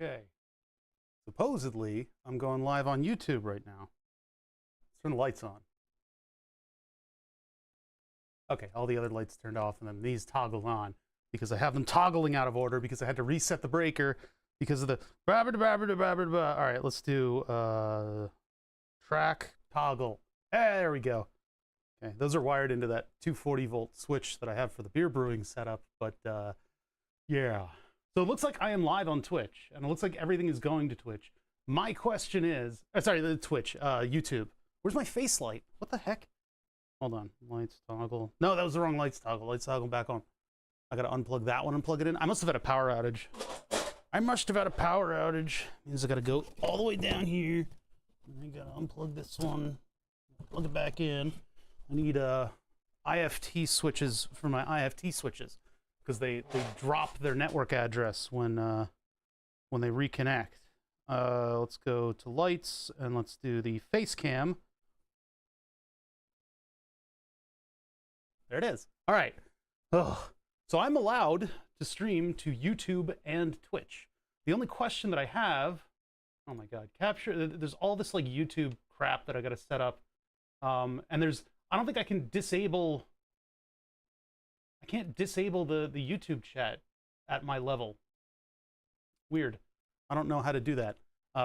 Okay. Supposedly, I'm going live on YouTube right now. Let's turn the lights on. Okay, all the other lights turned off, and then these toggle on because I have them toggling out of order because I had to reset the breaker because of the. All right, let's do track toggle. There we go. Okay, those are wired into that 240-volt switch that I have for the beer brewing setup, but yeah. So it looks like I am live on Twitch, and it looks like everything is going to Twitch. My question is, sorry, the Twitch, YouTube. Where's my face light? What the heck? Hold on, lights toggle. No, that was the wrong lights toggle. Lights toggle back on. I gotta unplug that one and plug it in. I must have had a power outage. Means I gotta go all the way down here. I gotta unplug this one, plug it back in. I need IFT switches for my IFT switches because they drop their network address when they reconnect. Let's go to lights and let's do the face cam. There it is. All right. Ugh. So I'm allowed to stream to YouTube and Twitch. The only question that I have, oh my God, there's all this like YouTube crap that I got to set up. And I don't think I can disable, I can't disable the YouTube chat at my level. Weird. I don't know how to do that.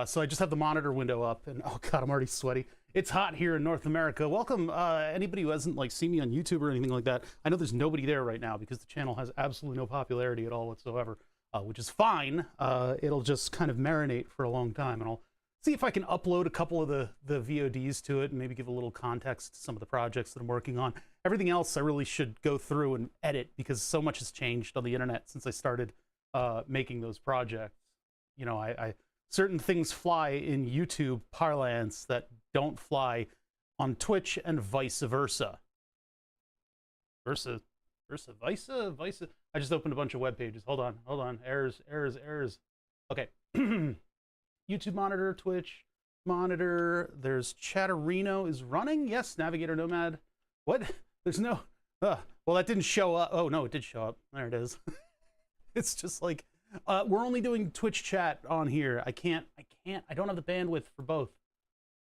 So I just have the monitor window up and oh God, I'm already sweaty. It's hot here in North America. Welcome anybody who hasn't like seen me on YouTube or anything like that. I know there's nobody there right now because the channel has absolutely no popularity at all whatsoever, which is fine. It'll just kind of marinate for a long time, and I'll see if I can upload a couple of the VODs to it and maybe give a little context to some of the projects that I'm working on. Everything else I really should go through and edit because so much has changed on the internet since I started making those projects. You know, I certain things fly in YouTube parlance that don't fly on Twitch and vice versa. Versa. I just opened a bunch of web pages. Hold on. Errors. Okay. YouTube monitor, Twitch monitor. There's Chatterino is running. Yes, Navigator Nomad. What? There's no. Well, that didn't show up. Oh no, it did show up. There it is. It's just like we're only doing Twitch chat on here. I don't have the bandwidth for both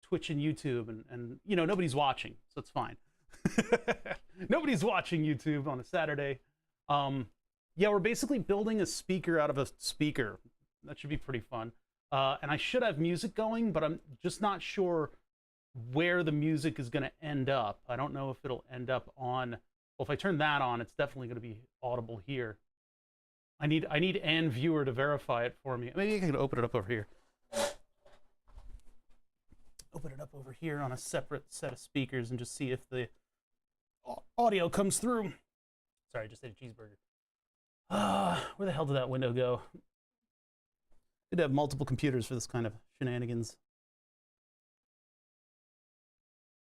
Twitch and YouTube, and you know nobody's watching, so it's fine. Nobody's watching YouTube on a Saturday. Yeah, we're basically building a speaker out of a speaker. That should be pretty fun. And I should have music going, but I'm just not sure where the music is going to end up. I don't know if it'll end up on. Well, if I turn that on, it's definitely going to be audible here. I need an viewer to verify it for me. Maybe I can open it up over here. Open it up over here on a separate set of speakers and just see if the audio comes through. Sorry, I just ate a cheeseburger. Where the hell did that window go? Did have multiple computers for this kind of shenanigans.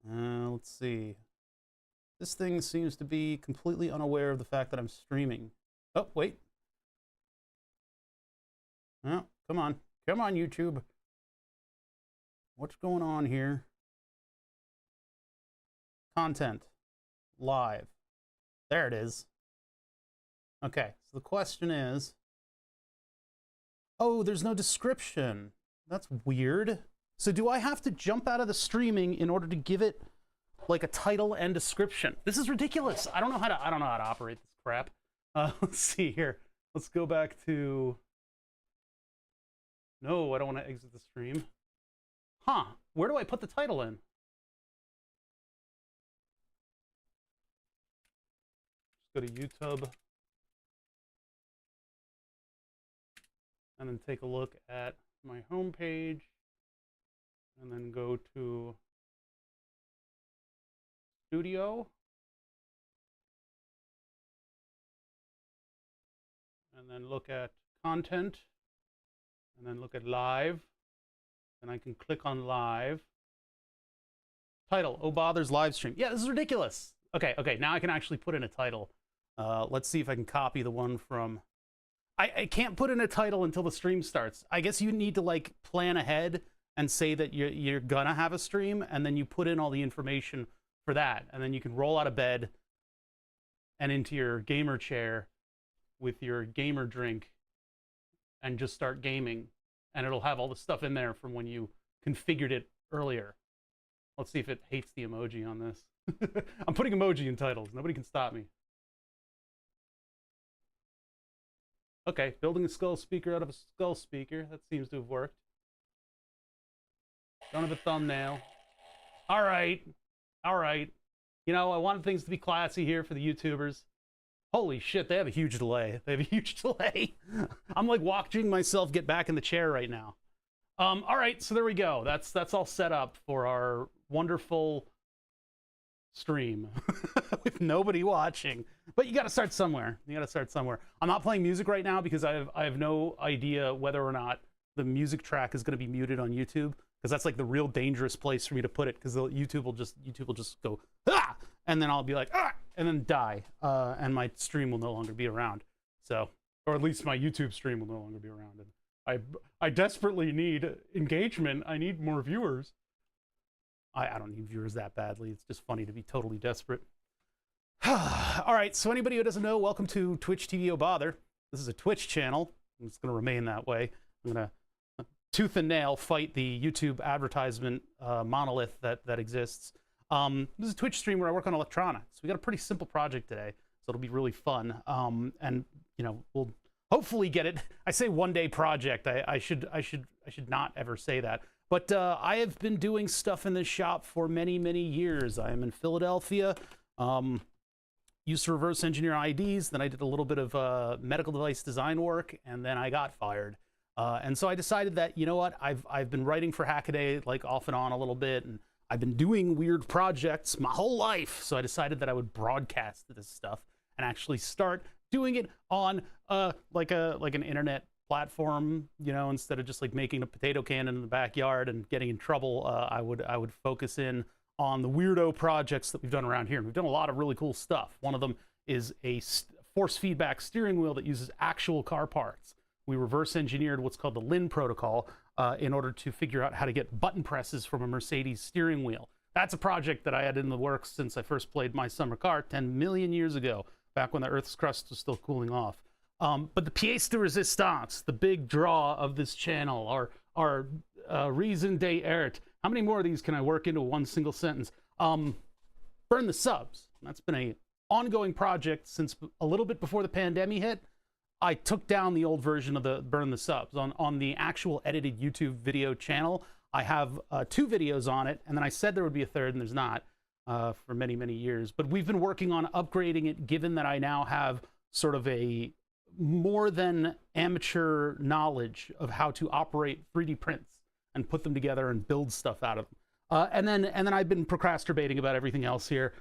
Let's see. This thing seems to be completely unaware of the fact that I'm streaming. Oh, wait. Oh, come on, YouTube. What's going on here? Content. Live. There it is. Okay, so the question is, oh, there's no description. That's weird. So do I have to jump out of the streaming in order to give it like a title and description? This is ridiculous. I don't know how to operate this crap. Let's see here. Let's go back to. No, I don't want to exit the stream. Huh, where do I put the title in? Just go to YouTube. And then take a look at my home page. And then go to Studio. And then look at Content. And then look at Live. And I can click on Live. Title, Oh Bothers live stream. Yeah, this is ridiculous. Okay, now I can actually put in a title. Let's see if I can copy the one from. I can't put in a title until the stream starts. I guess you need to like plan ahead and say that you're gonna have a stream, and then you put in all the information for that, and then you can roll out of bed and into your gamer chair with your gamer drink and just start gaming and it'll have all the stuff in there from when you configured it earlier. Let's see if it hates the emoji on this. I'm putting emoji in titles. Nobody can stop me. Okay, building a skull speaker out of a skull speaker. That seems to have worked. Don't have a thumbnail. All right. All right. You know, I wanted things to be classy here for the YouTubers. Holy shit, they have a huge delay. They have a huge delay. I'm like watching myself get back in the chair right now. All right, so there we go. That's all set up for our wonderful stream with nobody watching. But you got to start somewhere. You got to start somewhere. I'm not playing music right now because I have no idea whether or not the music track is going to be muted on YouTube, because that's like the real dangerous place for me to put it, because YouTube will just go ah, and then I'll be like ah, and then die, and my stream will no longer be around. So, or at least my YouTube stream will no longer be around. And I desperately need engagement. I need more viewers. I don't need viewers that badly. It's just funny to be totally desperate. All right, so anybody who doesn't know, welcome to Twitch TV O'Bother. This is a Twitch channel. It's going to remain that way. I'm going to tooth and nail fight the YouTube advertisement monolith that exists. This is a Twitch stream where I work on electronics. We got a pretty simple project today, so it'll be really fun. And you know, we'll hopefully get it. I say one-day project. I should not ever say that. But I have been doing stuff in this shop for many, many years. I am in Philadelphia. Used to reverse engineer IDs. Then I did a little bit of medical device design work, and then I got fired. And so I decided that, you know what, I've been writing for Hackaday, like off and on a little bit, and I've been doing weird projects my whole life. So I decided that I would broadcast this stuff and actually start doing it on like an internet platform, you know, instead of just like making a potato cannon in the backyard and getting in trouble. I would focus in on the weirdo projects that we've done around here. And we've done a lot of really cool stuff. One of them is a force feedback steering wheel that uses actual car parts. We reverse engineered what's called the LIN protocol in order to figure out how to get button presses from a Mercedes steering wheel. That's a project that I had in the works since I first played My Summer Car 10 million years ago, back when the Earth's crust was still cooling off. But the pièce de résistance, the big draw of this channel, our raison d'être. How many more of these can I work into one single sentence? Burn the subs. That's been an ongoing project since a little bit before the pandemic hit. I took down the old version of the Burn the Subs. On the actual edited YouTube video channel, I have 2 videos on it, and then I said there would be a third, and there's not, for many, many years. But we've been working on upgrading it, given that I now have sort of a more than amateur knowledge of how to operate 3D prints and put them together and build stuff out of them. And then I've been procrastinating about everything else here.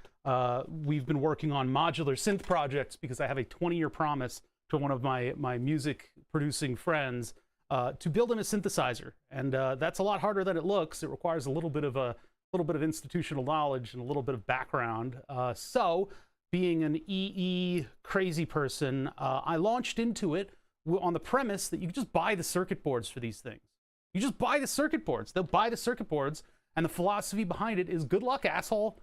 We've been working on modular synth projects because I have a 20-year promise to one of my music producing friends to build him a synthesizer, and that's a lot harder than it looks. It requires a little bit of institutional knowledge and a little bit of background. So, being an EE crazy person, I launched into it on the premise that you can just buy the circuit boards for these things. You just buy the circuit boards. They'll buy the circuit boards, and the philosophy behind it is good luck, asshole.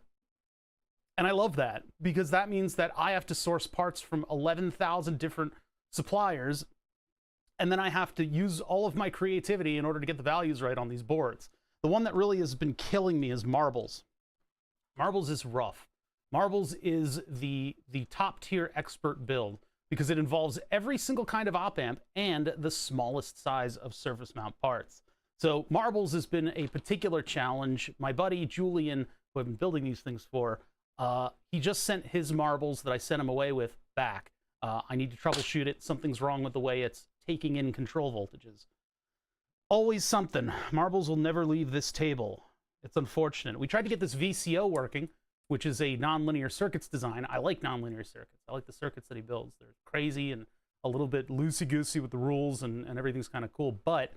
And I love that, because that means that I have to source parts from 11,000 different suppliers, and then I have to use all of my creativity in order to get the values right on these boards. The one that really has been killing me is Marbles. Marbles is rough. Marbles is the top tier expert build because it involves every single kind of op amp and the smallest size of surface mount parts. So Marbles has been a particular challenge. My buddy Julian, who I've been building these things for, he just sent his Marbles that I sent him away with back. I need to troubleshoot it. Something's wrong with the way it's taking in control voltages. Always something. Marbles will never leave this table. It's unfortunate. We tried to get this VCO working, which is a nonlinear circuits design. I like nonlinear circuits. I like the circuits that he builds. They're crazy and a little bit loosey-goosey with the rules, and everything's kind of cool. But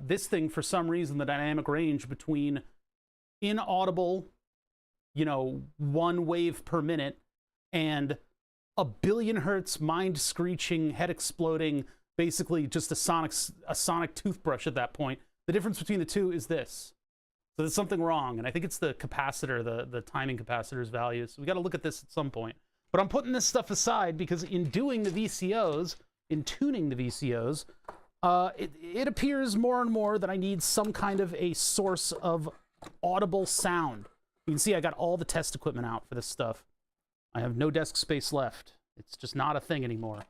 this thing, for some reason, the dynamic range between inaudible, you know, 1 wave per minute, and a billion hertz, mind-screeching, head-exploding, basically just a sonic toothbrush at that point. The difference between the two is this. So there's something wrong, and I think it's the capacitor, the timing capacitor's value. So we got to look at this at some point. But I'm putting this stuff aside because in doing the VCOs, in tuning the VCOs, it appears more and more that I need some kind of a source of audible sound. You can see I got all the test equipment out for this stuff. I have no desk space left. It's just not a thing anymore.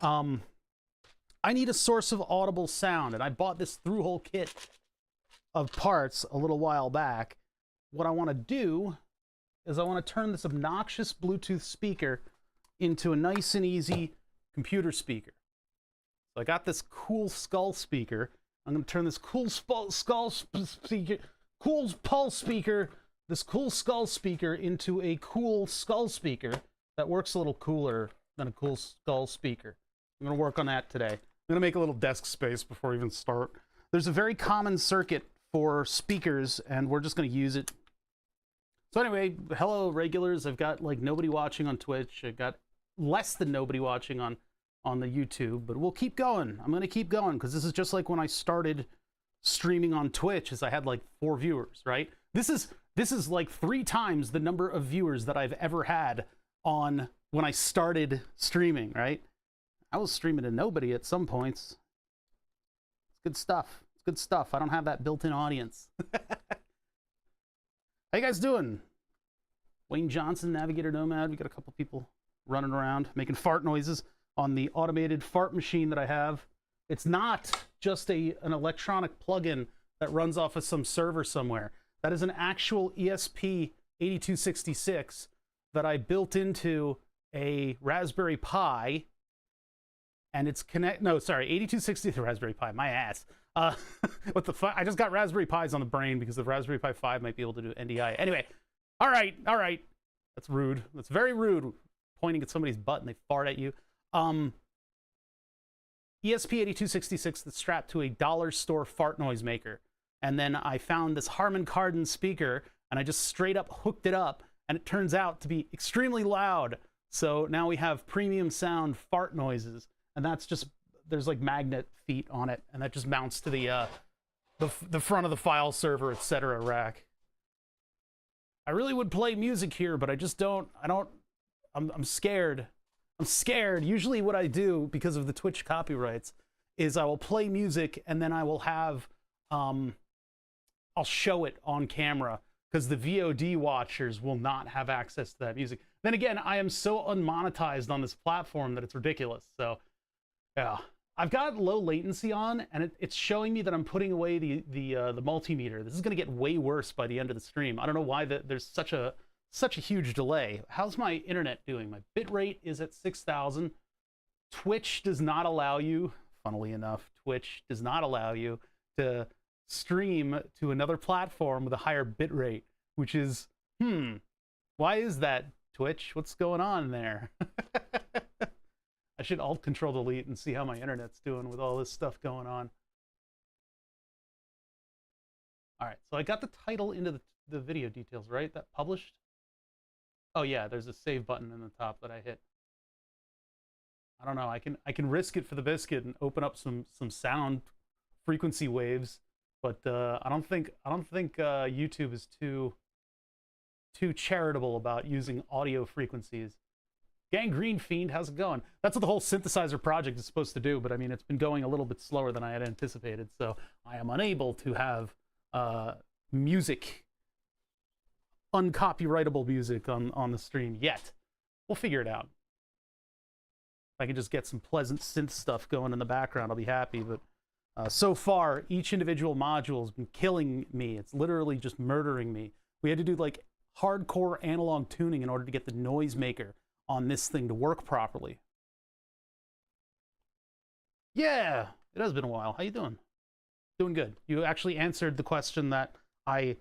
I need a source of audible sound, and I bought this through-hole kit of parts a little while back. What I want to do is I want to turn this obnoxious Bluetooth speaker into a nice and easy computer speaker. So I got this cool skull speaker. I'm going to turn this cool skull speaker into a cool skull speaker that works a little cooler than a cool skull speaker. I'm going to work on that today. I'm going to make a little desk space before we even start. There's a very common circuit for speakers, and we're just going to use it. So anyway, hello regulars. I've got like nobody watching on Twitch. I've got less than nobody watching on the YouTube, but we'll keep going. I'm going to keep going because this is just like when I started streaming on Twitch, as I had like 4 viewers, right? This is like 3 times the number of viewers that I've ever had on when I started streaming, right? I was streaming to nobody at some points. It's good stuff. It's good stuff. I don't have that built-in audience. How you guys doing? Wayne Johnson, Navigator Nomad. We got a couple people running around making fart noises on the automated fart machine that I have. It's not just an electronic plug-in that runs off of some server somewhere. That is an actual ESP8266 that I built into a Raspberry Pi, and it's 8260 the Raspberry Pi, my ass. What the fuck? I just got Raspberry Pis on the brain because the Raspberry Pi 5 might be able to do NDI. Anyway, all right. That's rude. That's very rude. Pointing at somebody's butt and they fart at you. ESP8266 that's strapped to a dollar store fart noise maker. And then I found this Harman Kardon speaker, and I just straight up hooked it up, and it turns out to be extremely loud. So now we have premium sound fart noises, and that's just, there's like magnet feet on it, and that just mounts to the front of the file server, etc. rack. I really would play music here, but I just don't. I'm scared. I'm scared. Usually what I do, because of the Twitch copyrights, is I will play music and then I will have, I'll show it on camera, because the VOD watchers will not have access to that music. Then again, I am so unmonetized on this platform that it's ridiculous. So, yeah. I've got low latency on, and it's showing me that I'm putting away the multimeter. This is going to get way worse by the end of the stream. I don't know why there's such a huge delay. How's my internet doing? My bitrate is at 6,000. Twitch does not allow you, funnily enough, Twitch does not allow you to stream to another platform with a higher bitrate, which is, why is that, Twitch? What's going on there? I should Alt-Control-Delete and see how my internet's doing with all this stuff going on. All right, so I got the title into the video details, right? That published? Oh yeah, there's a save button in the top that I hit. I don't know. I can risk it for the biscuit and open up some sound frequency waves, but I don't think YouTube is too charitable about using audio frequencies. Gangrene Fiend, how's it going? That's what the whole synthesizer project is supposed to do, but I mean, it's been going a little bit slower than I had anticipated, so I am unable to have music, uncopyrightable music on the stream yet. We'll figure it out. If I can just get some pleasant synth stuff going in the background, I'll be happy, but so far, each individual module has been killing me. It's literally just murdering me. We had to do like hardcore analog tuning in order to get the noisemaker on this thing to work properly. Yeah, it has been a while. How you doing? Doing good. You actually answered the question that the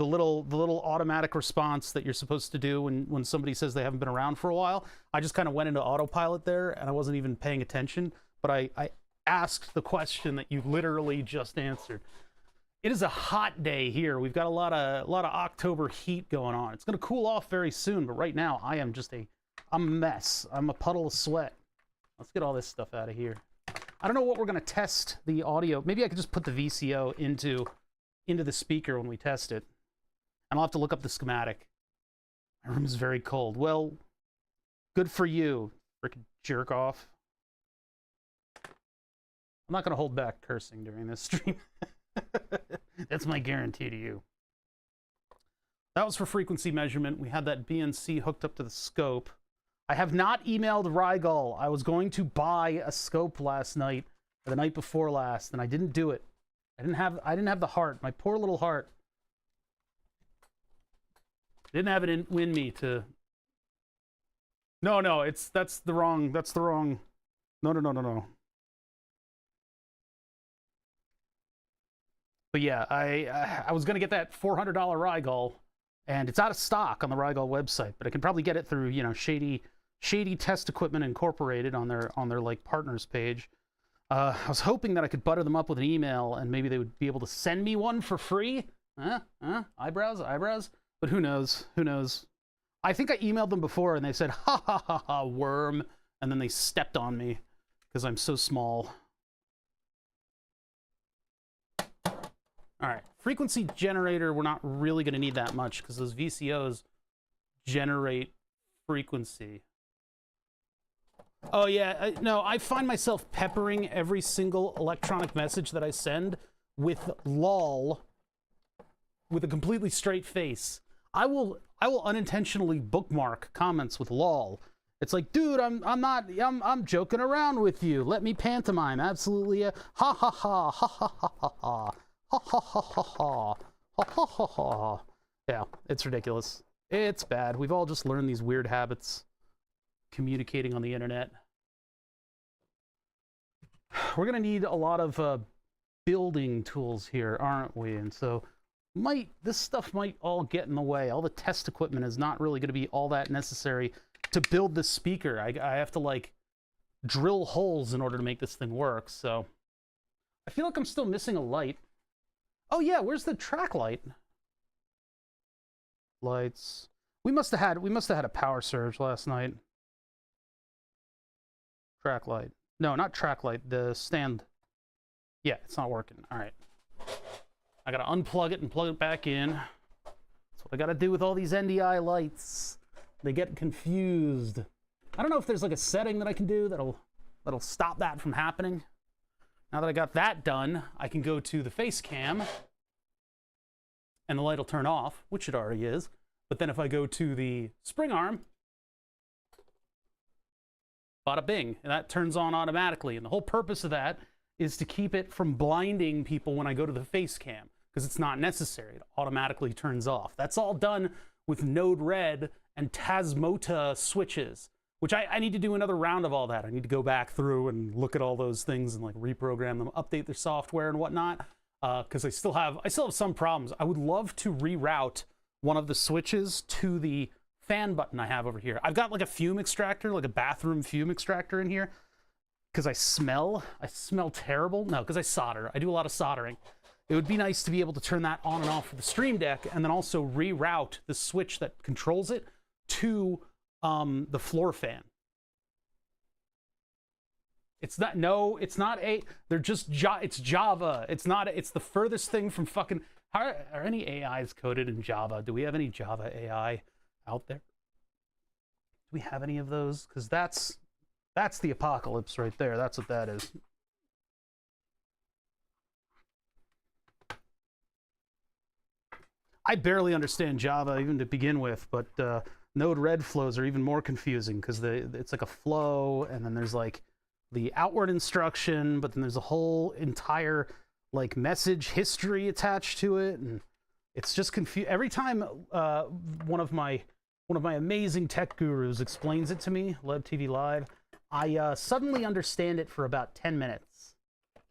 little automatic response that you're supposed to do when somebody says they haven't been around for a while. I just kind of went into autopilot there, and I wasn't even paying attention, but I asked the question that you literally just answered. It is a hot day here. We've got a lot of October heat going on. It's going to cool off very soon, but right now I am just I'm a mess. I'm a puddle of sweat. Let's get all this stuff out of here. I don't know what we're going to test the audio. Maybe I could just put the VCO into the speaker when we test it. And I'll have to look up the schematic. My room is very cold. Well, good for you, frickin' jerk off. I'm not going to hold back cursing during this stream. That's my guarantee to you. That was for frequency measurement. We had that BNC hooked up to the scope. I have not emailed Rygal. I was going to buy a scope last night, or the night before last, and I didn't do it. I didn't have the heart. My poor little heart. Didn't have it in me to. No, that's the wrong. No. But yeah, I was gonna get that $400 Rygal, and it's out of stock on the Rygal website. But I can probably get it through, you know, Shady Test Equipment Incorporated on their like partners page. I was hoping that I could butter them up with an email, and maybe they would be able to send me one for free. Eyebrows. But who knows? Who knows? I think I emailed them before, and they said, "Ha ha ha ha, worm," and then they stepped on me because I'm so small. All right, frequency generator, we're not really going to need that much because those VCOs generate frequency. Oh, yeah, no, I find myself peppering every single electronic message that I send with LOL with a completely straight face. I will unintentionally bookmark comments with LOL. It's like, dude, I'm joking around with you. Let me pantomime. Absolutely. Ha ha ha ha ha ha ha ha. Ha ha ha ha ha. Ha ha ha ha. Yeah, it's ridiculous. It's bad. We've all just learned these weird habits communicating on the internet. We're gonna need a lot of building tools here, aren't we? And so this stuff might all get in the way. All the test equipment is not really going to be all that necessary to build this speaker. I have to like drill holes in order to make this thing work. So I feel like I'm still missing a light. Oh yeah, where's the track light? Lights. We must have had a power surge last night. Track light. No, not track light. The stand. Yeah, it's not working. All right. I gotta unplug it and plug it back in. That's what I gotta do with all these NDI lights. They get confused. I don't know if there's like a setting that I can do that'll stop that from happening. Now that I got that done, I can go to the face cam and the light will turn off, which it already is. But then if I go to the spring arm, bada bing, and that turns on automatically. And the whole purpose of that is to keep it from blinding people when I go to the face cam, because it's not necessary. It automatically turns off. That's all done with Node-RED and Tasmota switches, which I need to do another round of all that. I need to go back through and look at all those things and like reprogram them, update their software and whatnot, because I still have some problems. I would love to reroute one of the switches to the fan button I have over here. I've got like a fume extractor, like a bathroom fume extractor in here, because I smell terrible. No, because I solder. I do a lot of soldering. It would be nice to be able to turn that on and off for the Stream Deck, and then also reroute the switch that controls it to the floor fan. It's not it's Java. It's the furthest thing from fucking. Are any AIs coded in Java? Do we have any Java AI out there? Do we have any of those? Because that's the apocalypse right there. That's what that is. I barely understand Java even to begin with, but Node-RED flows are even more confusing because it's like a flow, and then there's like the outward instruction, but then there's a whole entire like message history attached to it, and it's just confusing. Every time one of my amazing tech gurus explains it to me, LebTV Live, I suddenly understand it for about 10 minutes,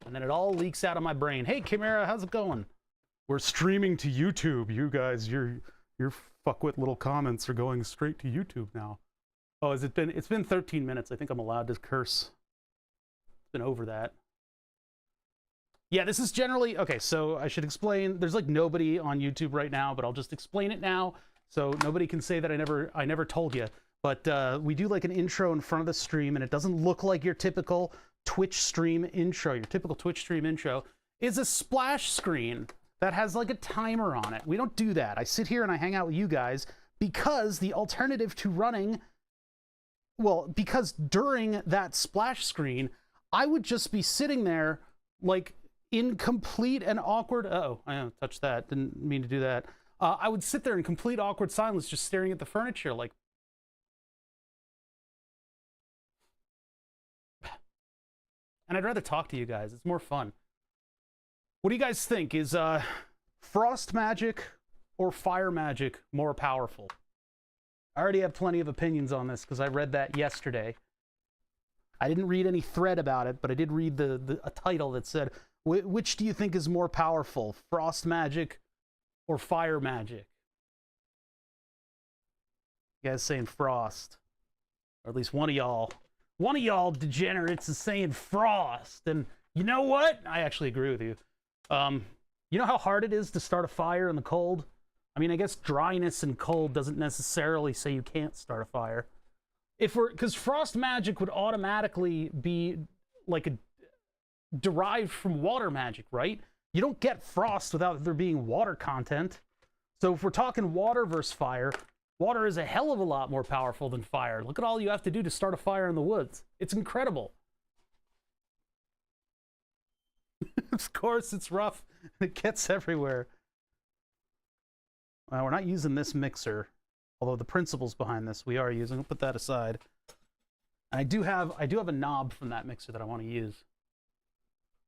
and then it all leaks out of my brain. Hey, Chimera, how's it going? We're streaming to YouTube. You guys, your fuckwit little comments are going straight to YouTube now. Oh, it's been 13 minutes. I think I'm allowed to curse. It's been over that. Yeah, this is generally, okay, so I should explain. There's like nobody on YouTube right now, but I'll just explain it now so nobody can say that I never told you. But we do like an intro in front of the stream, and it doesn't look like your typical Twitch stream intro. Your typical Twitch stream intro is a splash screen that has like a timer on it. We don't do that. I sit here and I hang out with you guys because the alternative to running, well, because during that splash screen, I would just be sitting there, like, in complete and awkward... Uh-oh, I touched that. Didn't mean to do that. I would sit there in complete awkward silence, just staring at the furniture, like... And I'd rather talk to you guys. It's more fun. What do you guys think? Is frost magic or fire magic more powerful? I already have plenty of opinions on this because I read that yesterday. I didn't read any thread about it, but I did read a title that said, which do you think is more powerful, frost magic or fire magic? You guys saying frost. Or at least one of y'all degenerates is saying frost. And you know what? I actually agree with you. You know how hard it is to start a fire in the cold? I mean, I guess dryness and cold doesn't necessarily say you can't start a fire. Because frost magic would automatically be like derived from water magic, right? You don't get frost without there being water content. So if we're talking water versus fire, water is a hell of a lot more powerful than fire. Look at all you have to do to start a fire in the woods. It's incredible. Of course, it's rough. It gets everywhere. Well, we're not using this mixer, although the principles behind this we are using. I'll put that aside. And I do have a knob from that mixer that I want to use.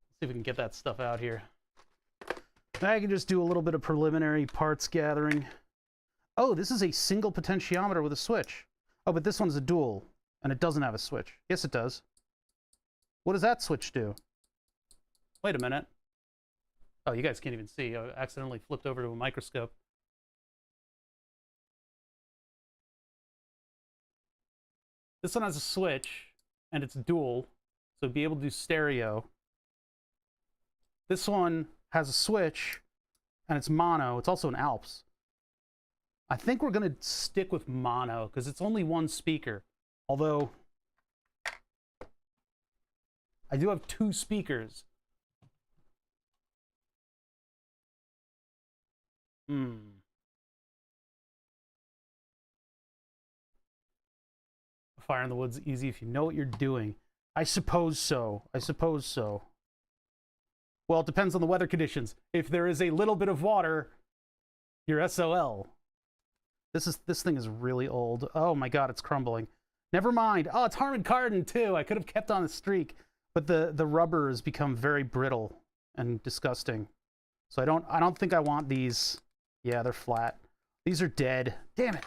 Let's see if we can get that stuff out here. I can just do a little bit of preliminary parts gathering. Oh, this is a single potentiometer with a switch. Oh, but this one's a dual, and it doesn't have a switch. Yes, it does. What does that switch do? Wait a minute. Oh, you guys can't even see. I accidentally flipped over to a microscope. This one has a switch, and it's dual, so be able to do stereo. This one has a switch, and it's mono. It's also an Alps. I think we're going to stick with mono, because it's only one speaker. Although, I do have two speakers. Fire in the woods easy if you know what you're doing. I suppose so. I suppose so. Well, it depends on the weather conditions. If there is a little bit of water, you're SOL. This thing is really old. Oh my god, it's crumbling. Never mind. Oh, it's Harman Kardon too. I could have kept on the streak, but the rubber has become very brittle and disgusting. So I don't think I want these. Yeah, they're flat. These are dead. Damn it.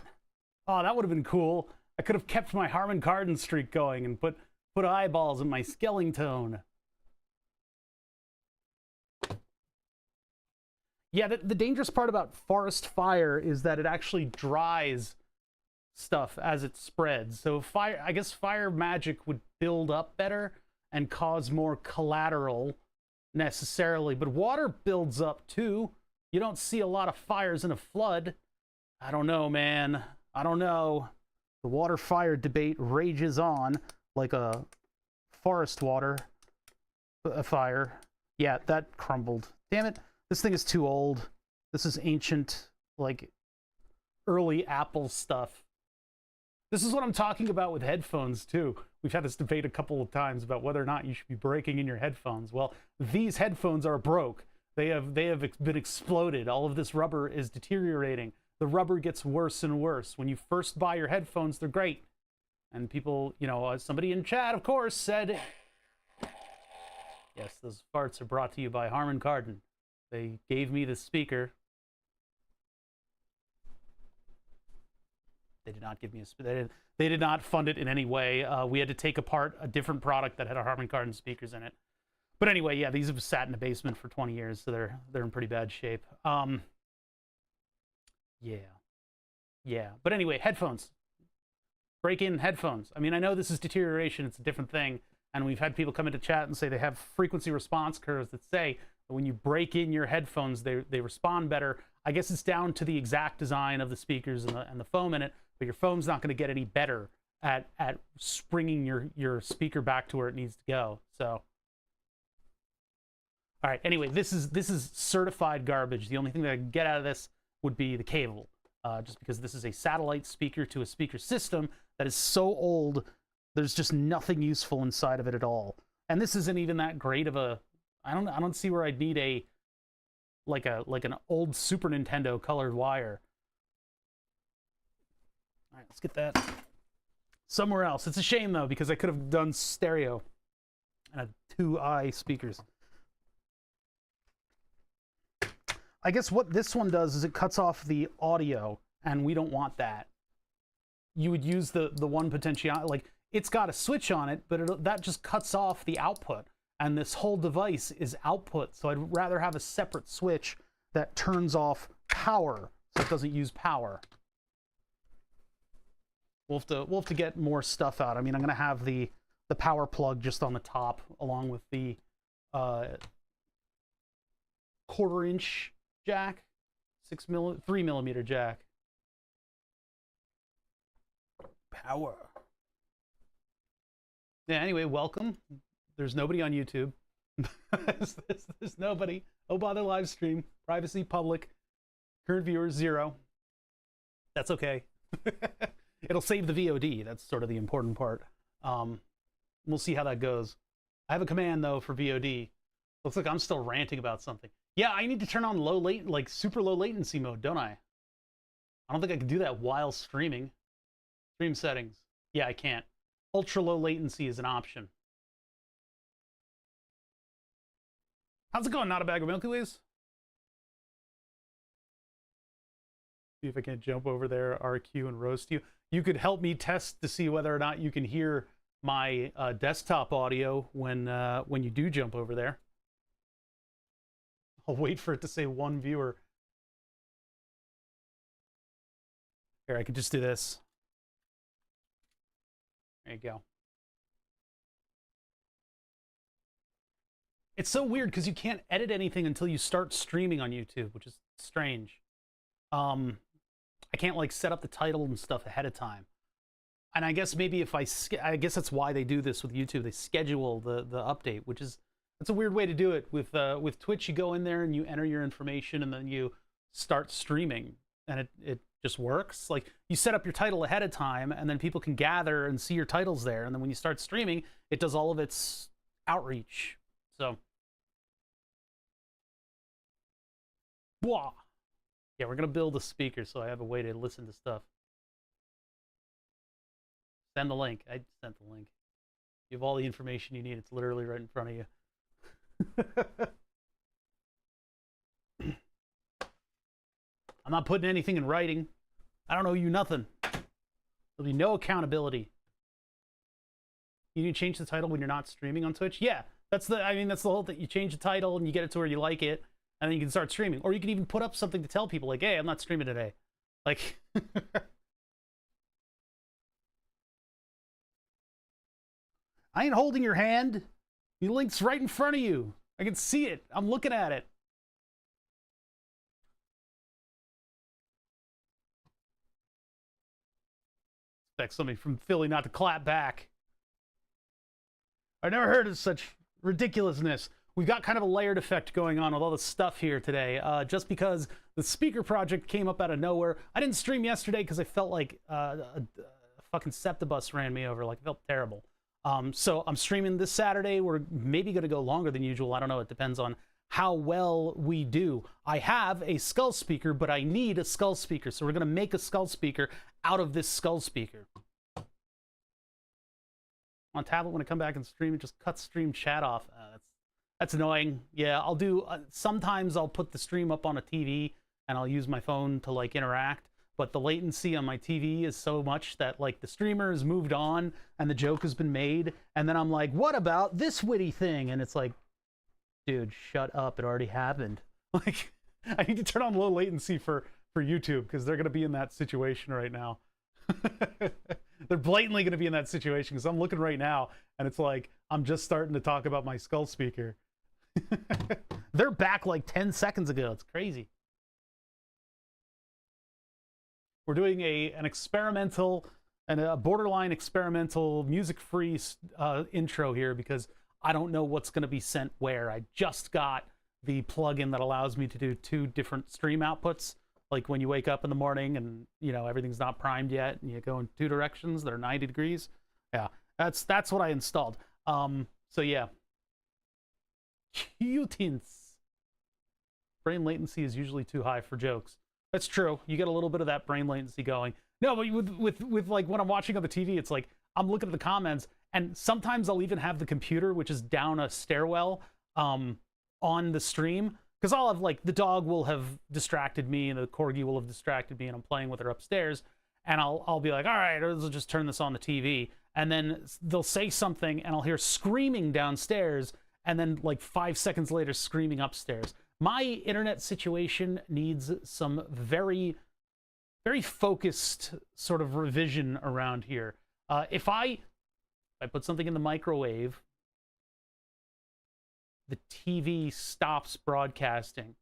Oh, that would have been cool. I could have kept my Harman Kardon streak going and put eyeballs in my Skellingtone. Yeah, the dangerous part about forest fire is that it actually dries stuff as it spreads. So I guess fire magic would build up better and cause more collateral necessarily, but water builds up too. You don't see a lot of fires in a flood. I don't know, man. I don't know. The water-fire debate rages on like a forest fire. Yeah, that crumbled. Damn it. This thing is too old. This is ancient, like, early Apple stuff. This is what I'm talking about with headphones, too. We've had this debate a couple of times about whether or not you should be breaking in your headphones. Well, these headphones are broke. They have been exploded. All of this rubber is deteriorating. The rubber gets worse and worse. When you first buy your headphones, they're great. And people, you know, somebody in chat, of course, said, yes, those farts are brought to you by Harman Kardon. They gave me the speaker. They did not give me they did not fund it in any way. We had to take apart a different product that had a Harman Kardon speakers in it. But anyway, yeah, these have sat in the basement for 20 years, so they're in pretty bad shape. Yeah. But anyway, headphones. Break in headphones. I mean, I know this is deterioration. It's a different thing. And we've had people come into chat and say they have frequency response curves that say that when you break in your headphones, they respond better. I guess it's down to the exact design of the speakers and the foam in it, but your foam's not going to get any better at springing your speaker back to where it needs to go. So, all right. Anyway, this is certified garbage. The only thing that I can get out of this would be the cable, just because this is a satellite speaker to a speaker system that is so old, there's just nothing useful inside of it at all. And this isn't even that great of a, I don't see where I'd need a, like an old Super Nintendo colored wire. All right, let's get that somewhere else. It's a shame though, because I could have done stereo and had 2i speakers. I guess what this one does is it cuts off the audio, and we don't want that. You would use the one potential, like it's got a switch on it, but that just cuts off the output, and this whole device is output. So I'd rather have a separate switch that turns off power, so it doesn't use power. We'll have to get more stuff out. I mean, I'm gonna have the power plug just on the top, along with the 1/4-inch jack, 3mm jack. Power. Yeah, anyway, welcome. There's nobody on YouTube. there's nobody. Oh, bother live stream. Privacy public. Current viewers 0. That's okay. It'll save the VOD. That's sort of the important part. We'll see how that goes. I have a command though for VOD. Looks like I'm still ranting about something. Yeah, I need to turn on super low latency mode, don't I? I don't think I can do that while streaming. Stream settings. Yeah, I can't. Ultra low latency is an option. How's it going? Not a bag of Milky Ways? See if I can jump over there, RQ, and roast you. You could help me test to see whether or not you can hear my desktop audio when you do jump over there. I'll wait for it to say 1 viewer. Here, I could just do this. There you go. It's so weird because you can't edit anything until you start streaming on YouTube, which is strange. I can't like set up the title and stuff ahead of time. And I guess maybe if I guess that's why they do this with YouTube. They schedule the update, which is, it's a weird way to do it. With Twitch, you go in there and you enter your information and then you start streaming, and it just works. Like you set up your title ahead of time and then people can gather and see your titles there, and then when you start streaming, it does all of its outreach. So wah. Yeah, we're gonna build a speaker so I have a way to listen to stuff. Send the link. I sent the link. You have all the information you need. It's literally right in front of you. I'm not putting anything in writing. I don't owe you nothing. There'll be no accountability. You need to change the title when you're not streaming on Twitch? Yeah, that's the whole thing. You change the title and you get it to where you like it, and then you can start streaming. Or you can even put up something to tell people, like, hey, I'm not streaming today. Like, I ain't holding your hand. The link's right in front of you. I can see it. I'm looking at it. Expect somebody from Philly not to clap back. I've never heard of such ridiculousness. We've got kind of a layered effect going on with all the stuff here today, just because the speaker project came up out of nowhere. I didn't stream yesterday because I felt like a fucking Septibus ran me over. Like, it felt terrible. So I'm streaming this Saturday. We're maybe going to go longer than usual. I don't know. It depends on how well we do. I have a skull speaker, but I need a skull speaker. So we're going to make a skull speaker out of this skull speaker. On tablet, when I come back and stream, it just cuts stream chat off. That's annoying. Yeah, I'll do, sometimes I'll put the stream up on a TV and I'll use my phone to like interact. But the latency on my TV is so much that like the streamer has moved on and the joke has been made. And then I'm like, what about this witty thing? And it's like, dude, shut up. It already happened. Like, I need to turn on low latency for YouTube because they're going to be in that situation right now. They're blatantly going to be in that situation because I'm looking right now and it's like, I'm just starting to talk about my skull speaker. They're back like 10 seconds ago. It's crazy. We're doing an experimental and a borderline experimental music-free intro here because I don't know what's going to be sent where. I just got the plugin that allows me to do 2 different stream outputs. Like when you wake up in the morning and, you know, everything's not primed yet and you go in 2 directions that are 90 degrees. Yeah, that's what I installed. So yeah. Cutins. Brain latency is usually too high for jokes. That's true. You get a little bit of that brain latency going. No, but with like when I'm watching on the TV, it's like I'm looking at the comments, and sometimes I'll even have the computer, which is down a stairwell, on the stream, because I'll have like the dog will have distracted me and the corgi will have distracted me, and I'm playing with her upstairs, and I'll be like, all right, let's just turn this on the TV, and then they'll say something, and I'll hear screaming downstairs, and then like 5 seconds later, screaming upstairs. My internet situation needs some very, very focused sort of revision around here. If I put something in the microwave, the TV stops broadcasting.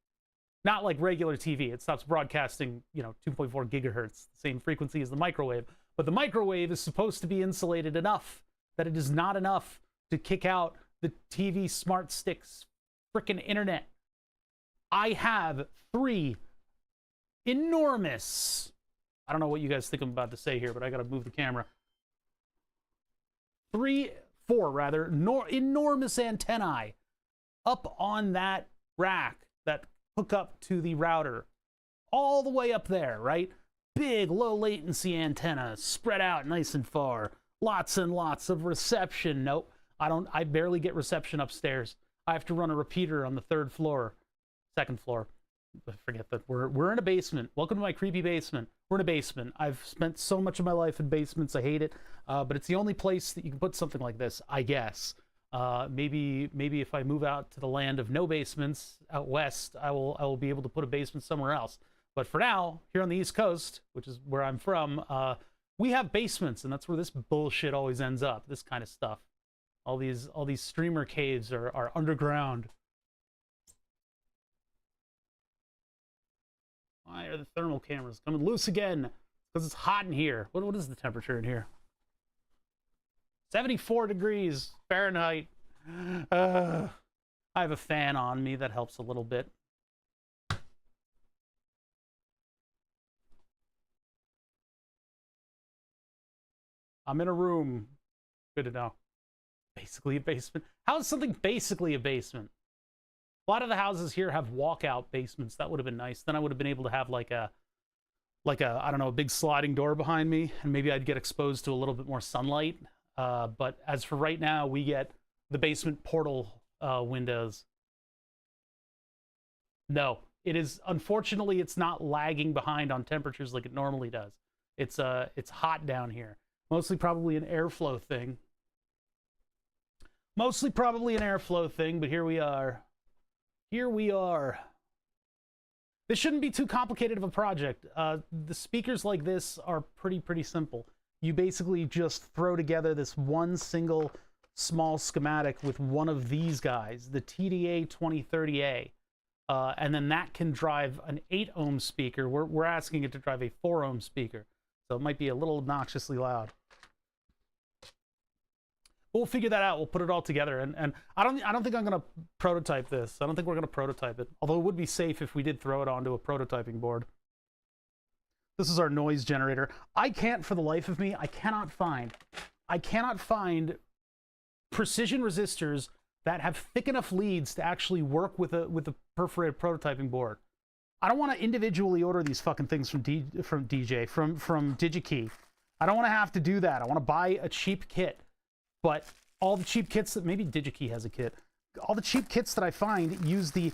Not like regular TV. It stops broadcasting, 2.4 gigahertz, the same frequency as the microwave. But the microwave is supposed to be insulated enough that it is not enough to kick out the TV smart stick's frickin' internet. I have 3 enormous, I don't know what you guys think I'm about to say here, but I gotta move the camera. 4 rather, enormous antennae up on that rack that hook up to the router. All the way up there, right? Big low latency antennas spread out nice and far. Lots and lots of reception. Nope, I barely get reception upstairs. I have to run a repeater on the 3rd floor. 2nd floor. I forget that we're in a basement. Welcome to my creepy basement. We're in a basement. I've spent so much of my life in basements. I hate it, but it's the only place that you can put something like this, I guess. Maybe if I move out to the land of no basements out west, I will be able to put a basement somewhere else. But for now, here on the East Coast, which is where I'm from, we have basements, and that's where this bullshit always ends up. This kind of stuff. All these streamer caves are underground. Why are the thermal cameras coming loose again? Because it's hot in here. What is the temperature in here? 74 degrees Fahrenheit. I have a fan on me that helps a little bit. I'm in a room. Good to know. Basically a basement. How is something basically a basement? A lot of the houses here have walkout basements. That would have been nice. Then I would have been able to have like a I don't know, a big sliding door behind me, and maybe I'd get exposed to a little bit more sunlight. But as for right now, we get the basement portal windows. No, it is, unfortunately, it's not lagging behind on temperatures like it normally does. It's hot down here. Mostly probably an airflow thing. Mostly probably an airflow thing, but here we are. Here we are. This shouldn't be too complicated of a project. The speakers like this are pretty simple. You basically just throw together this one single small schematic with one of these guys, the TDA 2030A. And then that can drive an 8 ohm speaker. We're asking it to drive a 4 ohm speaker. So it might be a little obnoxiously loud. We'll figure that out. We'll put it all together. And I don't think I'm going to prototype this. I don't think we're going to prototype it. Although it would be safe if we did throw it onto a prototyping board. This is our noise generator. I can't, for the life of me, I cannot find precision resistors that have thick enough leads to actually work with a perforated prototyping board. I don't want to individually order these fucking things from DigiKey. I don't want to have to do that. I want to buy a cheap kit. But all the cheap kits that, maybe DigiKey has a kit, all the cheap kits that I find use the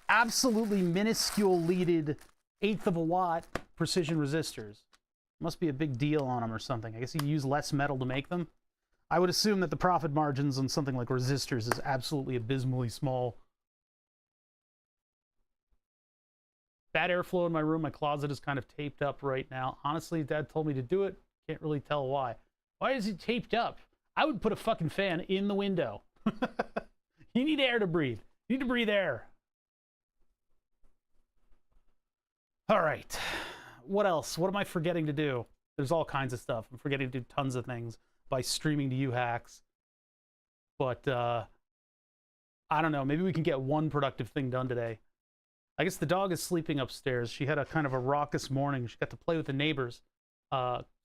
absolutely minuscule leaded 1/8 of a watt precision resistors. Must be a big deal on them or something. I guess you use less metal to make them. I would assume that the profit margins on something like resistors is absolutely abysmally small. Bad airflow in my room. My closet is kind of taped up right now. Honestly, Dad told me to do it. Can't really tell why. Why is it taped up? I would put a fucking fan in the window. You need air to breathe. You need to breathe air. All right. What else? What am I forgetting to do? There's all kinds of stuff. I'm forgetting to do tons of things by streaming to you hacks. But I don't know. Maybe we can get one productive thing done today. I guess the dog is sleeping upstairs. She had a kind of a raucous morning. She got to play with the neighbors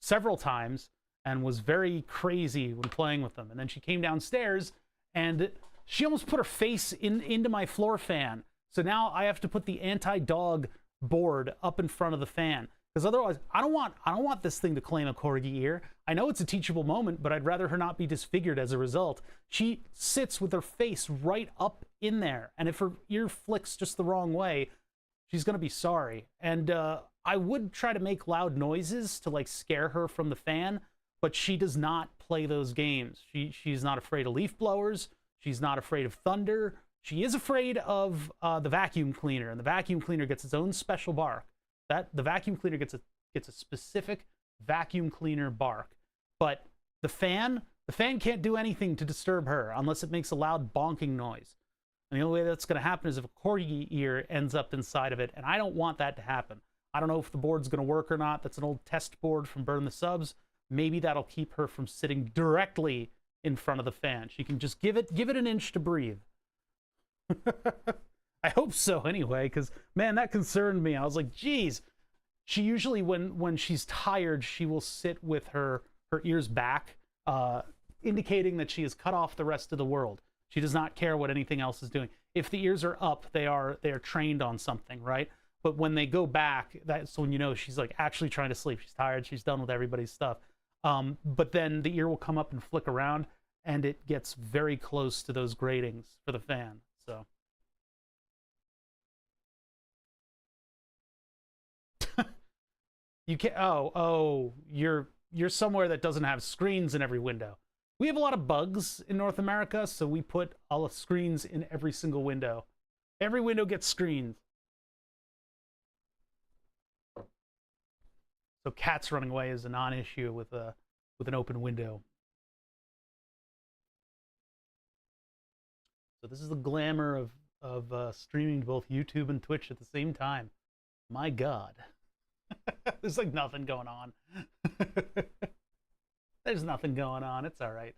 several times and was very crazy when playing with them. And then she came downstairs and she almost put her face into my floor fan. So now I have to put the anti-dog board up in front of the fan, because otherwise I don't want this thing to claim a corgi ear. I know it's a teachable moment, but I'd rather her not be disfigured as a result. She sits with her face right up in there, and if her ear flicks just the wrong way, she's gonna be sorry. And I would try to make loud noises to like scare her from the fan, but she does not play those games. She's not afraid of leaf blowers. She's not afraid of thunder. She is afraid of the vacuum cleaner, and the vacuum cleaner gets its own special bark. The vacuum cleaner gets a specific vacuum cleaner bark. But the fan can't do anything to disturb her unless it makes a loud bonking noise. And the only way that's going to happen is if a corgi ear ends up inside of it, and I don't want that to happen. I don't know if the board's going to work or not. That's an old test board from Burn the Subs. Maybe that'll keep her from sitting directly in front of the fan. She can just give it an inch to breathe. I hope so anyway, because man, that concerned me. I was like, geez. She usually, when she's tired, she will sit with her ears back, indicating that she has cut off the rest of the world. She does not care what anything else is doing. If the ears are up, they are trained on something, right? But when they go back, that's when you know she's like actually trying to sleep. She's tired. She's done with everybody's stuff. But then the ear will come up and flick around, and it gets very close to those gratings for the fan. So you can't. Oh, you're somewhere that doesn't have screens in every window. We have a lot of bugs in North America, so we put all the screens in every single window. Every window gets screens. So cats running away is a non-issue with an open window. So this is the glamour of streaming both YouTube and Twitch at the same time. My God. There's like nothing going on. There's nothing going on. It's all right.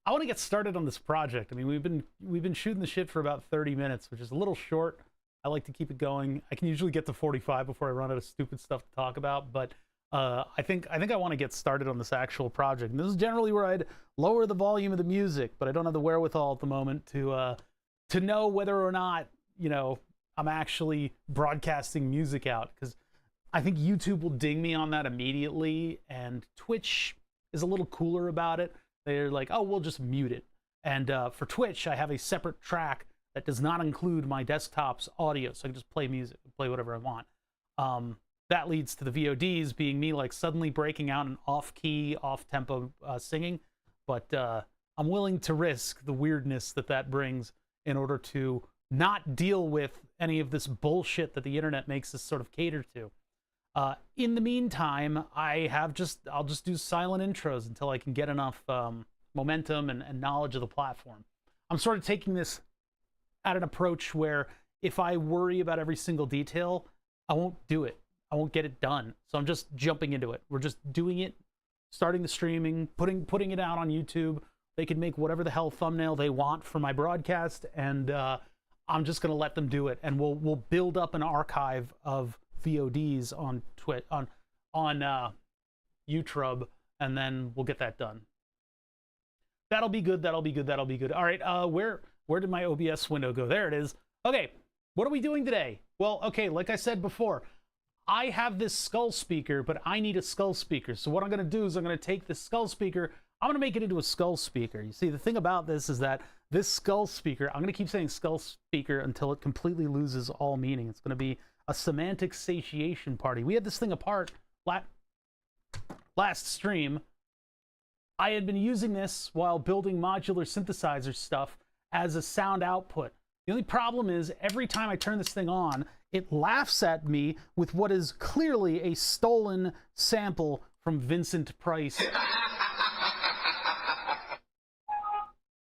I want to get started on this project. I mean, we've been shooting the shit for about 30 minutes, which is a little short. I like to keep it going. I can usually get to 45 before I run out of stupid stuff to talk about, but I think I want to get started on this actual project. And this is generally where I'd lower the volume of the music, but I don't have the wherewithal at the moment to know whether or not, you know, I'm actually broadcasting music out, because I think YouTube will ding me on that immediately, and Twitch is a little cooler about it. They're like, oh, we'll just mute it. And for Twitch, I have a separate track that does not include my desktop's audio, so I can just play music, play whatever I want. That leads to the VODs being me like suddenly breaking out an off-key, off-tempo singing, but I'm willing to risk the weirdness that brings in order to not deal with any of this bullshit that the internet makes us sort of cater to. In the meantime, I'll just do silent intros until I can get enough momentum and knowledge of the platform. I'm sort of taking this at an approach where if I worry about every single detail, I won't do it. I won't get it done. So I'm just jumping into it. We're just doing it, starting the streaming, putting it out on YouTube. They can make whatever the hell thumbnail they want for my broadcast, and I'm just gonna let them do it. And we'll build up an archive of VODs on YouTube, and then we'll get that done. That'll be good. That'll be good. That'll be good. All right. Where did my OBS window go? There it is. Okay. What are we doing today? Well, okay. Like I said before, I have this skull speaker, but I need a skull speaker. So what I'm going to do is I'm going to take this skull speaker. I'm going to make it into a skull speaker. You see, the thing about this is that this skull speaker, I'm going to keep saying skull speaker until it completely loses all meaning. It's going to be a semantic satiation party. We had this thing apart last stream. I had been using this while building modular synthesizer stuff as a sound output. The only problem is every time I turn this thing on, it laughs at me with what is clearly a stolen sample from Vincent Price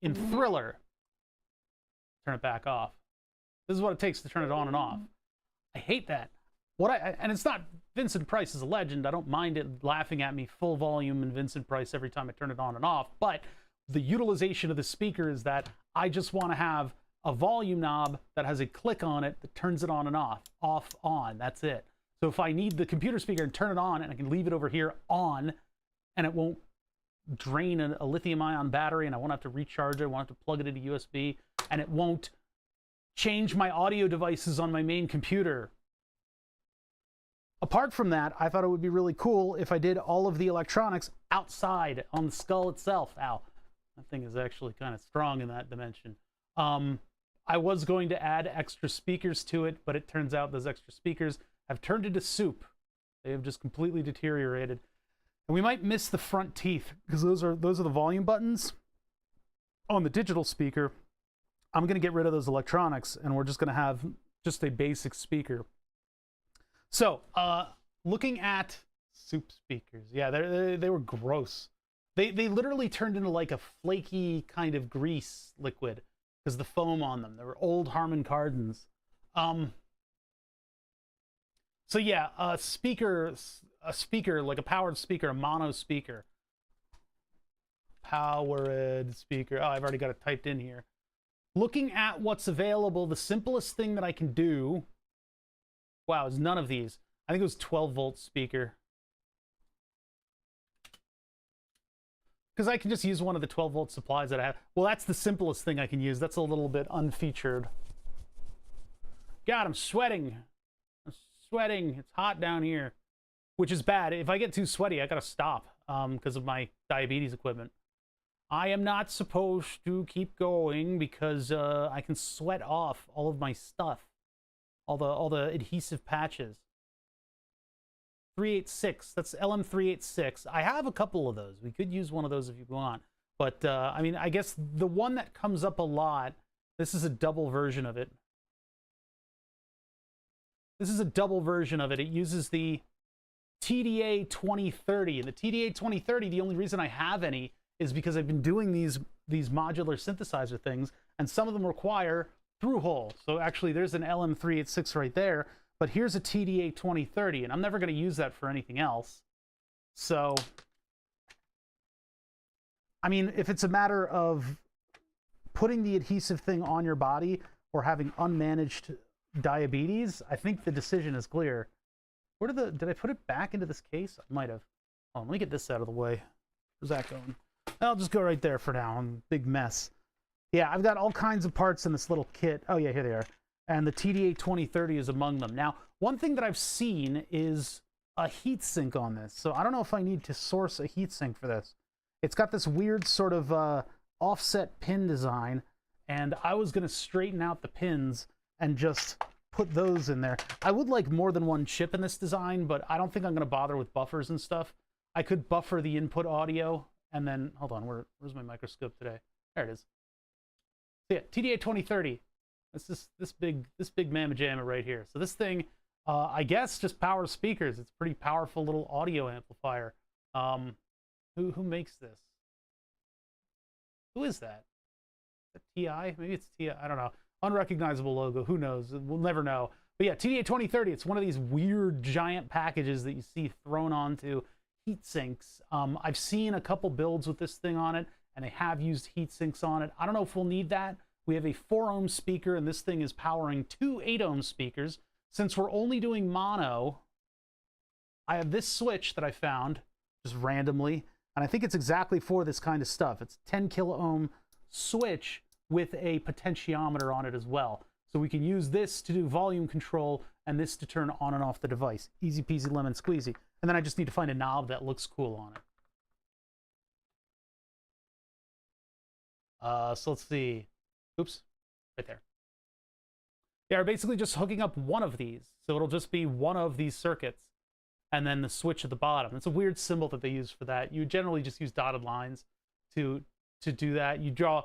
in Thriller. Turn it back off. This is what it takes to turn it on and off. I hate that. And it's not, Vincent Price is a legend. I don't mind it laughing at me full volume in Vincent Price every time I turn it on and off. But the utilization of the speaker is that I just want to have a volume knob that has a click on it that turns it on and off, on. That's it. So if I need the computer speaker and turn it on, and I can leave it over here on, and it won't drain a lithium ion battery and I won't have to recharge it, I won't have to plug it into USB, and it won't change my audio devices on my main computer. Apart from that, I thought it would be really cool if I did all of the electronics outside on the skull itself. Ow, that thing is actually kind of strong in that dimension. I was going to add extra speakers to it, but it turns out those extra speakers have turned into soup. They have just completely deteriorated. And we might miss the front teeth because those are the volume buttons on the digital speaker. I'm going to get rid of those electronics and we're just going to have just a basic speaker. So, looking at soup speakers, yeah, they were gross. They literally turned into like a flaky kind of grease liquid because the foam on them. They were old Harman Kardons. So yeah, a speaker like a powered speaker, a mono speaker. Powered speaker. Oh, I've already got it typed in here. Looking at what's available, the simplest thing that I can do, wow, is none of these. I think it was 12-volt speaker. Because I can just use one of the 12-volt supplies that I have. Well, that's the simplest thing I can use. That's a little bit unfeatured. God, I'm sweating. I'm sweating. It's hot down here. Which is bad. If I get too sweaty, I gotta stop because of my diabetes equipment. I am not supposed to keep going because I can sweat off all of my stuff. All the adhesive patches. 386. That's LM386. I have a couple of those. We could use one of those if you want. But, I mean, I guess the one that comes up a lot, this is a double version of it. This is a double version of it. It uses the TDA 2030. And the TDA 2030, the only reason I have any is because I've been doing these modular synthesizer things, and some of them require through-hole. So actually, there's an LM386 right there. But here's a TDA 2030, and I'm never going to use that for anything else. So, I mean, if it's a matter of putting the adhesive thing on your body or having unmanaged diabetes, I think the decision is clear. Where did I put it back into this case? I might have. Oh, let me get this out of the way. Where's that going? I'll just go right there for now. I'm a big mess. Yeah, I've got all kinds of parts in this little kit. Oh, yeah, here they are. And the TDA 2030 is among them. Now, one thing that I've seen is a heatsink on this. So I don't know if I need to source a heatsink for this. It's got this weird sort of offset pin design, and I was going to straighten out the pins and just put those in there. I would like more than one chip in this design, but I don't think I'm going to bother with buffers and stuff. I could buffer the input audio, and then, hold on, where's my microscope today? There it is. So yeah, TDA 2030. This big mamma jamma right here. So this thing, I guess, just powers speakers. It's a pretty powerful little audio amplifier. Who makes this? Who is that? Is that TI? Maybe it's TI. I don't know. Unrecognizable logo. Who knows? We'll never know. But yeah, TDA 2030. It's one of these weird giant packages that you see thrown onto heat sinks. I've seen a couple builds with this thing on it, and they have used heat sinks on it. I don't know if we'll need that. We have a 4-ohm speaker, and this thing is powering 2 8-ohm speakers. Since we're only doing mono, I have this switch that I found just randomly, and I think it's exactly for this kind of stuff. It's a 10 kilo-ohm switch with a potentiometer on it as well. So we can use this to do volume control and this to turn on and off the device. Easy peasy lemon squeezy. And then I just need to find a knob that looks cool on it. So let's see. Oops, right there. Yeah, we're basically just hooking up one of these. So it'll just be one of these circuits and then the switch at the bottom. It's a weird symbol that they use for that. You generally just use dotted lines to do that. You draw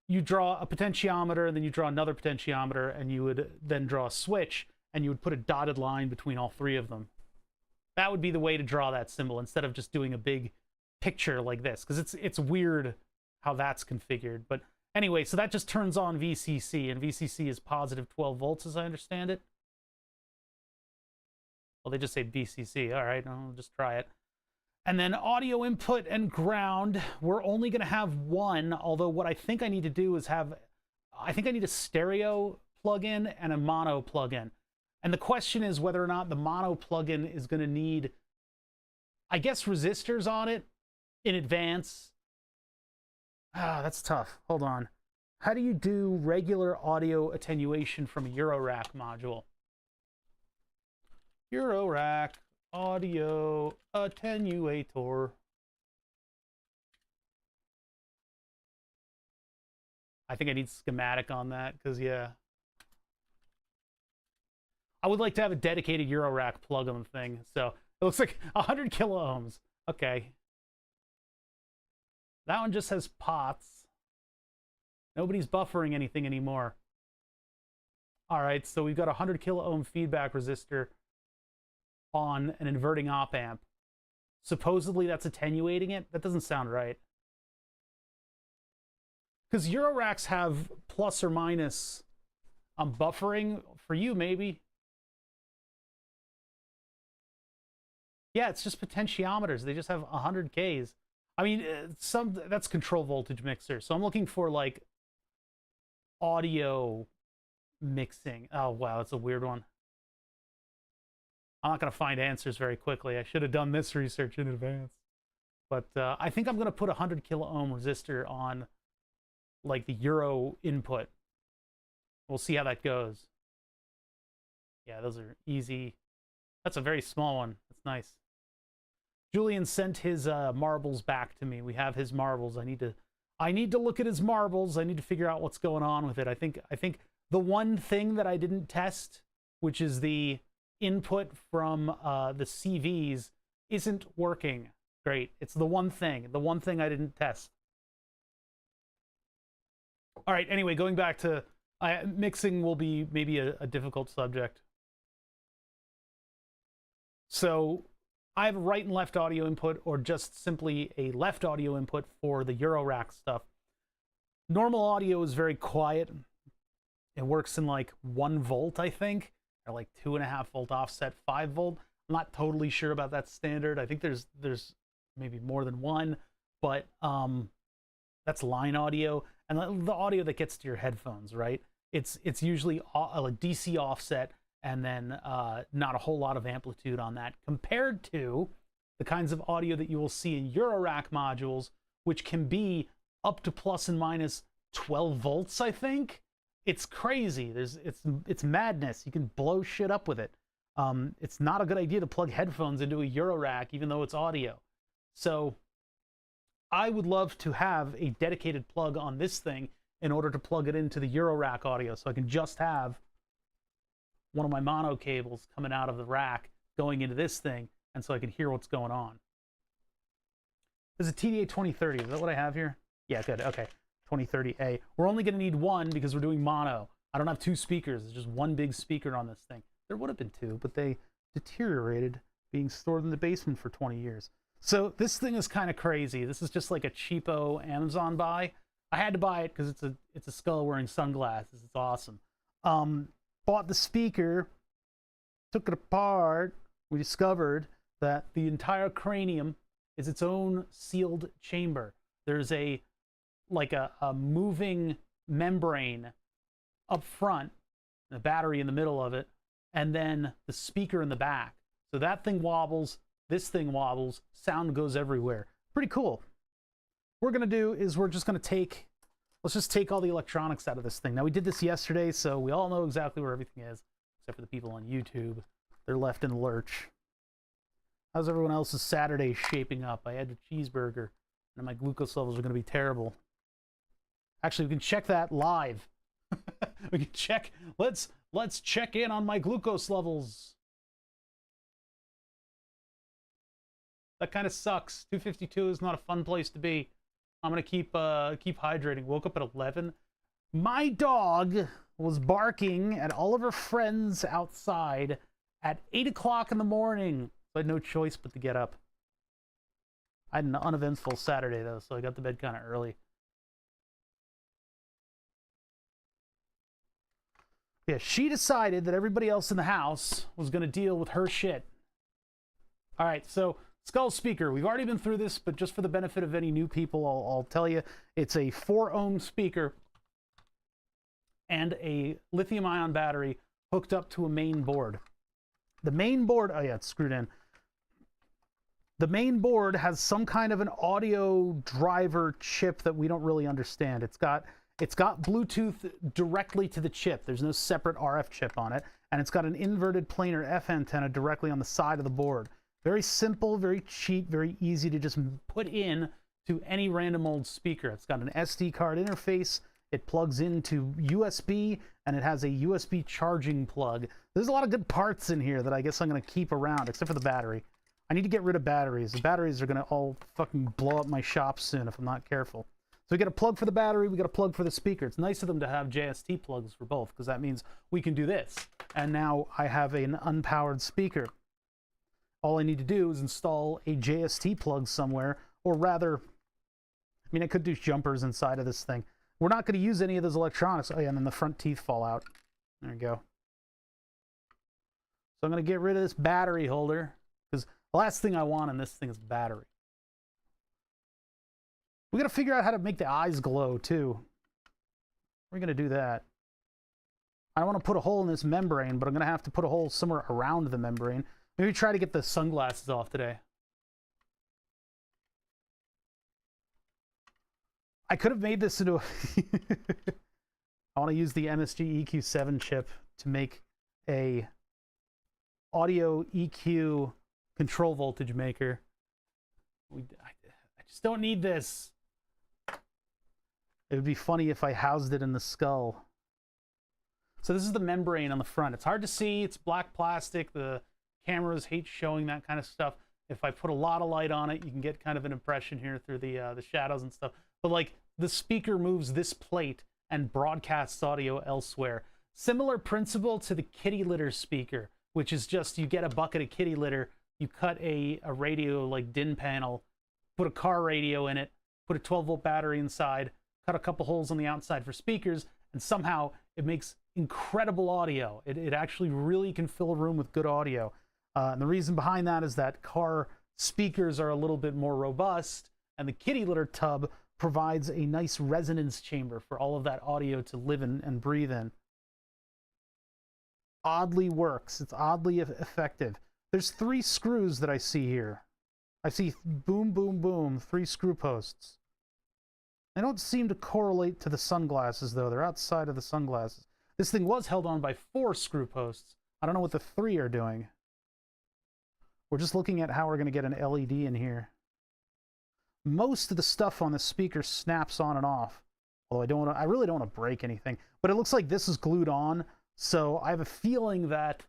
a potentiometer, and then you draw another potentiometer, and you would then draw a switch, and you would put a dotted line between all 3 of them. That would be the way to draw that symbol instead of just doing a big picture like this, because it's weird how that's configured. But anyway, so that just turns on VCC, and VCC is positive 12 volts, as I understand it. Well, they just say VCC. All right, I'll just try it. And then audio input and ground, we're only going to have one, although what I think I need to do is I think I need a stereo plug-in and a mono plug-in. And the question is whether or not the mono plug-in is going to need, I guess, resistors on it, in advance. Ah, that's tough. Hold on. How do you do regular audio attenuation from a Eurorack module? Eurorack audio attenuator. I think I need schematic on that because, yeah. I would like to have a dedicated Eurorack plug on the thing. So it looks like 100 kilo ohms. Okay. That one just has pots. Nobody's buffering anything anymore. All right, so we've got a 100 kilo ohm feedback resistor on an inverting op amp. Supposedly that's attenuating it. That doesn't sound right. Because Euroracks have plus or minus buffering. For you, maybe. Yeah, it's just potentiometers. They just have 100 Ks. I mean, that's control voltage mixer. So I'm looking for like audio mixing. Oh, wow, that's a weird one. I'm not going to find answers very quickly. I should have done this research in advance. But I think I'm going to put a 100 kilo ohm resistor on like the Euro input. We'll see how that goes. Yeah, those are easy. That's a very small one. That's nice. Julian sent his marbles back to me. We have his marbles. I need to look at his marbles. I need to figure out what's going on with it. I think the one thing that I didn't test, which is the input from the CVs, isn't working great. It's the one thing I didn't test. All right, anyway, going back to mixing will be maybe a difficult subject. So I have a right and left audio input, or just simply a left audio input for the Eurorack stuff. Normal audio is very quiet. It works in like 1 volt, I think, or like 2.5 volt offset, 5 volt. I'm not totally sure about that standard. I think there's maybe more than one, but that's line audio, and the audio that gets to your headphones, right? It's usually a DC offset, and then not a whole lot of amplitude on that, compared to the kinds of audio that you will see in Eurorack modules, which can be up to plus and minus 12 volts, I think. It's crazy. It's madness. You can blow shit up with it. It's not a good idea to plug headphones into a Eurorack, even though it's audio. So I would love to have a dedicated plug on this thing in order to plug it into the Eurorack audio, so I can just have one of my mono cables coming out of the rack going into this thing, and so I can hear what's going on. There's a TDA 2030. Is that what I have here? Yeah, good. Okay. 2030A. We're only going to need one because we're doing mono. I don't have 2 speakers. It's just one big speaker on this thing. There would have been 2, but they deteriorated, being stored in the basement for 20 years. So this thing is kind of crazy. This is just like a cheapo Amazon buy. I had to buy it because it's a skull wearing sunglasses. It's awesome. Bought the speaker, took it apart. We discovered that the entire cranium is its own sealed chamber. There's a moving membrane up front, the battery in the middle of it, and then the speaker in the back. So that thing wobbles, this thing wobbles, sound goes everywhere. Pretty cool. What we're gonna do is let's just take all the electronics out of this thing. Now, we did this yesterday, so we all know exactly where everything is, except for the people on YouTube. They're left in the lurch. How's everyone else's Saturday shaping up? I had a cheeseburger, and my glucose levels are gonna be terrible. Actually, we can check that live. We can check. Let's check in on my glucose levels. That kind of sucks. 252 is not a fun place to be. I'm gonna keep hydrating. Woke up at 11. My dog was barking at all of her friends outside at 8 o'clock in the morning. So I had no choice but to get up. I had an uneventful Saturday though, so I got to bed kind of early. Yeah, she decided that everybody else in the house was going to deal with her shit. All right, so Skull speaker. We've already been through this, but just for the benefit of any new people, I'll tell you. It's a 4-ohm speaker and a lithium-ion battery hooked up to a main board. The main board, oh yeah, it's screwed in. The main board has some kind of an audio driver chip that we don't really understand. It's got Bluetooth directly to the chip. There's no separate RF chip on it. And it's got an inverted planar F antenna directly on the side of the board. Very simple, very cheap, very easy to just put in to any random old speaker. It's got an SD card interface. It plugs into USB, and it has a USB charging plug. There's a lot of good parts in here that I guess I'm going to keep around, except for the battery. I need to get rid of batteries. The batteries are going to all fucking blow up my shop soon if I'm not careful. So we got a plug for the battery, we got a plug for the speaker. It's nice of them to have JST plugs for both, because that means we can do this. And now I have an unpowered speaker. All I need to do is install a JST plug somewhere, or rather, I mean, I could do jumpers inside of this thing. We're not going to use any of those electronics. Oh yeah, and then the front teeth fall out. There we go. So I'm going to get rid of this battery holder, because the last thing I want in this thing is battery. We got to figure out how to make the eyes glow, too. We're going to do that. I don't want to put a hole in this membrane, but I'm going to have to put a hole somewhere around the membrane. Maybe try to get the sunglasses off today. I could have made this into a... I want to use the MSG EQ7 chip to make a audio EQ control voltage maker. I just don't need this. It would be funny if I housed it in the skull. So this is the membrane on the front. It's hard to see. It's black plastic. The cameras hate showing that kind of stuff. If I put a lot of light on it, you can get kind of an impression here through the shadows and stuff. But like the speaker moves this plate and broadcasts audio elsewhere. Similar principle to the kitty litter speaker, which is just you get a bucket of kitty litter, you cut a radio like DIN panel, put a car radio in it, put a 12-volt battery inside, cut a couple holes on the outside for speakers, and somehow it makes incredible audio. It actually really can fill a room with good audio. And the reason behind that is that car speakers are a little bit more robust, and the kitty litter tub provides a nice resonance chamber for all of that audio to live in and breathe in. Oddly works. It's oddly effective. There's 3 screws that I see here. I see boom, boom, boom, 3 screw posts. They don't seem to correlate to the sunglasses, though. They're outside of the sunglasses. This thing was held on by 4 screw posts. I don't know what the 3 are doing. We're just looking at how we're going to get an LED in here. Most of the stuff on the speaker snaps on and off. Although I really don't want to break anything. But it looks like this is glued on. So I have a feeling that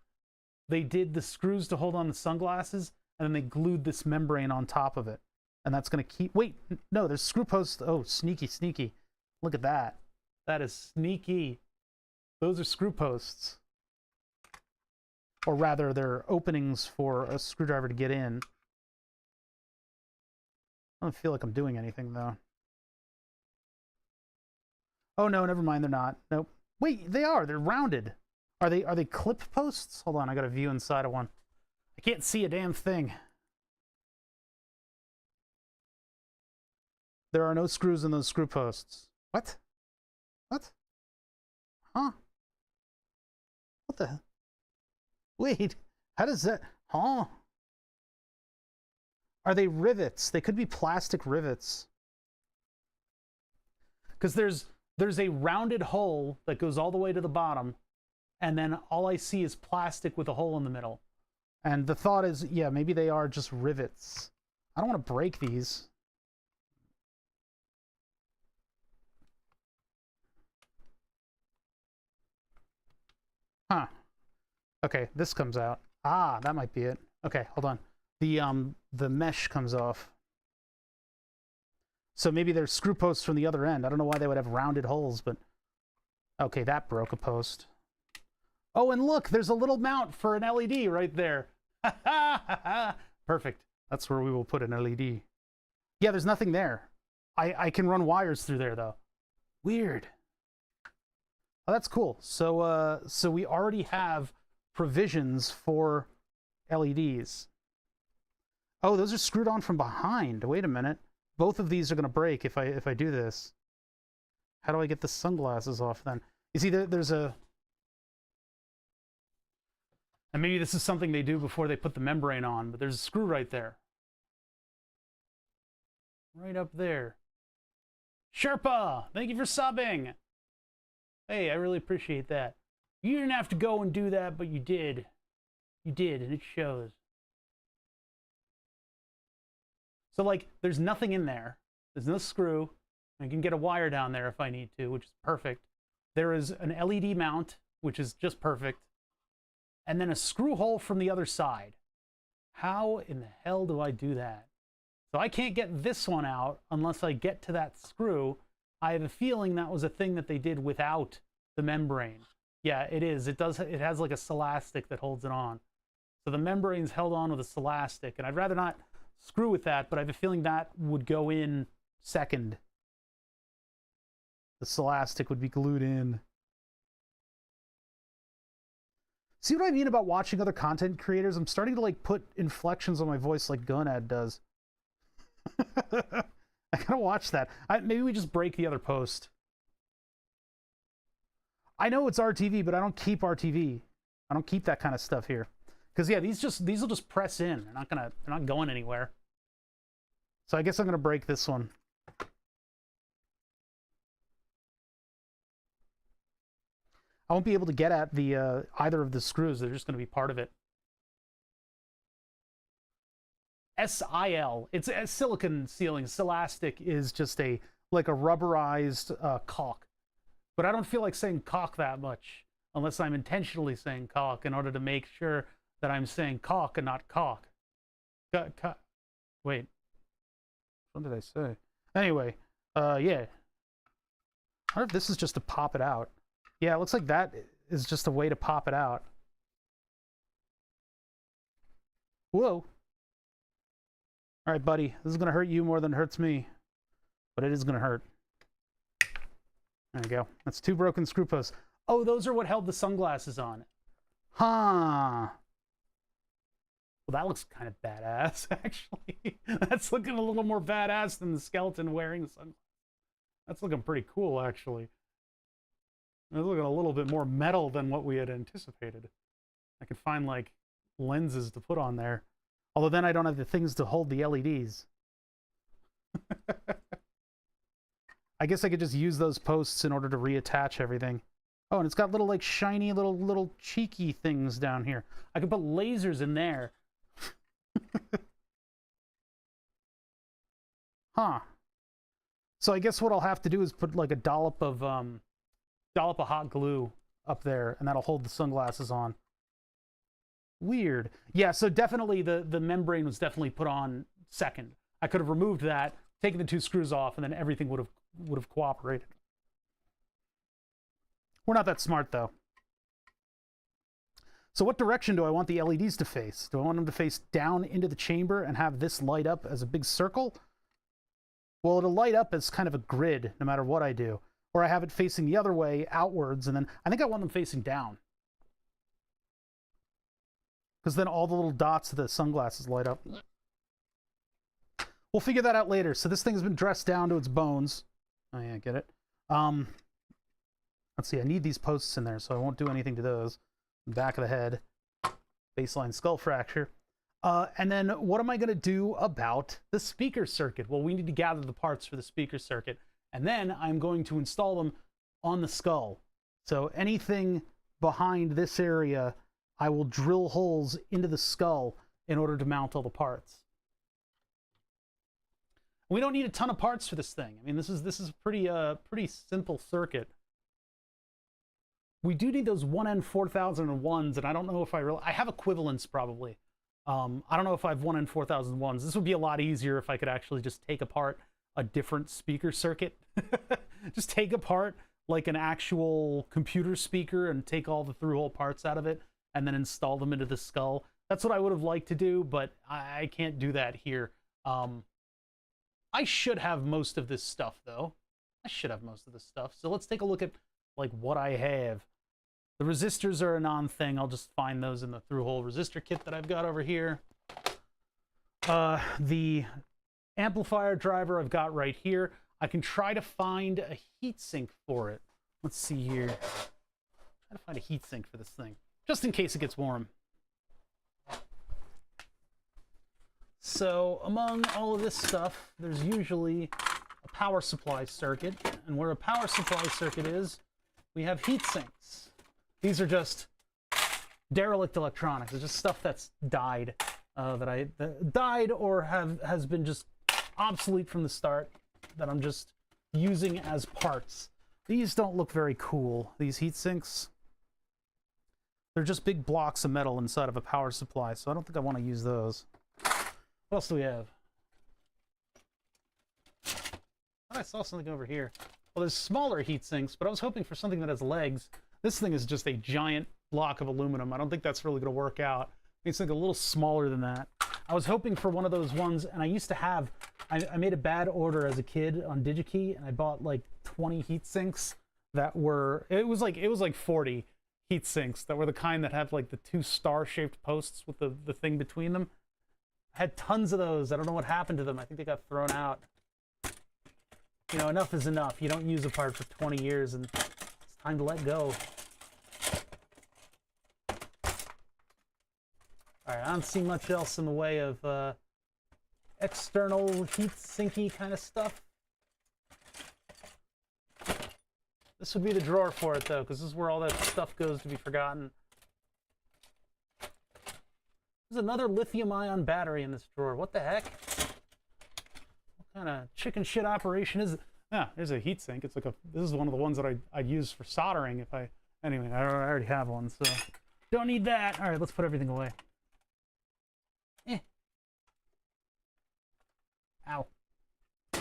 they did the screws to hold on the sunglasses, and then they glued this membrane on top of it. And that's going to keep... Wait, no, there's screw posts. Oh, sneaky, sneaky. Look at that. That is sneaky. Those are screw posts. Or rather, they're openings for a screwdriver to get in. I don't feel like I'm doing anything, though. Oh, no, never mind. They're not. Nope. Wait, they are. They're rounded. Are they clip posts? Hold on, I got a view inside of one. I can't see a damn thing. There are no screws in those screw posts. What? What? Huh? What the? Wait, how does that... Huh? Are they rivets? They could be plastic rivets. Because there's a rounded hole that goes all the way to the bottom, and then all I see is plastic with a hole in the middle. And the thought is, yeah, maybe they are just rivets. I don't want to break these. Huh. Okay, this comes out. Ah, that might be it. Okay, hold on. The mesh comes off. So maybe there's screw posts from the other end. I don't know why they would have rounded holes, but... Okay, that broke a post. Oh, and look, there's a little mount for an LED right there. Perfect. That's where we will put an LED. Yeah, there's nothing there. I can run wires through there, though. Weird. Oh, that's cool. So we already have provisions for LEDs. Oh, those are screwed on from behind. Wait a minute. Both of these are going to break if I do this. How do I get the sunglasses off then? You see, there's a... And maybe this is something they do before they put the membrane on, but there's a screw right there. Right up there. Sherpa, thank you for subbing. Hey, I really appreciate that. You didn't have to go and do that, but you did. You did, and it shows. So, like, there's nothing in there. There's no screw. I can get a wire down there if I need to, which is perfect. There is an LED mount, which is just perfect. And then a screw hole from the other side. How in the hell do I do that? So I can't get this one out unless I get to that screw. I have a feeling that was a thing that they did without the membrane. Yeah, it is. It has like a Silastic that holds it on. So the membrane's held on with a Silastic, and I'd rather not screw with that, but I have a feeling that would go in second. The Silastic would be glued in. See what I mean about watching other content creators? I'm starting to like put inflections on my voice like Gonad does. I gotta watch that. Maybe we just break the other post. I know it's RTV, but I don't keep RTV. I don't keep that kind of stuff here. Because yeah, these will just press in. They're not going anywhere. So I guess I'm gonna break this one. I won't be able to get at the either of the screws. They're just gonna be part of it. SIL. It's a silicon sealing. Silastic is just like a rubberized caulk. But I don't feel like saying caulk that much unless I'm intentionally saying caulk in order to make sure that I'm saying caulk and not caulk. Wait. What did I say? Anyway, yeah. I wonder if this is just to pop it out. Yeah, it looks like that is just a way to pop it out. Whoa. All right, buddy. This is going to hurt you more than it hurts me. But it is going to hurt. There you go. That's 2 broken screw posts. Oh, those are what held the sunglasses on. Huh. Well, that looks kind of badass, actually. That's looking a little more badass than the skeleton wearing the sunglasses. That's looking pretty cool, actually. It's looking a little bit more metal than what we had anticipated. I could find, like, lenses to put on there. Although then I don't have the things to hold the LEDs. I guess I could just use those posts in order to reattach everything. Oh, and it's got little, like, shiny little cheeky things down here. I could put lasers in there. Huh. So I guess what I'll have to do is put, like, a dollop of hot glue up there, and that'll hold the sunglasses on. Weird. Yeah, so definitely the membrane was definitely put on second. I could have removed that, taken the 2 screws off, and then everything would have cooperated. We're not that smart, though. So what direction do I want the LEDs to face? Do I want them to face down into the chamber and have this light up as a big circle? Well, it'll light up as kind of a grid no matter what I do. Or I have it facing the other way, outwards, and then I think I want them facing down. Because then all the little dots of the sunglasses light up. We'll figure that out later. So this thing has been dressed down to its bones. Oh yeah, get it. Let's see, I need these posts in there, so I won't do anything to those. Back of the head. Baseline skull fracture. And then what am I going to do about the speaker circuit? Well, we need to gather the parts for the speaker circuit. And then I'm going to install them on the skull. So anything behind this area, I will drill holes into the skull in order to mount all the parts. We don't need a ton of parts for this thing. I mean, this is a pretty simple circuit. We do need those 1N 4001s, and I don't know if I have equivalents probably. I don't know if I have 1N 4001s. This would be a lot easier if I could actually just take apart a different speaker circuit. Just take apart like an actual computer speaker and take all the through-hole parts out of it and then install them into the skull. That's what I would have liked to do, but I can't do that here. I should have most of this stuff, though. I should have most of this stuff. So let's take a look at like what I have. The resistors are a non-thing. I'll just find those in the through-hole resistor kit that I've got over here. The amplifier driver I've got right here. I can try to find a heatsink for it. Let's see here. Try to find a heatsink for this thing, just in case it gets warm. So among all of this stuff, there's usually a power supply circuit, and where a power supply circuit is, we have heat sinks. These are just derelict electronics. It's just stuff that's died, that died or has been just obsolete from the start, that I'm just using as parts. These don't look very cool, these heat sinks. They're just big blocks of metal inside of a power supply, so I don't think I want to use those. What else do we have? Oh, I saw something over here. Well, there's smaller heat sinks, but I was hoping for something that has legs. This thing is just a giant block of aluminum. I don't think that's really going to work out. It's like a little smaller than that. I was hoping for one of those ones, and I used to have, I made a bad order as a kid on DigiKey, and I bought like 20 heat sinks that were, it was like 40 heat sinks that were the kind that had like the two star-shaped posts with the thing between them. I had tons of those. I don't know what happened to them. I think they got thrown out. You know, enough is enough. You don't use a part for 20 years, and it's time to let go. Alright, I don't see much else in the way of external heat sinky kind of stuff. This would be the drawer for it, though, because this is where all that stuff goes to be forgotten. There's another lithium-ion battery in this drawer. What the heck? What kind of chicken shit operation is it? Yeah, there's a heat sink. It's like this is one of the ones that I'd use for soldering if I... Anyway, I already have one, so... Don't need that! Alright, let's put everything away. Ow.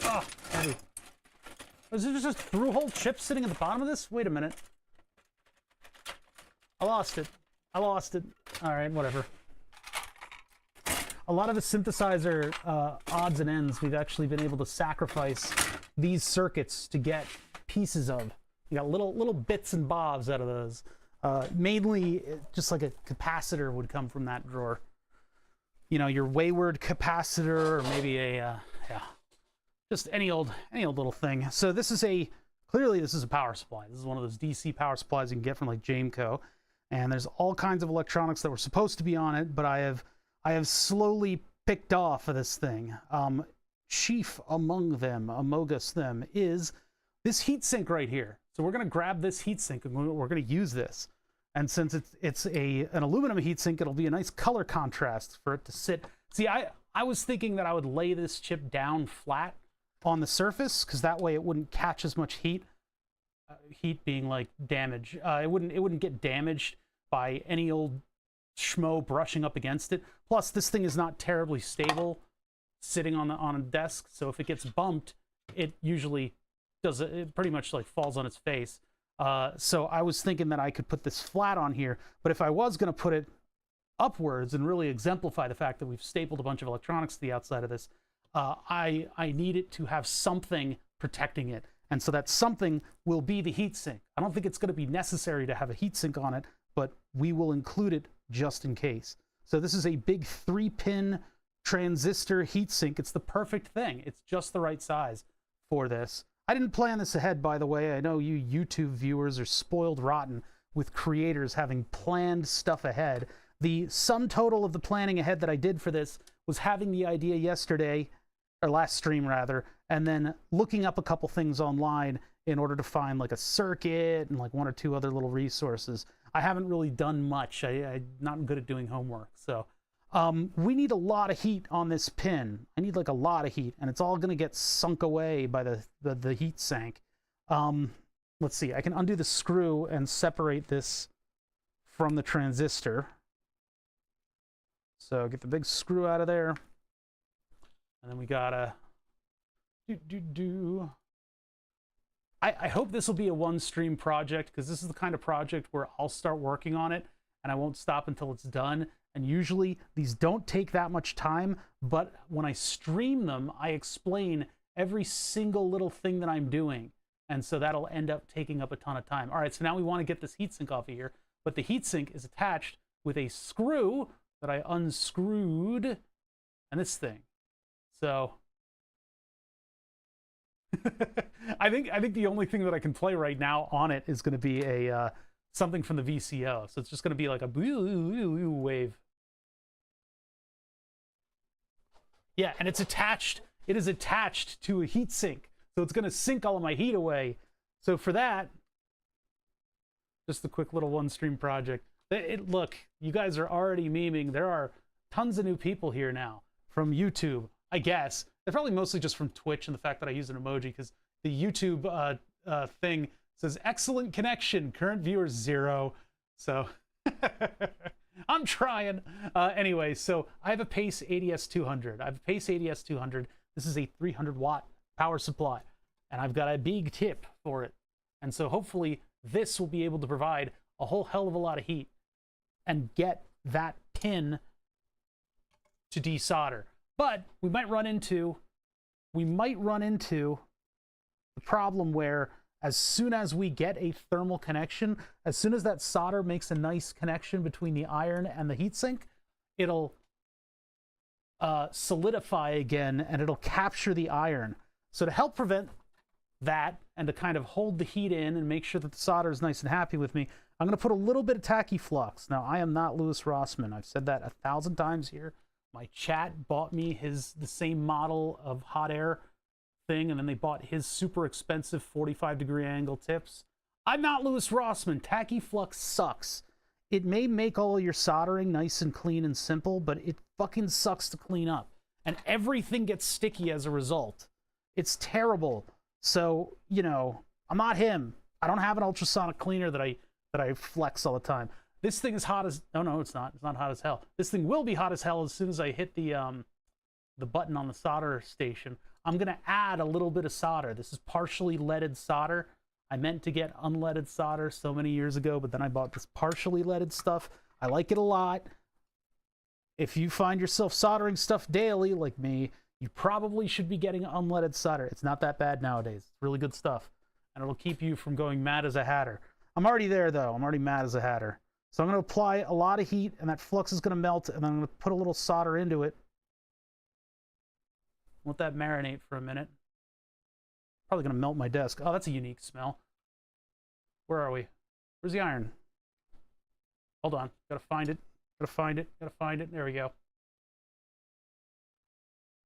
Oh, heavy. Is there just through-hole chips sitting at the bottom of this? Wait a minute. I lost it. I lost it. Alright, whatever. A lot of the synthesizer odds and ends we've actually been able to sacrifice these circuits to get pieces of. You got little bits and bobs out of those. Mainly, just like a capacitor would come from that drawer. You know, your wayward capacitor, or maybe a just any old little thing. So this is clearly this is a power supply. This is one of those DC power supplies you can get from like Jameco, and there's all kinds of electronics that were supposed to be on it, but I have slowly picked off of this thing. Chief among them is this heatsink right here. So we're gonna grab this heatsink and we're gonna use this. And since it's an aluminum heatsink, it'll be a nice color contrast for it to sit. See, I was thinking that I would lay this chip down flat on the surface, because that way it wouldn't catch as much heat. Heat being like damage. It wouldn't get damaged by any old schmo brushing up against it. Plus, this thing is not terribly stable sitting on a desk, so if it gets bumped, it usually does it pretty much like falls on its face. So I was thinking that I could put this flat on here, but if I was going to put it upwards and really exemplify the fact that we've stapled a bunch of electronics to the outside of this, I need it to have something protecting it. And so that something will be the heatsink. I don't think it's going to be necessary to have a heatsink on it, but we will include it just in case. So this is a big 3-pin transistor heatsink. It's the perfect thing. It's just the right size for this. I didn't plan this ahead, by the way. I know you YouTube viewers are spoiled rotten with creators having planned stuff ahead. The sum total of the planning ahead that I did for this was having the idea yesterday, or last stream rather, and then looking up a couple things online in order to find like a circuit and like one or two other little resources. I haven't really done much. I'm not good at doing homework. So we need a lot of heat on this pin. I need like a lot of heat, and it's all going to get sunk away by the heat sink. Let's see. I can undo the screw and separate this from the transistor. So get the big screw out of there. And then we gotta I hope this will be a one-stream project, because this is the kind of project where I'll start working on it and I won't stop until it's done. And usually these don't take that much time, but when I stream them, I explain every single little thing that I'm doing. And so that'll end up taking up a ton of time. All right, so now we want to get this heatsink off of here, but the heatsink is attached with a screw that I unscrewed, and this thing. So I think the only thing that I can play right now on it is going to be a something from the VCO. So it's just going to be like a wave. Yeah, and it's attached. It is attached to a heat sink, so it's going to sink all of my heat away. So for that, just a quick little one-stream project. Look, you guys are already memeing. There are tons of new people here now from YouTube, I guess. They're probably mostly just from Twitch and the fact that I use an emoji, because the YouTube thing says excellent connection, current viewers 0. So I'm trying. Anyway, so I have a Pace ADS200. I have a Pace ADS200. This is a 300 watt power supply, and I've got a big tip for it. And so hopefully this will be able to provide a whole hell of a lot of heat and get that pin to desolder. But we might run into the problem where as soon as we get a thermal connection, as soon as that solder makes a nice connection between the iron and the heatsink, it'll solidify again and it'll capture the iron. So to help prevent that and to kind of hold the heat in and make sure that the solder is nice and happy with me, I'm going to put a little bit of Tachyflux. Now, I am not Louis Rossmann. I've said that 1,000 times here. My chat bought me the same model of hot air thing, and then they bought his super expensive 45-degree angle tips. I'm not Louis Rossmann. Tachyflux sucks. It may make all your soldering nice and clean and simple, but it fucking sucks to clean up. And everything gets sticky as a result. It's terrible. So, you know, I'm not him. I don't have an ultrasonic cleaner that I flex all the time. This thing is hot as... Oh, no, it's not. It's not hot as hell. This thing will be hot as hell as soon as I hit the button on the solder station. I'm going to add a little bit of solder. This is partially leaded solder. I meant to get unleaded solder so many years ago, but then I bought this partially leaded stuff. I like it a lot. If you find yourself soldering stuff daily, like me, you probably should be getting unleaded solder. It's not that bad nowadays. It's really good stuff. And it'll keep you from going mad as a hatter. I'm already there, though. I'm already mad as a hatter. So I'm going to apply a lot of heat, and that flux is going to melt, and then I'm going to put a little solder into it. Let that marinate for a minute. Probably going to melt my desk. Oh, that's a unique smell. Where are we? Where's the iron? Hold on. Gotta find it. Gotta find it. Gotta find it. There we go.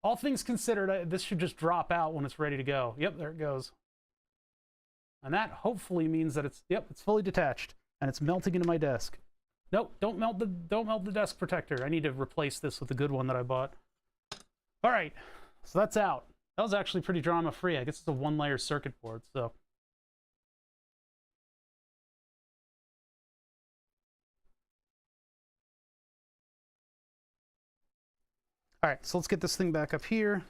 All things considered, this should just drop out when it's ready to go. Yep, there it goes. And that hopefully means that it's fully detached and it's melting into my desk. Nope, don't melt the desk protector. I need to replace this with a good one that I bought. All right, so that's out. That was actually pretty drama-free. I guess it's a one-layer circuit board, so. All right, so let's get this thing back up here.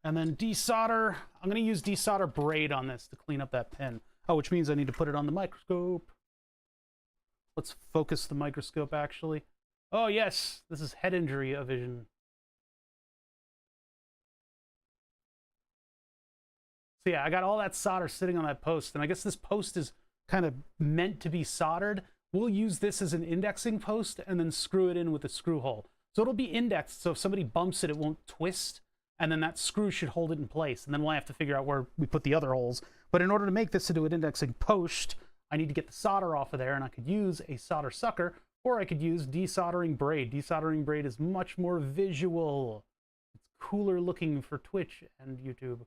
And then desolder. I'm going to use desolder braid on this to clean up that pin. Oh, which means I need to put it on the microscope. Let's focus the microscope, actually. Oh, yes, this is head injury vision. So yeah, I got all that solder sitting on that post, and I guess this post is kind of meant to be soldered. We'll use this as an indexing post and then screw it in with a screw hole. So it'll be indexed, so if somebody bumps it, it won't twist, and then that screw should hold it in place, and then we'll have to figure out where we put the other holes. But in order to make this into an indexing post, I need to get the solder off of there, and I could use a solder sucker, or I could use desoldering braid. Desoldering braid is much more visual. It's cooler looking for Twitch and YouTube.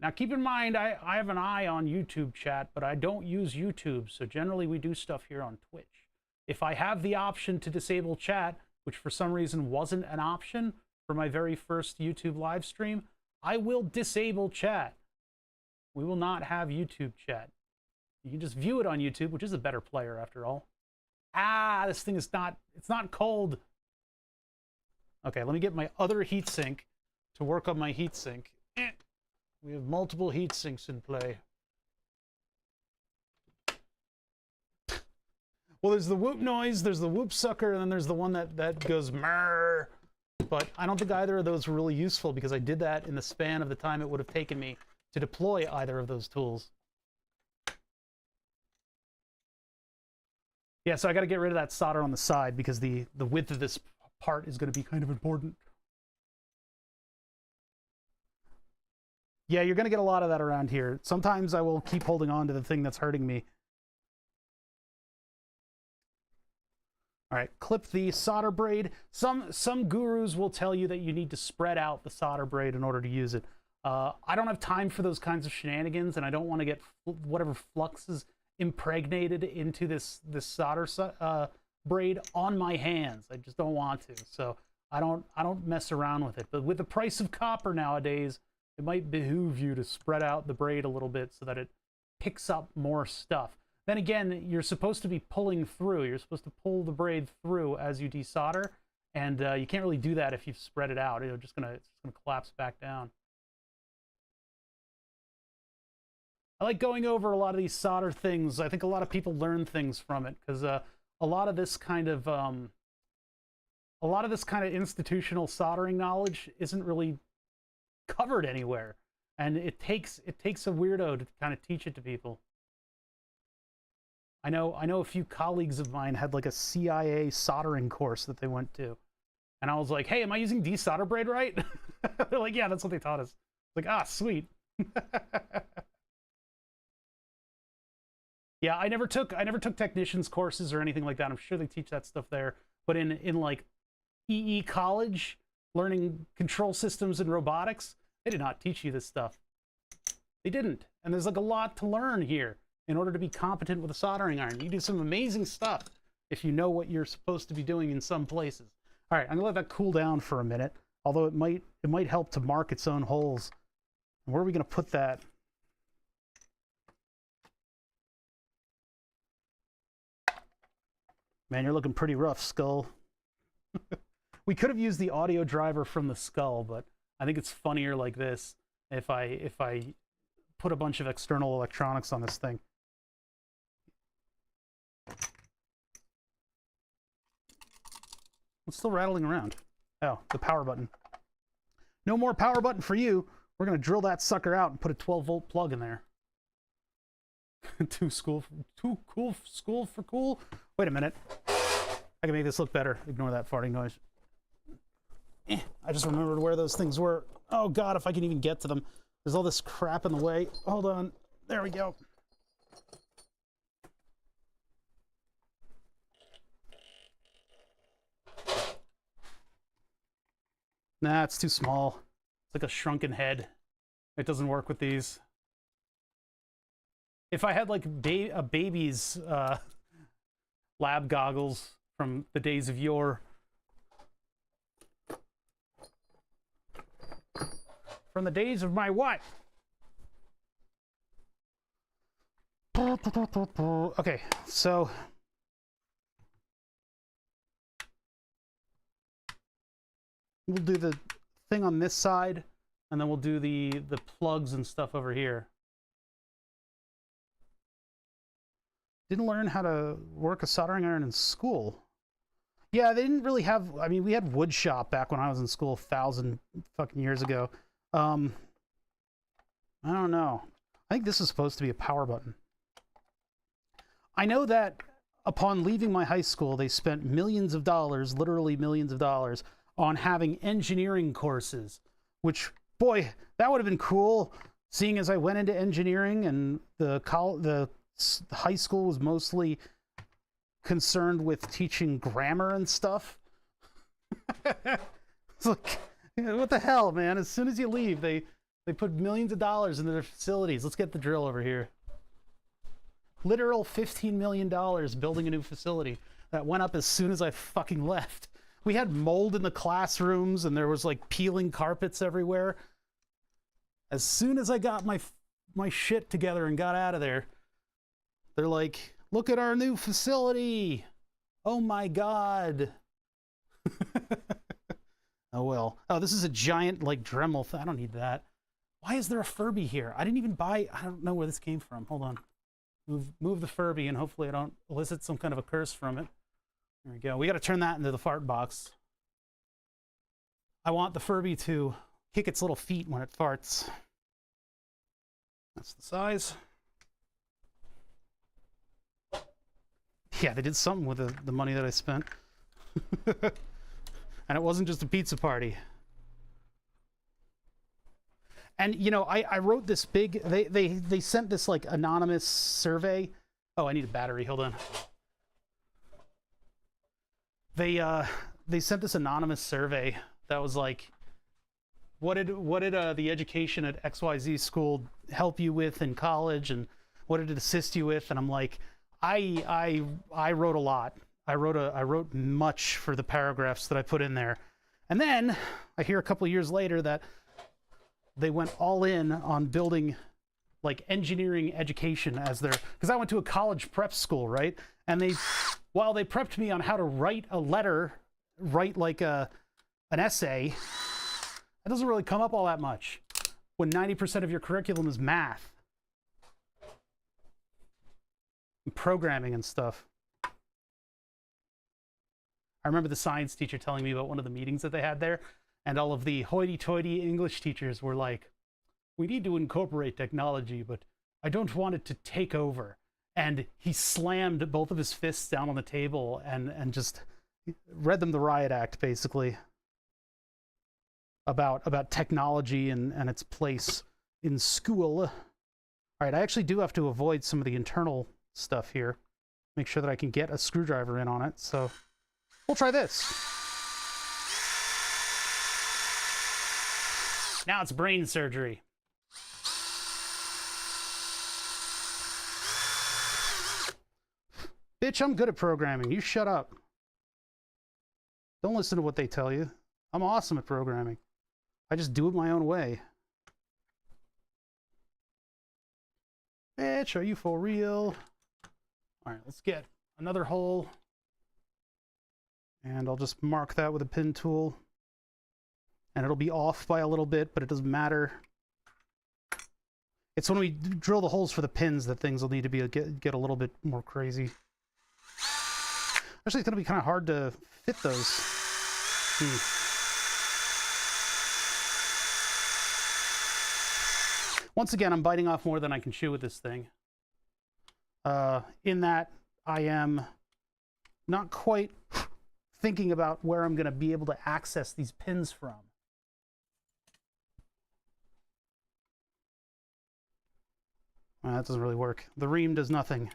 Now, keep in mind, I have an eye on YouTube chat, but I don't use YouTube, so generally we do stuff here on Twitch. If I have the option to disable chat, which for some reason wasn't an option for my very first YouTube live stream, I will disable chat. We will not have YouTube chat. You can just view it on YouTube, which is a better player after all. Ah, this thing is not, it's not cold. Okay, let me get my other heatsink to work on my heatsink. We have multiple heat sinks in play. Well, there's the whoop noise, there's the whoop sucker, and then there's the one that goes mrrr. But I don't think either of those were really useful because I did that in the span of the time it would have taken me to deploy either of those tools. Yeah, so I got to get rid of that solder on the side because the width of this part is going to be kind of important. Yeah, you're going to get a lot of that around here. Sometimes I will keep holding on to the thing that's hurting me. All right, clip the solder braid. Some gurus will tell you that you need to spread out the solder braid in order to use it. I don't have time for those kinds of shenanigans, and I don't want to get whatever flux is impregnated into this solder braid on my hands. I just don't want to. So I don't mess around with it. But with the price of copper nowadays, it might behoove you to spread out the braid a little bit so that it picks up more stuff. Then again, you're supposed to be pulling through. You're supposed to pull the braid through as you desolder, and you can't really do that if you've spread it out. It's just gonna collapse back down. I like going over a lot of these solder things. I think a lot of people learn things from it because a lot of this kind of institutional soldering knowledge isn't really covered anywhere, and it takes a weirdo to kind of teach it to people. I know a few colleagues of mine had like a CIA soldering course that they went to, and I was like, "Hey, am I using desolder braid right?" They're like, "Yeah, that's what they taught us." Like, ah, sweet. Yeah, I never took technicians courses or anything like that. I'm sure they teach that stuff there, but in like EE college, learning control systems and robotics, they did not teach you this stuff. They didn't, and there's like a lot to learn here in order to be competent with a soldering iron. You do some amazing stuff if you know what you're supposed to be doing in some places. All right, I'm gonna let that cool down for a minute, although it might help to mark its own holes. Where are we gonna put that? Man, you're looking pretty rough, Skull. We could have used the audio driver from the Skull, but I think it's funnier like this if I put a bunch of external electronics on this thing. It's still rattling around. Oh, the power button. No more power button for you. We're gonna drill that sucker out and put a 12-volt plug in there. Too cool for cool. Wait a minute. I can make this look better. Ignore that farting noise. I just remembered where those things were. Oh God, if I can even get to them. There's all this crap in the way. Hold on. There we go. Nah, it's too small. It's like a shrunken head. It doesn't work with these. If I had like a baby's lab goggles from the days of yore. From the days of my what? Okay, so we'll do the thing on this side, and then we'll do the plugs and stuff over here. Didn't learn how to work a soldering iron in school. Yeah, they didn't really have, I mean, we had wood shop back when I was in school 1,000 fucking years ago. I don't know. I think this is supposed to be a power button. I know that upon leaving my high school, they spent millions of dollars, literally millions of dollars, on having engineering courses, which, boy, that would have been cool, seeing as I went into engineering and the high school was mostly concerned with teaching grammar and stuff. It's like, what the hell, man? As soon as you leave, they put millions of dollars into their facilities. Let's get the drill over here. Literal $15 million building a new facility that went up as soon as I fucking left. We had mold in the classrooms, and there was like peeling carpets everywhere. As soon as I got my shit together and got out of there, they're like, look at our new facility. Oh my God. Oh well. Oh, this is a giant like Dremel. I don't need that. Why is there a Furby here? I didn't even buy, I don't know where this came from. Hold on. Move the Furby, and hopefully I don't elicit some kind of a curse from it. There we go. We got to turn that into the fart box. I want the Furby to kick its little feet when it farts. That's the size. Yeah, they did something with the money that I spent. And it wasn't just a pizza party. And, you know, I wrote this big... They sent this, like, anonymous survey. Oh, I need a battery. Hold on. they sent this anonymous survey that was like, what did the education at XYZ school help you with in college, and what did it assist you with? And I'm like, I wrote a lot. I wrote much for the paragraphs that I put in there. And then I hear a couple of years later that they went all in on building like engineering education as their, because I went to a college prep school, right? And while they prepped me on how to write a letter, write like an essay, it doesn't really come up all that much when 90% of your curriculum is math and programming and stuff. I remember the science teacher telling me about one of the meetings that they had there, and all of the hoity-toity English teachers were like, we need to incorporate technology, but I don't want it to take over. And he slammed both of his fists down on the table and just read them the riot act, basically, about technology and its place in school. All right, I actually do have to avoid some of the internal stuff here. Make sure that I can get a screwdriver in on it, so we'll try this. Now it's brain surgery. Bitch, I'm good at programming. You shut up. Don't listen to what they tell you. I'm awesome at programming. I just do it my own way. Bitch, are you for real? All right, let's get another hole. And I'll just mark that with a pin tool. And it'll be off by a little bit, but it doesn't matter. It's when we drill the holes for the pins that things will need to be get a little bit more crazy. Actually, it's going to be kind of hard to fit those. Once again, I'm biting off more than I can chew with this thing. In that I am not quite thinking about where I'm going to be able to access these pins from. That doesn't really work. The ream does nothing.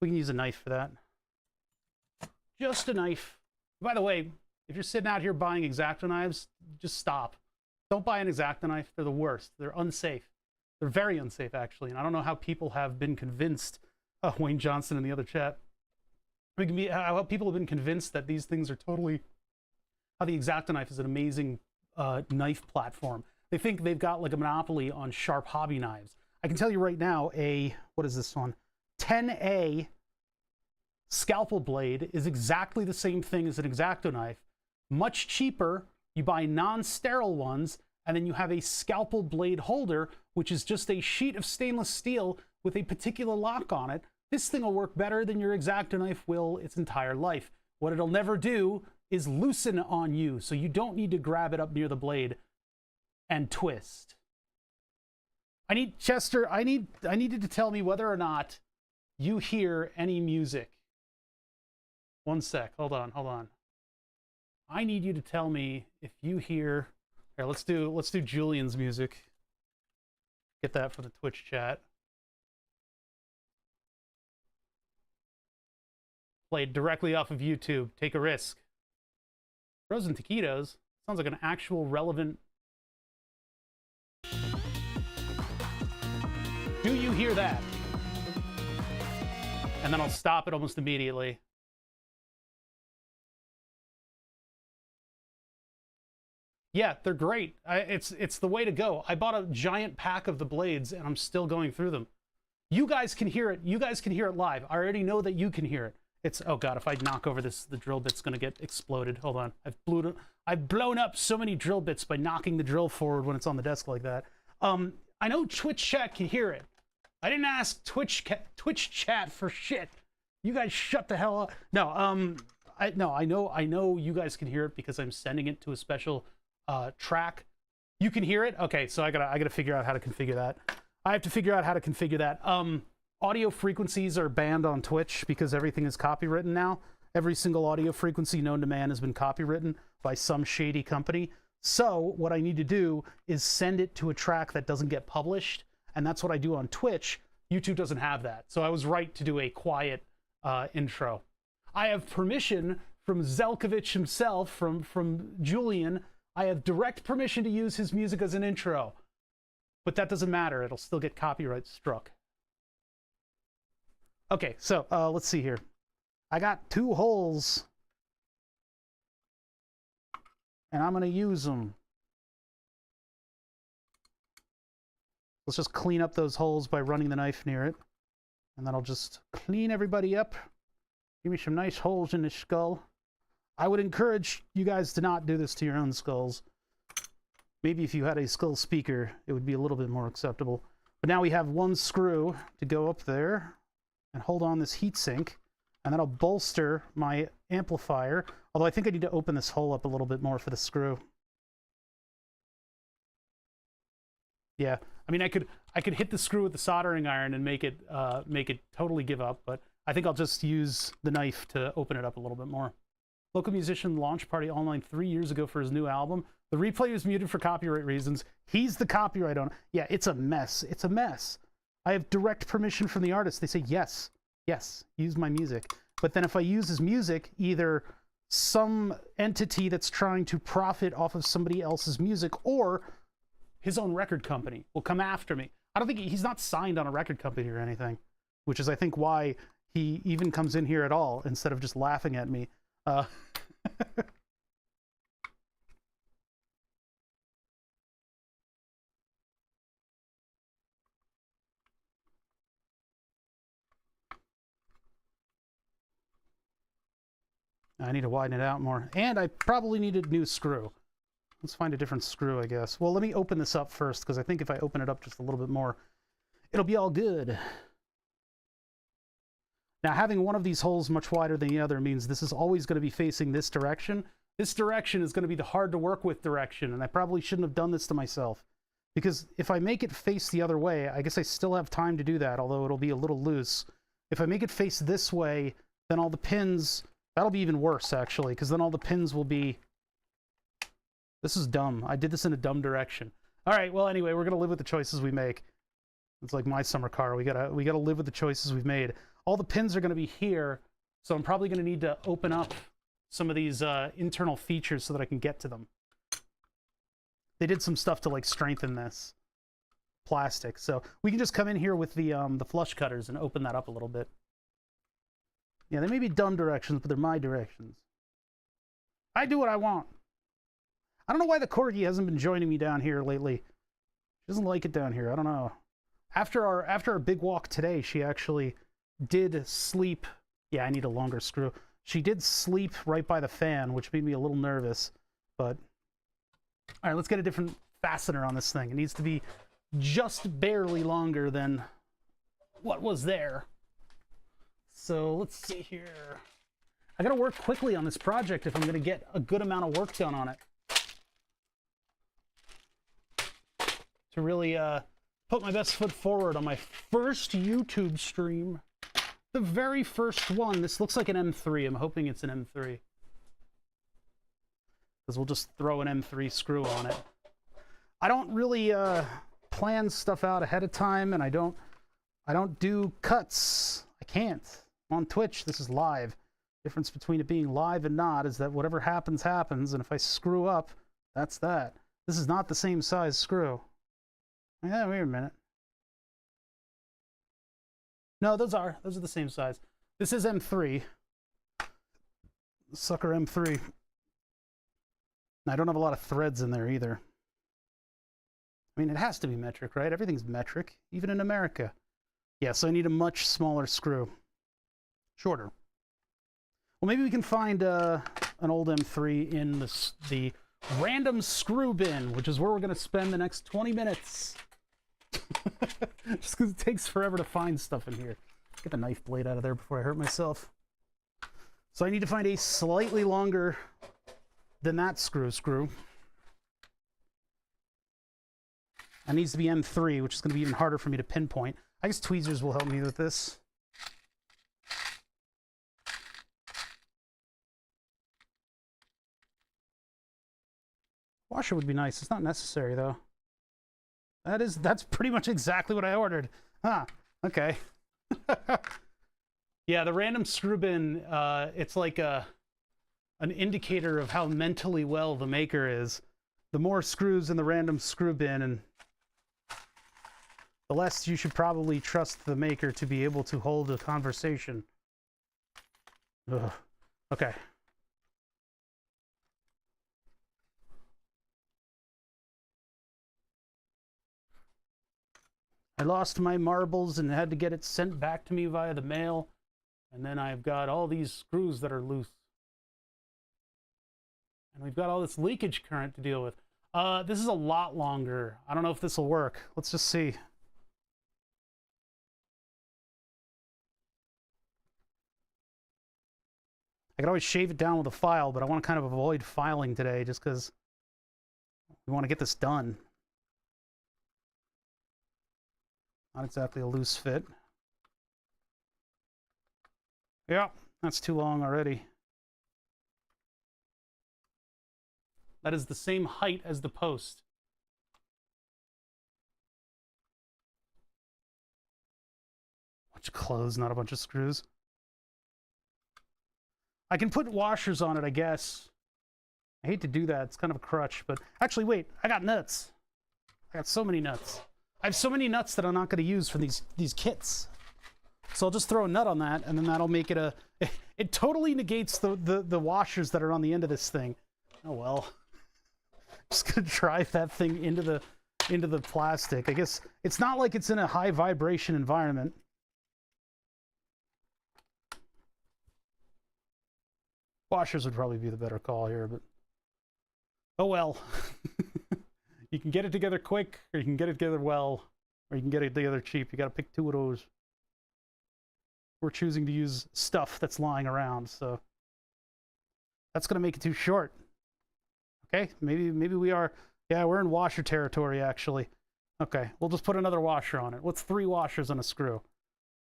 We can use a knife for that. Just a knife. By the way, if you're sitting out here buying X-Acto knives, just stop. Don't buy an X-Acto knife. They're the worst. They're unsafe. They're very unsafe, actually. And I don't know how people have been convinced. Oh, Wayne Johnson in the other chat. How people have been convinced that these things are totally... How the X-Acto knife is an amazing knife platform. They think they've got like a monopoly on sharp hobby knives. I can tell you right now, what is this one? 10A scalpel blade is exactly the same thing as an X-Acto knife. Much cheaper. You buy non-sterile ones, and then you have a scalpel blade holder, which is just a sheet of stainless steel with a particular lock on it. This thing will work better than your X-Acto knife will its entire life. What it'll never do is loosen on you, so you don't need to grab it up near the blade and twist. Chester, I need you to tell me whether or not you hear any music. One sec, hold on. I need you to tell me if you hear. Here, let's do Julian's music. Get that for the Twitch chat. Played directly off of YouTube. Take a risk. Frozen Taquitos sounds like an actual relevant. Do you hear that? And then I'll stop it almost immediately. Yeah, they're great. It's the way to go. I bought a giant pack of the blades, and I'm still going through them. You guys can hear it. You guys can hear it live. I already know that you can hear it. It's, oh god, if I knock over this, the drill bit's gonna get exploded. Hold on. I've blown up so many drill bits by knocking the drill forward when it's on the desk like that. I know Twitch chat can hear it. I didn't ask Twitch chat for shit. You guys shut the hell up. No, I know you guys can hear it because I'm sending it to a special track. You can hear it? Okay, so I gotta figure out how to configure that. I have to figure out how to configure that. Audio frequencies are banned on Twitch because everything is copywritten now. Every single audio frequency known to man has been copywritten by some shady company. So what I need to do is send it to a track that doesn't get published, and that's what I do on Twitch. YouTube doesn't have that. So I was right to do a quiet intro. I have permission Zelkovich himself, from Julian. I have direct permission to use his music as an intro. But that doesn't matter. It'll still get copyright struck. Okay, so let's see here. I got 2 holes. And I'm going to use them. Let's just clean up those holes by running the knife near it. And that'll just clean everybody up. Give me some nice holes in the skull. I would encourage you guys to not do this to your own skulls. Maybe if you had a skull speaker, it would be a little bit more acceptable. But now we have 1 screw to go up there and hold on this heatsink. And that'll bolster my amplifier. Although I think I need to open this hole up a little bit more for the screw. Yeah, I mean, I could hit the screw with the soldering iron and make it totally give up, but I think I'll just use the knife to open it up a little bit more. Local musician launch party online 3 years ago for his new album. The replay was muted for copyright reasons. He's the copyright owner. Yeah, it's a mess. It's a mess. I have direct permission from the artist. They say, yes, use my music. But then if I use his music, either some entity that's trying to profit off of somebody else's music or his own record company will come after me. I don't think he's not signed on a record company or anything, which is, I think, why he even comes in here at all instead of just laughing at me. I need to widen it out more. And I probably need a new screw. Let's find a different screw, I guess. Well, let me open this up first, because I think if I open it up just a little bit more, it'll be all good. Now, having one of these holes much wider than the other means this is always going to be facing this direction. This direction is going to be the hard to work with direction, and I probably shouldn't have done this to myself. Because if I make it face the other way, I guess I still have time to do that, although it'll be a little loose. If I make it face this way, then all the pins... That'll be even worse, actually, because then all the pins will be... This is dumb. I did this in a dumb direction. All right, well, anyway, we're going to live with the choices we make. It's like my summer car. We gotta live with the choices we've made. All the pins are going to be here, so I'm probably going to need to open up some of these internal features so that I can get to them. They did some stuff to, like, strengthen this plastic. So we can just come in here with the flush cutters and open that up a little bit. Yeah, they may be dumb directions, but they're my directions. I do what I want. I don't know why the Corgi hasn't been joining me down here lately. She doesn't like it down here. I don't know. After our big walk today, she actually did sleep. Yeah, I need a longer screw. She did sleep right by the fan, which made me a little nervous. But all right, let's get a different fastener on this thing. It needs to be just barely longer than what was there. So let's see here. I gotta work quickly on this project if I'm gonna get a good amount of work done on it. To really put my best foot forward on my first YouTube stream. The very first one. This looks like an M3. I'm hoping it's an M3. Because we'll just throw an M3 screw on it. I don't really plan stuff out ahead of time, and I don't do cuts. I can't. On Twitch, this is live. Difference between it being live and not is that whatever happens, happens, and if I screw up, that's that. This is not the same size screw. Yeah, wait a minute. No, those are the same size. This is M3. Sucker M3. And I don't have a lot of threads in there either. I mean, it has to be metric, right? Everything's metric, even in America. Yeah, so I need a much smaller screw. Shorter. Well, maybe we can find an old M3 in the random screw bin, which is where we're going to spend the next 20 minutes. Just because it takes forever to find stuff in here. Get the knife blade out of there before I hurt myself. So I need to find a slightly longer than that screw. It needs to be M3, which is going to be even harder for me to pinpoint. I guess tweezers will help me with this. Washer would be nice. It's not necessary, though. That's pretty much exactly what I ordered. Ah, okay. Yeah, the random screw bin, it's like a an indicator of how mentally well the maker is. The more screws in the random screw bin, and the less you should probably trust the maker to be able to hold a conversation. Ugh. Okay. I lost my marbles and had to get it sent back to me via the mail. And then I've got all these screws that are loose. And we've got all this leakage current to deal with. This is a lot longer. I don't know if this will work. Let's just see. I could always shave it down with a file, but I want to kind of avoid filing today just because we want to get this done. Not exactly a loose fit. Yeah, that's too long already. That is the same height as the post. Bunch of clothes, not a bunch of screws. I can put washers on it, I guess. I hate to do that. It's kind of a crutch, but actually, wait, I got nuts. I got so many nuts. I have so many nuts that I'm not going to use for these kits. So I'll just throw a nut on that, and then that'll make it a... It totally negates the washers that are on the end of this thing. Oh, well. Just going to drive that thing into the plastic. I guess it's not like it's in a high vibration environment. Washers would probably be the better call here, but oh well. You can get it together quick, or you can get it together well, or you can get it together cheap. You got to pick two of those. We're choosing to use stuff that's lying around, so that's going to make it too short. Okay, maybe we are. Yeah, we're in washer territory, actually. Okay, we'll just put another washer on it. What's 3 washers on a screw?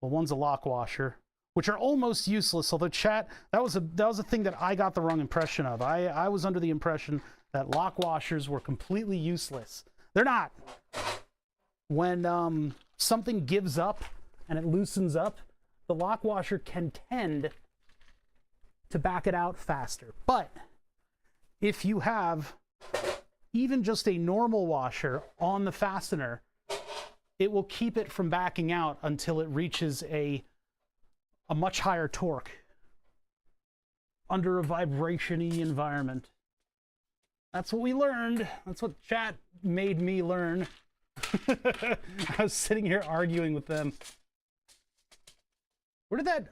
Well, one's a lock washer, which are almost useless. Although chat, that was a thing that I got the wrong impression of. I was under the impression that lock washers were completely useless. They're not. When something gives up and it loosens up, the lock washer can tend to back it out faster. But if you have even just a normal washer on the fastener, it will keep it from backing out until it reaches a much higher torque under a vibration-y environment. That's what we learned. That's what chat made me learn. I was sitting here arguing with them. Where did that...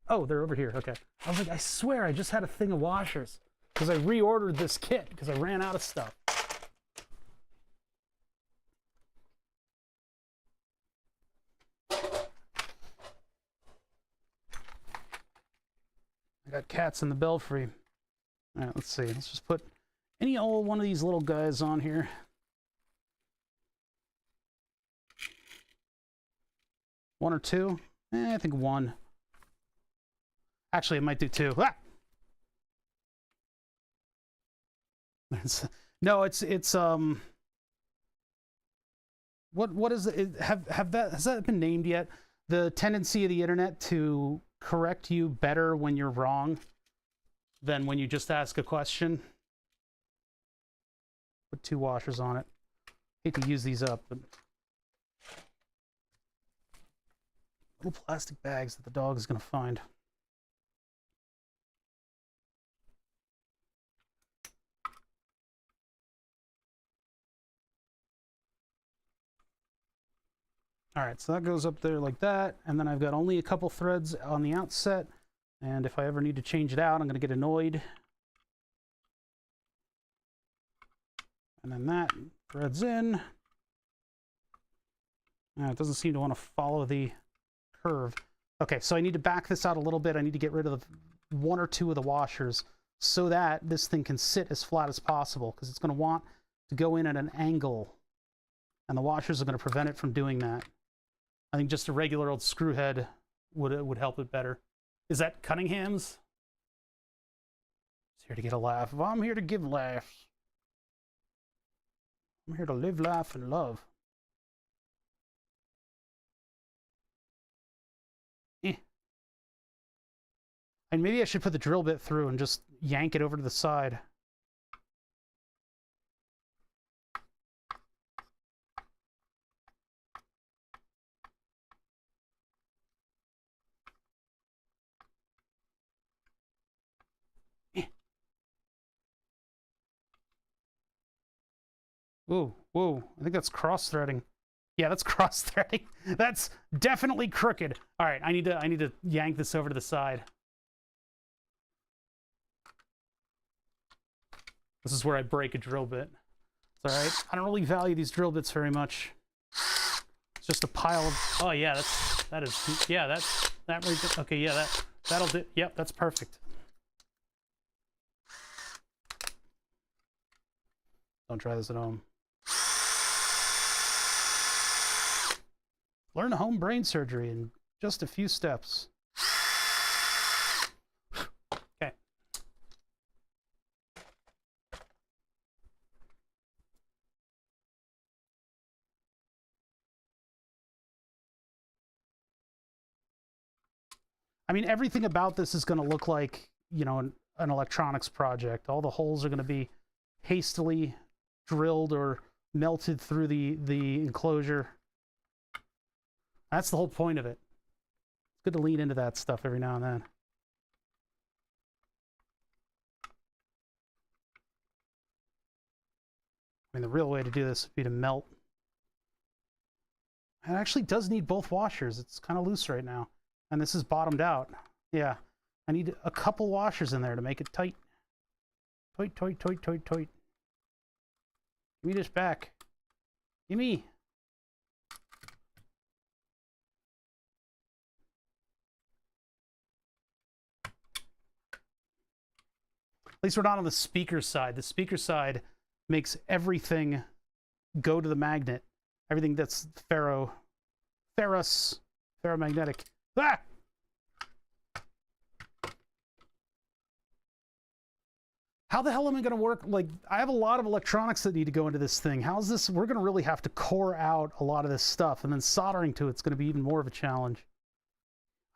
Oh, they're over here. Okay. I was like, I swear I just had a thing of washers because I reordered this kit because I ran out of stuff. I got cats in the belfry. All right, let's see. Let's just put any old one of these little guys on here. One or two? I think one. Actually, it might do 2. Ah! No, it's what is it? Has that been named yet? The tendency of the internet to correct you better when you're wrong than when you just ask a question. Put 2 washers on it. Hate to use these up, but little plastic bags that the dog is going to find. All right, so that goes up there like that, and then I've got only a couple threads on the outset, and if I ever need to change it out, I'm going to get annoyed. And then that threads in. It doesn't seem to want to follow the curve. Okay, so I need to back this out a little bit. I need to get rid of 1 or 2 of the washers so that this thing can sit as flat as possible, because it's going to want to go in at an angle, and the washers are going to prevent it from doing that. I think just a regular old screw head would help it better. Is that Cunningham's? It's here to get a laugh. Well, I'm here to give laughs. I'm here to live, laugh, and love. And maybe I should put the drill bit through and just yank it over to the side. Whoa, whoa, I think that's cross-threading. Yeah, that's cross-threading. That's definitely crooked. All right, I need to yank this over to the side. This is where I break a drill bit. It's all right. I don't really value these drill bits very much. It's just a pile of... Oh, yeah, that right there. Okay, yeah, that'll do. Yep, that's perfect. Don't try this at home. Learn home brain surgery in just a few steps. Okay. I mean, everything about this is going to look like, you know, an electronics project. All the holes are going to be hastily drilled or melted through the enclosure. That's the whole point of it. It's good to lean into that stuff every now and then. I mean, the real way to do this would be to melt. It actually does need both washers. It's kind of loose right now. And this is bottomed out. Yeah. I need a couple washers in there to make it tight. Tight, tight, tight, tight, tight. Give me this back. Give me. At least we're not on the speaker side. The speaker side makes everything go to the magnet. Everything that's ferromagnetic. Ah! How the hell am I going to work? Like, I have a lot of electronics that need to go into this thing. How's this? We're going to really have to core out a lot of this stuff, and then soldering to it's going to be even more of a challenge.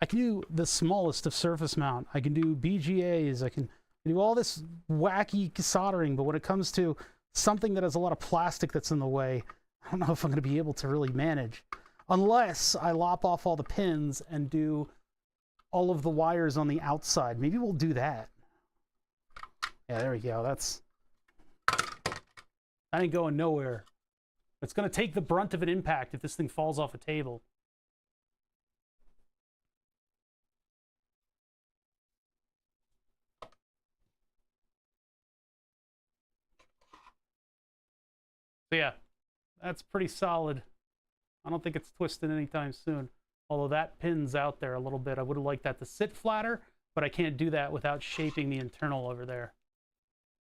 I can do the smallest of surface mount. I can do BGAs. I can do all this wacky soldering, but when it comes to something that has a lot of plastic that's in the way, I don't know if I'm going to be able to really manage. Unless I lop off all the pins and do all of the wires on the outside. Maybe we'll do that. Yeah, there we go. That ain't going nowhere. It's going to take the brunt of an impact if this thing falls off a table. So yeah, that's pretty solid. I don't think it's twisting anytime soon. Although that pin's out there a little bit. I would have liked that to sit flatter, but I can't do that without shaping the internal over there.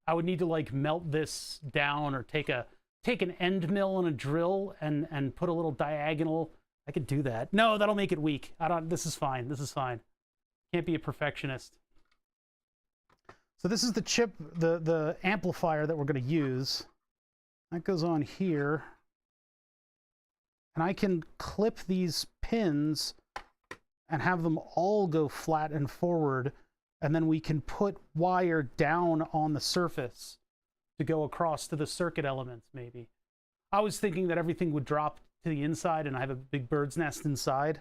I would need to like melt this down or take an end mill and a drill and put a little diagonal. I could do that. No, that'll make it weak. This is fine. This is fine. Can't be a perfectionist. So this is the chip, the amplifier that we're going to use. That goes on here. And I can clip these pins and have them all go flat and forward. And then we can put wire down on the surface to go across to the circuit elements, maybe. I was thinking that everything would drop to the inside and I have a big bird's nest inside.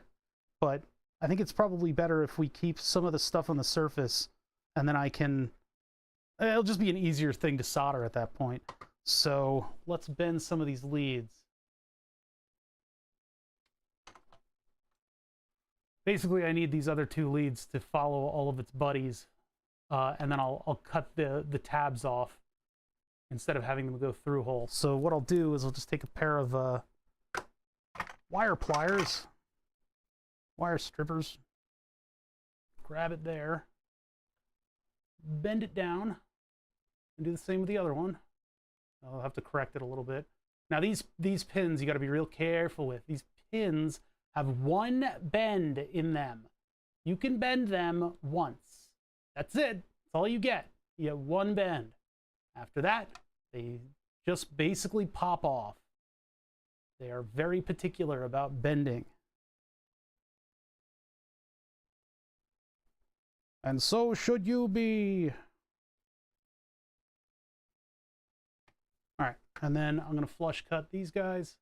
But I think it's probably better if we keep some of the stuff on the surface and then I can... It'll just be an easier thing to solder at that point. So let's bend some of these leads. Basically, I need these other two leads to follow all of its buddies, and then I'll cut the tabs off instead of having them go through holes. So what I'll do is I'll just take a pair of wire pliers, wire strippers, grab it there, bend it down, and do the same with the other one. I'll have to correct it a little bit. Now these pins you got to be real careful with. These pins have one bend in them. You can bend them once. That's it. That's all you get. You have one bend. After that, they just basically pop off. They are very particular about bending. And so should you be. All right, and then I'm going to flush cut these guys.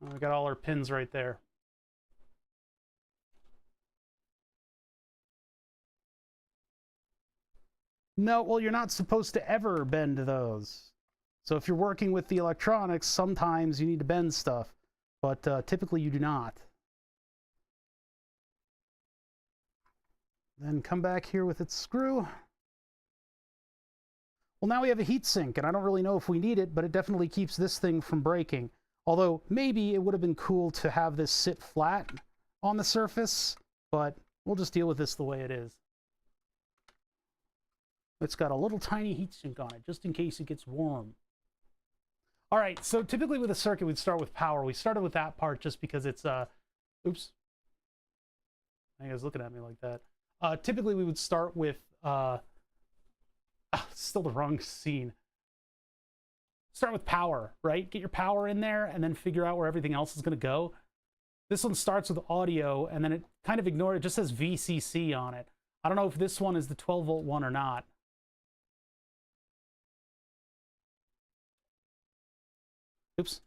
We got all our pins right there. No, well, you're not supposed to ever bend those. So if you're working with the electronics, sometimes you need to bend stuff, but typically you do not. Then come back here with its screw. Well, now we have a heat sink, and I don't really know if we need it, but it definitely keeps this thing from breaking. Although, maybe it would have been cool to have this sit flat on the surface, but we'll just deal with this the way it is. It's got a little tiny heat sink on it, just in case it gets warm. All right, so typically with a circuit, we'd start with power. We started with that part just because it's, oops. I was looking at me like that. Typically, we would start with, still the wrong scene. Start with power, right? Get your power in there and then figure out where everything else is going to go. This one starts with audio, and then it kind of it just says VCC on it. I don't know if this one is the 12-volt one or not. Oops.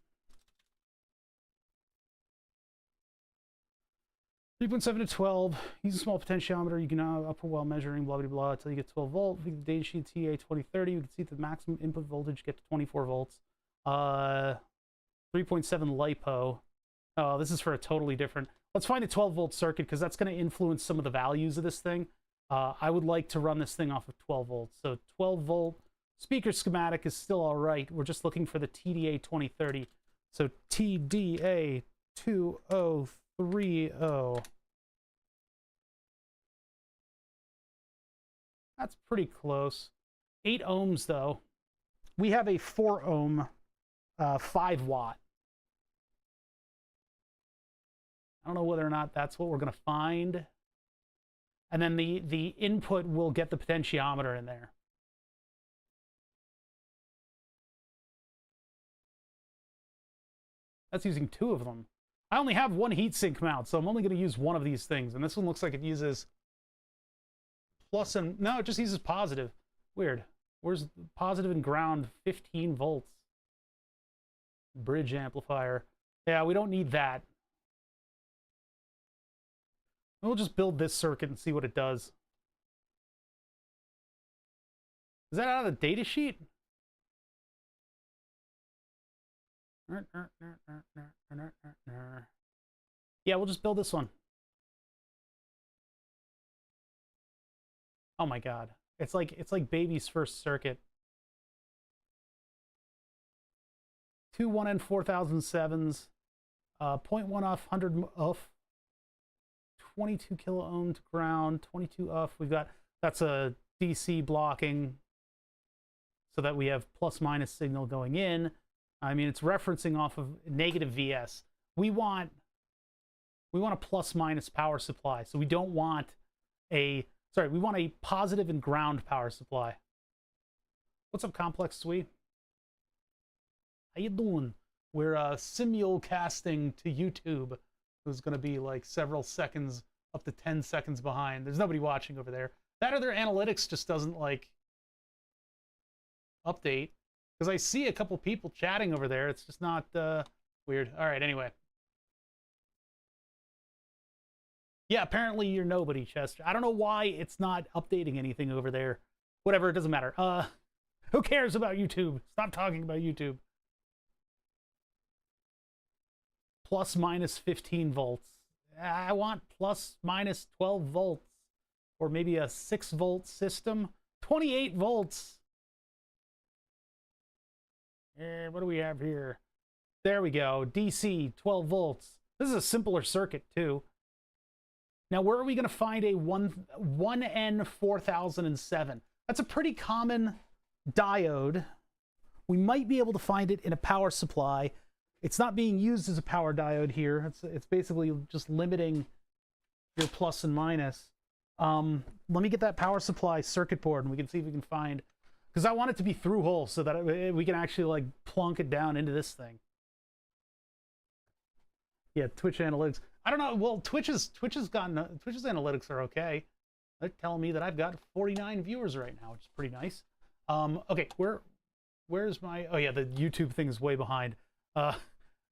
3.7 to 12. Use a small potentiometer. You can upper while measuring, blah, blah, blah, until you get 12 volt. We can data sheet TA 2030. You can see the maximum input voltage get to 24 volts. 3.7 LiPo. Oh, this is for a totally different. Let's find a 12 volt circuit because that's going to influence some of the values of this thing. I would like to run this thing off of 12 volts. So 12 volt speaker schematic is still all right. We're just looking for the TDA 2030. So TDA 2030. That's pretty close. 8 ohms though. We have a 4 ohm 5 watt. I don't know whether or not that's what we're going to find. And then the input will get the potentiometer in there. That's using 2 of them. I only have 1 heatsink mount, so I'm only going to use 1 of these things. And this one looks like it uses plus and... No, it just uses positive. Weird. Where's positive and ground? 15 volts. Bridge amplifier. Yeah, we don't need that. We'll just build this circuit and see what it does. Is that out of the data sheet? Yeah, we'll just build this one. Oh my god. It's like baby's first circuit. 2 1N4007s, 0.1 off, 100 off, 22 kilo ohm to ground, 22 off. We've got, that's a DC blocking so that we have plus minus signal going in. I mean, it's referencing off of negative VS. We want a plus minus power supply. So we don't want a, sorry, we want a positive and ground power supply. What's up, Complex Sweet? How you doing? We're simulcasting to YouTube, who's going to be like several seconds, up to 10 seconds behind. There's nobody watching over there. That or their analytics just doesn't like update. Because I see a couple people chatting over there. It's just not weird. All right, anyway. Yeah, apparently you're nobody, Chester. I don't know why it's not updating anything over there. Whatever, it doesn't matter. Who cares about YouTube? Stop talking about YouTube. Plus minus 15 volts. I want plus minus 12 volts. Or maybe a 6 volt system. 28 volts. What do we have here? There we go. DC, 12 volts. This is a simpler circuit, too. Now, where are we going to find a 1N4007? That's a pretty common diode. We might be able to find it in a power supply. It's not being used as a power diode here. It's basically just limiting your plus and minus. Let me get that power supply circuit board, and we can see if we can find... Because I want it to be through hole so that we can actually like plunk it down into this thing. Yeah, Twitch analytics. I don't know. Well, Twitch's analytics are okay. They're telling me that I've got 49 viewers right now, which is pretty nice. Okay, where's my? Oh yeah, the YouTube thing is way behind.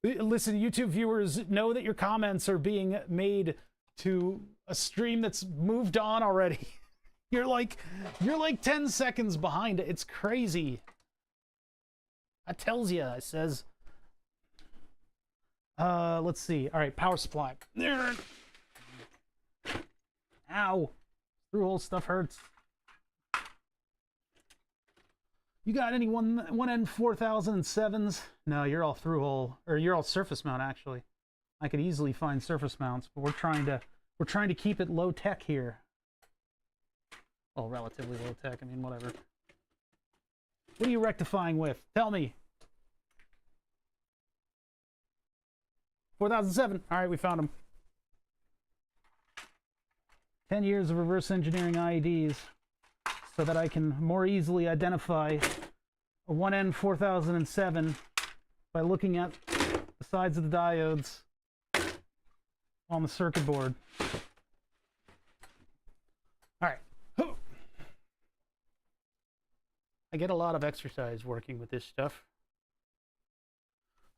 Listen, YouTube viewers, know that your comments are being made to a stream that's moved on already. You're like 10 seconds behind it. It's crazy. That tells you. It says. Let's see. All right, power supply. There. Ow. Through-hole stuff hurts. You got any 1N4007s? No, you're all through-hole, or you're all surface mount actually. I could easily find surface mounts, but we're trying to keep it low tech here. Well, relatively low tech. I mean, whatever. What are you rectifying with? Tell me. 4007. All right, we found them. 10 years of reverse engineering IEDs so that I can more easily identify a 1N4007 by looking at the sides of the diodes on the circuit board. All right. I get a lot of exercise working with this stuff.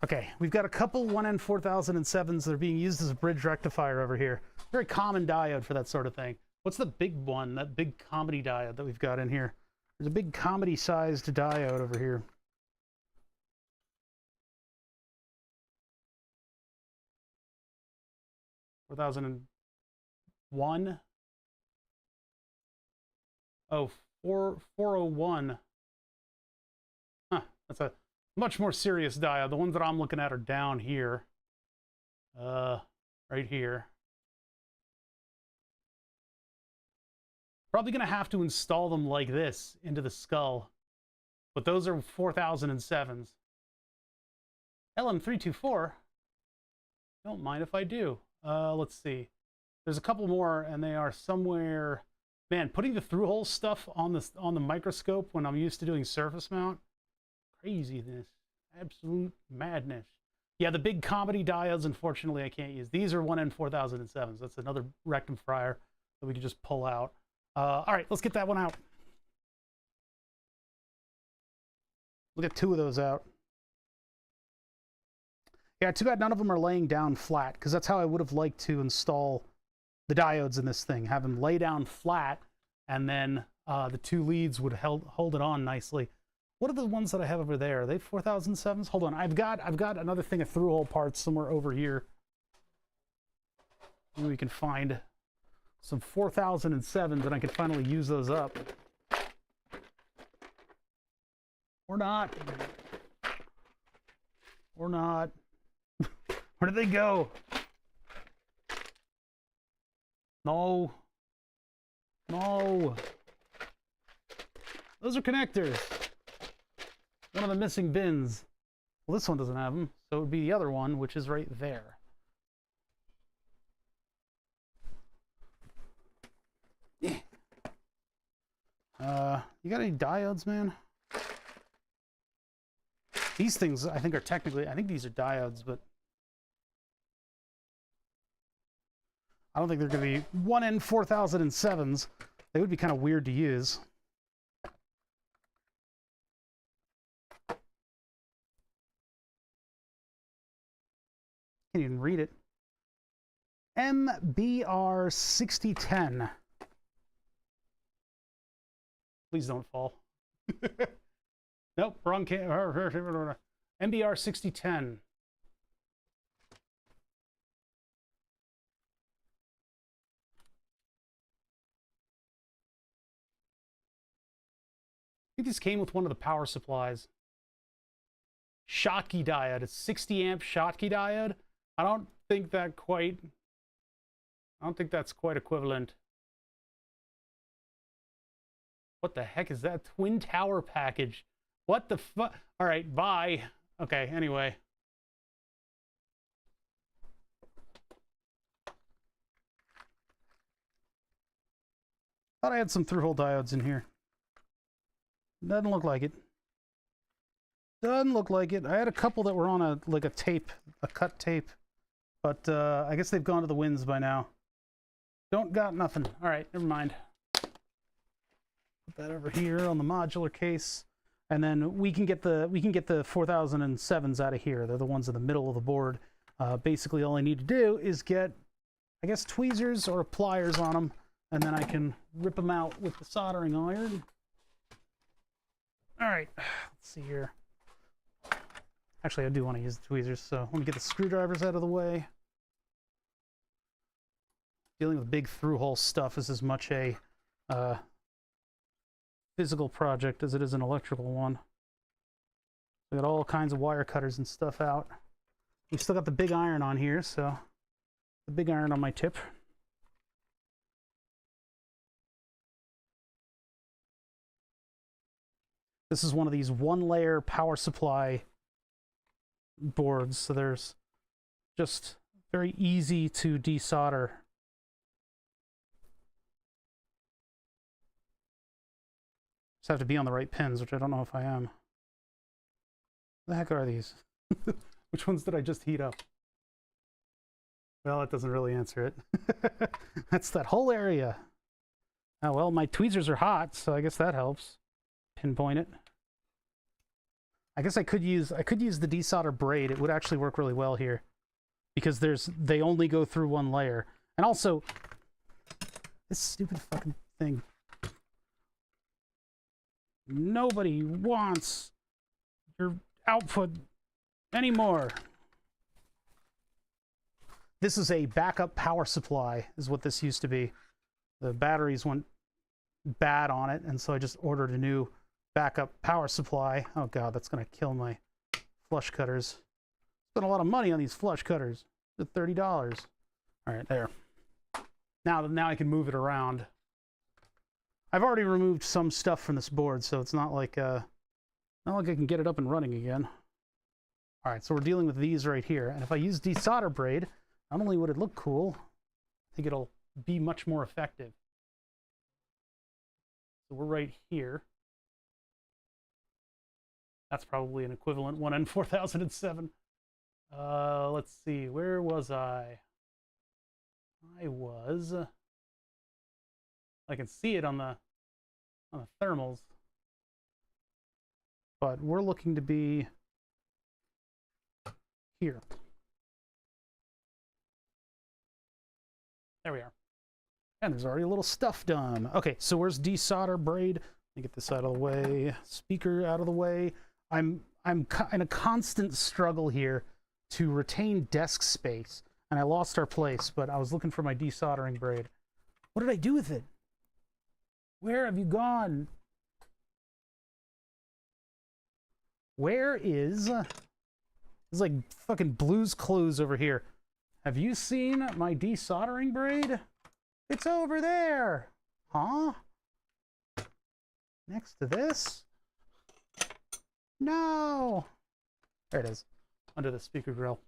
Okay, we've got a couple 1N4007s that are being used as a bridge rectifier over here. Very common diode for that sort of thing. What's the big one, that big comedy diode that we've got in here? There's a big comedy-sized diode over here. $4,001. Oh, 401. Huh, that's a much more serious diode. The ones that I'm looking at are down here. Right here. Probably going to have to install them like this into the skull. But those are 4007s. LM324. Don't mind if I do. Let's see. There's a couple more, and they are somewhere. Man, putting the through-hole stuff on the microscope when I'm used to doing surface mount. Craziness. Absolute madness. Yeah, the big comedy diodes, unfortunately, I can't use. These are 1N4007s. That's another rectifier that we can just pull out. All right, let's get that one out. We'll get two of those out. Yeah, too bad none of them are laying down flat, because that's how I would have liked to install the diodes in this thing. Have them lay down flat, and then the two leads would hold it on nicely. What are the ones that I have over there? Are they 4007s? Hold on, I've got another thing of through-hole parts somewhere over here. Maybe we can find some 4007s and I can finally use those up. Or not. Or not. Where did they go? No. No. Those are connectors. One of the missing bins. Well, this one doesn't have them, so it would be the other one, which is right there. Yeah. You got any diodes, man? These things, I think, are technically, I think these are diodes, but I don't think they're going to be 1N4007s. They would be kind of weird to use. Can't even read it. MBR6010. Please don't fall. Nope, wrong. MBR6010. I think this came with one of the power supplies. Schottky diode. It's 60 amp Schottky diode. I don't think that's quite equivalent. What the heck is that? Twin tower package. What the fuck? All right, bye. Okay, anyway. Thought I had some through-hole diodes in here. Doesn't look like it. Doesn't look like it. I had a couple that were on a tape, a cut tape. But I guess they've gone to the winds by now. Don't got nothing. All right, never mind. Put that over here on the modular case, and then we can get the 4007s out of here. They're the ones in the middle of the board. Basically, all I need to do is get, I guess, tweezers or pliers on them, and then I can rip them out with the soldering iron. All right, let's see here. Actually, I do want to use the tweezers, so let me get the screwdrivers out of the way. Dealing with big through-hole stuff is as much a physical project as it is an electrical one. We got all kinds of wire cutters and stuff out. We've still got the big iron on here, so the big iron on my tip. This is one of these one-layer power supply boards, so there's just very easy to desolder. Just have to be on the right pins, which I don't know if I am. What the heck are these? Which ones did I just heat up? Well, that doesn't really answer it. That's that whole area. Oh, well, my tweezers are hot, so I guess that helps. Pinpoint it. I guess I could use the desolder braid. It would actually work really well here, because they only go through one layer. And also, this stupid fucking thing. Nobody wants your output anymore. This is a backup power supply, is what this used to be. The batteries went bad on it, and so I just ordered a new backup power supply. Oh god, that's gonna kill my flush cutters. Spent a lot of money on these flush cutters. At $30. All right, there. Now I can move it around. I've already removed some stuff from this board, so it's not like I can get it up and running again. All right, so we're dealing with these right here, and if I use desolder braid, not only would it look cool, I think it'll be much more effective. So we're right here. That's probably an equivalent one in 4007. Let's see, where was I? I can see it on the thermals, but we're looking to be here. There we are. And there's already a little stuff done. Okay, so where's desolder braid? Let me get this out of the way. Speaker out of the way. I'm in a constant struggle here to retain desk space, and I lost our place, but I was looking for my desoldering braid. What did I do with it? Where have you gone? Where is... It's like fucking Blue's Clues over here. Have you seen my desoldering braid? It's over there. Huh? Next to this? No! There it is. Under the speaker grill.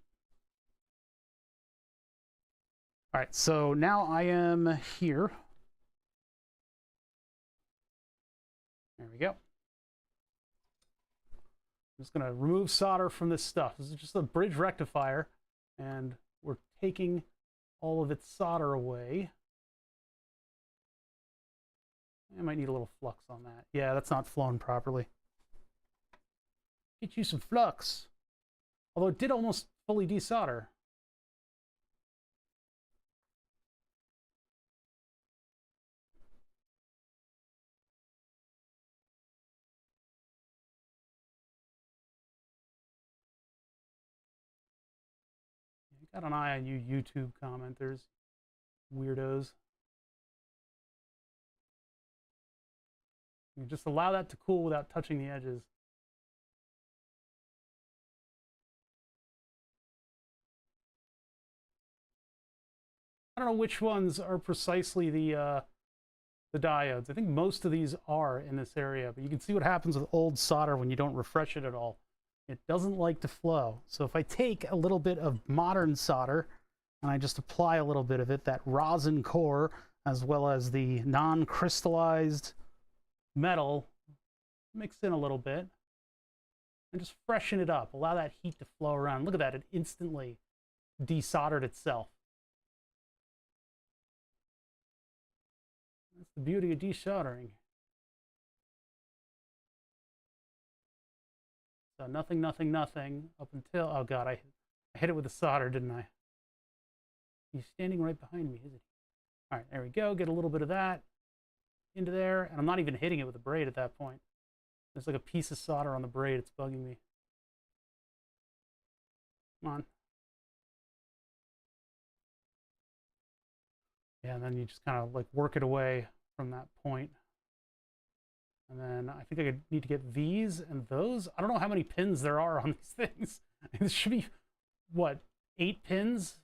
Alright, so now I am here. There we go. I'm just going to remove solder from this stuff. This is just a bridge rectifier, and we're taking all of its solder away. I might need a little flux on that. Yeah, that's not flowing properly. Get you some flux. Although it did almost fully desolder. Got an eye on you YouTube commenters, weirdos. You just allow that to cool without touching the edges. I don't know which ones are precisely the diodes. I think most of these are in this area, but you can see what happens with old solder when you don't refresh it at all. It doesn't like to flow. So if I take a little bit of modern solder and I just apply a little bit of it, that rosin core, as well as the non-crystallized metal, mix in a little bit and just freshen it up. Allow that heat to flow around. Look at that, it instantly desoldered itself. That's the beauty of desoldering. So nothing, nothing, nothing up until, oh God, I hit it with the solder, didn't I? He's standing right behind me, isn't he? All right, there we go. Get a little bit of that into there. And I'm not even hitting it with a braid at that point. There's like a piece of solder on the braid. It's bugging me. Come on. Yeah, and then you just kind of like work it away from that point. And then I think I need to get these and those. I don't know how many pins there are on these things. This should be, what, 8 pins?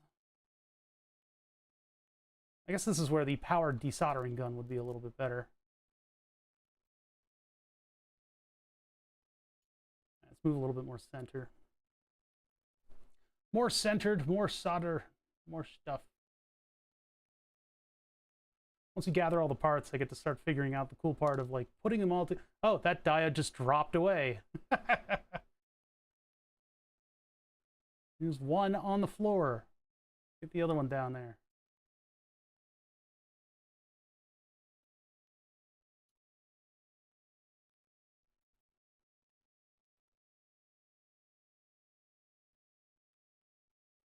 I guess this is where the powered desoldering gun would be a little bit better. Let's move a little bit more center. More centered, more solder, more stuff. Once you gather all the parts, I get to start figuring out the cool part of like putting them all to, oh, that diode just dropped away. There's one on the floor. Get the other one down there.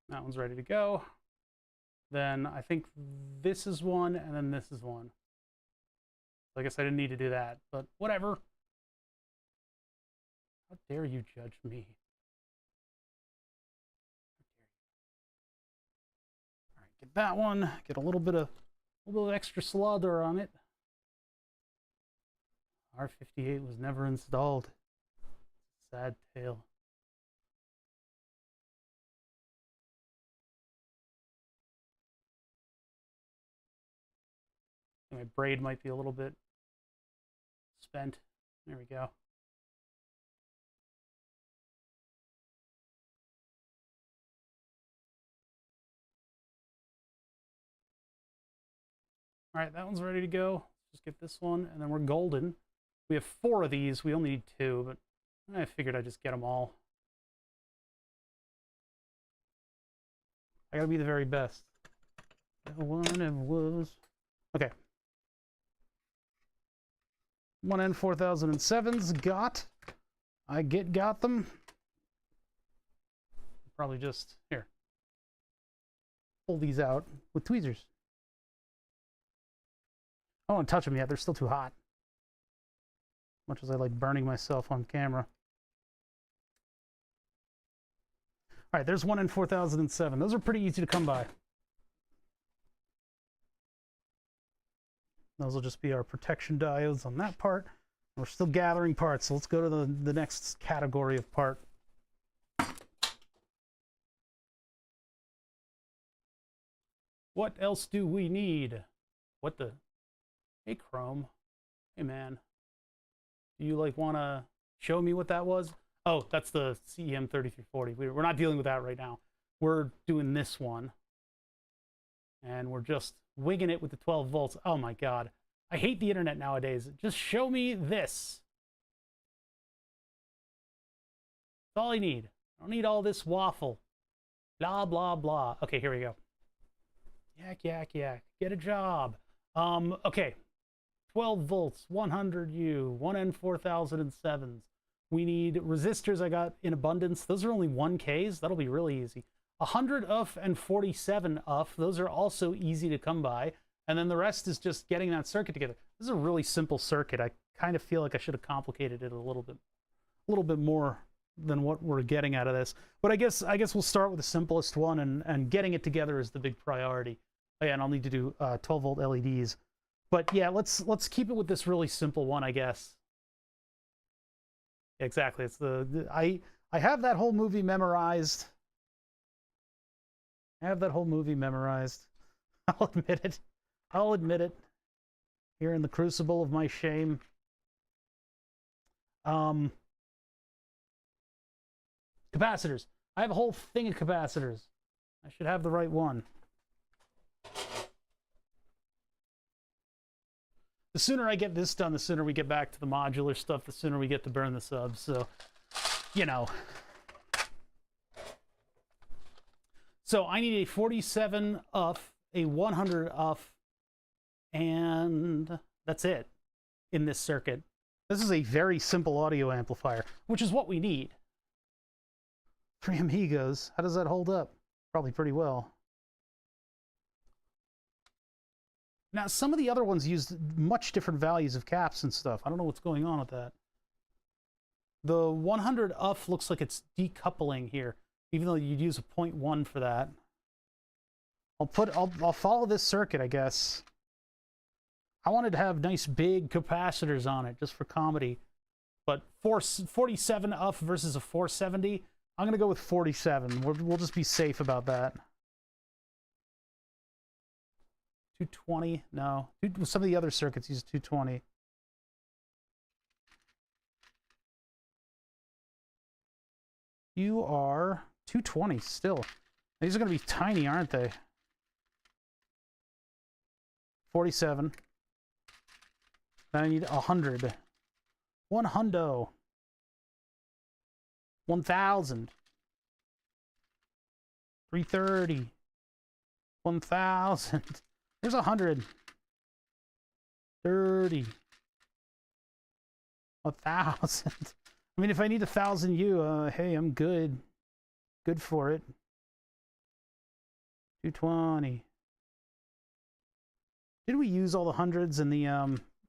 That one's ready to go. Then I think this is one, and then this is one. I guess I didn't need to do that, but whatever. How dare you judge me? All right, get that one. Get a little bit of extra slaughter on it. R58 was never installed. Sad tale. My braid might be a little bit spent. There we go. All right, that one's ready to go. Just get this one, and then we're golden. We have 4 of these. We only need 2, but I figured I'd just get them all. I gotta be the very best. One ever was. Okay. 1N4007's got. I got them. Probably just, here. Pull these out with tweezers. I don't want to touch them yet. They're still too hot. Much as I like burning myself on camera. All right, there's 1N4007. Those are pretty easy to come by. Those will just be our protection diodes on that part. We're still gathering parts, so let's go to the next category of part. What else do we need? What the? Hey, Chrome. Hey, man. Do you like want to show me what that was? Oh, that's the CEM3340. We're not dealing with that right now. We're doing this one. And we're just wigging it with the 12 volts. Oh my God. I hate the internet nowadays. Just show me this. That's all I need. I don't need all this waffle. Blah, blah, blah. Okay, here we go. Yak, yak, yak. Get a job. Okay. 12 volts, 100U, 1N4007s. We need resistors I got in abundance. Those are only 1Ks. That'll be really easy. 100 UF and 47 UF. Those are also easy to come by. And then the rest is just getting that circuit together. This is a really simple circuit. I kind of feel like I should have complicated it a little bit more than what we're getting out of this. But I guess we'll start with the simplest one, and getting it together is the big priority. Oh, yeah, and I'll need to do 12 volt LEDs. But yeah, let's keep it with this really simple one, I guess. Exactly. It's I have that whole movie memorized. I'll admit it. I'll admit it. Here in the crucible of my shame. Capacitors. I have a whole thing of capacitors. I should have the right one. The sooner I get this done, the sooner we get back to the modular stuff, the sooner we get to burn the subs. So, you know. So I need a 47 UF, a 100 UF, and that's it in this circuit. This is a very simple audio amplifier, which is what we need. 3 Amigos. How does that hold up? Probably pretty well. Now, some of the other ones used much different values of caps and stuff. I don't know what's going on with that. The 100 UF looks like it's decoupling here, even though you'd use a 0.1 for that. I'll follow this circuit, I guess. I wanted to have nice big capacitors on it just for comedy. But 47 UF versus a 470, I'm going to go with 47. We'll just be safe about that. 220? No. Some of the other circuits use 220. You are 220 still. These are going to be tiny, aren't they? 47. Then I need 100. 100. 1,000. 330. 1,000. There's 100. 30. 1,000. I mean, if I need 1,000 U, hey, I'm good. Good for it. 220. Did we use all the hundreds in the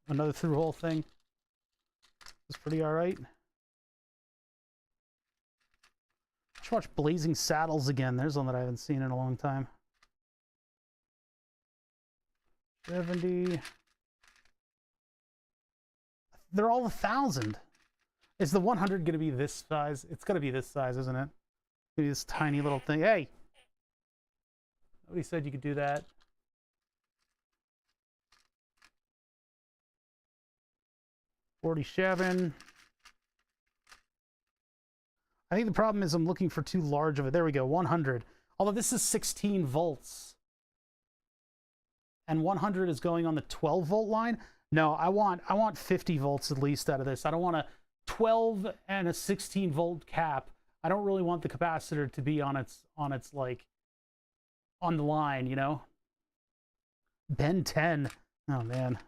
another through-hole thing? It's pretty all right. I should watch Blazing Saddles again. There's one that I haven't seen in a long time. 70. They're all 1,000. Is the 100 going to be this size? It's going to be this size, isn't it? Maybe this tiny little thing. Hey! Nobody said you could do that. $47. I think the problem is I'm looking for too large of it. There we go, 100. Although this is 16 volts. And 100 is going on the 12 volt line. No, I want 50 volts at least out of this. I don't want a 12 and a 16 volt cap. I don't really want the capacitor to be on its like on the line, you know. Ben 10. Oh man.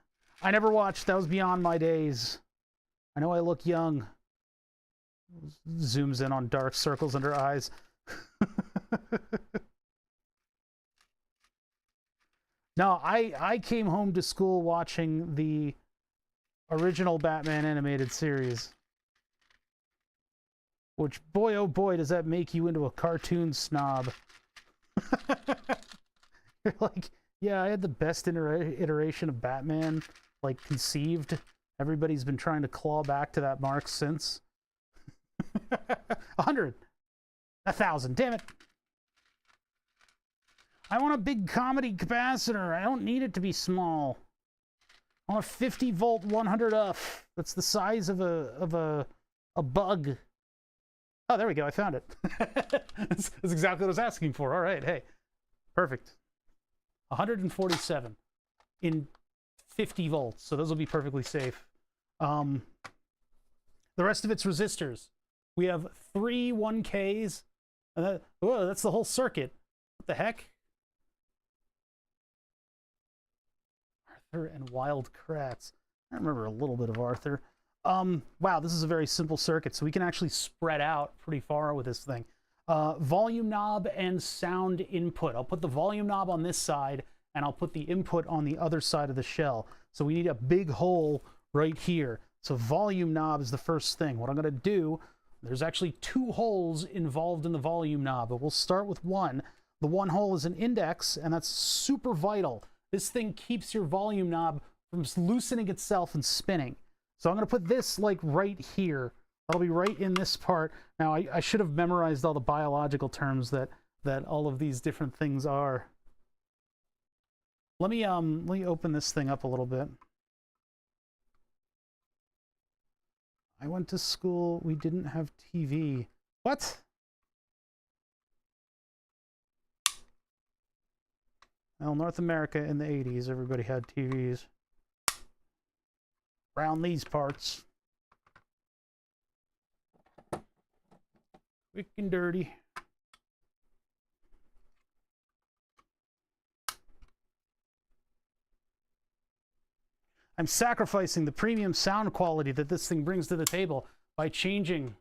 I never watched. That was beyond my days. I know I look young. Zooms in on dark circles under eyes. No, I came home to school watching the original Batman animated series. Which, boy, oh boy, does that make you into a cartoon snob. You're like, yeah, I had the best iteration of Batman, like, conceived. Everybody's been trying to claw back to that mark since. 100. 1,000. Damn it. I want a big comedy capacitor. I don't need it to be small. I want a 50 volt 100 UF. That's the size of a bug. Oh, there we go. I found it. That's exactly what I was asking for. All right. Hey, perfect. 147 in 50 volts. So those will be perfectly safe. The rest of it's resistors. We have 3 1Ks. Whoa, that's the whole circuit. What the heck? Arthur and Wild Kratts. I remember a little bit of Arthur. Wow, this is a very simple circuit, so we can actually spread out pretty far with this thing. Volume knob and sound input. I'll put the volume knob on this side, and I'll put the input on the other side of the shell. So we need a big hole right here. So volume knob is the first thing. What I'm going to do, there's actually 2 holes involved in the volume knob, but we'll start with one. The one hole is an index, and that's super vital. This thing keeps your volume knob from loosening itself and spinning. So I'm going to put this like right here. That'll be right in this part. Now, I should have memorized all the biological terms that all of these different things are. Let me open this thing up a little bit. I went to school, we didn't have TV. What? Well, North America in the 80s, everybody had TVs. Around these parts. Quick and dirty. I'm sacrificing the premium sound quality that this thing brings to the table by changing.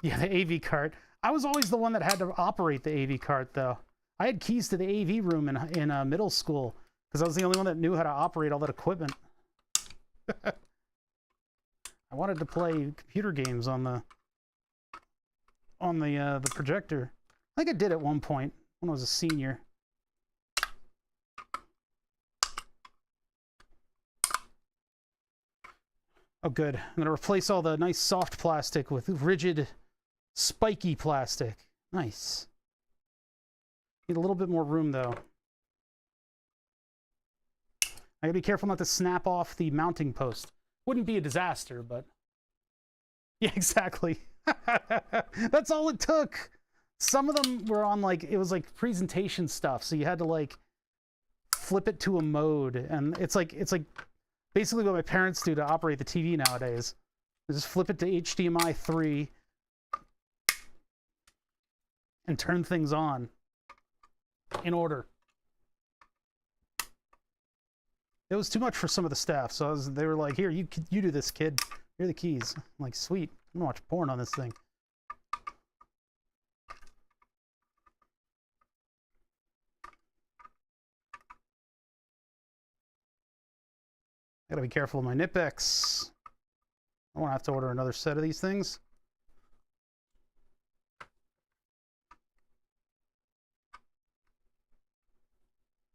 Yeah, the AV cart. I was always the one that had to operate the AV cart, though. I had keys to the AV room in middle school because I was the only one that knew how to operate all that equipment. I wanted to play computer games on the projector. I think I did at one point when I was a senior. Oh, good. I'm going to replace all the nice soft plastic with rigid, spiky plastic. Nice. Need a little bit more room, though. I gotta be careful not to snap off the mounting post. Wouldn't be a disaster, but... Yeah, exactly. That's all it took. Some of them were on, like, it was like presentation stuff, so you had to, like, flip it to a mode, and it's like basically what my parents do to operate the TV nowadays. They just flip it to HDMI 3 and turn things on in order. It was too much for some of the staff, so they were like, "Here, you do this, kid. Here are the keys." I'm like, "Sweet. I'm gonna watch porn on this thing." Gotta be careful of my Knipex. I won't have to order another set of these things.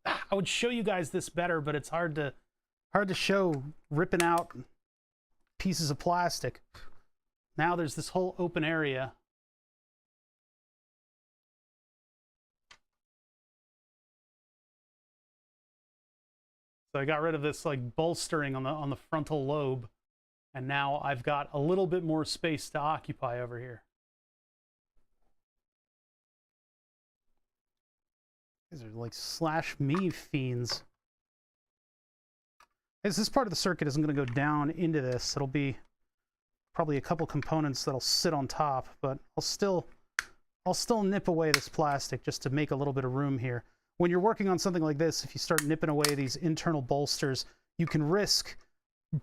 I would show you guys this better, but it's hard to show ripping out pieces of plastic. Now there's this whole open area. So I got rid of this like bolstering on the frontal lobe, and now I've got a little bit more space to occupy over here. These are like slash me fiends. This part of the circuit isn't going to go down into this. It'll be probably a couple components that'll sit on top, but I'll still nip away this plastic just to make a little bit of room here. When you're working on something like this, if you start nipping away these internal bolsters, you can risk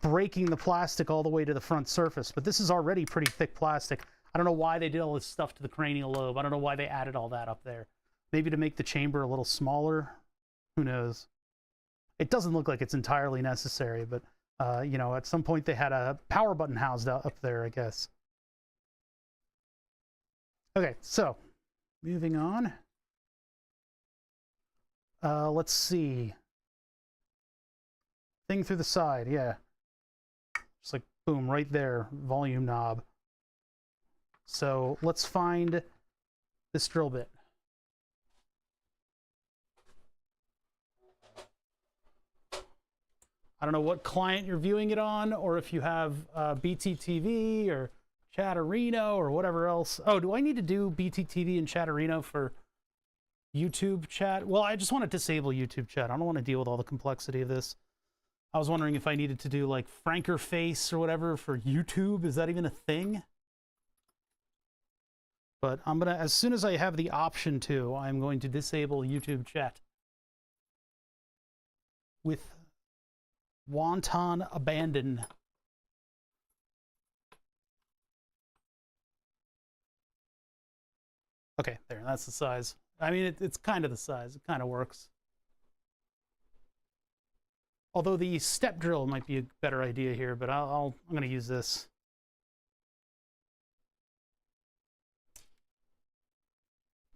breaking the plastic all the way to the front surface. But this is already pretty thick plastic. I don't know why they did all this stuff to the cranial lobe. I don't know why they added all that up there. Maybe to make the chamber a little smaller. Who knows? It doesn't look like it's entirely necessary, but you know, at some point they had a power button housed up there, I guess. Okay, so moving on. Let's see. Thing through the side, yeah. Just like, boom, right there, volume knob. So let's find this drill bit. I don't know what client you're viewing it on, or if you have BTTV or Chatterino or whatever else. Oh, do I need to do BTTV and Chatterino for YouTube chat? Well, I just want to disable YouTube chat. I don't want to deal with all the complexity of this. I was wondering if I needed to do like Franker Face or whatever for YouTube. Is that even a thing? But I'm gonna, as soon as I have the option to, I'm going to disable YouTube chat with wanton abandon. Okay, there, that's the size. I mean, it's kind of the size. It kind of works. Although the step drill might be a better idea here, but I'm going to use this.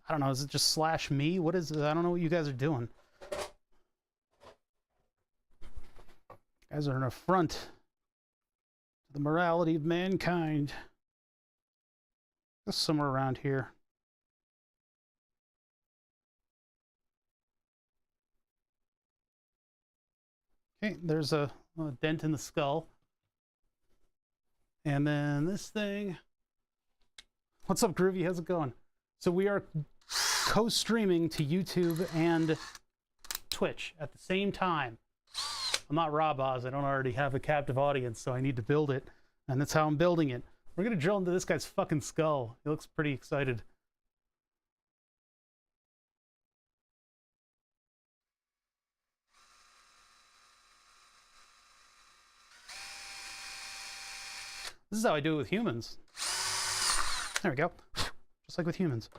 I don't know, is it just slash me? What is it? I don't know what you guys are doing. You guys are an affront to the morality of mankind. Just somewhere around here. Okay, there's a dent in the skull. And then this thing. What's up, Groovy? How's it going? So we are co-streaming to YouTube and Twitch at the same time. I'm not Rob Oz. I don't already have a captive audience, so I need to build it. And that's how I'm building it. We're going to drill into this guy's fucking skull. He looks pretty excited. This is how I do it with humans. There we go. Just like with humans.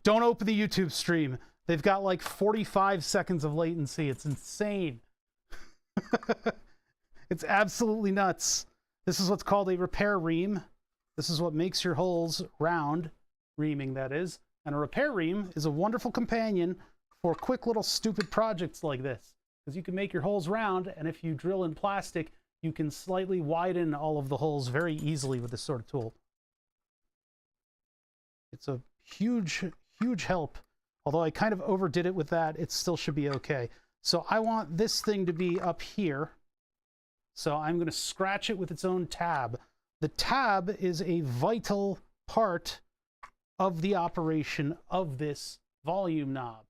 Don't open the YouTube stream. They've got like 45 seconds of latency. It's insane. It's absolutely nuts. This is what's called a repair ream. This is what makes your holes round. Reaming, that is. And a repair ream is a wonderful companion for quick little stupid projects like this. Because you can make your holes round, and if you drill in plastic, you can slightly widen all of the holes very easily with this sort of tool. It's a huge, huge help. Although I kind of overdid it with that, it still should be okay. So I want this thing to be up here. So I'm going to scratch it with its own tab. The tab is a vital part of the operation of this volume knob.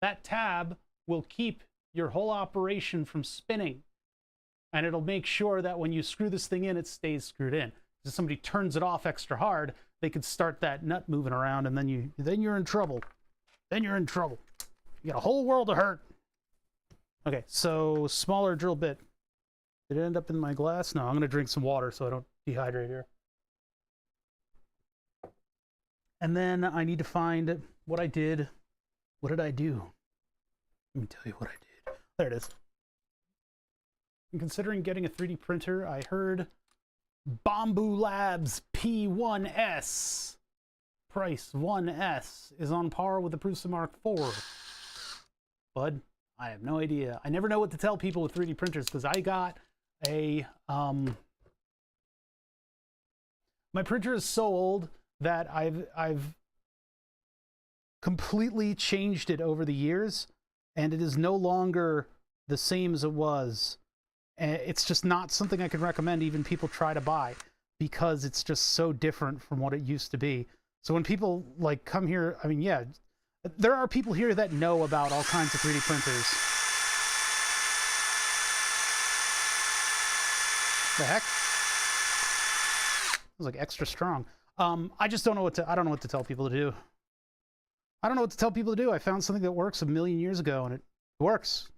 That tab will keep your whole operation from spinning. And it'll make sure that when you screw this thing in, it stays screwed in. If somebody turns it off extra hard, they could start that nut moving around, and then you're in trouble. Then you're in trouble. You got a whole world of hurt. Okay, so smaller drill bit. Did it end up in my glass? No, I'm going to drink some water so I don't dehydrate here. And then I need to find what I did. What did I do? Let me tell you what I did. There it is. I'm considering getting a 3D printer. I heard Bambu Labs P1S. Price 1S is on par with the Prusa Mark IV. Bud, I have no idea. I never know what to tell people with 3D printers because I got a... my printer is so old that I've completely changed it over the years, and it is no longer the same as it was. It's just not something I could recommend even people try to buy because it's just so different from what it used to be. So when people like come here, I mean, yeah, there are people here that know about all kinds of 3D printers. The heck? It was like extra strong. I just don't know I don't know what to tell people to do. I don't know what to tell people to do. I found something that works a million years ago and it works.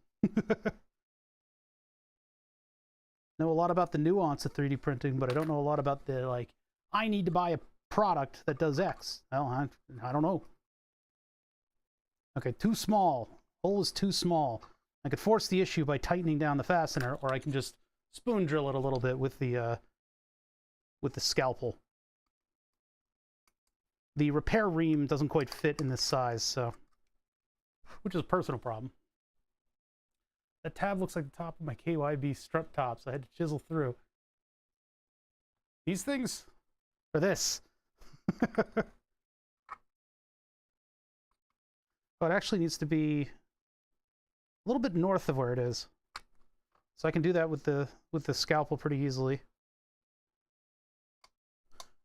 Know a lot about the nuance of 3D printing, but I don't know a lot about the, like, I need to buy a product that does X. Well, I don't know. Okay, too small. Hole is too small. I could force the issue by tightening down the fastener, or I can just spoon drill it a little bit with the scalpel. The repair ream doesn't quite fit in this size, so, which is a personal problem. That tab looks like the top of my KYB strut top, so I had to chisel through. These things are this. Oh, it actually needs to be a little bit north of where it is. So I can do that with the scalpel pretty easily.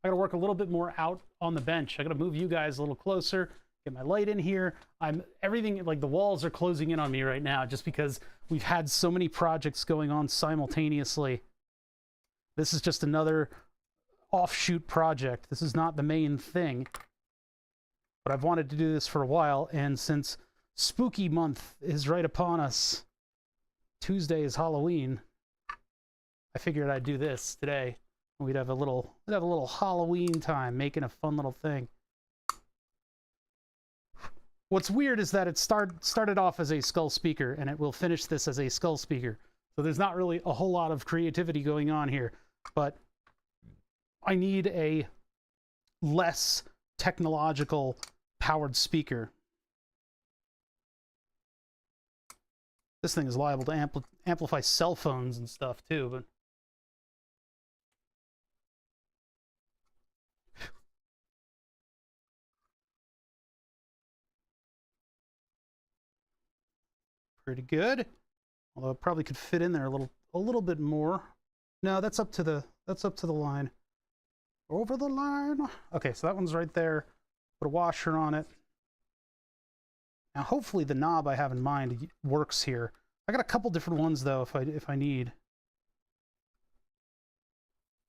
I gotta work a little bit more out on the bench. I gotta move you guys a little closer, get my light in here. Everything, like the walls are closing in on me right now just because we've had so many projects going on simultaneously. This is just another offshoot project. This is not the main thing. But I've wanted to do this for a while, and since Spooky Month is right upon us, Tuesday is Halloween, I figured I'd do this today. We'd have a little Halloween time, making a fun little thing. What's weird is that it started off as a skull speaker, and it will finish this as a skull speaker. So there's not really a whole lot of creativity going on here, but I need a less technological powered speaker. This thing is liable to amplify cell phones and stuff too, but pretty good. Although it probably could fit in there a little bit more. No, that's up to the line. Over the line. Okay, so that one's right there. Put a washer on it. Now hopefully the knob I have in mind works here. I got a couple different ones though if I need.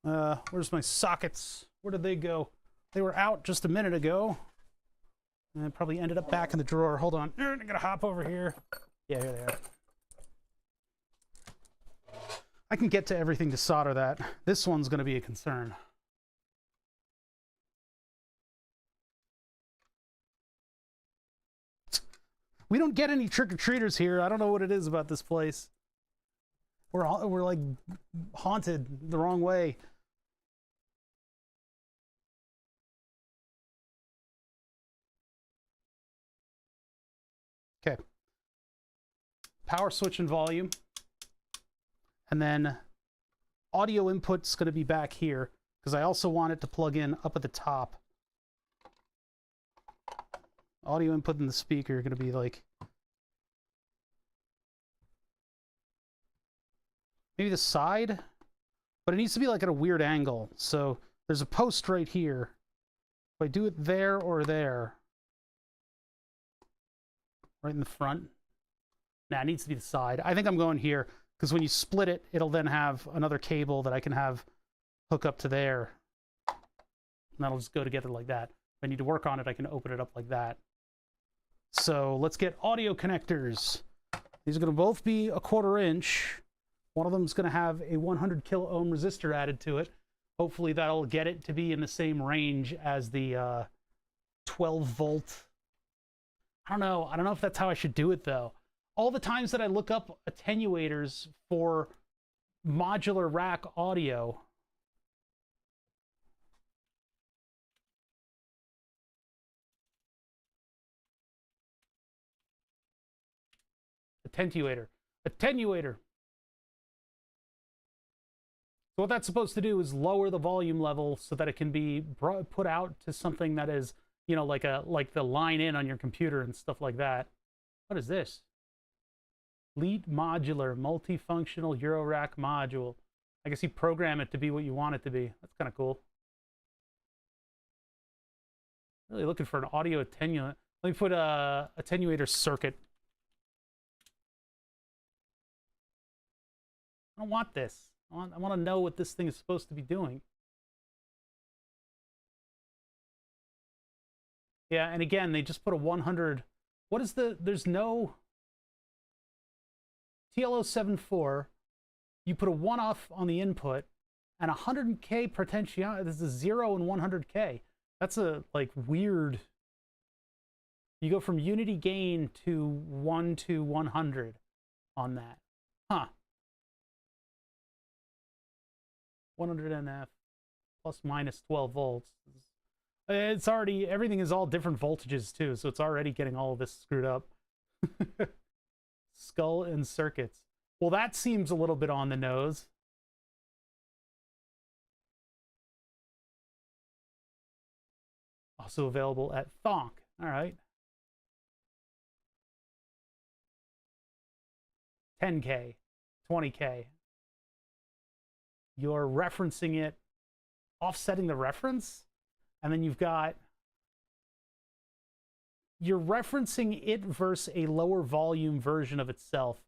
Where's my sockets? Where did they go? They were out just a minute ago. And probably ended up back in the drawer. Hold on. I'm gonna hop over here. Yeah, here they are. I can get to everything to solder that. This one's gonna be a concern. We don't get any trick-or-treaters here. I don't know what it is about this place. We're like haunted the wrong way. Okay. Power switch and volume. And then audio input's going to be back here because I also want it to plug in up at the top. Audio input in the speaker are going to be like maybe the side, but it needs to be like at a weird angle. So there's a post right here. If I do it there or there, right in the front. Nah, it needs to be the side. I think I'm going here because when you split it, it'll then have another cable that I can have hook up to there. And that'll just go together like that. If I need to work on it, I can open it up like that. So let's get audio connectors. These are going to both be a 1/4 inch. One of them is going to have a 100 kilo ohm resistor added to it. Hopefully that'll get it to be in the same range as the 12 volt. I don't know. I don't know if that's how I should do it though. All the times that I look up attenuators for modular rack audio, attenuator. So what that's supposed to do is lower the volume level so that it can be put out to something that is, you know, like the line in on your computer and stuff like that. What is this? Lead modular multifunctional Eurorack module. I guess you program it to be what you want it to be. That's kind of cool. Really looking for an audio attenuator. Let me put a attenuator circuit. I don't want this. I want to know what this thing is supposed to be doing. Yeah, and again, they just put a 100. What is there's no TL074. You put a 1-off on the input and 100K potentiometer. This is 0 and 100K. That's a like weird. You go from unity gain to 1 to 100 on that. Huh. 100 NF plus minus 12 volts. It's already, everything is all different voltages too, so it's already getting all of this screwed up. Skull and circuits. Well, that seems a little bit on the nose. Also available at Thonk. All right. 10K, 20K. You're referencing it, offsetting the reference, and then you've got, you're referencing it versus a lower volume version of itself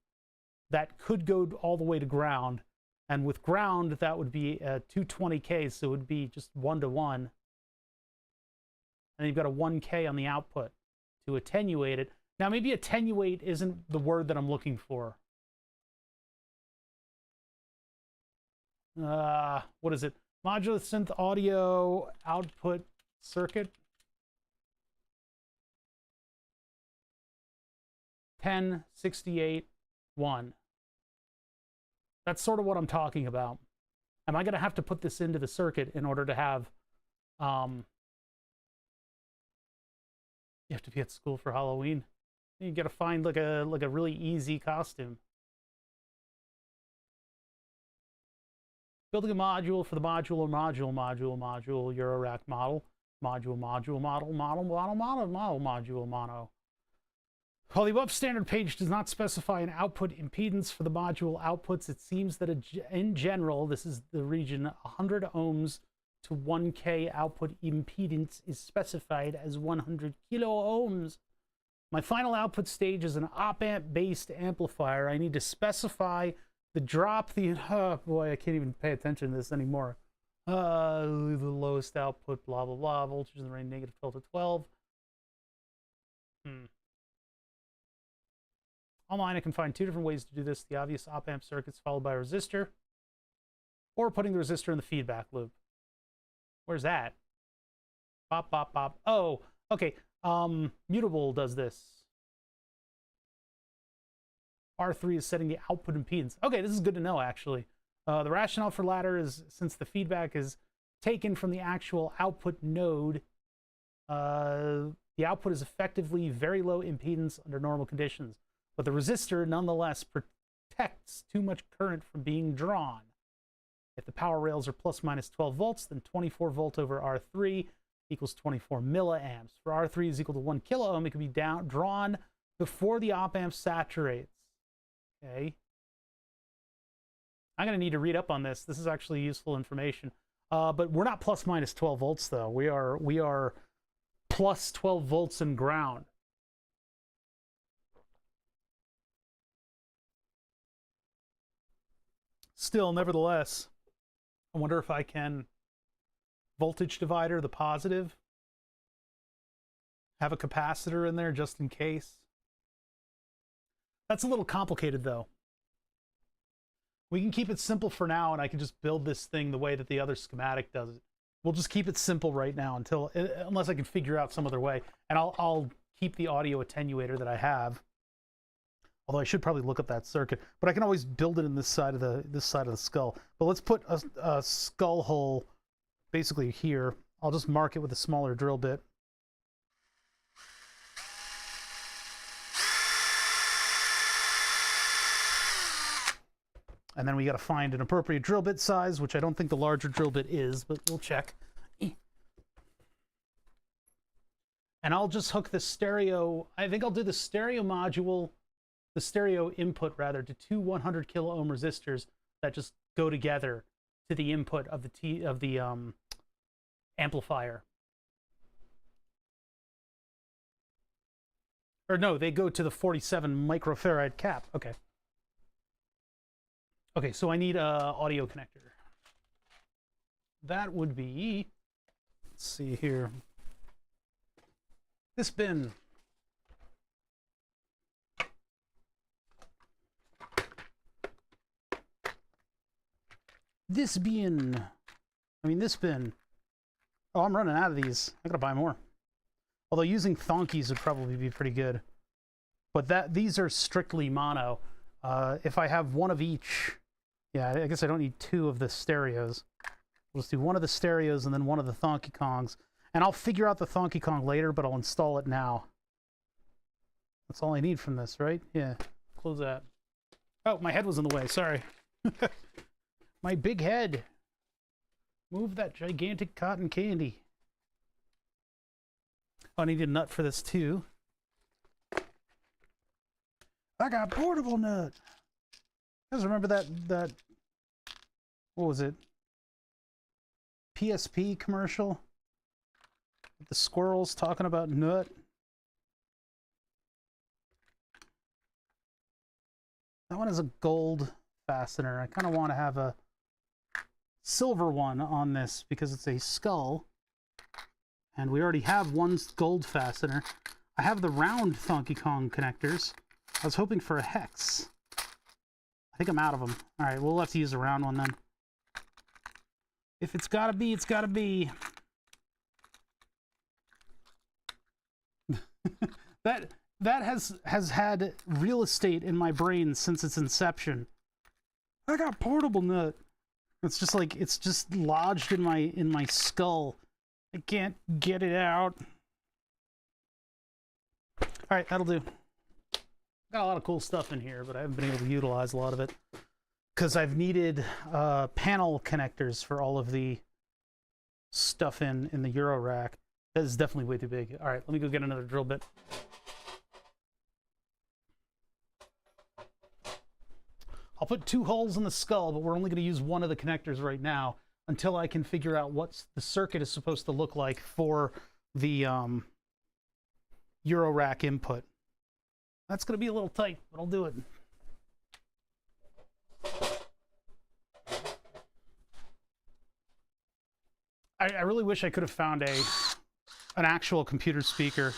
that could go all the way to ground. And with ground, that would be 220K, so it would be just 1-to-1. And then you've got a 1K on the output to attenuate it. Now, maybe attenuate isn't the word that I'm looking for. What is it? Modular synth audio output circuit. 1068-1. That's sort of what I'm talking about. Am I going to have to put this into the circuit in order to have, you have to be at school for Halloween. You got to find like a really easy costume. Building a module for the module Eurorack model. Module mono. While the above standard page does not specify an output impedance for the module outputs, it seems that in general, this is the region 100 ohms to 1K output impedance is specified as 100 kilo ohms. My final output stage is an op-amp based amplifier. I need to specify the drop, oh boy, I can't even pay attention to this anymore. The lowest output, blah, blah, blah, voltage in the range -12 to 12. Online, I can find two different ways to do this. The obvious op-amp circuits followed by a resistor, or putting the resistor in the feedback loop. Where's that? Bop, bop, bop. Oh, okay. Mutable does this. R3 is setting the output impedance. Okay, this is good to know, actually. The rationale for ladder is, since the feedback is taken from the actual output node, the output is effectively very low impedance under normal conditions. But the resistor nonetheless protects too much current from being drawn. If the power rails are plus minus 12 volts, then 24 volt over R3 equals 24 milliamps. For R3 is equal to 1 kilo ohm, it can be drawn before the op amp saturates. Okay. I'm going to need to read up on this. This is actually useful information. But we're not plus minus 12 volts, though. We are plus 12 volts in ground. Still, nevertheless, I wonder if I can voltage divider the positive, have a capacitor in there just in case. That's a little complicated, though. We can keep it simple for now, and I can just build this thing the way that the other schematic does it. We'll just keep it simple right now unless I can figure out some other way. And I'll keep the audio attenuator that I have. Although I should probably look up that circuit, but I can always build it in this side of the skull. But let's put a skull hole basically here. I'll just mark it with a smaller drill bit. And then we got to find an appropriate drill bit size, which I don't think the larger drill bit is, but we'll check. And I'll just hook the stereo. I think I'll do the stereo module, the stereo input rather, to two 100 kilo ohm resistors that just go together to the input of the amplifier. Or no, they go to the 47 microfarad cap. Okay. Okay, so I need an audio connector. That would be, let's see here, this bin. This bin. Oh, I'm running out of these. I gotta buy more. Although using thonkies would probably be pretty good. But these are strictly mono. If I have one of each, yeah, I guess I don't need two of the stereos. We'll just do one of the stereos and then one of the Thonky Kongs. And I'll figure out the Thonky Kong later, but I'll install it now. That's all I need from this, right? Yeah. Close that. Oh, my head was in the way. Sorry. My big head. Move that gigantic cotton candy. Oh, I need a nut for this too. I got portable nut. You guys remember that what was it? PSP commercial? The squirrels talking about nut. That one is a gold fastener. I kind of want to have a silver one on this because it's a skull. And we already have one gold fastener. I have the round Thonky Kong connectors. I was hoping for a hex. I think I'm out of them. All right, we'll have to use a round one then. If it's gotta be, it's gotta be. that has had real estate in my brain since its inception. I got portable nut. It's just like it's just lodged in my skull. I can't get it out. All right, that'll do. Got a lot of cool stuff in here, but I haven't been able to utilize a lot of it because I've needed panel connectors for all of the stuff in the Euro rack. That is definitely way too big. All right, let me go get another drill bit. I'll put two holes in the skull, but we're only going to use one of the connectors right now until I can figure out what the circuit is supposed to look like for the Euro rack input. That's going to be a little tight, but I'll do it. I really wish I could have found an actual computer speaker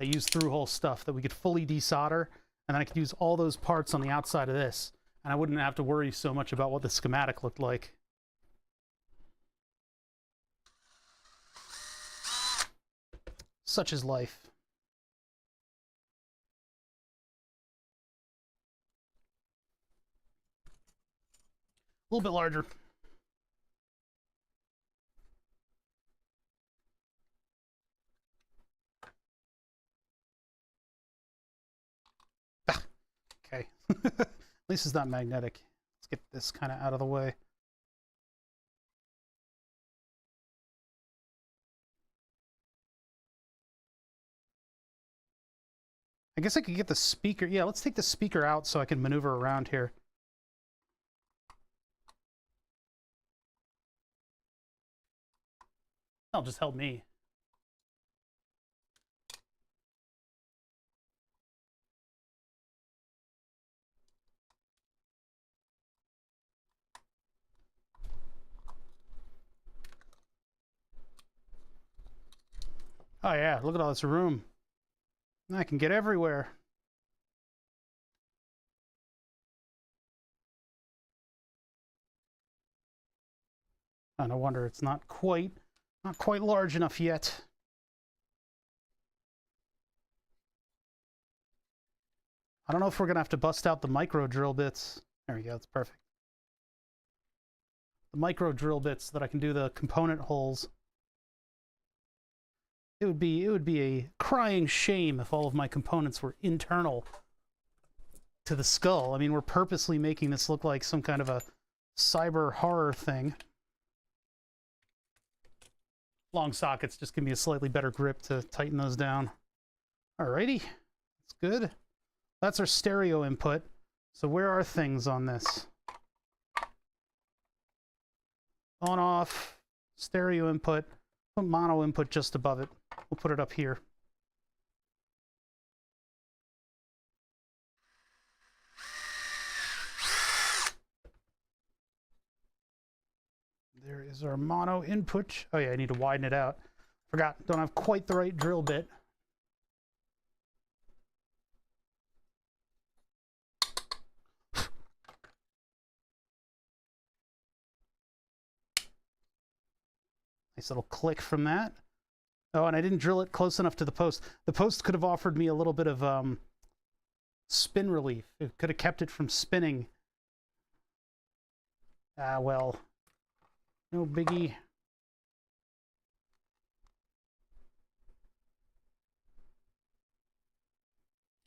I use through-hole stuff that we could fully desolder, and then I could use all those parts on the outside of this, and I wouldn't have to worry so much about what the schematic looked like. Such is life. A little bit larger. Ah, okay. At least it's not magnetic. Let's get this kind of out of the way. I guess I could get the speaker. Yeah, let's take the speaker out so I can maneuver around here. That'll just help me. Oh yeah, look at all this room. I can get everywhere. Oh, no wonder it's not quite large enough yet. I don't know if we're gonna have to bust out the micro drill bits. There we go, it's perfect. The micro drill bits that I can do the component holes. It would be a crying shame if all of my components were internal to the skull. I mean, we're purposely making this look like some kind of a cyber horror thing. Long sockets just give me a slightly better grip to tighten those down. Alrighty, that's good. That's our stereo input. So where are things on this? On, off, stereo input, put mono input just above it. We'll put it up here. There is our mono input. Oh yeah, I need to widen it out. Forgot, don't have quite the right drill bit. Nice little click from that. Oh, and I didn't drill it close enough to the post. The post could have offered me a little bit of spin relief. It could have kept it from spinning. Ah, well, no biggie.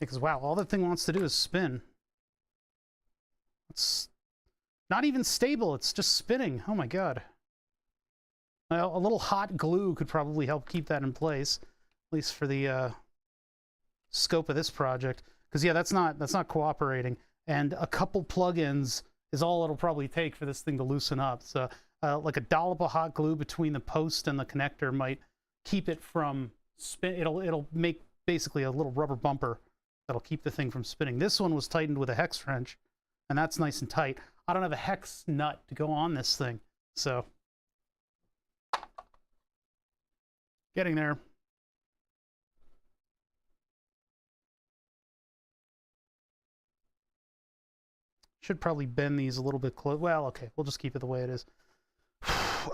Because, wow, all that thing wants to do is spin. It's not even stable. It's just spinning. Oh, my God. Well, a little hot glue could probably help keep that in place, at least for the scope of this project. Because yeah, that's not cooperating, and a couple plugins is all it'll probably take for this thing to loosen up. So like a dollop of hot glue between the post and the connector might keep it from spin. It'll make basically a little rubber bumper that'll keep the thing from spinning. This one was tightened with a hex wrench, and that's nice and tight. I don't have a hex nut to go on this thing, so. Getting there. Should probably bend these a little bit close. Well, okay, we'll just keep it the way it is.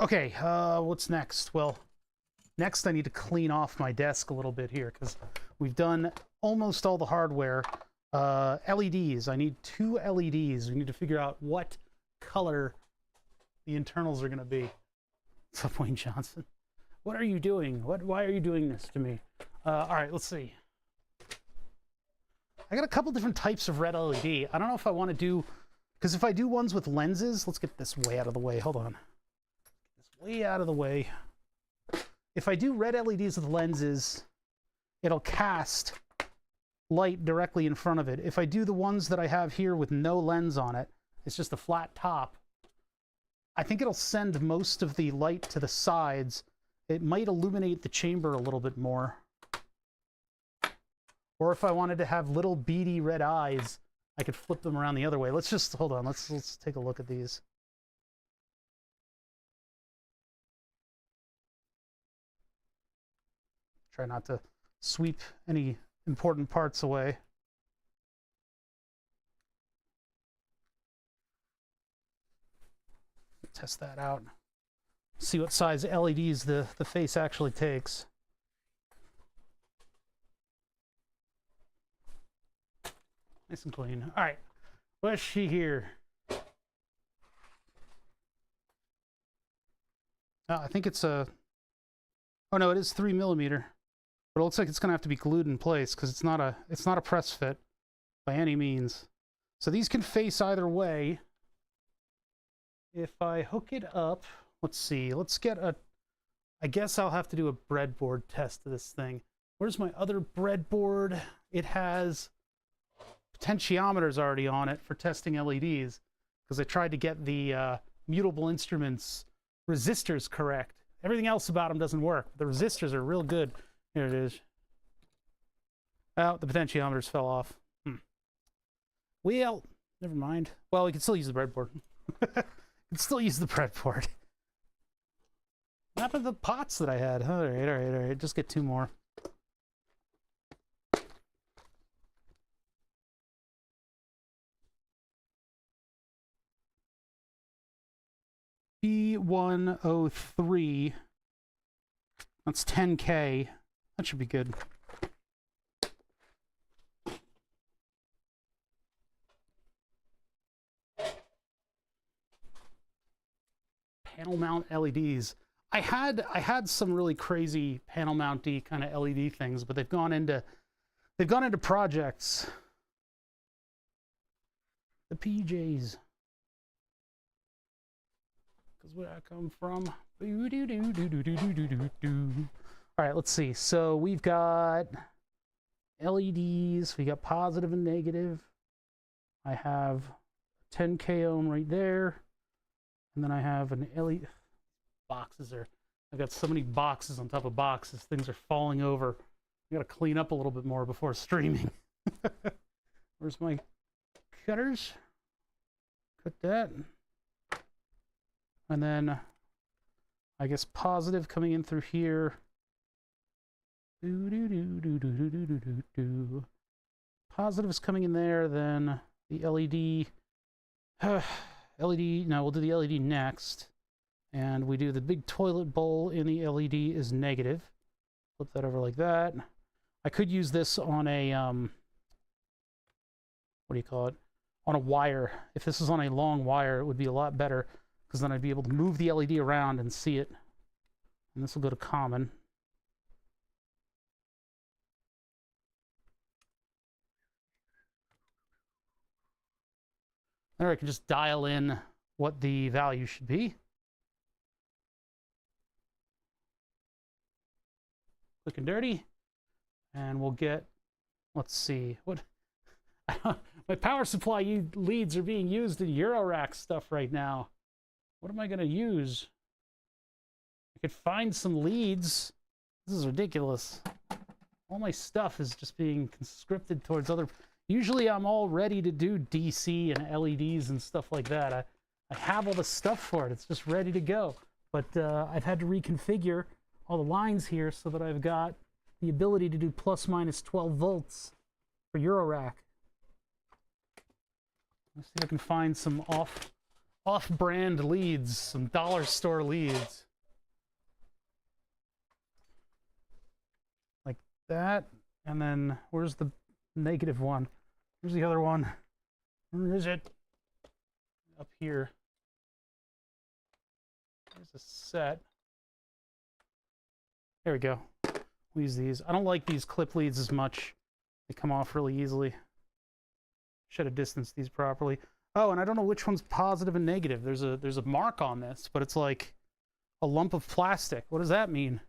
Okay, what's next? Well, next I need to clean off my desk a little bit here because we've done almost all the hardware. LEDs. I need 2 LEDs. We need to figure out what color the internals are going to be. What's up, Wayne Johnson? What are you doing? Why are you doing this to me? All right, let's see. I got a couple different types of red LED. I don't know if I want to do, because if I do ones with lenses, let's get this way out of the way. Hold on. Get this way out of the way. If I do red LEDs with lenses, it'll cast light directly in front of it. If I do the ones that I have here with no lens on it, it's just a flat top, I think it'll send most of the light to the sides. It might illuminate the chamber a little bit more. Or if I wanted to have little beady red eyes, I could flip them around the other way. Let's just, hold on, let's take a look at these. Try not to sweep any important parts away. Test that out. See what size LEDs the face actually takes. Nice and clean. All right, what's she here? I think it's a. Oh no, it is 3mm, but it looks like it's gonna have to be glued in place because it's not a press fit by any means. So these can face either way. If I hook it up, let's see. Let's get a. I guess I'll have to do a breadboard test of this thing. Where's my other breadboard? It has potentiometers already on it for testing LEDs because I tried to get the mutable instruments resistors correct. Everything else about them doesn't work. The resistors are real good. Here it is. Oh, the potentiometers fell off. Well, never mind. Well, we can still use the breadboard. Can still use the breadboard. What happened to the pots that I had? All right. Just get 2 more. B103. That's 10K. That should be good. Panel mount LEDs. I had some really crazy panel mounty kind of LED things, but they've gone into projects. The PJs. Because where I come from. All right, let's see. So we've got LEDs. We got positive and negative. I have 10K ohm right there. And then I have an LED. Boxes are. I've got so many boxes on top of boxes. Things are falling over. I gotta clean up a little bit more before streaming. Where's my cutters? Cut that. And then I guess positive coming in through here. Positive is coming in there, then the LED. LED, no, we'll do the LED next. And we do the big toilet bowl in the LED is negative. Flip that over like that. I could use this on a, what do you call it? On a wire. If this is on a long wire, it would be a lot better because then I'd be able to move the LED around and see it. And this will go to common. There, I can just dial in what the value should be. Quick and dirty. And we'll get, let's see, what, my power supply leads are being used in Eurorack stuff right now. What am I going to use? I could find some leads. This is ridiculous. All my stuff is just being conscripted towards other. Usually I'm all ready to do DC and LEDs and stuff like that. I have all the stuff for it. It's just ready to go. But I've had to reconfigure all the lines here so that I've got the ability to do plus minus 12 volts for Eurorack. Let's see if I can find some off-brand leads, some dollar store leads. Like that. And then where's the negative one? Where's the other one? Where is it? Up here. There's a set. There we go. We'll use these. I don't like these clip leads as much. They come off really easily. Should have distanced these properly. Oh, and I don't know which one's positive and negative. There's a mark on this, but it's like a lump of plastic. What does that mean?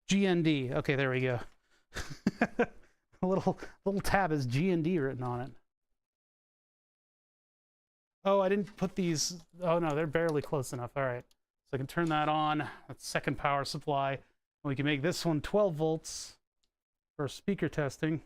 GND. Okay, there we go. A little tab has GND written on it. Oh, I didn't put these. Oh no, they're barely close enough. All right, so I can turn that on. That's second power supply. And we can make this one 12 volts for speaker testing.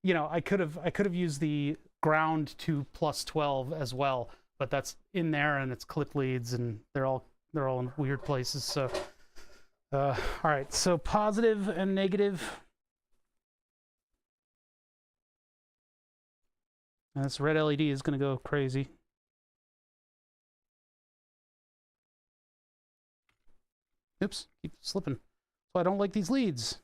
You know, I could have used the ground to +12 as well, but that's in there and it's clip leads and they're all in weird places. So all right, so positive and negative. And this red LED is going to go crazy. Oops, keep slipping. So I don't like these leads.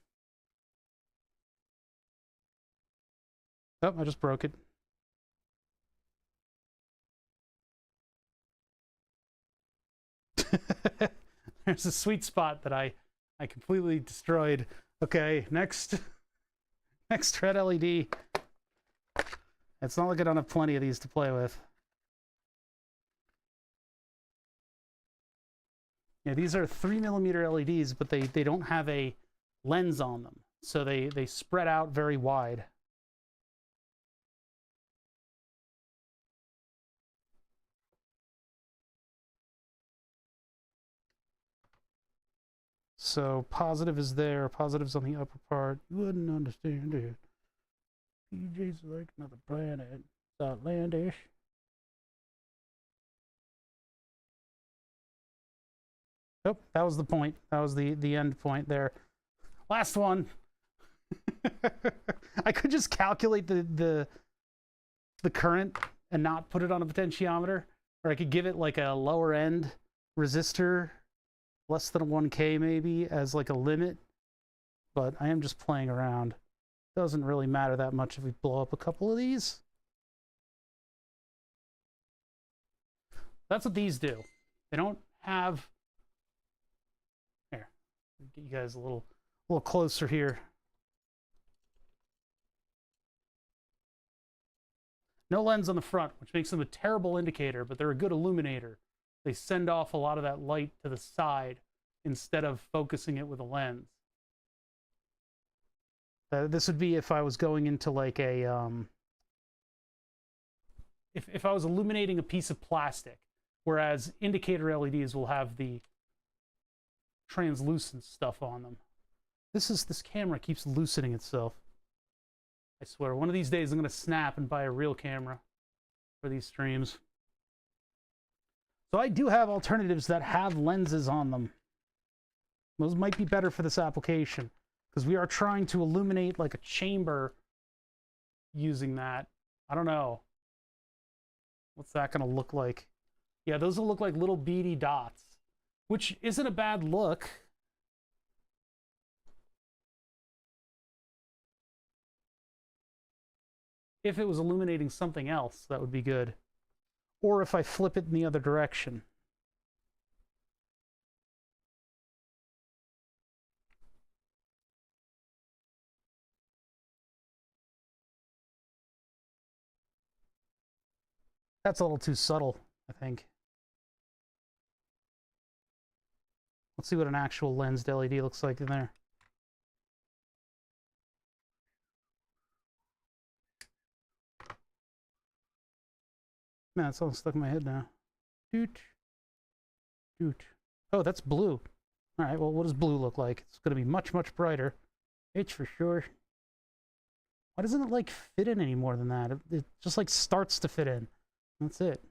Oh, I just broke it. There's a sweet spot that I completely destroyed. Okay, next red LED. It's not like I don't have plenty of these to play with. Yeah, these are 3mm LEDs, but they don't have a lens on them, so they spread out very wide. So positive is there, positive's on the upper part. You wouldn't understand it. PJ's like another planet. It's outlandish. Oh, that was the point. That was the end point there. Last one. I could just calculate the current and not put it on a potentiometer, or I could give it like a lower end resistor, less than 1K maybe, as like a limit. But I am just playing around. Doesn't really matter that much if we blow up a couple of these. That's what these do. They don't have... Here, get you guys a little closer here. No lens on the front, which makes them a terrible indicator, but they're a good illuminator. They send off a lot of that light to the side instead of focusing it with a lens. This would be if I was going into like a... If I was illuminating a piece of plastic, whereas indicator LEDs will have the translucent stuff on them. This camera keeps loosening itself. I swear, one of these days I'm going to snap and buy a real camera for these streams. So I do have alternatives that have lenses on them. Those might be better for this application, because we are trying to illuminate like a chamber using that. I don't know. What's that going to look like? Yeah, those will look like little beady dots, which isn't a bad look. If it was illuminating something else, that would be good. Or if I flip it in the other direction. That's a little too subtle, I think. Let's see what an actual lensed LED looks like in there. Man, it's all stuck in my head now. Doot. Doot. Oh, that's blue. All right, well, what does blue look like? It's going to be much, much brighter. H for sure. Why doesn't it, like, fit in any more than that? It just, like, starts to fit in. That's it.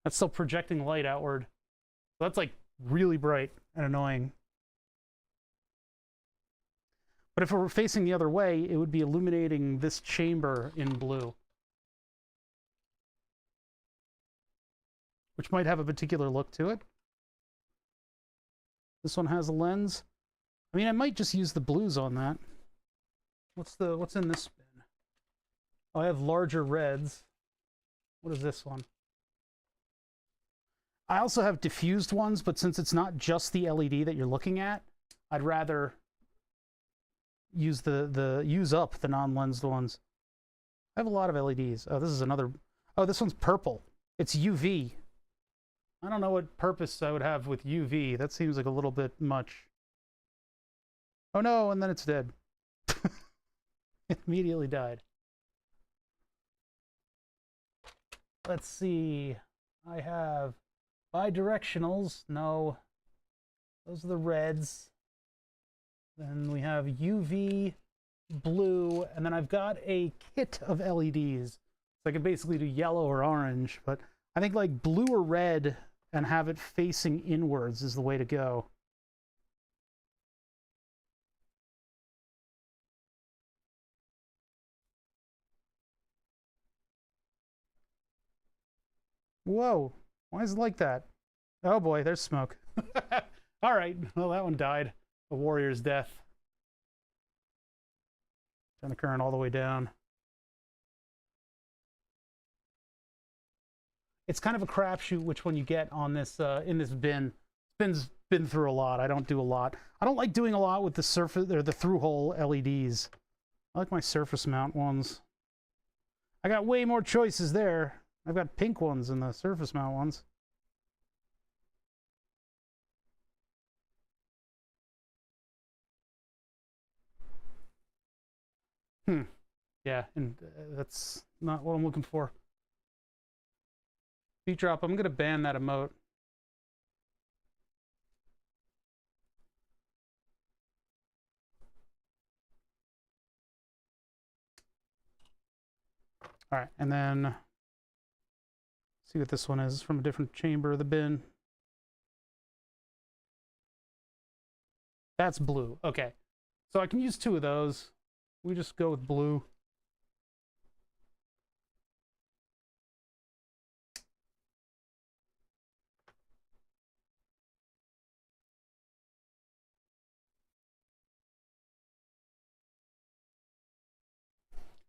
That's still projecting light outward. So that's, like, really bright and annoying. But if it were facing the other way, it would be illuminating this chamber in blue, which might have a particular look to it. This one has a lens. I mean, I might just use the blues on that. What's in this bin? Oh, I have larger reds. What is this one? I also have diffused ones, but since it's not just the LED that you're looking at, I'd rather use use up the non-lensed ones. I have a lot of LEDs. Oh, this is another. Oh, this one's purple. It's UV. I don't know what purpose I would have with UV. That seems like a little bit much. Oh no, and then it's dead. It immediately died. Let's see. I have bidirectionals. No. Those are the reds. Then we have UV, blue, and then I've got a kit of LEDs. So I could basically do yellow or orange, but I think like blue or red and have it facing inwards is the way to go. Whoa, why is it like that? Oh boy, there's smoke. All right, well, that one died. A warrior's death. Turn the current all the way down. It's kind of a crapshoot which one you get on this in this bin. Bin's been through a lot. I don't do a lot. I don't like doing a lot with the surface or the through-hole LEDs. I like my surface mount ones. I got way more choices there. I've got pink ones than the surface mount ones. Yeah, and that's not what I'm looking for. Beat drop, I'm going to ban that emote. All right, and then see what this one is from a different chamber of the bin. That's blue. Okay, so I can use two of those. We just go with blue.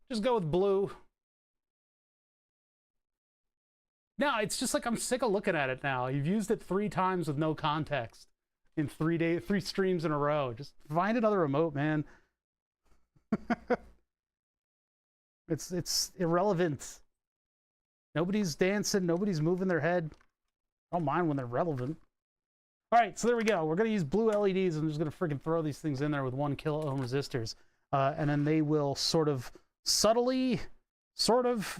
Just go with blue. No, it's just like I'm sick of looking at it now. You've used it 3 times with no context in 3 streams in a row. Just find another emote, man. It's irrelevant. Nobody's dancing, nobody's moving their head. I don't mind when they're relevant. All right, so there we go. We're gonna use blue LEDs. I'm just gonna freaking throw these things in there with 1 kilo ohm resistors, and then they will sort of subtly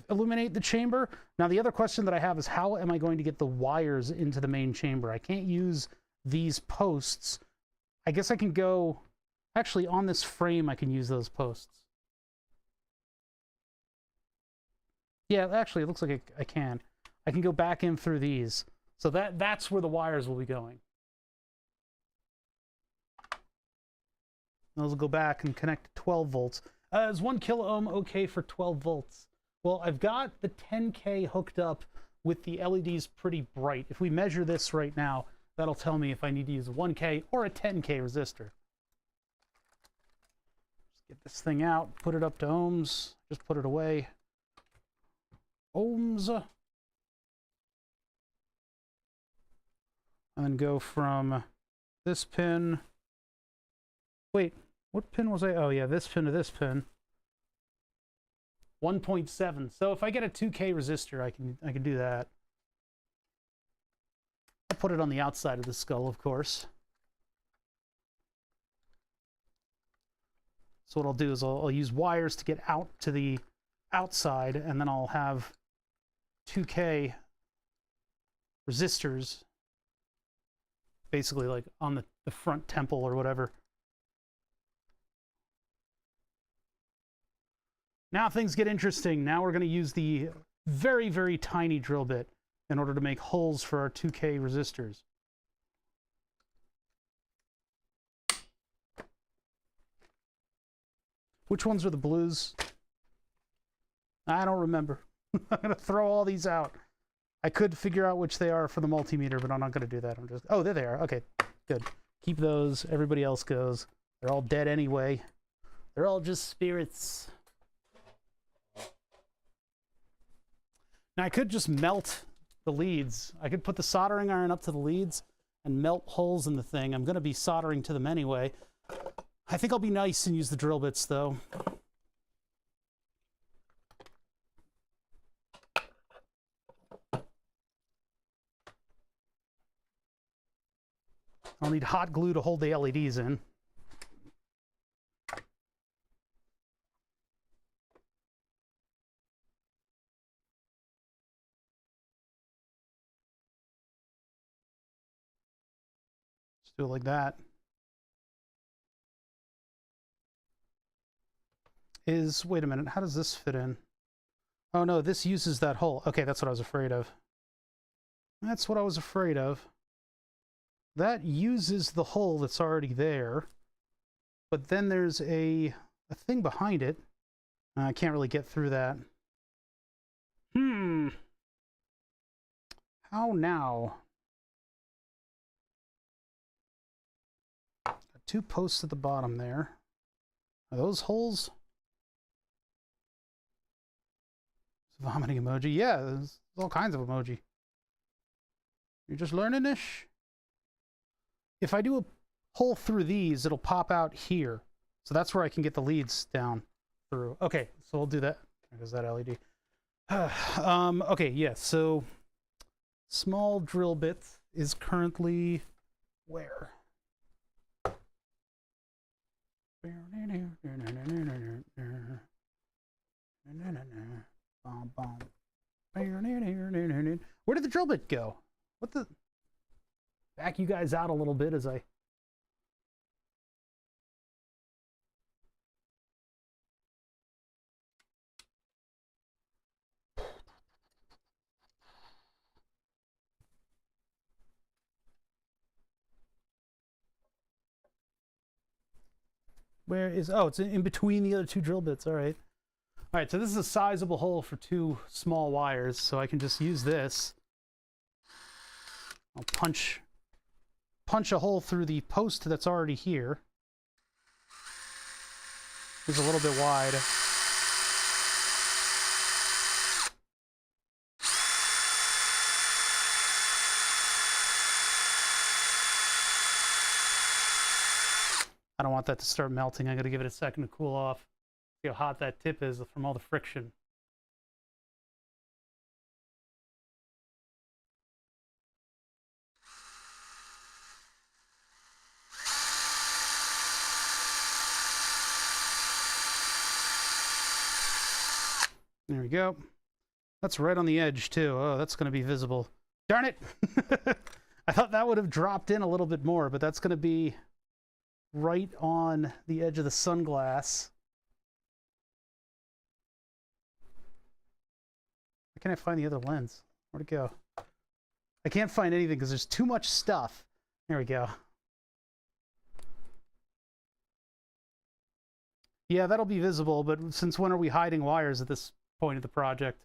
illuminate the chamber. Now, the other question that I have is how am I going to get the wires into the main chamber? I can't use these posts. I guess I can go, actually on this frame, I can use those posts. Yeah, actually, it looks like I can. I can go back in through these. So that's where the wires will be going. Those will go back and connect to 12 volts. Is 1 kilo ohm okay for 12 volts? Well, I've got the 10K hooked up with the LEDs pretty bright. If we measure this right now, that'll tell me if I need to use a 1K or a 10K resistor. Just get this thing out, put it up to ohms, just put it away. Ohms. And then go from this pin. Wait, what pin was I? Oh yeah, this pin to this pin. 1.7. So if I get a 2K resistor, I can do that. I'll put it on the outside of the skull, of course. So what I'll do is I'll use wires to get out to the outside, and then I'll have 2K resistors basically like on the front temple or whatever. Now things get interesting. Now we're going to use the very, very tiny drill bit in order to make holes for our 2K resistors. Which ones are the blues? I don't remember. I'm going to throw all these out. I could figure out which they are for the multimeter, but I'm not going to do that. I'm just... Oh, there they are. Okay, good. Keep those. Everybody else goes. They're all dead anyway. They're all just spirits. Now, I could just melt the leads. I could put the soldering iron up to the leads and melt holes in the thing. I'm going to be soldering to them anyway. I think I'll be nice and use the drill bits, though. I'll need hot glue to hold the LEDs in. Just do it like that. is, wait a minute, how does this fit in? Oh no, this uses that hole. Okay, that's what I was afraid of. That's what I was afraid of. That uses the hole that's already there. But then there's a thing behind it. I can't really get through that. How now? Got 2 posts at the bottom there. Are those holes? Vomiting emoji. Yeah, there's all kinds of emoji. You're just learning this? If I do a hole through these, it'll pop out here. So that's where I can get the leads down through. Okay, so we'll do that. There goes that LED. Okay, yeah, so small drill bit is currently where? Where did the drill bit go? What the? Back you guys out a little bit as I... Where is... Oh, it's in between the other 2 drill bits. All right. All right, so this is a sizable hole for 2 small wires, so I can just use this. I'll punch a hole through the post that's already here. It's a little bit wide. I don't want that to start melting. I'm going to give it a second to cool off. See how hot that tip is from all the friction. There we go. That's right on the edge, too. Oh, that's going to be visible. Darn it! I thought that would have dropped in a little bit more, but that's going to be right on the edge of the sunglass. Where can I find the other lens? Where'd it go? I can't find anything because there's too much stuff. There we go. Yeah, that'll be visible, but since when are we hiding wires at this point of the project?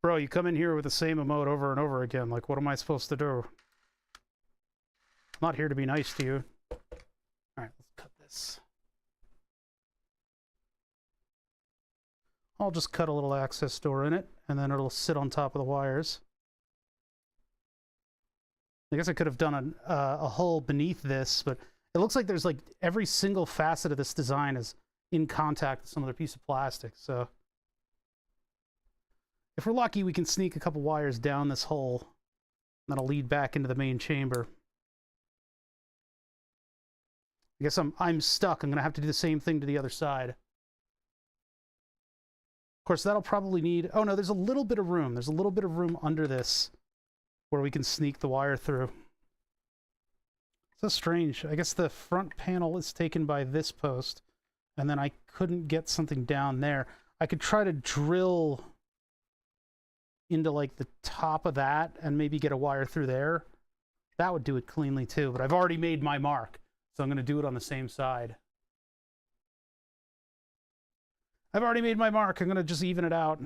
Bro, you come in here with the same emote over and over again. Like, what am I supposed to do? I'm not here to be nice to you. All right, let's cut this. I'll just cut a little access door in it, and then it'll sit on top of the wires. I guess I could have done a hole beneath this, but it looks like there's like every single facet of this design is in contact with some other piece of plastic, so... If we're lucky, we can sneak a couple wires down this hole. That'll lead back into the main chamber. I guess I'm stuck. I'm going to have to do the same thing to the other side. Of course, that'll probably need... Oh, no, there's a little bit of room. There's a little bit of room under this where we can sneak the wire through. So strange. I guess the front panel is taken by this post, and then I couldn't get something down there. I could try to drill into like the top of that and maybe get a wire through there. That would do it cleanly too, but I've already made my mark, so I'm going to do it on the same side. I've already made my mark. I'm going to just even it out.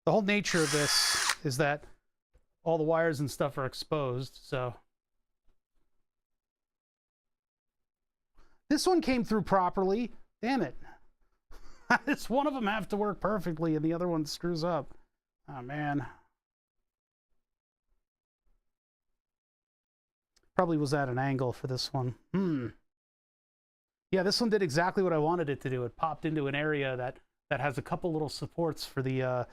The whole nature of this is that all the wires and stuff are exposed, so... This one came through properly. Damn it. This one of them have to work perfectly and the other one screws up. Oh, man. Probably was at an angle for this one. Yeah, this one did exactly what I wanted it to do. It popped into an area that has a couple little supports for the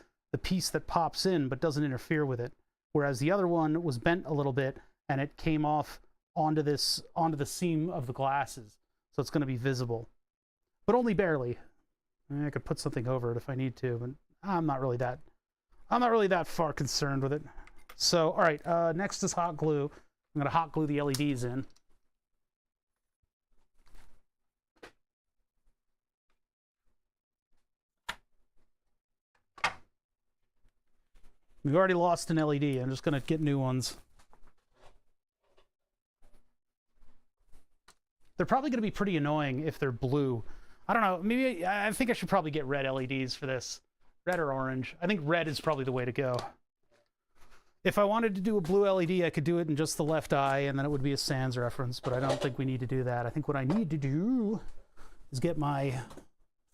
piece that pops in but doesn't interfere with it. Whereas the other one was bent a little bit and it came off onto the seam of the glasses, so it's going to be visible, but only barely. I could put something over it if I need to, but I'm not really that far concerned with it. So, all right, next is hot glue. I'm going to hot glue the LEDs in. We've already lost an LED. I'm just going to get new ones. They're probably going to be pretty annoying if they're blue. I don't know. Maybe I think I should probably get red LEDs for this. Red or orange. I think red is probably the way to go. If I wanted to do a blue LED, I could do it in just the left eye, and then it would be a Sans reference, but I don't think we need to do that. I think what I need to do is get my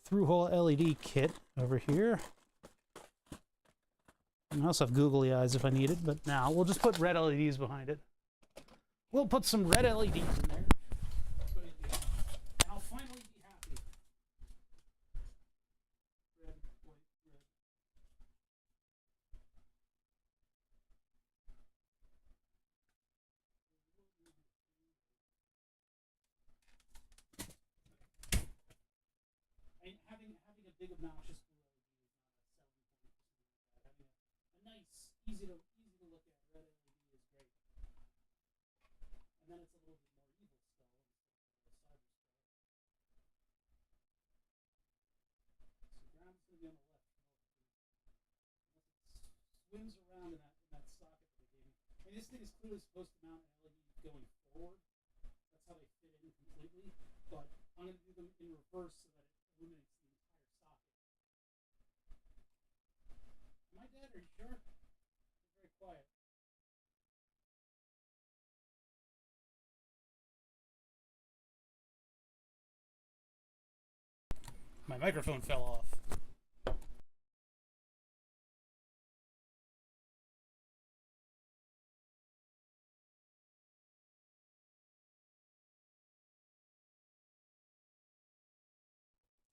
through-hole LED kit over here. I also have googly eyes if I need it, but now we'll just put red LEDs behind it. We'll put some red LEDs in there. And I'll finally be happy. Red, white, red. I mean, having a big obnoxious blue LED is not a selling point. Having a nice, easy to look at red LED is great. And then it's a little bit more evil skull instead of a cyber skull. So ground's going to be on the left. Unless it swims around in that socket that they gave me. I mean, this thing is clearly supposed to mount an LED going forward. That's how they fit in completely. But I'm going to do them in reverse so that it illuminates the entire socket. Am I dead? Are you sure? It's very quiet. My microphone fell off.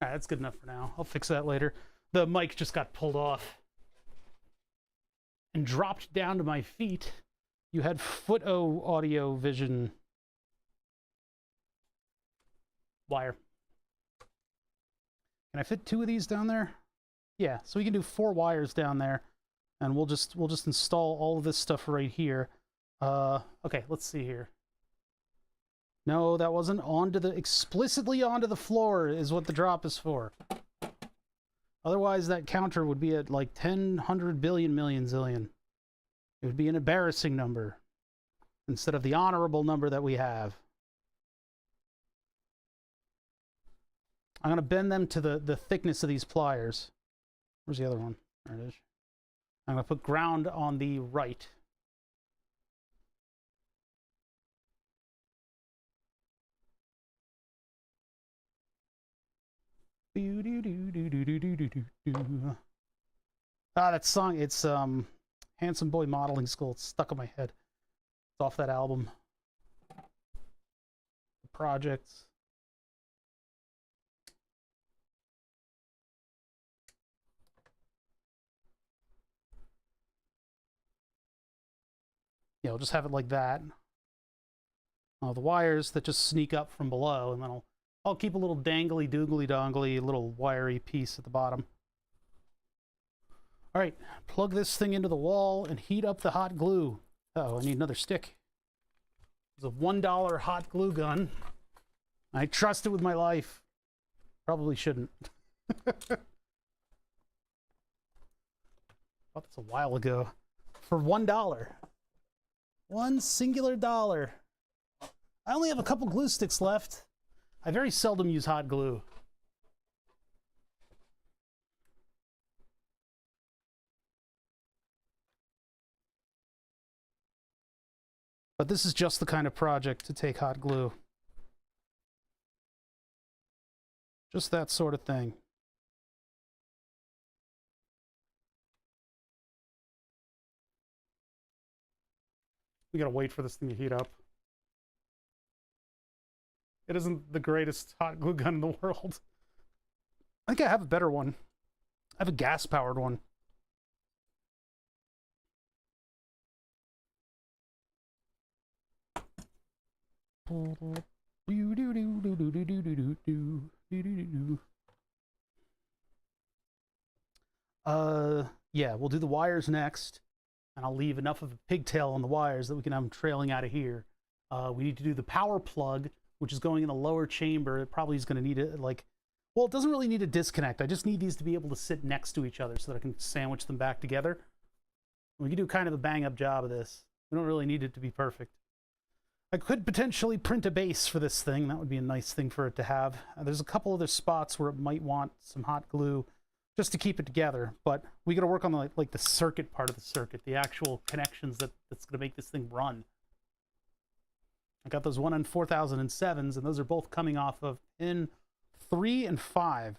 All right, that's good enough for now. I'll fix that later. The mic just got pulled off and dropped down to my feet. You had Foot-O audio vision wire. Can I fit 2 of these down there? Yeah, so we can do 4 wires down there, and we'll just install all of this stuff right here. Okay, let's see here. No, that wasn't explicitly onto the floor is what the drop is for. Otherwise, that counter would be at like 10, 100 billion, million, zillion. It would be an embarrassing number instead of the honorable number that we have. I'm going to bend them to the thickness of these pliers. Where's the other one? There it is. I'm going to put ground on the right. Ah, that song, it's Handsome Boy Modeling School. It's stuck in my head. It's off that album. The Projects. Yeah, we'll just have it like that. The wires that just sneak up from below, and then I'll keep a little dangly doogly dongly little wiry piece at the bottom. All right, plug this thing into the wall and heat up the hot glue. Uh-oh, I need another stick. It's a $1 hot glue gun. I trust it with my life. Probably shouldn't. Bought this a while ago for $1. One singular dollar. I only have a couple glue sticks left. I very seldom use hot glue. But this is just the kind of project to take hot glue. Just that sort of thing. We gotta wait for this thing to heat up. It isn't the greatest hot glue gun in the world. I think I have a better one. I have a gas-powered one. Yeah, we'll do the wires next, and I'll leave enough of a pigtail on the wires that we can have them trailing out of here. We need to do the power plug, which is going in the lower chamber. It probably is going to need it, like, well, it doesn't really need a disconnect. I just need these to be able to sit next to each other so that I can sandwich them back together. We can do kind of a bang-up job of this. We don't really need it to be perfect. I could potentially print a base for this thing. That would be a nice thing for it to have. There's a couple other spots where it might want some hot glue just to keep it together, but we got to work on the, like the circuit part of the circuit, the actual connections that's going to make this thing run. I got those 1N4007s, and those are both coming off of pin 3 and 5.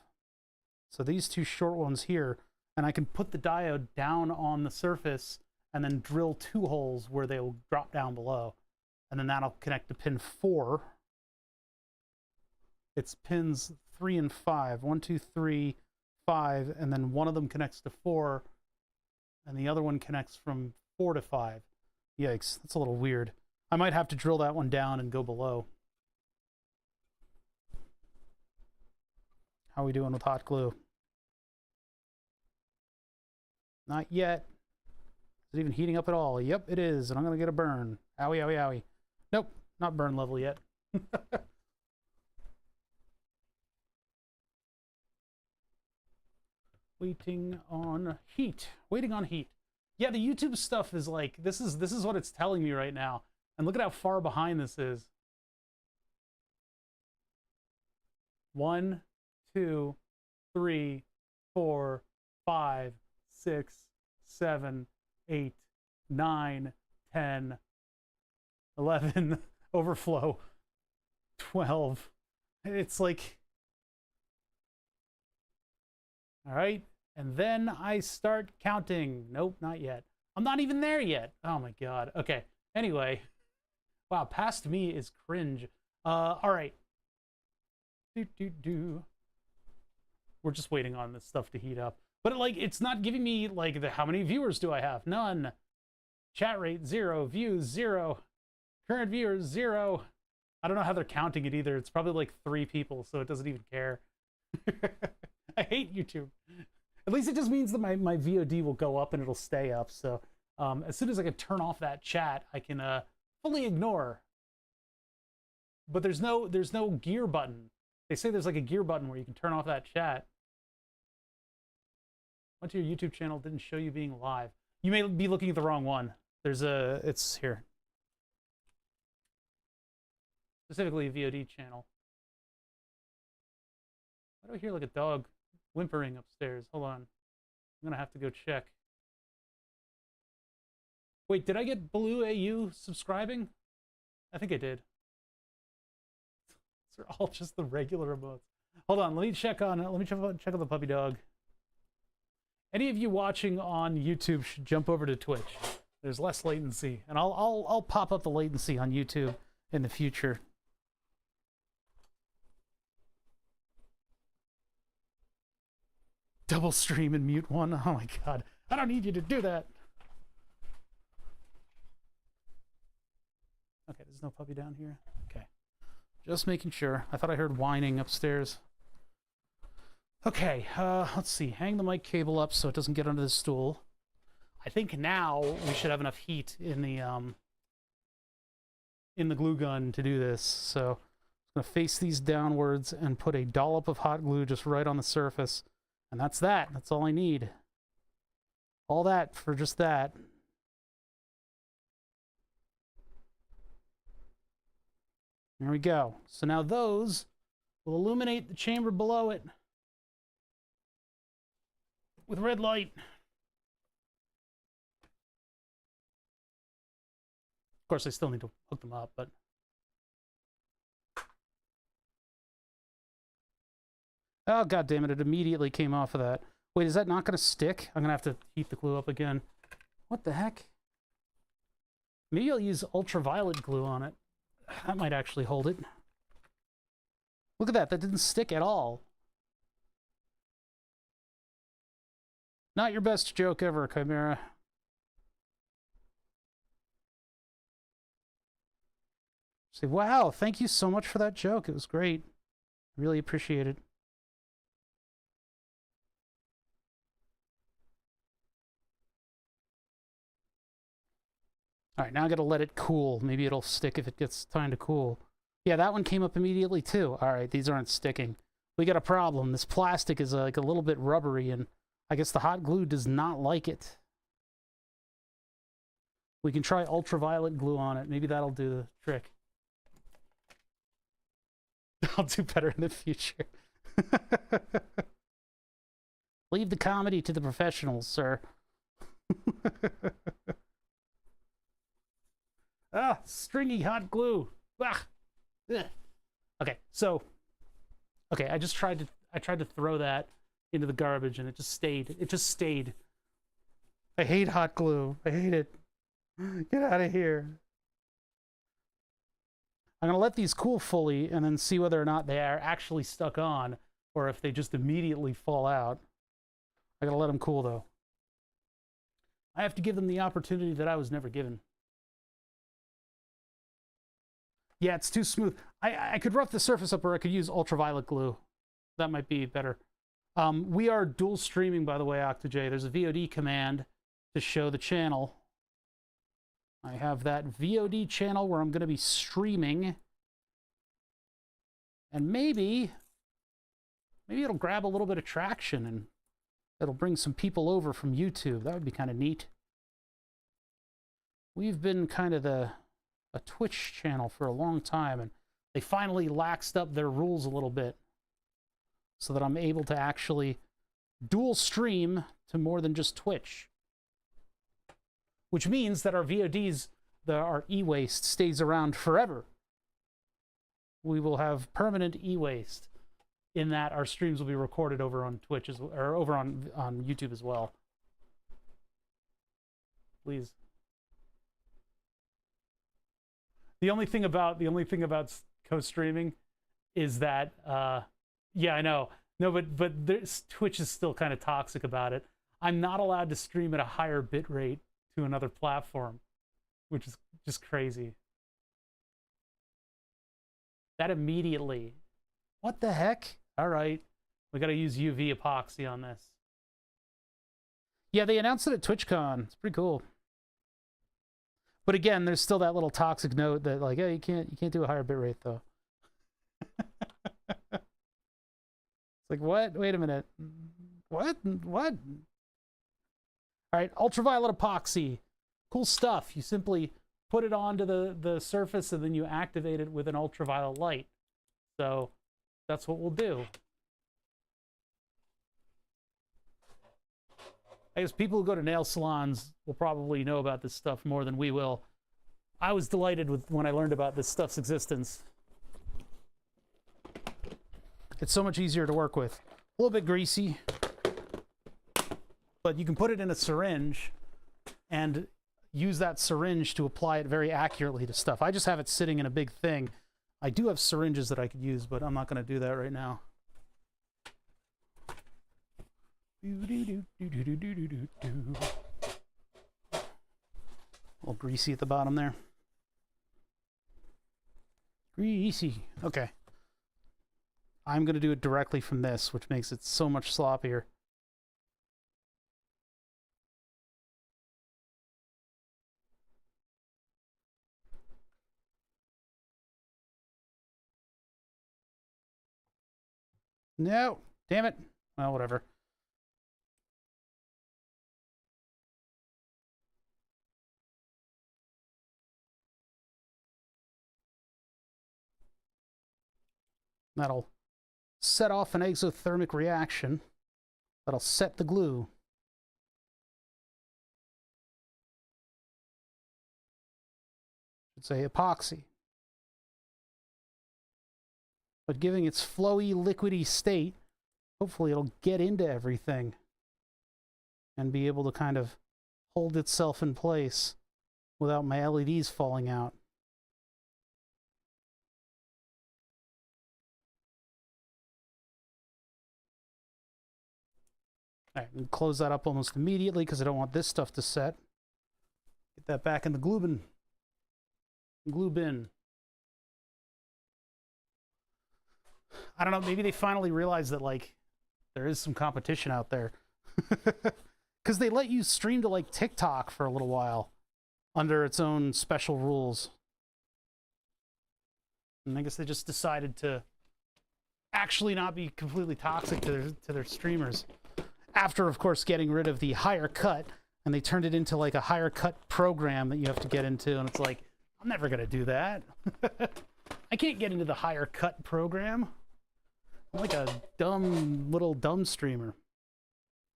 So these two short ones here, and I can put the diode down on the surface and then drill 2 holes where they will drop down below. And then that'll connect to pin 4. It's pins 3 and 5. 1, 2, 3, 5, and then one of them connects to 4, and the other one connects from 4 to 5. Yikes, that's a little weird. I might have to drill that one down and go below. How are we doing with hot glue? Not yet. Is it even heating up at all? Yep, it is, and I'm going to get a burn. Owie, owie, owie. Nope, not burn level yet. Waiting on heat. Waiting on heat. Yeah, the YouTube stuff is like, this is what it's telling me right now. And look at how far behind this is. 1, 2, 3, 4, 5, 6, 7, 8, 9, 10, 11, overflow, 12. It's like, all right. And then I start counting. Nope, not yet. I'm not even there yet. Oh my God. Okay. Anyway. Wow, past me is cringe. All right. We're just waiting on this stuff to heat up. But like, it's not giving me like how many viewers do I have? None. Chat rate 0. Views 0. Current viewers 0. I don't know how they're counting it either. It's probably like 3 people, so it doesn't even care. I hate YouTube. At least it just means that my VOD will go up and it'll stay up. So as soon as I can turn off that chat, I can fully ignore. But there's no gear button. They say there's like a gear button where you can turn off that chat. Went to your YouTube channel, didn't show you being live. You may be looking at the wrong one. It's here. Specifically a VOD channel. Why do I hear like a dog whimpering upstairs? Hold on. I'm gonna have to go check. Wait, did I get Blue AU subscribing? I think I did. These are all just the regular emotes. Hold on, let me check on the puppy dog. Any of you watching on YouTube should jump over to Twitch. There's less latency, and I'll pop up the latency on YouTube in the future. Double stream and mute one. Oh my God. I don't need you to do that. Okay, there's no puppy down here. Okay. Just making sure. I thought I heard whining upstairs. Okay, let's see. Hang the mic cable up so it doesn't get under the stool. I think now we should have enough heat in the glue gun to do this. So I'm gonna face these downwards and put a dollop of hot glue just right on the surface. And that's that. That's all I need. All that for just that. There we go. So now those will illuminate the chamber below it with red light. Of course, I still need to hook them up, but... Oh, God damn it, it immediately came off of that. Wait, is that not going to stick? I'm going to have to heat the glue up again. What the heck? Maybe I'll use ultraviolet glue on it. That might actually hold it. Look at that, that didn't stick at all. Not your best joke ever, Say, wow, thank you so much for that joke. It was great. Really appreciate it. All right, now I got to let it cool. Maybe it'll stick if it gets time to cool. Yeah, that one came up immediately too. All right, these aren't sticking. We got a problem. This plastic is like a little bit rubbery, and I guess the hot glue does not like it. We can try ultraviolet glue on it. Maybe that'll do the trick. I'll do better in the future. Leave the comedy to the professionals, sir. Ah, stringy hot glue. Ah. Okay, so I tried to throw that into the garbage and it just stayed. It just stayed. I hate hot glue. I hate it. Get out of here. I'm going to let these cool fully and then see whether or not they are actually stuck on or if they just immediately fall out. I got to let them cool, though. I have to give them the opportunity that I was never given. Yeah, it's too smooth. I could rough the surface up or I could use ultraviolet glue. That might be better. We are dual streaming, by the way, OctoJ. There's a VOD command to show the channel. I have that VOD channel where I'm going to be streaming. And maybe it'll grab a little bit of traction and it'll bring some people over from YouTube. That would be kind of neat. We've been kind of a Twitch channel for a long time, and they finally laxed up their rules a little bit so that I'm able to actually dual stream to more than just Twitch. Which means that our VODs, our e-waste, stays around forever. We will have permanent e-waste in that our streams will be recorded over on Twitch or over on YouTube as well. Please. The only thing about co-streaming is that yeah, I know. No, but Twitch is still kind of toxic about it. I'm not allowed to stream at a higher bit rate to another platform, which is just crazy. That immediately. What the heck? All right. We got to use UV epoxy on this. Yeah, they announced it at TwitchCon. It's pretty cool. But again, there's still that little toxic note that like, hey, you can't do a higher bit rate though. It's like, what? Wait a minute. What? What? All right, ultraviolet epoxy. Cool stuff. You simply put it onto the surface and then you activate it with an ultraviolet light. So that's what we'll do. I guess people who go to nail salons will probably know about this stuff more than we will. I was delighted when I learned about this stuff's existence. It's so much easier to work with. A little bit greasy, but you can put it in a syringe and use that syringe to apply it very accurately to stuff. I just have it sitting in a big thing. I do have syringes that I could use, but I'm not going to do that right now. A little greasy at the bottom there. Greasy. Okay. I'm going to do it directly from this, which makes it so much sloppier. No, damn it. Well, whatever. That'll set off an exothermic reaction. That'll set the glue. Should say epoxy. But giving its flowy, liquidy state, hopefully it'll get into everything and be able to kind of hold itself in place without my LEDs falling out. All right, and close that up almost immediately because I don't want this stuff to set. Get that back in the glue bin. Glue bin. I don't know, maybe they finally realized that, like, there is some competition out there. Because they let you stream to, like, TikTok for a little while under its own special rules. And I guess they just decided to actually not be completely toxic to their streamers. After, of course, getting rid of the higher cut, and they turned it into, like, a higher cut program that you have to get into, and it's like, I'm never going to do that. I can't get into the higher cut program. I'm like a dumb streamer.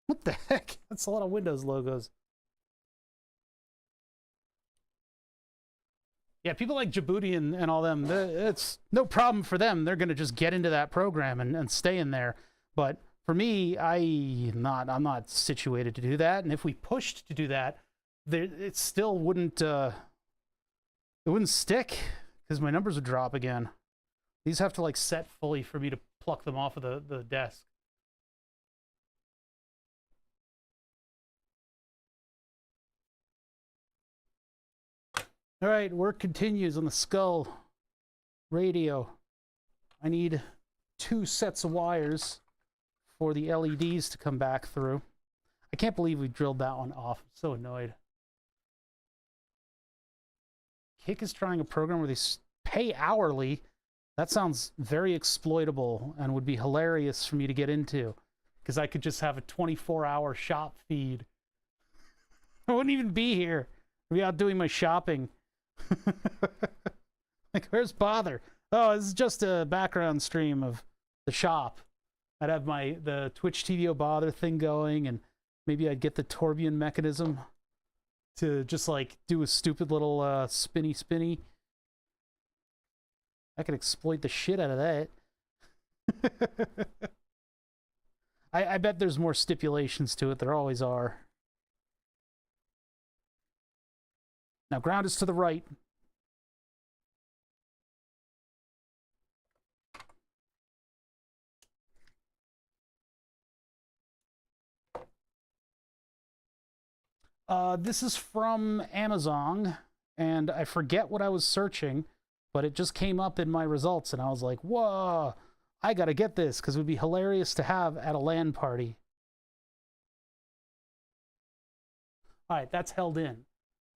What the heck? That's a lot of Windows logos. Yeah, people like Djibouti and all them, it's no problem for them. They're going to just get into that program and stay in there. But for me, I'm not situated to do that. And if we pushed to do that, it still wouldn't stick because my numbers would drop again. These have to like set fully for me to pluck them off of the desk. All right, work continues on the Skull radio. I need 2 sets of wires for the LEDs to come back through. I can't believe we drilled that one off. I'm so annoyed. Kick is trying a program where they pay hourly. That sounds very exploitable and would be hilarious for me to get into, because I could just have a 24-hour shop feed. I wouldn't even be here. I'd be out doing my shopping. Like, where's Bother? Oh, this is just a background stream of the shop. I'd have the Twitch TVO Bother thing going, and maybe I'd get the Torbjorn mechanism to just like do a stupid little spinny. I could exploit the shit out of that. I bet there's more stipulations to it. There always are. Now, ground is to the right. This is from Amazon, and I forget what I was searching, but it just came up in my results, and I was like, whoa, I gotta get this, because it would be hilarious to have at a LAN party. All right, that's held in.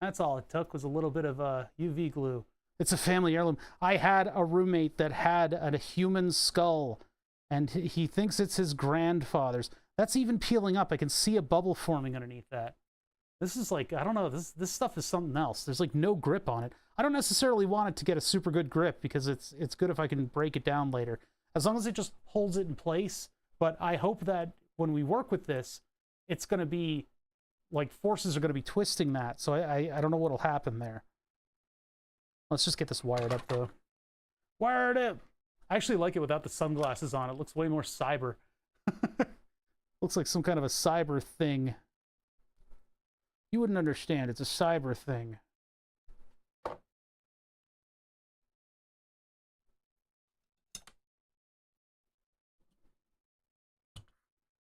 That's all it took, was a little bit of UV glue. It's a family heirloom. I had a roommate that had a human skull, and he thinks it's his grandfather's. That's even peeling up. I can see a bubble forming underneath that. This is like, I don't know, this stuff is something else. There's like no grip on it. I don't necessarily want it to get a super good grip, because it's good if I can break it down later, as long as it just holds it in place. But I hope that when we work with this, it's going to be like forces are going to be twisting that. So I don't know what'll happen there. Let's just get this wired up though. Wired up. I actually like it without the sunglasses on. It looks way more cyber. Looks like some kind of a cyber thing. You wouldn't understand. It's a cyber thing.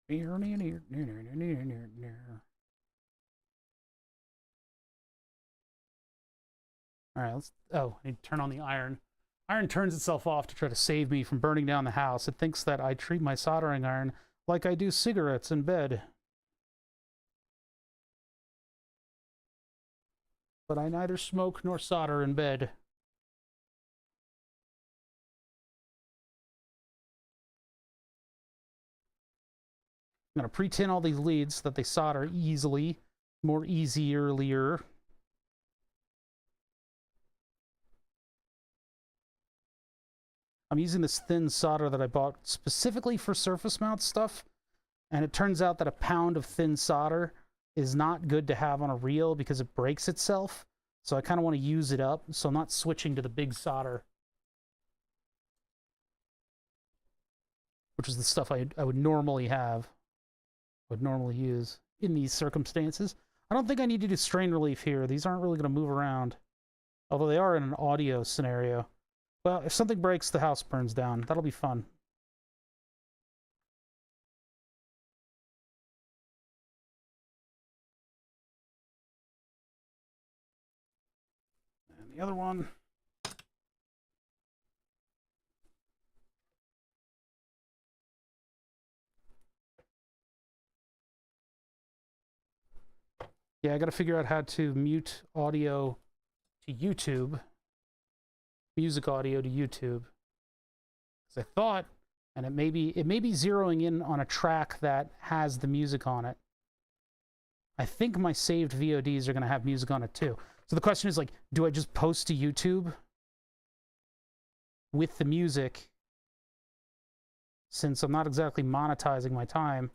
All right, I need to turn on the iron. Iron turns itself off to try to save me from burning down the house. It thinks that I treat my soldering iron like I do cigarettes in bed. But I neither smoke nor solder in bed. I'm going to pre-tin all these leads so that they solder easily, more easierlier. I'm using this thin solder that I bought specifically for surface mount stuff, and it turns out that a pound of thin solder is not good to have on a reel because it breaks itself. So I kind of want to use it up, so I'm not switching to the big solder, which is the stuff I would normally have, would normally use in these circumstances. I don't think I need to do strain relief here. These aren't really going to move around, although they are in an audio scenario. Well, if something breaks, the house burns down. That'll be fun. And the other one. Yeah, I got to figure out how to mute audio to YouTube. Music audio to YouTube. Because I thought, and it may be zeroing in on a track that has the music on it. I think my saved VODs are going to have music on it too. So the question is, like, do I just post to YouTube with the music, since I'm not exactly monetizing my time?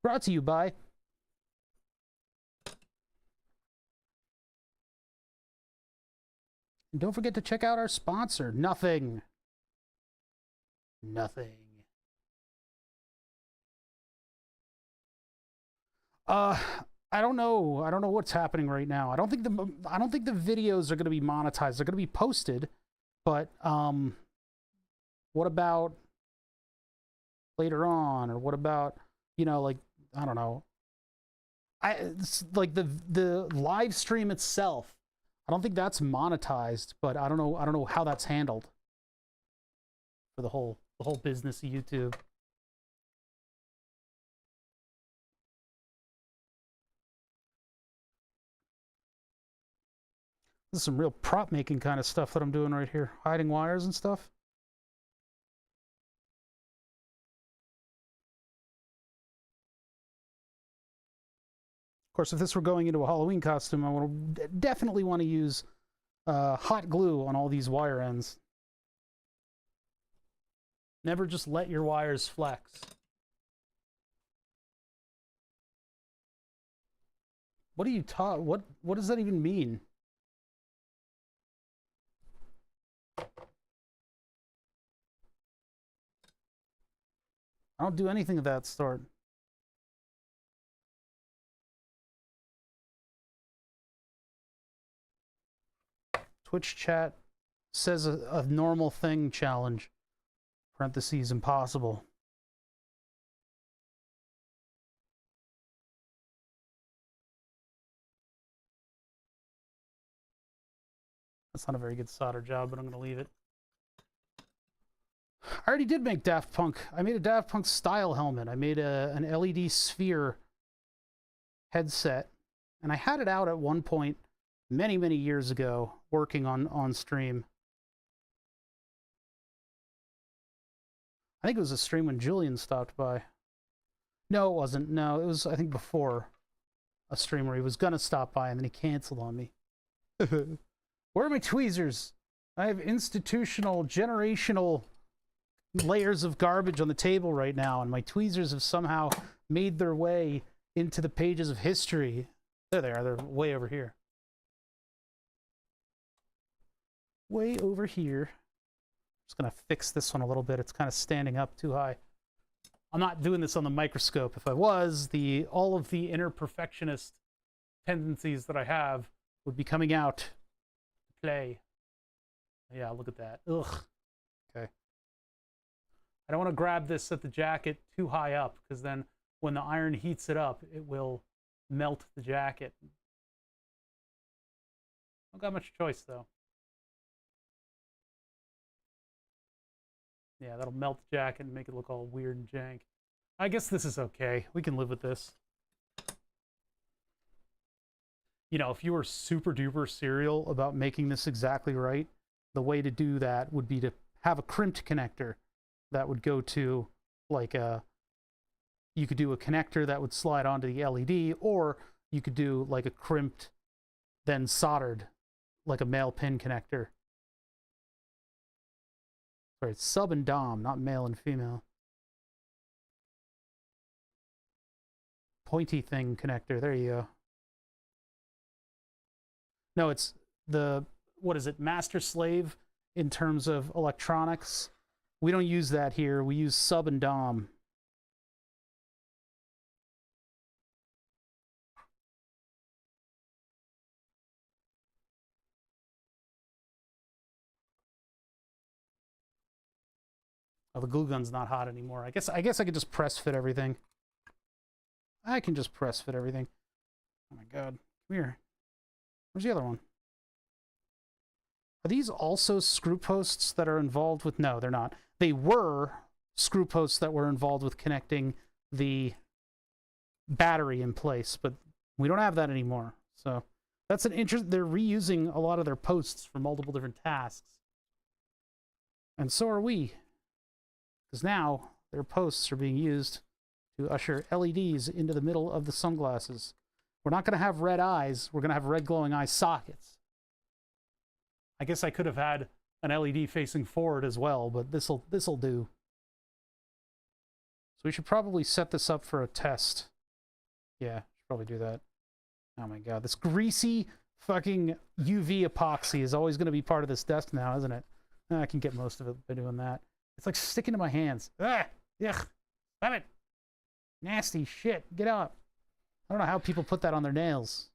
Brought to you by... And don't forget to check out our sponsor, Nothing. Nothing. I don't know. I don't know what's happening right now. I don't think the videos are going to be monetized. They're going to be posted, but what about later on, or what about, you know, like, I don't know. Like the live stream itself, I don't think that's monetized, but I don't know how that's handled for the whole business of YouTube. This is some real prop making kind of stuff that I'm doing right here, hiding wires and stuff. Of course, if this were going into a Halloween costume, I would definitely want to use hot glue on all these wire ends. Never just let your wires flex. What are you taught? What does that even mean? I don't do anything of that sort. Twitch chat says a normal thing challenge. Parentheses, impossible. That's not a very good solder job, but I'm going to leave it. I already did make Daft Punk. I made a Daft Punk style helmet. I made an LED sphere headset. And I had it out at one point many, many years ago, working on stream. I think it was a stream when Julian stopped by. No, it wasn't. No, it was, I think, before a stream where he was gonna stop by and then he canceled on me. Where are my tweezers? I have institutional, generational layers of garbage on the table right now, and my tweezers have somehow made their way into the pages of history. There they are. They're way over here. Way over here. Just gonna fix this one a little bit. It's kind of standing up too high. I'm not doing this on the microscope. If I was, all of the inner perfectionist tendencies that I have would be coming out to play. Yeah, look at that. Ugh. Okay. I don't want to grab this at the jacket too high up, because then when the iron heats it up, it will melt the jacket. Don't got much choice, though. Yeah, that'll melt the jacket and make it look all weird and jank. I guess this is okay. We can live with this. You know, if you were super duper serial about making this exactly right, the way to do that would be to have a crimped connector that would go to, like, you could do a connector that would slide onto the LED, or you could do like a crimped, then soldered, like a male pin connector. Sorry, it's sub and dom, not male and female. Pointy thing connector, there you go. No, it's the, what is it, master slave in terms of electronics. We don't use that here. We use sub and dom. Oh, the glue gun's not hot anymore. I guess I could just press fit everything. I can just press fit everything. Oh my god. Come here. Where's the other one? Are these also screw posts that are involved with... No, they're not. They were screw posts that were involved with connecting the battery in place, but We don't have that anymore. So that's an interest. They're reusing a lot of their posts for multiple different tasks. And so are we. Because now their posts are being used to usher LEDs into the middle of the sunglasses. We're not going to have red eyes. We're going to have red glowing eye sockets. I guess I could have had an LED facing forward as well, but this'll do. So we should probably set this up for a test. Yeah, should probably do that. Oh my god, this greasy fucking UV epoxy is always going to be part of this desk now, isn't it? I can get most of it by doing that. It's like sticking to my hands. Ah! Yuck! Stop it! Nasty shit. Get out. I don't know how people put that on their nails.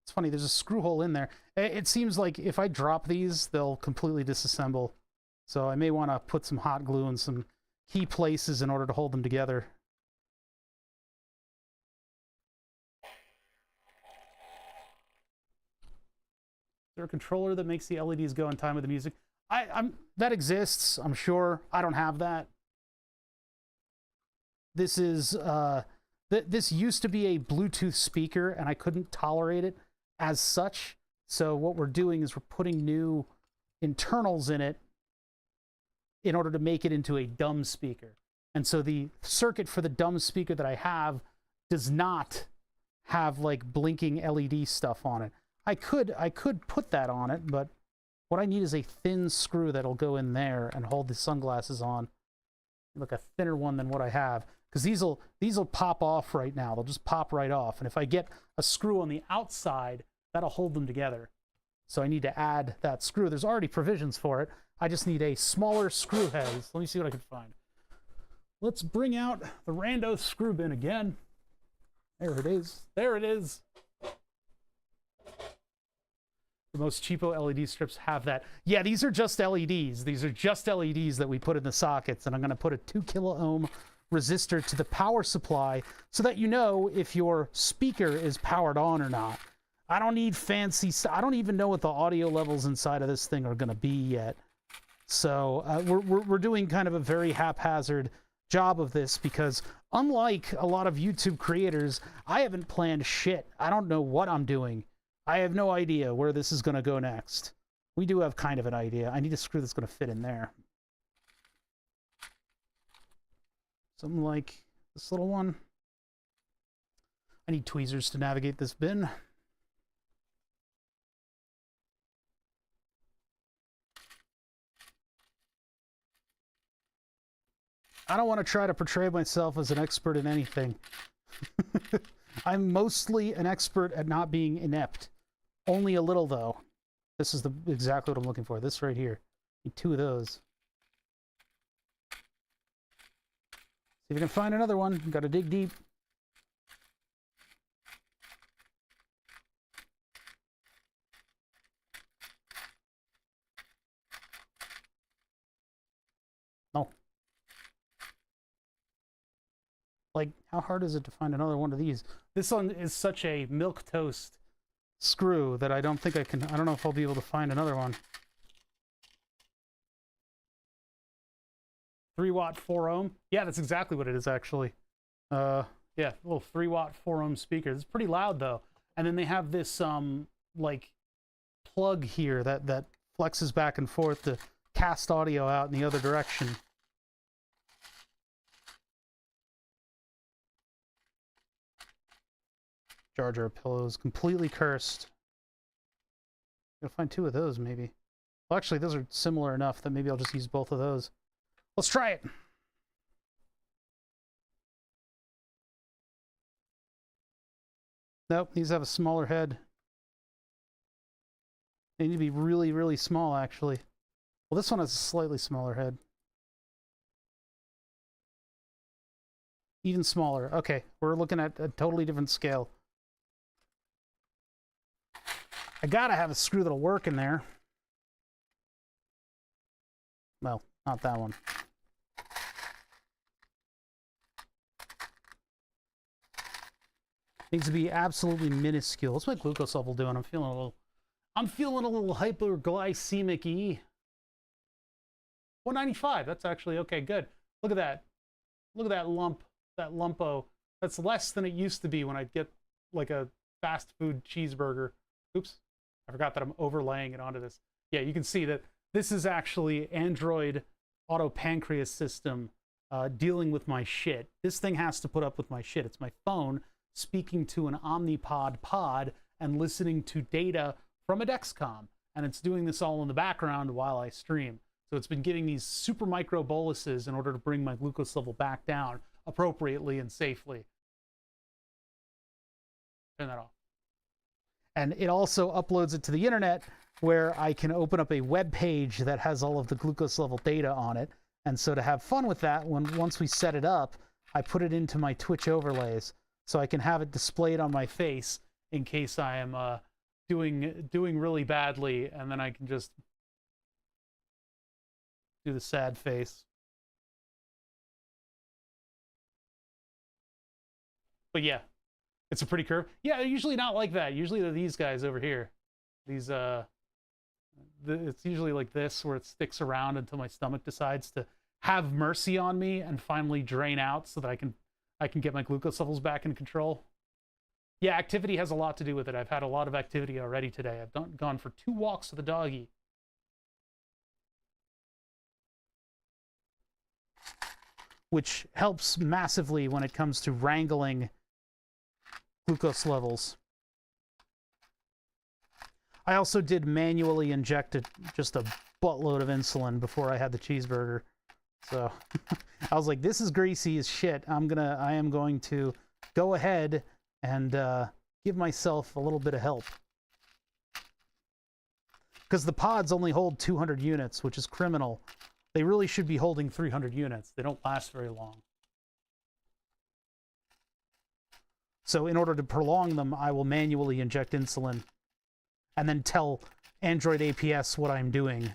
It's funny, there's a screw hole in there. It seems like if I drop these, they'll completely disassemble. So I may want to put some hot glue in some key places in order to hold them together. Is there a controller that makes the LEDs go in time with the music? That exists, I'm sure. I don't have that. This is this used to be a Bluetooth speaker, and I couldn't tolerate it as such. So what we're doing is we're putting new internals in it in order to make it into a dumb speaker. And so the circuit for the dumb speaker that I have does not have like blinking LED stuff on it. I could put that on it, but what I need is a thin screw that'll go in there and hold the sunglasses on. Like a thinner one than what I have. Because these'll pop off right now. They'll just pop right off. And if I get a screw on the outside, that'll hold them together. So I need to add that screw. There's already provisions for it. I just need a smaller screw head. So let me see what I can find. Let's bring out the rando screw bin again. There it is. There it is. The most cheapo LED strips have that. Yeah, these are just LEDs. These are just LEDs that we put in the sockets. And I'm going to put a 2 kilo ohm resistor to the power supply so that you know if your speaker is powered on or not. I don't need fancy stuff. I don't even know what the audio levels inside of this thing are going to be yet. So we're doing kind of a very haphazard job of this because unlike a lot of YouTube creators, I haven't planned shit. I don't know what I'm doing. I have no idea where this is going to go next. We do have kind of an idea. I need a screw that's going to fit in there. Something like this little one. I need tweezers to navigate this bin. I don't want to try to portray myself as an expert in anything. I'm mostly an expert at not being inept. Only a little, though. This is exactly what I'm looking for. This right here. Need 2 of those. See if I can find another one. Got to dig deep. No. Like, how hard is it to find another one of these? This one is such a milquetoast screw that I don't think I can. I don't know if I'll be able to find another one. 3-watt 4 ohm. Yeah, that's exactly what it is actually. Yeah, little 3-watt 4 ohm speaker. It's pretty loud though. And then they have this like plug here that flexes back and forth to cast audio out in the other direction. Jar Jar pillows, completely cursed. I'll find 2 of those maybe. Well, actually, those are similar enough that maybe I'll just use both of those. Let's try it. Nope, these have a smaller head. They need to be really, really small, actually. Well, this one has a slightly smaller head. Even smaller. Okay, we're looking at a totally different scale. I gotta have a screw that'll work in there. Well, not that one. Needs to be absolutely minuscule. What's my glucose level doing? I'm feeling a little hypoglycemic-y. 195. That's actually okay, good. Look at that. Look at that lump, that lumpo. That's less than it used to be when I'd get like a fast food cheeseburger. Oops, I forgot that I'm overlaying it onto this. Yeah, you can see that this is actually Android Auto Pancreas system dealing with my shit. This thing has to put up with my shit. It's my phone speaking to an Omnipod pod and listening to data from a Dexcom. And it's doing this all in the background while I stream. So it's been getting these super micro boluses in order to bring my glucose level back down appropriately and safely. Turn that off. And it also uploads it to the internet, where I can open up a web page that has all of the glucose level data on it. And so to have fun with that, once we set it up, I put it into my Twitch overlays, so I can have it displayed on my face in case I am doing really badly, and then I can just do the sad face. But yeah, it's a pretty curve. Yeah, they're usually not like that. Usually they're these guys over here. These it's usually like this, where it sticks around until my stomach decides to have mercy on me and finally drain out, so that I can get my glucose levels back in control. Yeah, activity has a lot to do with it. I've had a lot of activity already today. I've gone for 2 walks with the doggy. Which helps massively when it comes to wrangling glucose levels. I also did manually inject just a buttload of insulin before I had the cheeseburger. So I was like, this is greasy as shit. I am going to go ahead and give myself a little bit of help. Because the pods only hold 200 units, which is criminal. They really should be holding 300 units. They don't last very long. So in order to prolong them, I will manually inject insulin and then tell Android APS what I'm doing.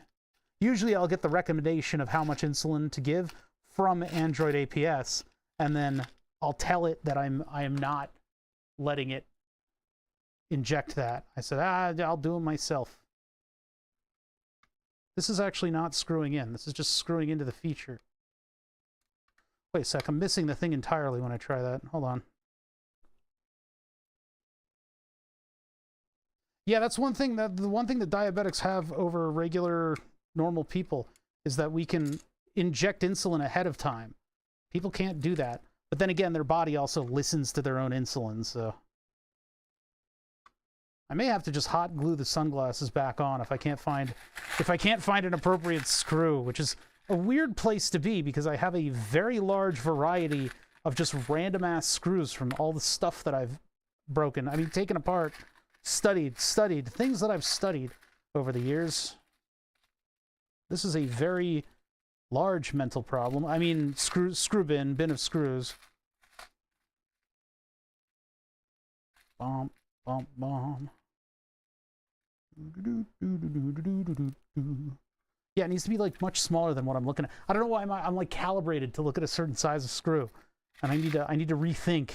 Usually I'll get the recommendation of how much insulin to give from Android APS, and then I'll tell it that I am not letting it inject that. I said, I'll do it myself. This is actually not screwing in. This is just screwing into the feature. Wait a sec, I'm missing the thing entirely when I try that. Hold on. Yeah, that's one thing that the one thing that diabetics have over regular normal people is that we can inject insulin ahead of time. People can't do that. But then again, their body also listens to their own insulin, so I may have to just hot glue the sunglasses back on if I can't find an appropriate screw, which is a weird place to be because I have a very large variety of just random ass screws from all the stuff that I've broken. I mean, taken apart, studied, things that I've studied over the years. This is a very large mental problem. I mean, screw bin of screws. Bomb, bomb, bomb. Yeah, it needs to be like much smaller than what I'm looking at. I don't know why I'm like calibrated to look at a certain size of screw, and I need to rethink.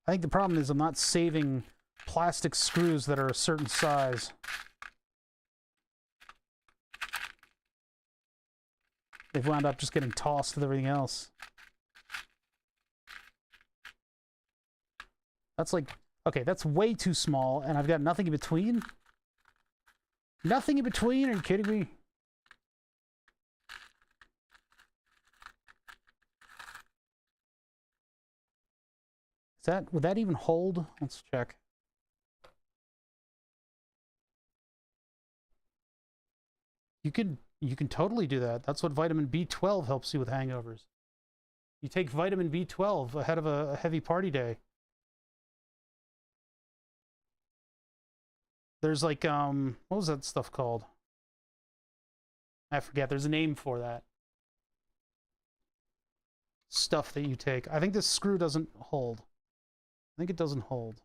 I think the problem is I'm not saving plastic screws that are a certain size. They've wound up just getting tossed with everything else. That's like, okay, that's way too small, and I've got nothing in between? Nothing in between? Are you kidding me? Would that even hold? Let's check. You can totally do that. That's what vitamin B12 helps you with hangovers. You take vitamin B12 ahead of a heavy party day. There's like, what was that stuff called? I forget. There's a name for that stuff that you take. I think this screw doesn't hold. I think it doesn't hold.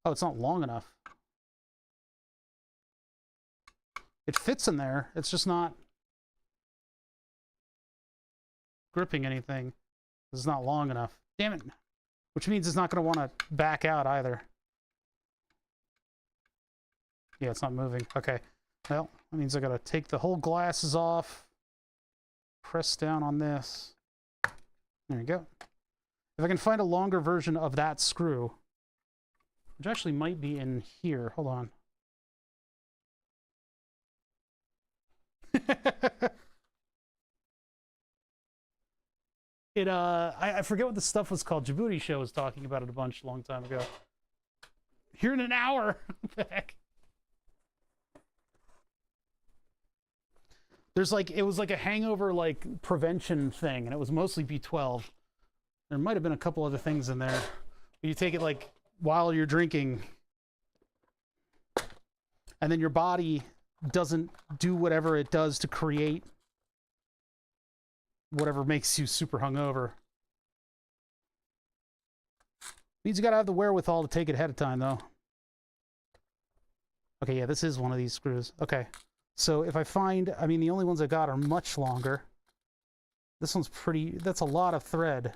Oh, it's not long enough. It fits in there. It's just not. gripping anything. It's not long enough. Damn it. Which means it's not going to want to back out either. Yeah, it's not moving. Okay. Well, that means I got to take the whole glasses off. Press down on this. There you go. If I can find a longer version of that screw, which actually might be in here. Hold on. I forget what the stuff was called. Djibouti Show was talking about it a bunch a long time ago. Here in an hour. Back. There's like, it was like a hangover like prevention thing, and it was mostly B12. There might have been a couple other things in there. You take it like while you're drinking, and then your body doesn't do whatever it does to create whatever makes you super hungover. Means you gotta have the wherewithal to take it ahead of time, though. Okay, yeah, this is one of these screws. Okay, so if I find, I mean, the only ones I got are much longer. This one's pretty, that's a lot of thread.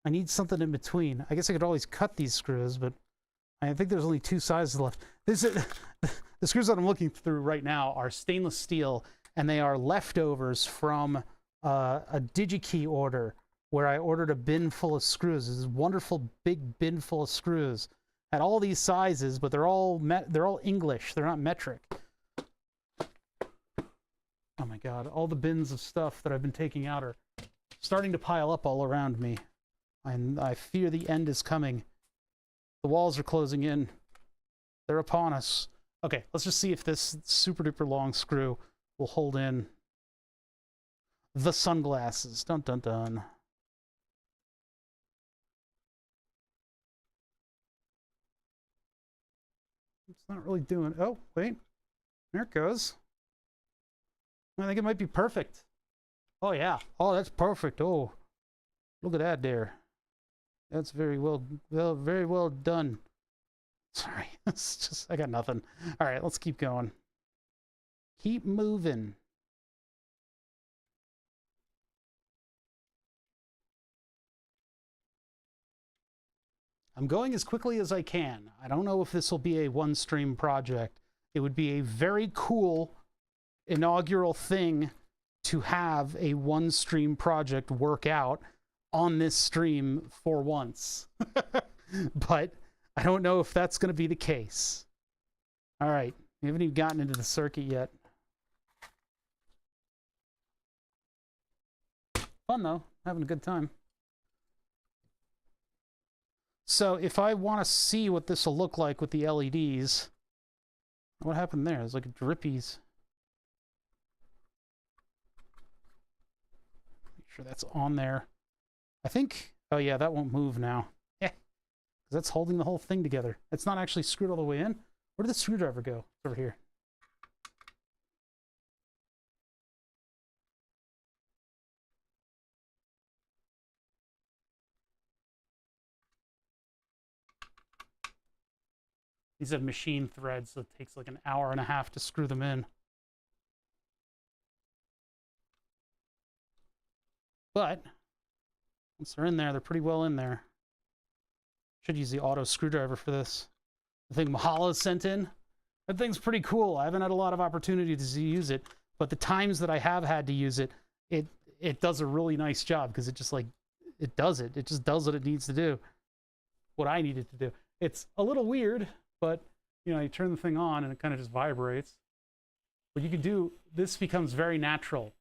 I need something in between. I guess I could always cut these screws, but I think there's only two sizes left. This is, the screws that I'm looking through right now are stainless steel, and they are leftovers from a DigiKey order where I ordered a bin full of screws. This is a wonderful big bin full of screws at all these sizes, but they're all English. They're not metric. Oh my God! All the bins of stuff that I've been taking out are starting to pile up all around me, and I fear the end is coming. The walls are closing in. They're upon us. Okay, let's just see if this super duper long screw will hold in the sunglasses. Dun dun dun. It's not really doing. Oh, wait. There it goes. I think it might be perfect. Oh, yeah. Oh, that's perfect. Oh, look at that there. That's very well done. Sorry. It's just, I got nothing. All right, let's keep going. Keep moving. I'm going as quickly as I can. I don't know if this will be a one-stream project. It would be a very cool inaugural thing to have a one-stream project work out on this stream for once. But I don't know if that's going to be the case. All right. We haven't even gotten into the circuit yet. Fun, though. Having a good time. So if I want to see what this will look like with the LEDs, what happened there? There's like drippies. Make sure that's on there. I think, oh yeah, that won't move now. Yeah, because that's holding the whole thing together. It's not actually screwed all the way in. Where did the screwdriver go? It's over here. These have machine threads, so it takes like an hour and a half to screw them in. But once they're in there, they're pretty well in there. Should use the auto screwdriver for this. The thing Mahalo sent in, that thing's pretty cool. I haven't had a lot of opportunity to use it, but the times that I have had to use it, it does a really nice job because it just like, it does it. It just does what it needs to do. What I needed to do. It's a little weird, but you know, you turn the thing on and it kind of just vibrates. But you can do, this becomes very natural.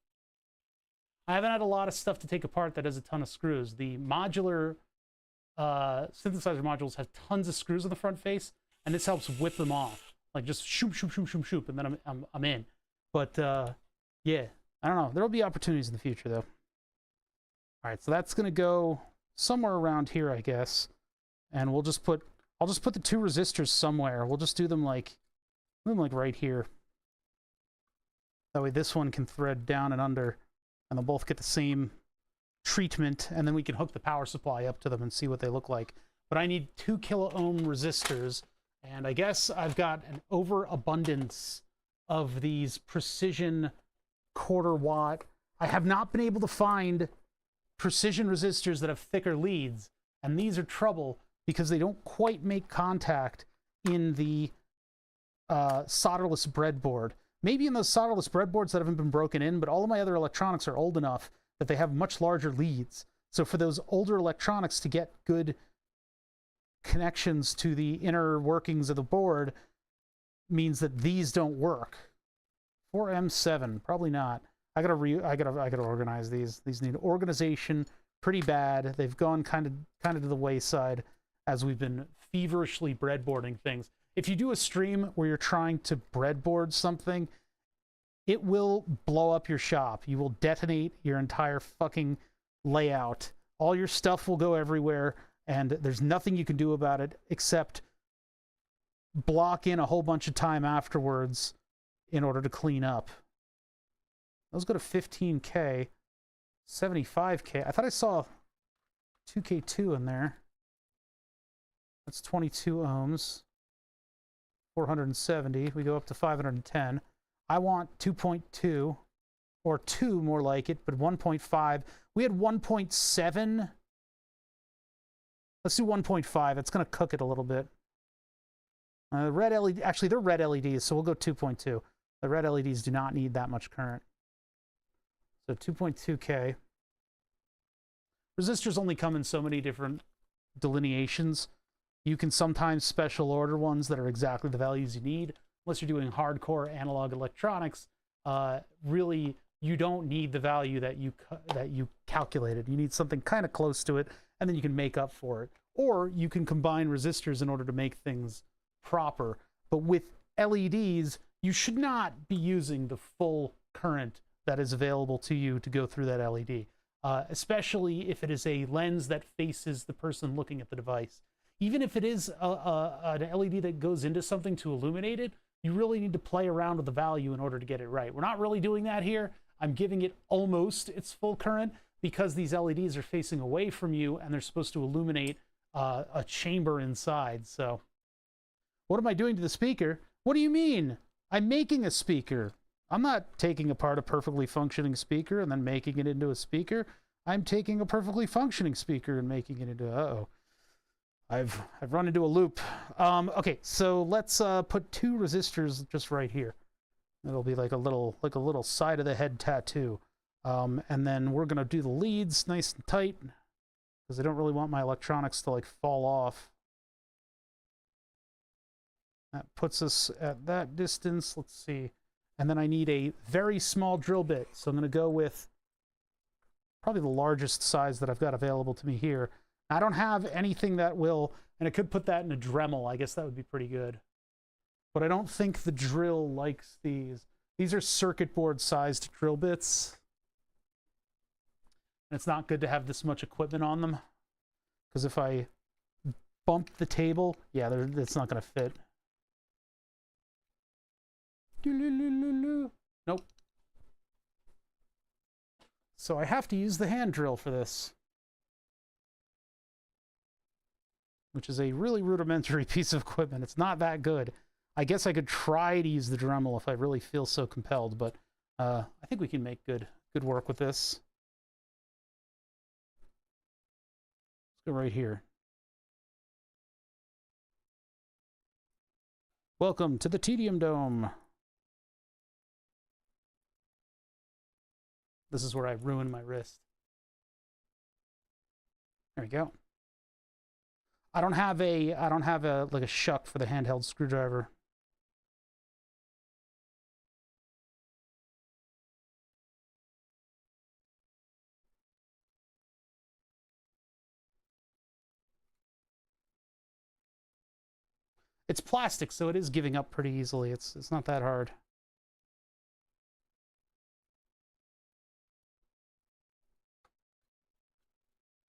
I haven't had a lot of stuff to take apart that has a ton of screws. The modular synthesizer modules have tons of screws on the front face, and this helps whip them off. Like just shoop, shoop, shoop, shoop, shoop, and then I'm in. But yeah, I don't know. There will be opportunities in the future, though. All right, so that's gonna go somewhere around here, I guess, and we'll just put. I'll just put the two resistors somewhere. We'll just do them like right here. That way, this one can thread down and under, and they'll both get the same treatment, and then we can hook the power supply up to them and see what they look like. But I need 2 kilo ohm resistors, and I guess I've got an overabundance of these precision quarter watt I have not been able to find precision resistors that have thicker leads, and these are trouble because they don't quite make contact in the solderless breadboard. Maybe in those solderless breadboards that haven't been broken in, but all of my other electronics are old enough that they have much larger leads. So for those older electronics to get good connections to the inner workings of the board means that these don't work. 4M7, probably not. I gotta organize these. These need organization pretty bad. They've gone kind of to the wayside as we've been feverishly breadboarding things. If you do a stream where you're trying to breadboard something, it will blow up your shop. You will detonate your entire fucking layout. All your stuff will go everywhere, and there's nothing you can do about it except block in a whole bunch of time afterwards in order to clean up. Those go to 15K, 75K. I thought I saw 2K2 in there. That's 22 ohms. 470. We go up to 510. I want 2.2, or 2 more like it, but 1.5. We had 1.7. Let's do 1.5. It's going to cook it a little bit. Red LED, actually, they're red LEDs, so we'll go 2.2. The red LEDs do not need that much current. So 2.2K. Resistors only come in so many different delineations. You can sometimes special order ones that are exactly the values you need. Unless you're doing hardcore analog electronics, really, you don't need the value that you calculated. You need something kind of close to it, and then you can make up for it. Or you can combine resistors in order to make things proper. But with LEDs, you should not be using the full current that is available to you to go through that LED, especially if it is a lens that faces the person looking at the device. Even if it is an LED that goes into something to illuminate it, you really need to play around with the value in order to get it right. We're not really doing that here. I'm giving it almost its full current because these LEDs are facing away from you and they're supposed to illuminate a chamber inside. So what am I doing to the speaker? What do you mean? I'm making a speaker. I'm not taking apart a perfectly functioning speaker and then making it into a speaker. I'm taking a perfectly functioning speaker and making it into... Uh-oh. I've run into a loop. Okay, so let's put 2 resistors just right here. It'll be like a little side of the head tattoo. And then we're gonna do the leads nice and tight because I don't really want my electronics to like fall off. That puts us at that distance. Let's see. And then I need a very small drill bit. So I'm going to go with probably the largest size that I've got available to me here. I don't have anything that will, and I could put that in a Dremel. I guess that would be pretty good. But I don't think the drill likes these. These are circuit board sized drill bits. And it's not good to have this much equipment on them. Because if I bump the table, yeah, it's not going to fit. Nope. So I have to use the hand drill for this. Which is a really rudimentary piece of equipment. It's not that good. I guess I could try to use the Dremel if I really feel so compelled, but I think we can make good work with this. Let's go right here. Welcome to the Tedium Dome. This is where I ruined my wrist. There we go. I don't have a like a shuck for the handheld screwdriver. It's plastic, so it is giving up pretty easily. It's not that hard.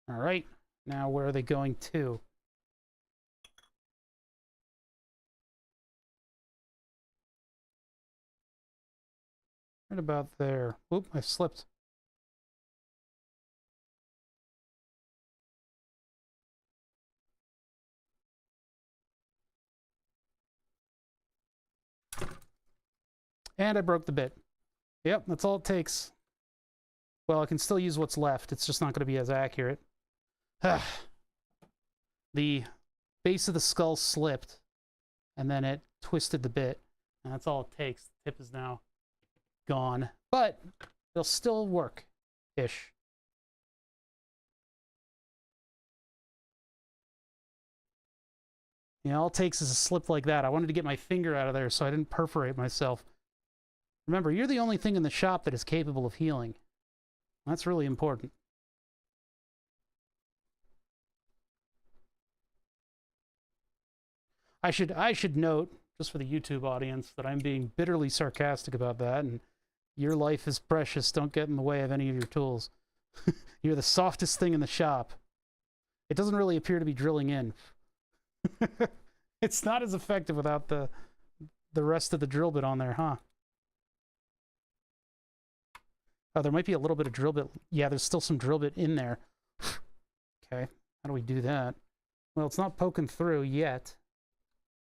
All right, now where are they going to? Right about there. Oop, I slipped. And I broke the bit. Yep, that's all it takes. Well, I can still use what's left. It's just not going to be as accurate. The base of the skull slipped, and then it twisted the bit. And that's all it takes. The tip is now gone. But it'll still work-ish. Yeah, all it takes is a slip like that. I wanted to get my finger out of there so I didn't perforate myself. Remember, you're the only thing in the shop that is capable of healing. That's really important. I should note, just for the YouTube audience, that I'm being bitterly sarcastic about that, and your life is precious. Don't get in the way of any of your tools. You're the softest thing in the shop. It doesn't really appear to be drilling in. It's not as effective without the rest of the drill bit on there, huh? Oh, there might be a little bit of drill bit. Yeah, there's still some drill bit in there. Okay, how do we do that? Well, it's not poking through yet.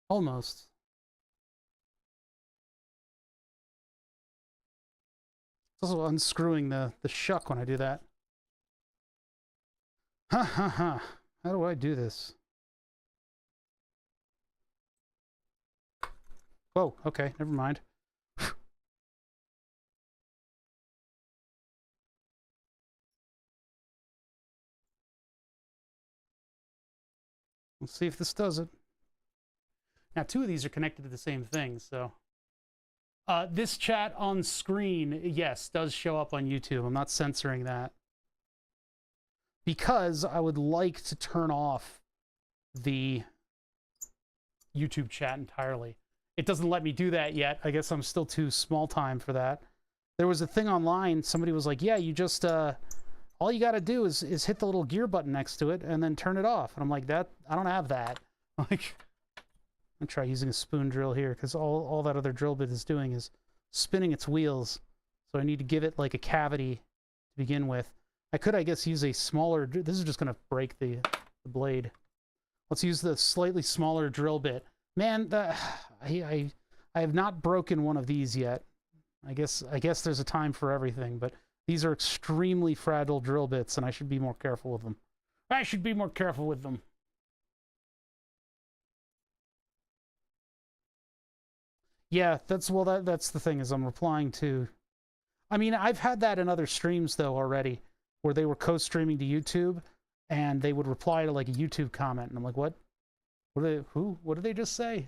Almost. It's also unscrewing the shuck when I do that. Ha ha ha. How do I do this? Whoa, okay, never mind. Let's see if this does it. Now, two of these are connected to the same thing, so... this chat on screen, yes, does show up on YouTube. I'm not censoring that. Because I would like to turn off the YouTube chat entirely. It doesn't let me do that yet. I guess I'm still too small time for that. There was a thing online, somebody was like, yeah, you just, all you gotta do is hit the little gear button next to it and then turn it off. And I'm like, that, I don't have that. Like, I'm gonna try using a spoon drill here, because all that other drill bit is doing is spinning its wheels. So I need to give it like a cavity to begin with. I could, I guess, use a smaller, this is just gonna break the blade. Let's use the slightly smaller drill bit. Man, I have not broken one of these yet. I guess there's a time for everything, but these are extremely fragile drill bits, and I should be more careful with them. I should be more careful with them. Yeah, that's the thing, is I'm replying to... I mean, I've had that in other streams, though, already, where they were co-streaming to YouTube, and they would reply to, like, a YouTube comment, and I'm like, what? What did they just say?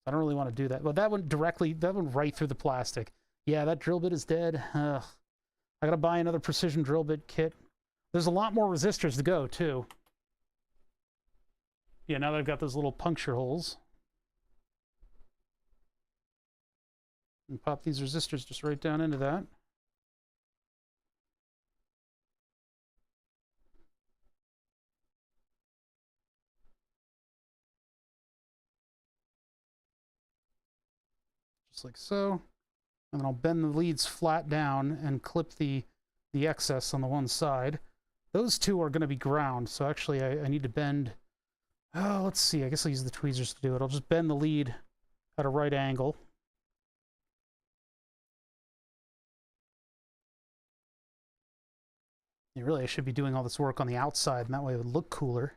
I don't really want to do that. Well, that went right through the plastic. Yeah, that drill bit is dead. Ugh. I gotta buy another precision drill bit kit. There's a lot more resistors to go, too. Yeah, now that I've got those little puncture holes. And pop these resistors just right down into that. Just like so. And then I'll bend the leads flat down and clip the excess on the one side. Those two are going to be ground, so actually I need to bend... Oh, let's see. I guess I'll use the tweezers to do it. I'll just bend the lead at a right angle. Yeah, really, I should be doing all this work on the outside, and that way it would look cooler.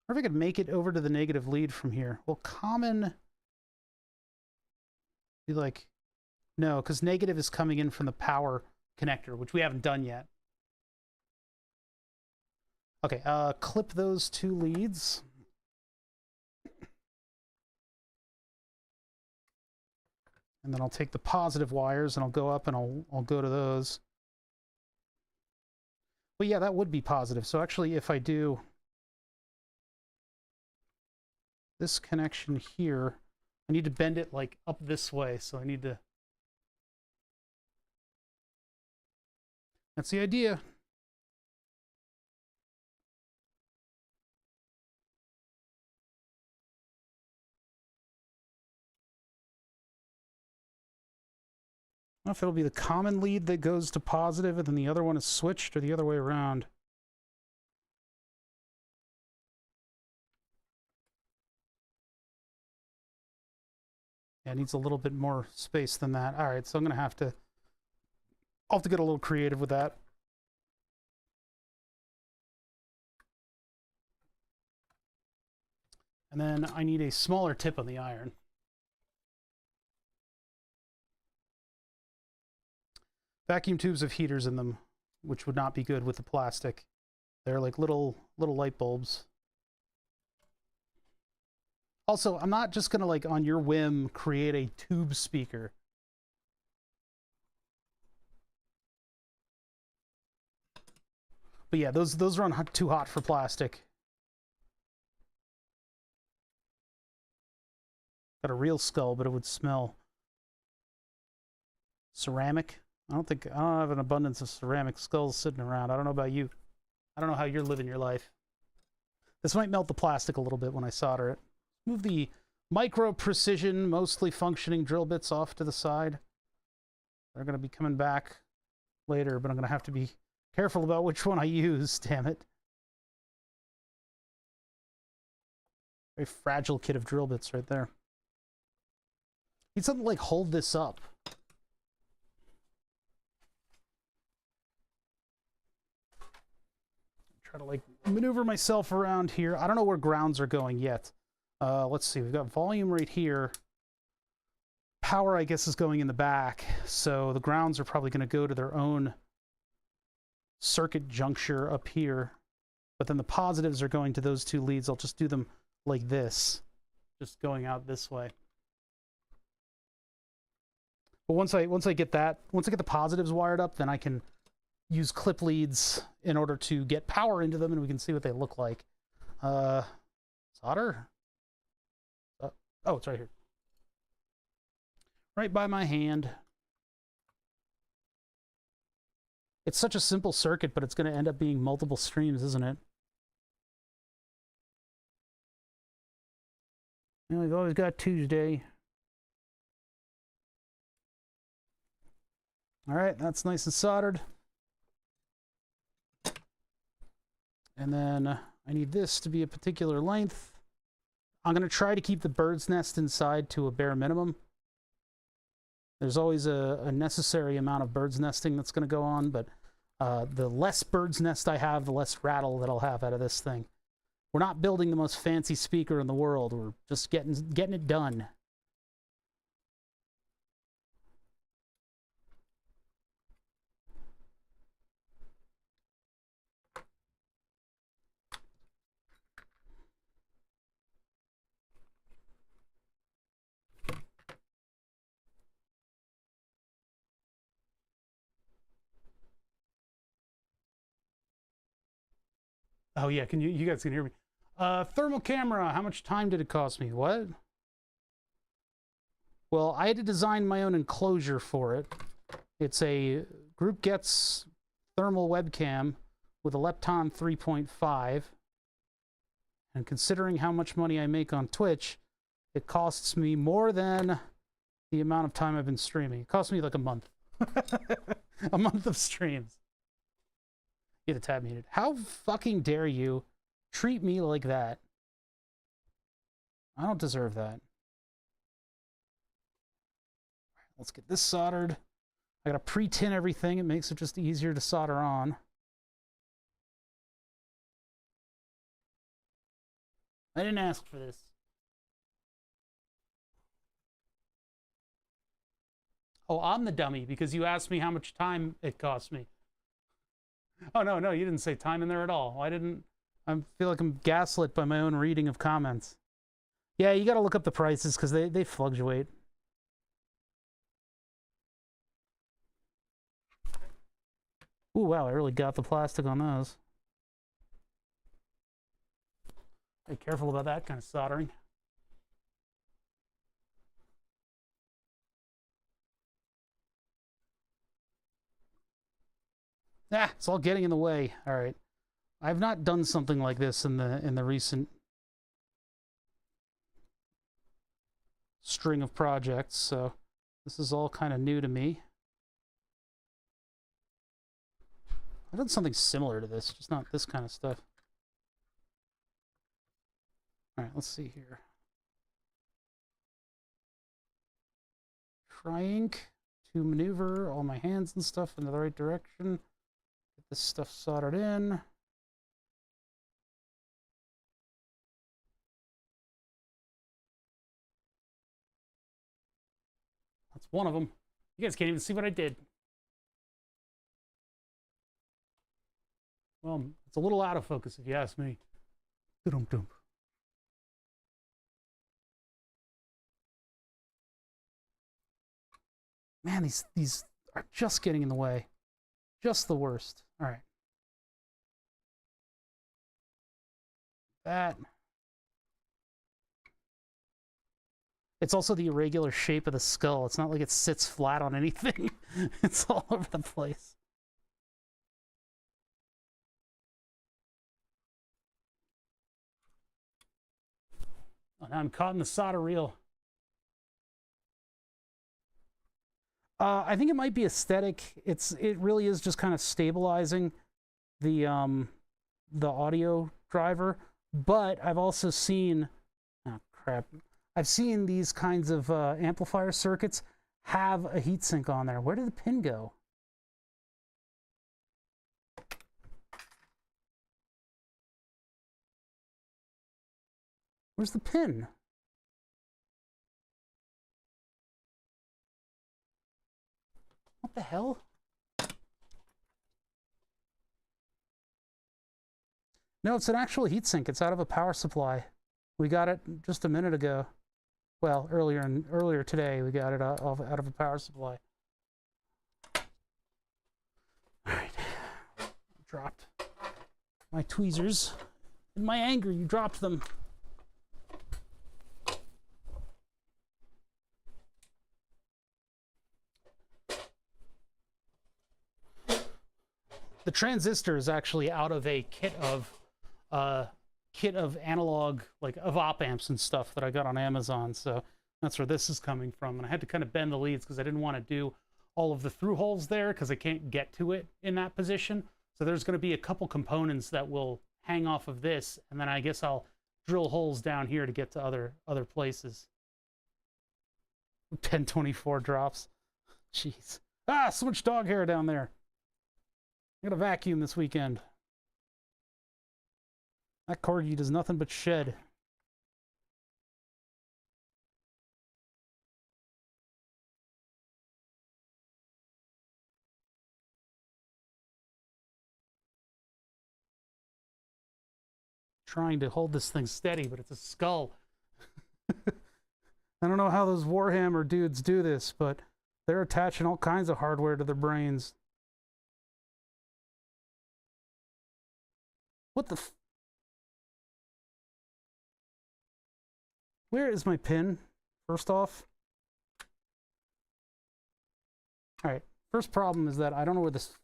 Or if I could make it over to the negative lead from here. Well, common... Be like... No, because negative is coming in from the power connector, which we haven't done yet. Okay, clip those two leads. And then I'll take the positive wires and I'll go up and I'll go to those. Well, yeah, that would be positive. So actually, if I do this connection here, I need to bend it like up this way. So I need to... That's the idea. I don't know if it'll be the common lead that goes to positive and then the other one is switched, or the other way around. Yeah, it needs a little bit more space than that. All right, so I'm gonna have to, I'll have to get a little creative with that. And then I need a smaller tip on the iron. Vacuum tubes have heaters in them, which would not be good with the plastic. They're like little light bulbs. Also, I'm not just gonna, like, on your whim, create a tube speaker. But yeah, those run too hot for plastic. Got a real skull, but it would smell. Ceramic? I don't have an abundance of ceramic skulls sitting around. I don't know about you. I don't know how you're living your life. This might melt the plastic a little bit when I solder it. Move the micro precision, mostly functioning drill bits off to the side. They're going to be coming back later, but I'm going to have to be careful about which one I use, damn it. Very fragile kit of drill bits right there. Need something like hold this up. Try to, like, maneuver myself around here. I don't know where grounds are going yet. Let's see, we've got volume right here. Power, I guess, is going in the back, so the grounds are probably going to go to their own circuit juncture up here. But then the positives are going to those two leads. I'll just do them like this, just going out this way. But once I get the positives wired up, then I can use clip leads in order to get power into them, and we can see what they look like. Solder? Oh, it's right here. Right by my hand. It's such a simple circuit, but it's going to end up being multiple streams, isn't it? You know, we've always got Tuesday. All right, that's nice and soldered. And then I need this to be a particular length. I'm going to try to keep the bird's nest inside to a bare minimum. There's always a necessary amount of bird's nesting that's going to go on, but the less bird's nest I have, the less rattle that I'll have out of this thing. We're not building the most fancy speaker in the world. We're just getting it done. Oh yeah, you guys can hear me. Thermal camera, how much time did it cost me? What? Well, I had to design my own enclosure for it. It's a Group Gets thermal webcam with a Lepton 3.5. And considering how much money I make on Twitch, it costs me more than the amount of time I've been streaming. It cost me like a month. A month of streams. Get the tab muted. How fucking dare you treat me like that? I don't deserve that. Let's get this soldered. I gotta pre-tin everything. It makes it just easier to solder on. I didn't ask for this. Oh, I'm the dummy because you asked me how much time it cost me. Oh, no, you didn't say time in there at all. I feel like I'm gaslit by my own reading of comments. Yeah, you gotta look up the prices because they fluctuate. Ooh, wow, I really got the plastic on those. Be careful about that kind of soldering. Ah, it's all getting in the way. All right. I've not done something like this in the recent string of projects, so this is all kind of new to me. I've done something similar to this, just not this kind of stuff. All right, let's see here. trying to maneuver all my hands and stuff in the right direction. Get this stuff soldered in. That's one of them. You guys can't even see what I did. Well, it's a little out of focus if you ask me. Dum-dum. Man, these are just getting in the way. Just the worst. All right. That. It's also the irregular shape of the skull. It's not like it sits flat on anything. It's all over the place. Oh, now I'm caught in the solder reel. I think it might be aesthetic. It really is just kind of stabilizing the audio driver. But I've also seen, oh crap, I've seen these kinds of amplifier circuits have a heatsink on there. Where did the pin go? Where's the pin? What the hell? No, it's an actual heatsink. It's out of a power supply. We got it just a minute ago. Well, earlier today, we got it out of a power supply. All right. Dropped my tweezers. In my anger, you dropped them. The transistor is actually out of a kit of analog, like of op amps and stuff that I got on Amazon. So that's where this is coming from. And I had to kind of bend the leads because I didn't want to do all of the through holes there because I can't get to it in that position. So there's going to be a couple components that will hang off of this, and then I guess I'll drill holes down here to get to other places. 1024 drops. Jeez. Ah, so much dog hair down there. I'm gonna vacuum this weekend. That corgi does nothing but shed. Trying to hold this thing steady, but it's a skull. I don't know how those Warhammer dudes do this, but they're attaching all kinds of hardware to their brains. What the Where is my pin, first off? Alright, first problem is that I don't know where this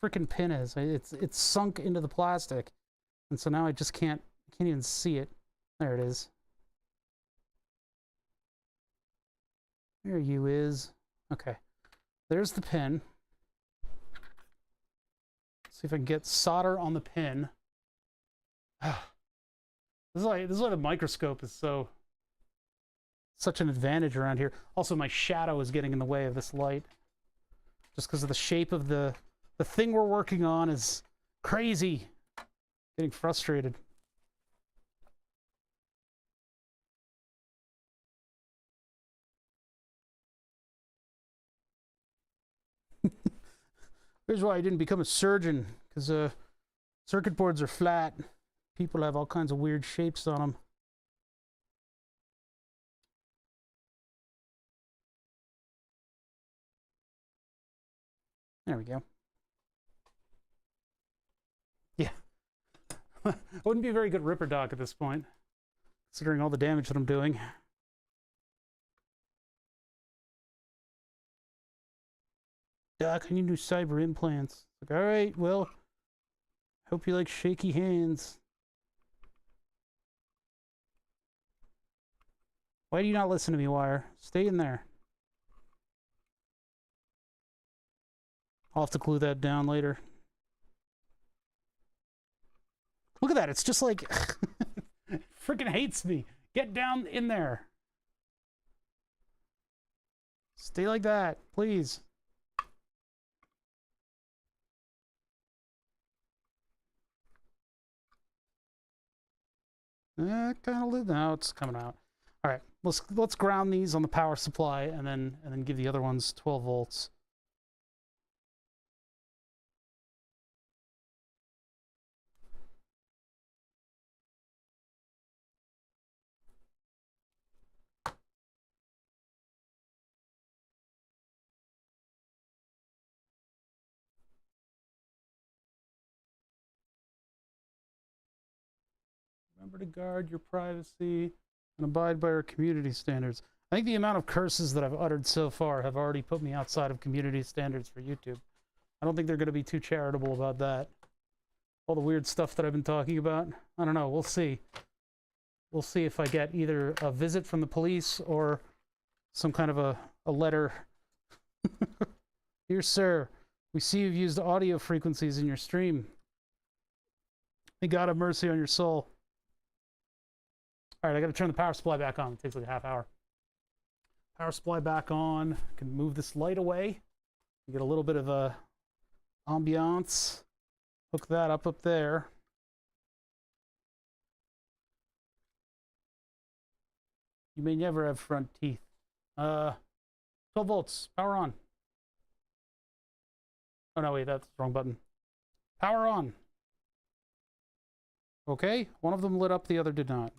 freaking pin is. It's sunk into the plastic, and so now I just can't even see it. There it is. There you is. Okay, there's the pin. See if I can get solder on the pin. This is why the microscope is such an advantage around here. Also, my shadow is getting in the way of this light, just because of the shape of the thing we're working on is crazy. Getting frustrated. Here's why I didn't become a surgeon, because circuit boards are flat. People have all kinds of weird shapes on them. There we go. Yeah. I wouldn't be a very good Ripper Doc at this point, considering all the damage that I'm doing. Doc, I need new cyber implants. Like, all right, well, hope you like shaky hands. Why do you not listen to me, Wire? Stay in there. I'll have to glue that down later. Look at that. It's just like... freaking hates me. Get down in there. Stay like that, please. Kind of lit. Now it's coming out. All right, let's ground these on the power supply and then give the other ones 12 volts. Remember to guard your privacy and abide by our community standards. I think the amount of curses that I've uttered so far have already put me outside of community standards for YouTube. I don't think they're going to be too charitable about that. All the weird stuff that I've been talking about. I don't know. We'll see. We'll see if I get either a visit from the police or some kind of a letter. Dear sir, we see you've used audio frequencies in your stream. May God have mercy on your soul. All right, I got to turn the power supply back on. It takes like a half hour. Power supply back on. I can move this light away. You get a little bit of a ambiance. Hook that up there. You may never have front teeth. 12 volts. Power on. Oh, no, wait, that's the wrong button. Power on. Okay, one of them lit up, the other did not.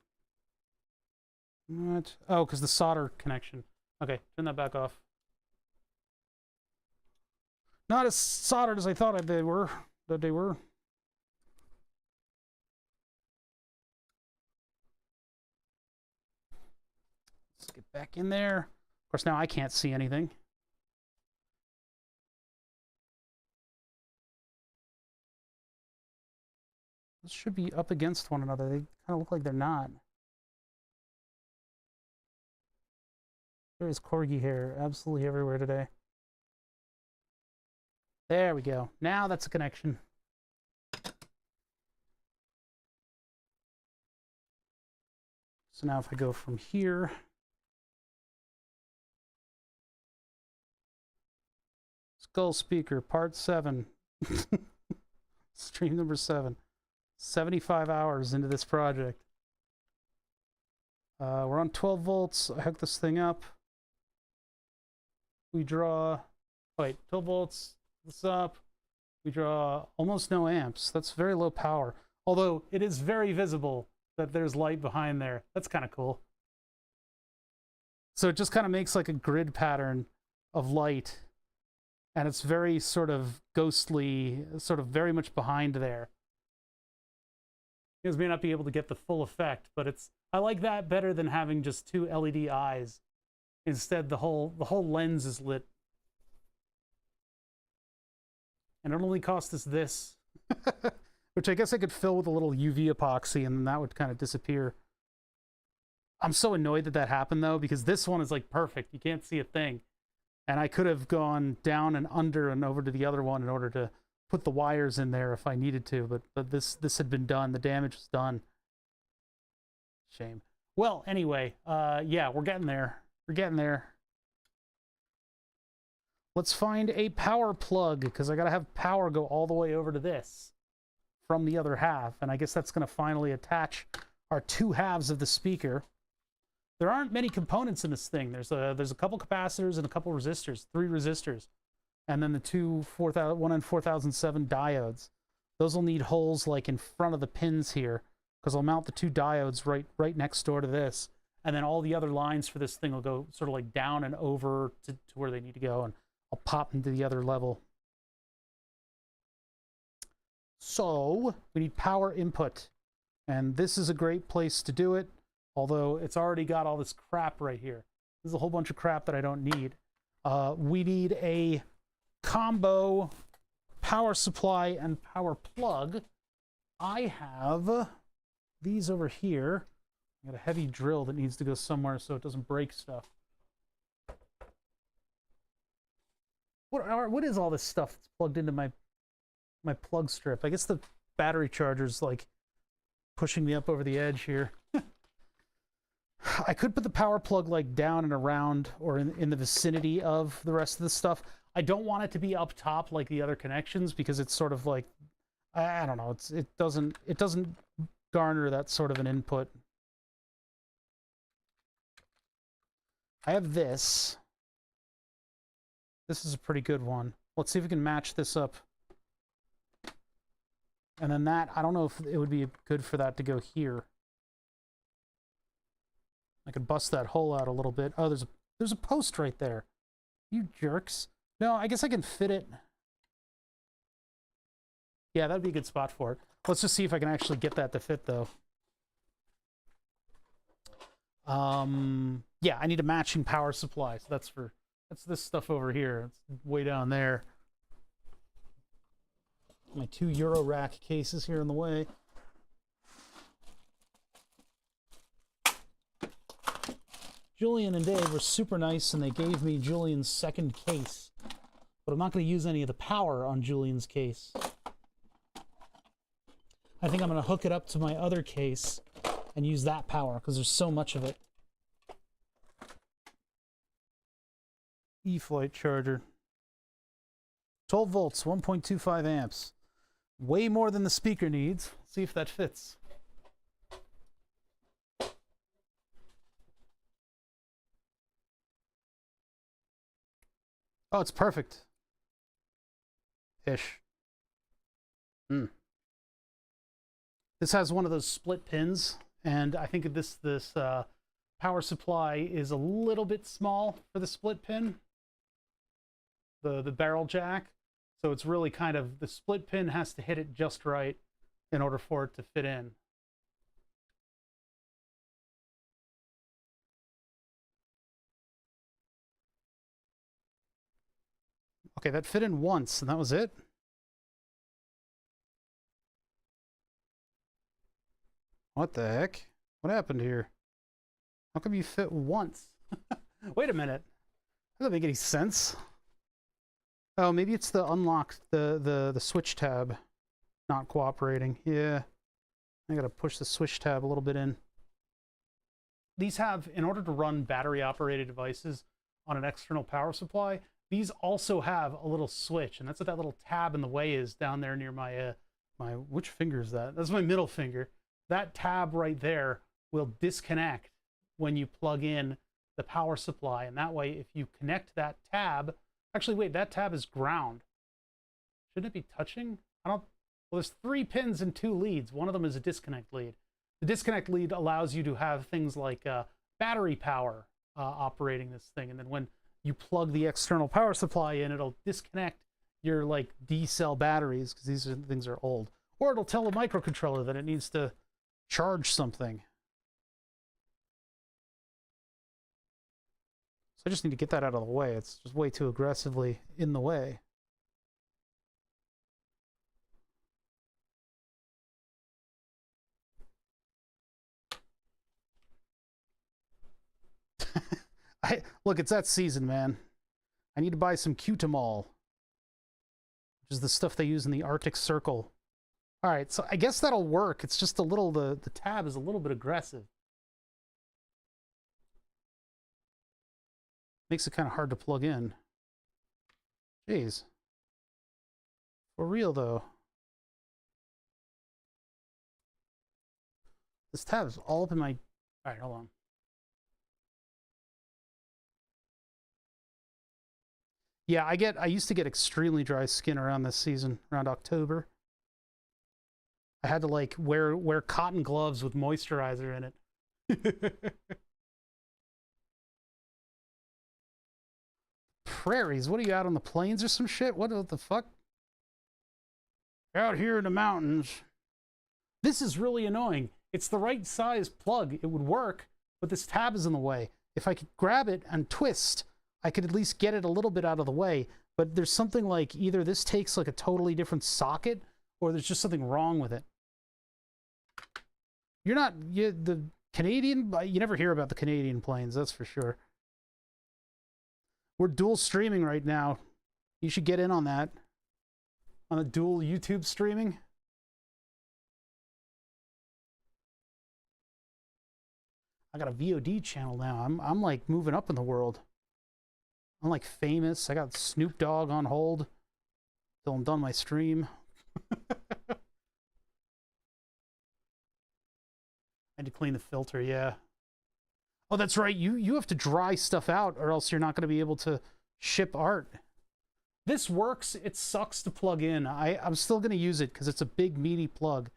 What? Oh, because the solder connection. Okay, turn that back off. Not as soldered as I thought they were. Let's get back in there. Of course, now I can't see anything. This should be up against one another. They kind of look like they're not. There is corgi hair absolutely everywhere today. There we go. Now that's a connection. So now if I go from here, Skull Speaker, part 7. Stream number 7. 75 hours into this project. We're on 12 volts. I hook this thing up. We draw, oh wait, 12 volts, this up. We draw almost no amps. That's very low power. Although it is very visible that there's light behind there. That's kind of cool. So it just kind of makes like a grid pattern of light. And it's very sort of ghostly, sort of very much behind there. You guys may not be able to get the full effect, but I like that better than having just 2 LED eyes. Instead, the whole lens is lit. And it only cost us this. Which I guess I could fill with a little UV epoxy and then that would kind of disappear. I'm so annoyed that that happened though, because this one is like perfect. You can't see a thing. And I could have gone down and under and over to the other one in order to put the wires in there if I needed to, but this had been done. The damage was done. Shame. Well, anyway, yeah, we're getting there. We're getting there. Let's find a power plug, because I gotta have power go all the way over to this from the other half, and I guess that's gonna finally attach our 2 halves of the speaker. There aren't many components in this thing. There's a couple capacitors and a couple resistors, 3 resistors, and then the 2 1N4007 diodes. Those will need holes like in front of the pins here, because I'll mount the 2 diodes right next door to this, and then all the other lines for this thing will go sort of like down and over to where they need to go, and I'll pop into the other level. So we need power input, and this is a great place to do it, although it's already got all this crap right here. There's a whole bunch of crap that I don't need. We need a combo power supply and power plug. I have these over here. I got a heavy drill that needs to go somewhere so it doesn't break stuff. What is all this stuff that's plugged into my plug strip? I guess the battery charger's like pushing me up over the edge here. I could put the power plug like down and around or in the vicinity of the rest of the stuff. I don't want it to be up top like the other connections because it's sort of like, I don't know, it doesn't garner that sort of an input. I have this. This is a pretty good one. Let's see if we can match this up. And then that, I don't know if it would be good for that to go here. I could bust that hole out a little bit. Oh, there's a post right there. You jerks. No, I guess I can fit it. Yeah, that'd be a good spot for it. Let's just see if I can actually get that to fit, though. Yeah, I need a matching power supply. So that's this stuff over here. It's way down there. My 2 Eurorack cases here in the way. Julian and Dave were super nice, and they gave me Julian's second case. But I'm not going to use any of the power on Julian's case. I think I'm going to hook it up to my other case and use that power, because there's so much of it. E-Flight charger. 12 volts, 1.25 amps. Way more than the speaker needs. See if that fits. Oh, it's perfect. Ish. This has one of those split pins, and I think this power supply is a little bit small for the split pin. The barrel jack. So it's really kind of, the split pin has to hit it just right in order for it to fit in. Okay, that fit in once, and that was it. What the heck? What happened here? How come you fit once? Wait a minute. That doesn't make any sense. Oh, maybe it's the unlock, the switch tab not cooperating. Yeah. I gotta push the switch tab a little bit in. These have, in order to run battery operated devices on an external power supply, these also have a little switch, and that's what that little tab in the way is down there near my, which finger is that? That's my middle finger. That tab right there will disconnect when you plug in the power supply, and that way if you connect that tab, actually wait, that tab is ground. Shouldn't it be touching? Well, there's 3 pins and 2 leads. One of them is a disconnect lead. The disconnect lead allows you to have things like battery power operating this thing, and then when you plug the external power supply in, it'll disconnect your like D-cell batteries, because these things are old. Or it'll tell the microcontroller that it needs to charge something. So I just need to get that out of the way. It's just way too aggressively in the way. Look, it's that season, man. I need to buy some Cutamol, which is the stuff they use in the Arctic Circle. All right, so I guess that'll work. It's just a little, the tab is a little bit aggressive. Makes it kind of hard to plug in. Jeez. For real, though. This tab is all up in my... All right, hold on. Yeah, I used to get extremely dry skin around this season, around October. I had to like wear cotton gloves with moisturizer in it. Prairies, what are you, out on the plains or some shit? What the fuck? Out here in the mountains. This is really annoying. It's the right size plug. It would work, but this tab is in the way. If I could grab it and twist, I could at least get it a little bit out of the way, but there's something like either this takes like a totally different socket or there's just something wrong with it. The Canadian, you never hear about the Canadian planes, that's for sure. We're dual streaming right now. You should get in on that. On a dual YouTube streaming. I got a VOD channel now. I'm like moving up in the world. I'm like famous. I got Snoop Dogg on hold till I'm done my stream. I had to clean the filter, yeah. Oh, that's right. You have to dry stuff out or else you're not going to be able to ship art. This works. It sucks to plug in. I'm still going to use it because it's a big, meaty plug.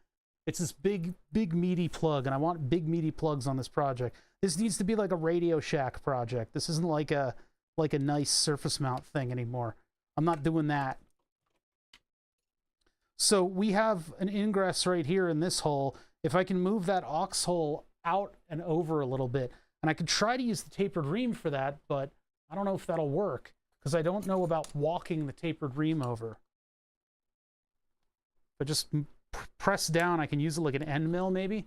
It's this big, meaty plug, and I want big, meaty plugs on this project. This needs to be like a Radio Shack project. This isn't like a nice surface mount thing anymore. I'm not doing that. So we have an ingress right here in this hole. If I can move that aux hole out and over a little bit, and I could try to use the tapered ream for that, but I don't know if that'll work because I don't know about walking the tapered ream over. But just press down, I can use it like an end mill maybe.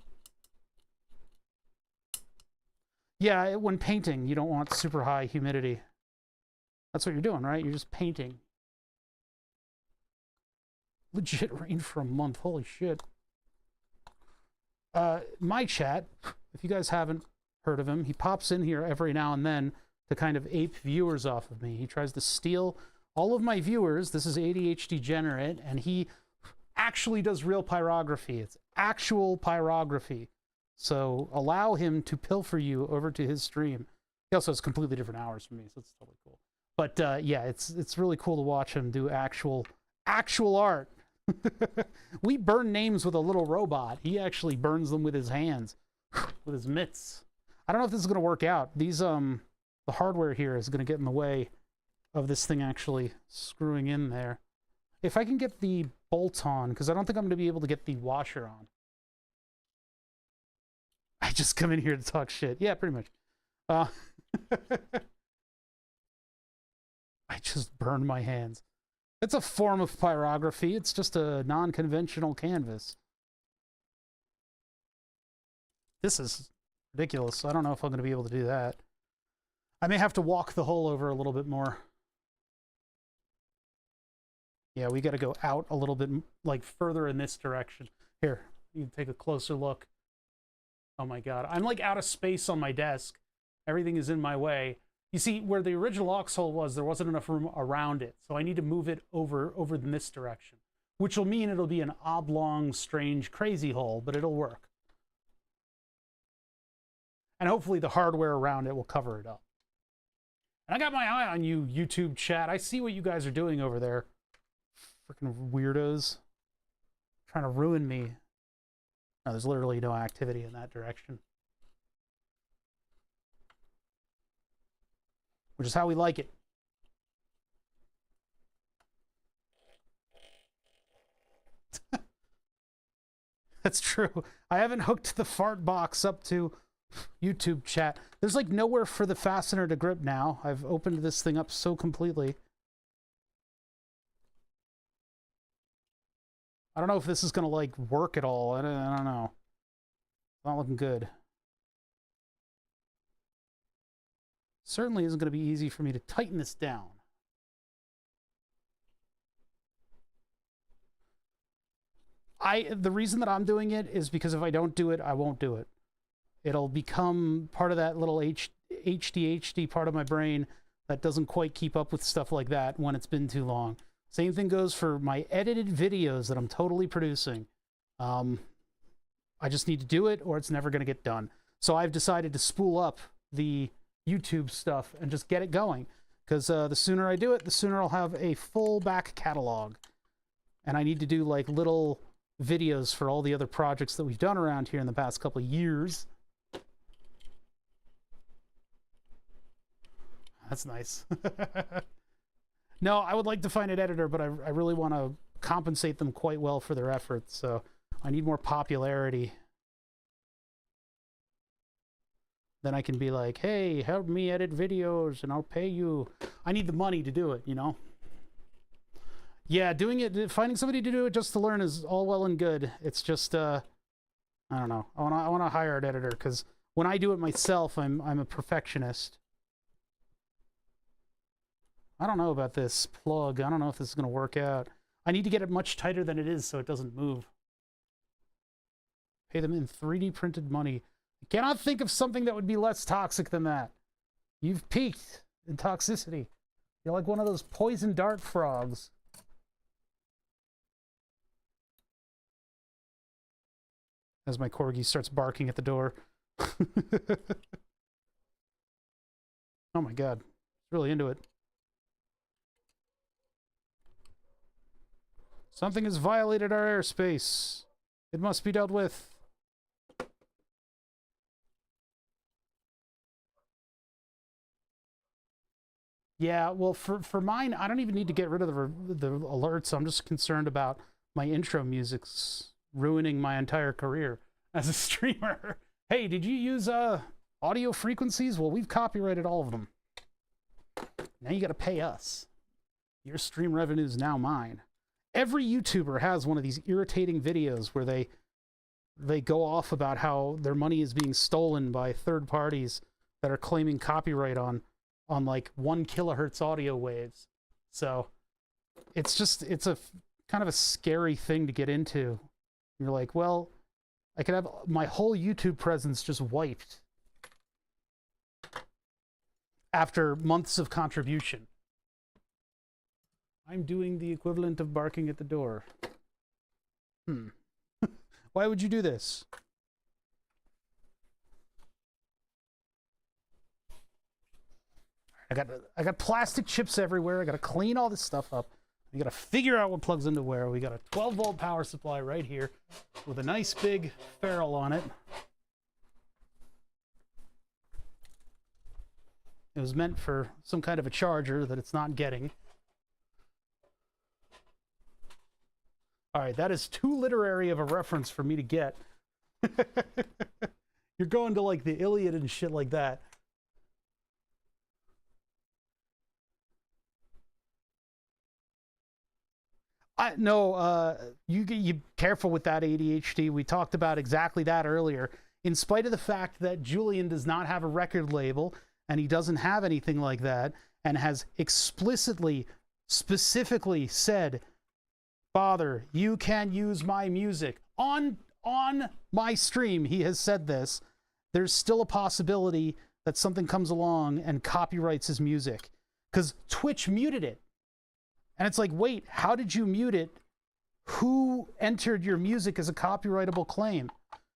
Yeah, when painting, you don't want super high humidity. That's what you're doing, right? You're just painting. Legit rain for a month. Holy shit. My chat, if you guys haven't heard of him, he pops in here every now and then to kind of ape viewers off of me. He tries to steal all of my viewers. This is ADHD Generate, and he actually does real pyrography. It's actual pyrography. So allow him to pilfer you over to his stream. He also has completely different hours from me, so it's totally cool. But yeah, it's really cool to watch him do actual art. We burn names with a little robot. He actually burns them with his hands, with his mitts. I don't know if this is going to work out. These the hardware here is going to get in the way of this thing actually screwing in there. If I can get the bolt on, because I don't think I'm going to be able to get the washer on. I just come in here to talk shit. Yeah, pretty much. I just burned my hands. It's a form of pyrography. It's just a non-conventional canvas. This is ridiculous. I don't know if I'm going to be able to do that. I may have to walk the hole over a little bit more. Yeah, we got to go out a little bit, like further in this direction. Here, you can take a closer look. Oh my God, I'm like out of space on my desk. Everything is in my way. You see, where the original aux hole was, there wasn't enough room around it. So I need to move it over in this direction, which will mean it'll be an oblong, strange, crazy hole, but it'll work. And hopefully the hardware around it will cover it up. And I got my eye on you, YouTube chat. I see what you guys are doing over there. Freaking weirdos. Trying to ruin me. No, there's literally no activity in that direction. Which is how we like it. That's true. I haven't hooked the fart box up to YouTube chat. There's like nowhere for the fastener to grip now. I've opened this thing up so completely. I don't know if this is going to like work at all. I don't know. Not looking good. Certainly isn't going to be easy for me to tighten this down. The reason that I'm doing it is because if I don't do it, I won't do it. It'll become part of that little ADHD part of my brain that doesn't quite keep up with stuff like that when it's been too long. Same thing goes for my edited videos that I'm totally producing. I just need to do it or it's never going to get done. So I've decided to spool up the YouTube stuff and just get it going. Because the sooner I do it, the sooner I'll have a full back catalog. And I need to do like little videos for all the other projects that we've done around here in the past couple of years. That's nice. No, I would like to find an editor, but I really want to compensate them quite well for their efforts. So I need more popularity. Then I can be like, hey, help me edit videos and I'll pay you. I need the money to do it, you know? Yeah, doing it, finding somebody to do it just to learn is all well and good. It's just, I don't know. I want to hire an editor because when I do it myself, I'm a perfectionist. I don't know about this plug. I don't know if this is going to work out. I need to get it much tighter than it is so it doesn't move. Pay them in 3D printed money. I cannot think of something that would be less toxic than that. You've peaked in toxicity. You're like one of those poison dart frogs. As my corgi starts barking at the door. Oh my god. Really into it. Something has violated our airspace. It must be dealt with. Yeah, well, for mine, I don't even need to get rid of the alerts. I'm just concerned about my intro music's ruining my entire career as a streamer. Hey, did you use audio frequencies? Well, we've copyrighted all of them. Now you got to pay us. Your stream revenue is now mine. Every YouTuber has one of these irritating videos where they go off about how their money is being stolen by third parties that are claiming copyright on like 1 kilohertz audio waves. So it's a kind of a scary thing to get into. You're like, well, I could have my whole YouTube presence just wiped after months of contribution. I'm doing the equivalent of barking at the door. Why would you do this? I got plastic chips everywhere. I got to clean all this stuff up. We got to figure out what plugs into where. We got a 12-volt power supply right here with a nice big ferrule on it. It was meant for some kind of a charger that it's not getting. All right, that is too literary of a reference for me to get. You're going to like the Iliad and shit like that. You careful with that ADHD. We talked about exactly that earlier. In spite of the fact that Julian does not have a record label and he doesn't have anything like that, and has explicitly, specifically said, Father, you can use my music on my stream. He has said this. There's still a possibility that something comes along and copyrights his music because Twitch muted it. And it's like, wait, how did you mute it? Who entered your music as a copyrightable claim?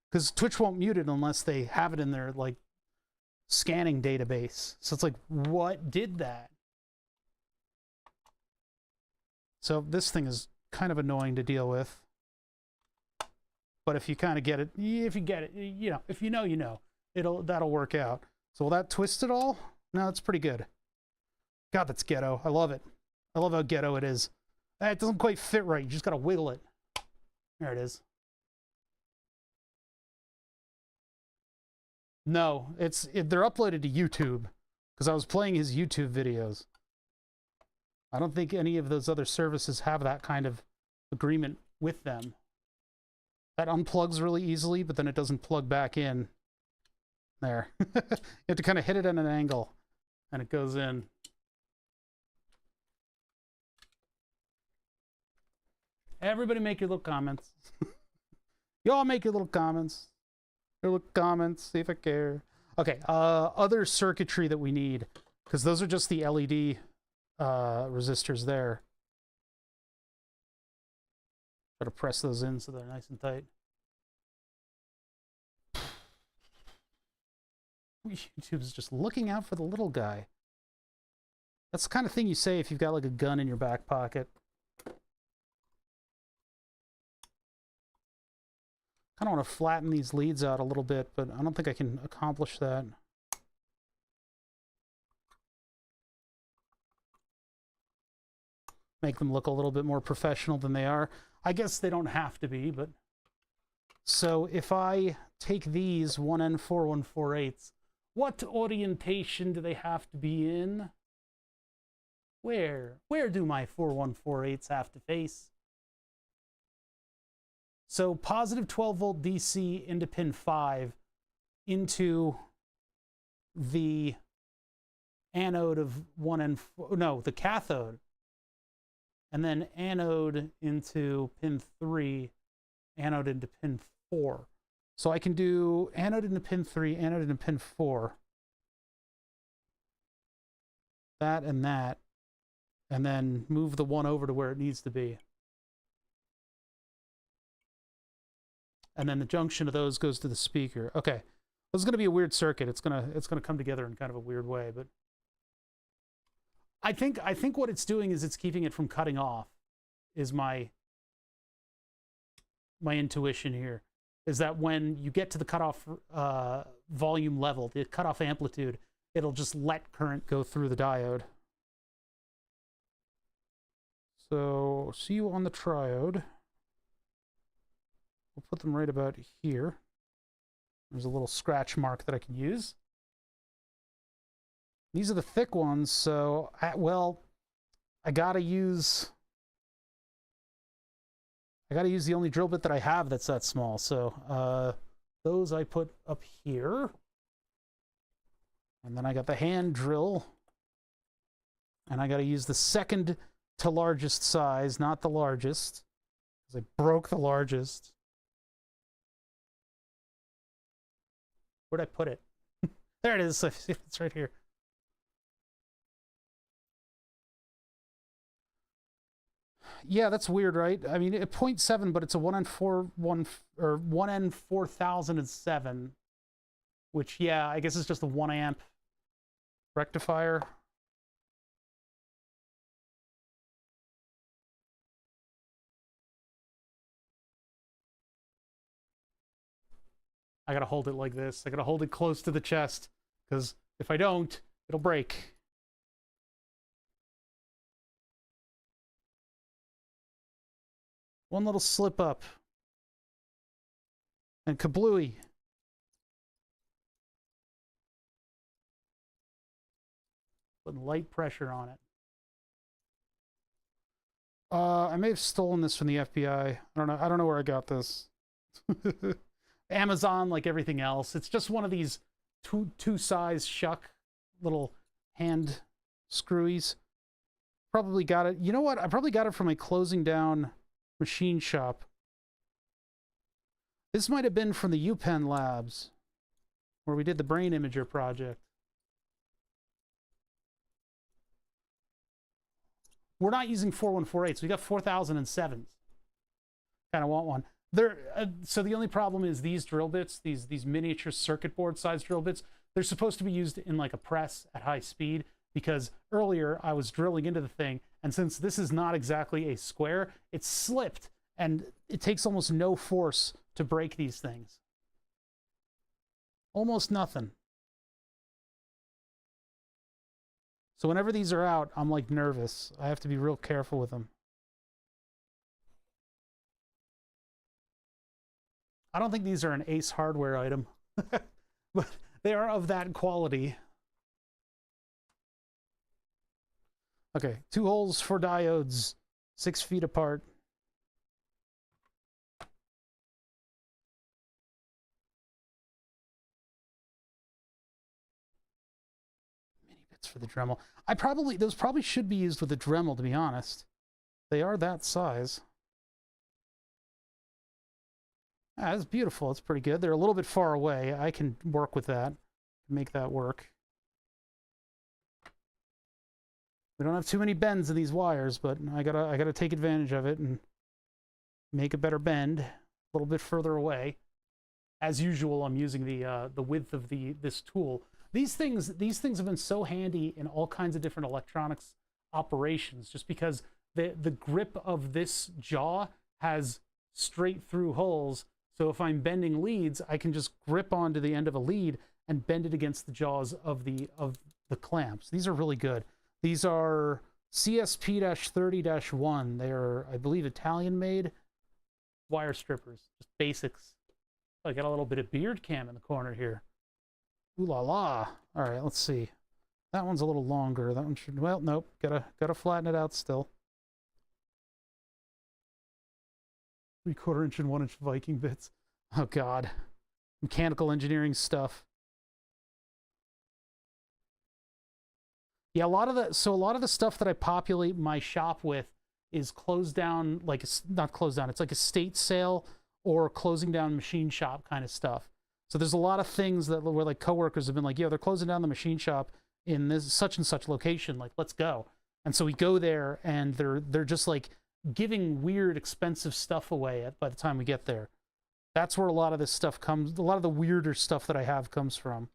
Because Twitch won't mute it unless they have it in their like scanning database. So it's like, what did that? So this thing is kind of annoying to deal with. But if you kind of get it, if you get it, you know, if you know, you know, that'll work out. So will that twist it all? No, it's pretty good. God, that's ghetto. I love it. I love how ghetto it is. It doesn't quite fit right. You just got to wiggle it. There it is. No, they're uploaded to YouTube because I was playing his YouTube videos. I don't think any of those other services have that kind of agreement with them. That unplugs really easily, but then it doesn't plug back in. There. You have to kind of hit it at an angle, and it goes in. Everybody make your little comments. Y'all make your little comments. Your little comments, see if I care. Okay, other circuitry that we need, because those are just the LED resistors there. Got to press those in so they're nice and tight. YouTube's just looking out for the little guy. That's the kind of thing you say if you've got like a gun in your back pocket. Kind of want to flatten these leads out a little bit, but I don't think I can accomplish that. Make them look a little bit more professional than they are. I guess they don't have to be, but... So if I take these 1N4148s, what orientation do they have to be in? Where do my 4148s have to face? So positive 12 volt DC into pin 5 into the anode of 1N4, no, the cathode. And then anode into pin 3, anode into pin 4. So I can do anode into pin 3, anode into pin 4. That, and then move the one over to where it needs to be. And then the junction of those goes to the speaker. Okay. This is going to be a weird circuit. It's going to come together in kind of a weird way, but I think what it's doing is it's keeping it from cutting off. Is my intuition here is that when you get to the cutoff volume level, the cutoff amplitude, it'll just let current go through the diode. So see you on the triode. We'll put them right about here. There's a little scratch mark that I can use. These are the thick ones, so I gotta use the only drill bit that I have that's that small. So those I put up here. And then I got the hand drill. And I gotta use the second to largest size, not the largest. Because I broke the largest. Where'd I put it? There it is. It's right here. Yeah, that's weird, right? I mean, 0.7, but it's a 1N4007, which, yeah, I guess it's just a 1 amp rectifier. I gotta hold it like this. I gotta hold it close to the chest, because if I don't, it'll break. One little slip up. And kablooey. Putting light pressure on it. I may have stolen this from the FBI. I don't know where I got this. Amazon, like everything else. It's just one of these two size shuck little hand screwies. Probably got it. You know what? I probably got it from a closing down machine shop. This might have been from the UPenn labs, where we did the brain imager project. We're not using 4148s. We got 4007s. Kind of want one. So the only problem is these drill bits, these miniature circuit board size drill bits, they're supposed to be used in like a press at high speed, because earlier I was drilling into the thing, and since this is not exactly a square, it slipped, and it takes almost no force to break these things. Almost nothing. So whenever these are out, I'm like nervous. I have to be real careful with them. I don't think these are an Ace Hardware item, but they are of that quality. Okay, 2 holes for diodes, 6 feet apart. Mini bits for the Dremel. Those probably should be used with a Dremel, to be honest. They are that size. Ah, that's beautiful. It's pretty good. They're a little bit far away. I can work with that, make that work. We don't have too many bends in these wires, but I gotta take advantage of it and make a better bend a little bit further away. As usual, I'm using the width of this tool. These things have been so handy in all kinds of different electronics operations, just because the grip of this jaw has straight through holes. So if I'm bending leads, I can just grip onto the end of a lead and bend it against the jaws of the clamps. These are really good. These are CSP-30-1. They're, I believe, Italian-made wire strippers. Just basics. I got a little bit of beard cam in the corner here. Ooh la la. All right, let's see. That one's a little longer. That one should, well, nope. Gotta flatten it out still. 3/4 inch and 1 inch Viking bits. Oh God. Mechanical engineering stuff. Yeah, a lot of the stuff that I populate my shop with is closed down, like not closed down. It's like estate sale or closing down machine shop kind of stuff. So there's a lot of things that where like coworkers have been like, yeah, they're closing down the machine shop in this such and such location. Like, let's go. And so we go there, and they're just like giving weird, expensive stuff away by the time we get there. That's where a lot of this stuff comes. A lot of the weirder stuff that I have comes from.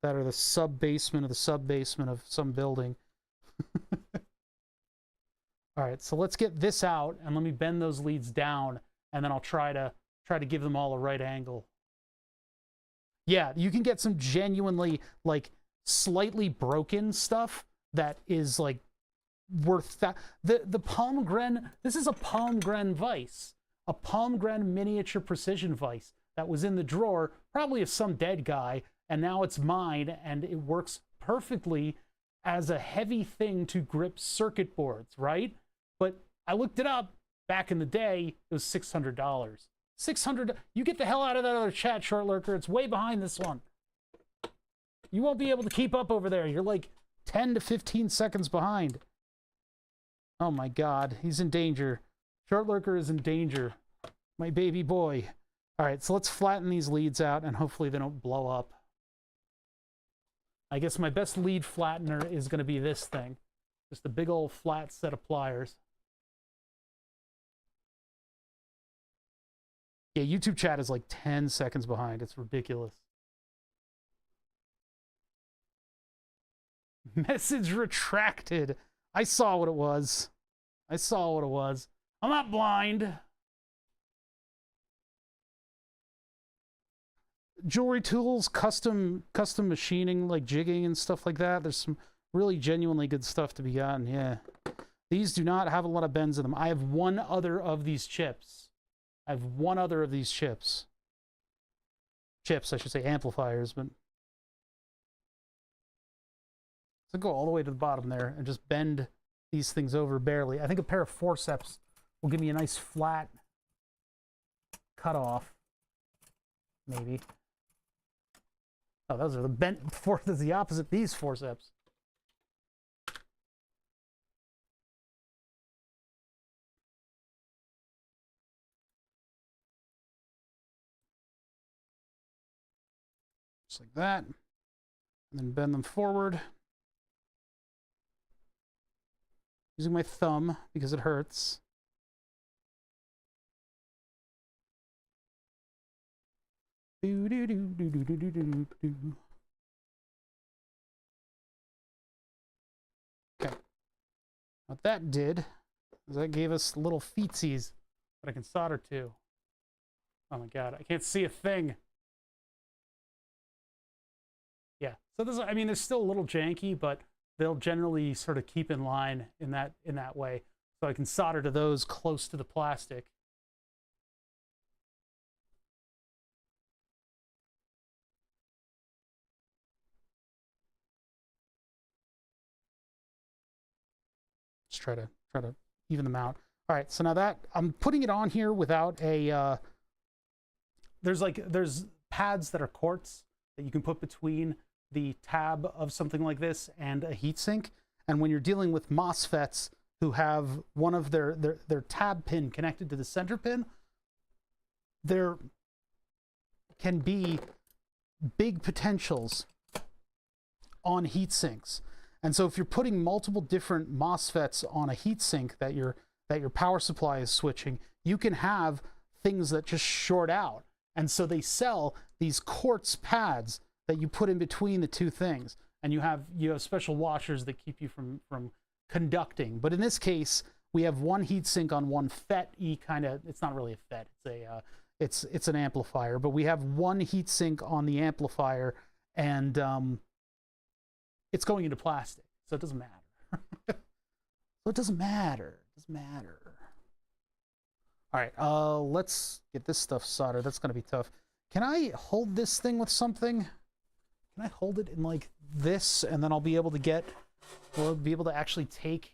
That are the sub-basement of the sub-basement of some building. All right, so let's get this out, and let me bend those leads down, and then I'll try to give them all a right angle. Yeah, you can get some genuinely, like, slightly broken stuff that is, like, worth that. The Palmgren, this is a Palmgren vise. A Palmgren miniature precision vise that was in the drawer, probably of some dead guy, and now it's mine, and it works perfectly as a heavy thing to grip circuit boards, right? But I looked it up back in the day, it was $600. $600, you get the hell out of that other chat, Short Lurker. It's way behind this one. You won't be able to keep up over there. You're like 10 to 15 seconds behind. Oh my God, he's in danger. Short Lurker is in danger. My baby boy. All right, so let's flatten these leads out, and hopefully they don't blow up. I guess my best lead flattener is going to be this thing. Just a big old flat set of pliers. Yeah, YouTube chat is like 10 seconds behind. It's ridiculous. Message retracted. I saw what it was. I saw what it was. I'm not blind. Jewelry tools, custom machining, like jigging and stuff like that. There's some really genuinely good stuff to be gotten. Yeah. These do not have a lot of bends in them. I have one other of these chips. I have one other of these chips. Chips, I should say, amplifiers, but so go all the way to the bottom there and just bend these things over barely. I think a pair of forceps will give me a nice flat cutoff. Maybe. Oh, those are the bent that's the opposite. These forceps. Just like that. And then bend them forward. Using my thumb because it hurts. Do do do do do do do do do. Okay. What that did is that gave us little feetsies that I can solder to. Oh my God, I can't see a thing. Yeah, so this, I mean, it's still a little janky, but they'll generally sort of keep in line in that way. So I can solder to those close to the plastic. Just try to even them out. All right, so now that I'm putting it on here without a there's pads that are quartz that you can put between the tab of something like this and a heatsink. And when you're dealing with MOSFETs who have one of their tab pin connected to the center pin, there can be big potentials on heatsinks. And so if you're putting multiple different MOSFETs on a heatsink that your power supply is switching, you can have things that just short out. And so they sell these quartz pads that you put in between the two things, and you have special washers that keep you from conducting. But in this case, we have one heatsink on one FET-y kind of. It's not really a FET. It's an amplifier, but we have one heatsink on the amplifier, and it's going into plastic, so it doesn't matter. So it doesn't matter. It doesn't matter. All right, let's get this stuff soldered. That's gonna be tough. Can I hold this thing with something? Can I hold it in like this, and then I'll be able to get, we'll be able to actually take,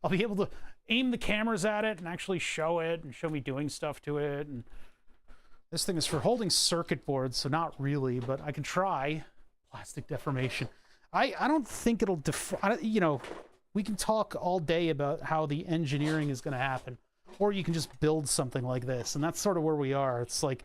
I'll be able to aim the cameras at it and actually show it and show me doing stuff to it. And this thing is for holding circuit boards, so not really, but I can try. Plastic deformation. I don't think it'll we can talk all day about how the engineering is going to happen. or you can just build something like this. And that's sort of where we are. It's like,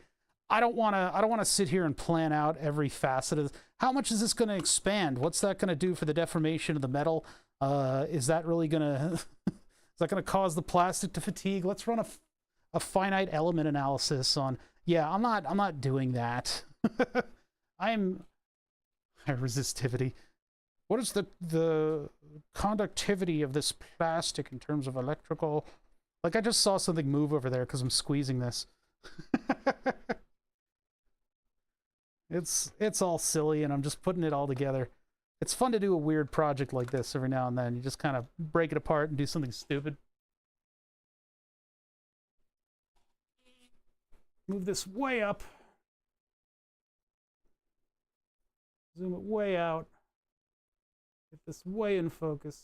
I don't want to sit here and plan out every facet of this. How much is this going to expand? What's that going to do for the deformation of the metal? Is that really going to, is that going to cause the plastic to fatigue? Let's run a finite element analysis on, yeah, I'm not doing that. I'm resistivity. What is the conductivity of this plastic in terms of electrical? Like, I just saw something move over there because I'm squeezing this. It's all silly, and I'm just putting it all together. It's fun to do a weird project like this every now and then. You just kind of break it apart and do something stupid. Move this way up. Zoom it way out. Get this way in focus.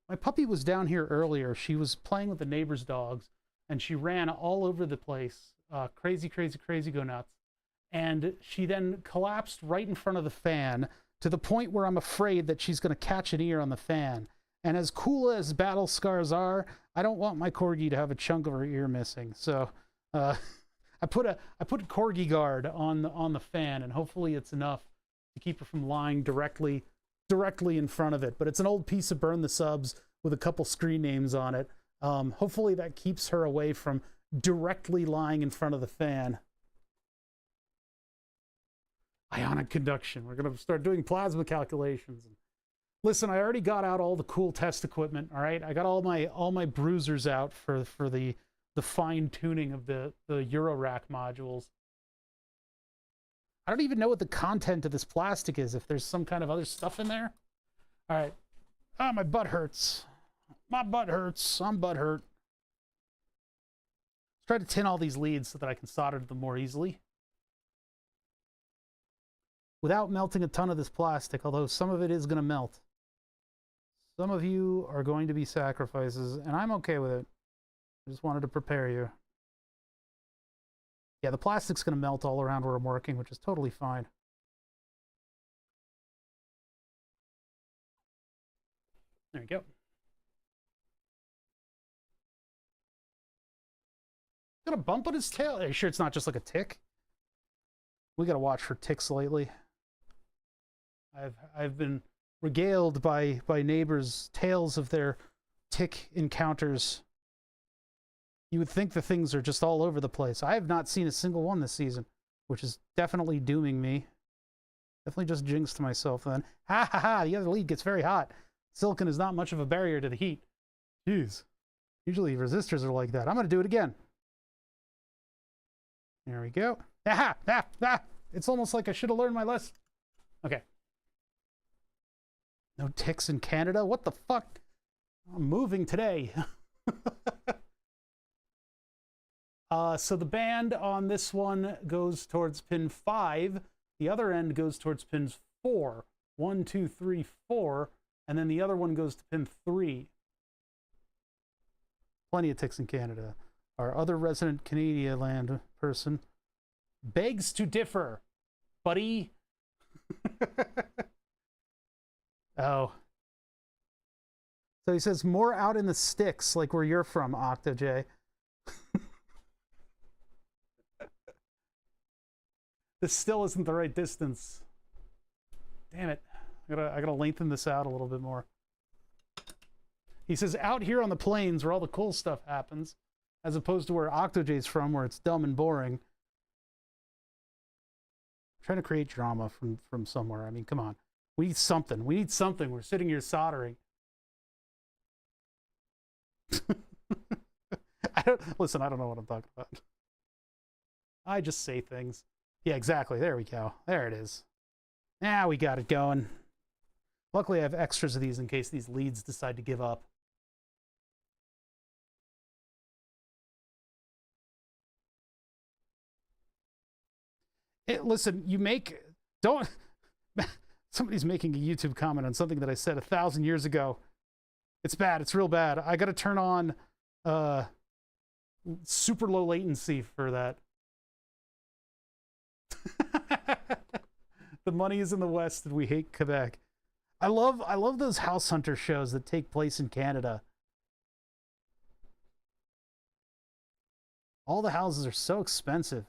My puppy was down here earlier. She was playing with the neighbor's dogs, and she ran all over the place. Crazy, crazy, crazy, go nuts. And she then collapsed right in front of the fan to the point where I'm afraid that she's going to catch an ear on the fan. And as cool as battle scars are, I don't want my corgi to have a chunk of her ear missing. So I put a corgi guard on the fan, and hopefully it's enough to keep her from lying directly in front of it. But it's an old piece of Burn the Subs with a couple screen names on it. Hopefully that keeps her away from directly lying in front of the fan. Ionic conduction. We're going to start doing plasma calculations. Listen, I already got out all the cool test equipment, all right? I got all my bruisers out for the fine tuning of the Eurorack modules. I don't even know what the content of this plastic is, if there's some kind of other stuff in there. All right. Ah, my butt hurts. My butt hurts. I'm butt hurt. Let's try to tin all these leads so that I can solder them more easily, without melting a ton of this plastic, although some of it is going to melt. Some of you are going to be sacrifices, and I'm okay with it. I just wanted to prepare you. Yeah, the plastic's going to melt all around where I'm working, which is totally fine. There you go. Got a bump on his tail. Are you sure it's not just like a tick? We got to watch for ticks lately. I've been regaled by neighbors' tales of their tick encounters. You would think the things are just all over the place. I have not seen a single one this season, which is definitely dooming me. Definitely just jinxed myself then. Ha ha ha, the other lead gets very hot. Silicon is not much of a barrier to the heat. Jeez. Usually resistors are like that. I'm going to do it again. There we go. Ah, ah, ah. It's almost like I should have learned my lesson. Okay. No ticks in Canada? What the fuck? I'm moving today. So the band on this one goes towards pin 5. The other end goes towards pins 4. 1, 2, 3, 4. And then the other one goes to pin 3. Plenty of ticks in Canada. Our other resident Canadian land person begs to differ, buddy. Oh. So he says more out in the sticks, like where you're from, OctoJ. This still isn't the right distance. Damn it. I gotta lengthen this out a little bit more. He says out here on the plains where all the cool stuff happens, as opposed to where OctoJ's from, where it's dumb and boring. I'm trying to create drama from somewhere. I mean, come on. We need something. We need something. We're sitting here soldering. Listen, I don't know what I'm talking about. I just say things. Yeah, exactly. There we go. There it is. Now we got it going. Luckily, I have extras of these in case these leads decide to give up. Listen, don't... Somebody's making a YouTube comment on something that I said 1,000 years ago. It's bad. It's real bad. I got to turn on super low latency for that. The money is in the West and we hate Quebec. I love those House Hunter shows that take place in Canada. All the houses are so expensive.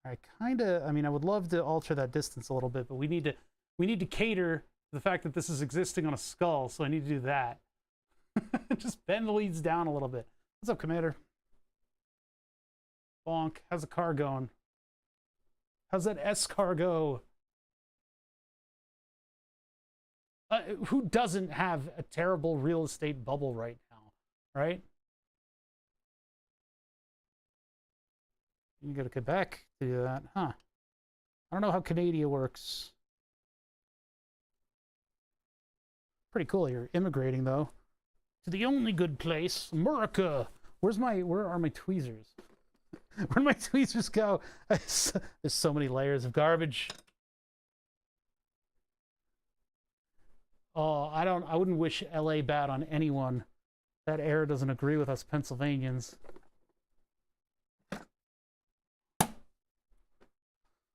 I mean, I would love to alter that distance a little bit, but we need to cater to the fact that this is existing on a skull, so I need to do that. Just bend the leads down a little bit. What's up, Commander? Bonk. How's the car going? How's that S-car go? Who doesn't have a terrible real estate bubble right now, right? You go to Quebec to do that, huh? I don't know how Canada works. Pretty cool. You're immigrating though to the only good place, America. Where are my tweezers? Where'd my tweezers go? There's so many layers of garbage. Oh, I wouldn't wish LA bad on anyone. That air doesn't agree with us Pennsylvanians.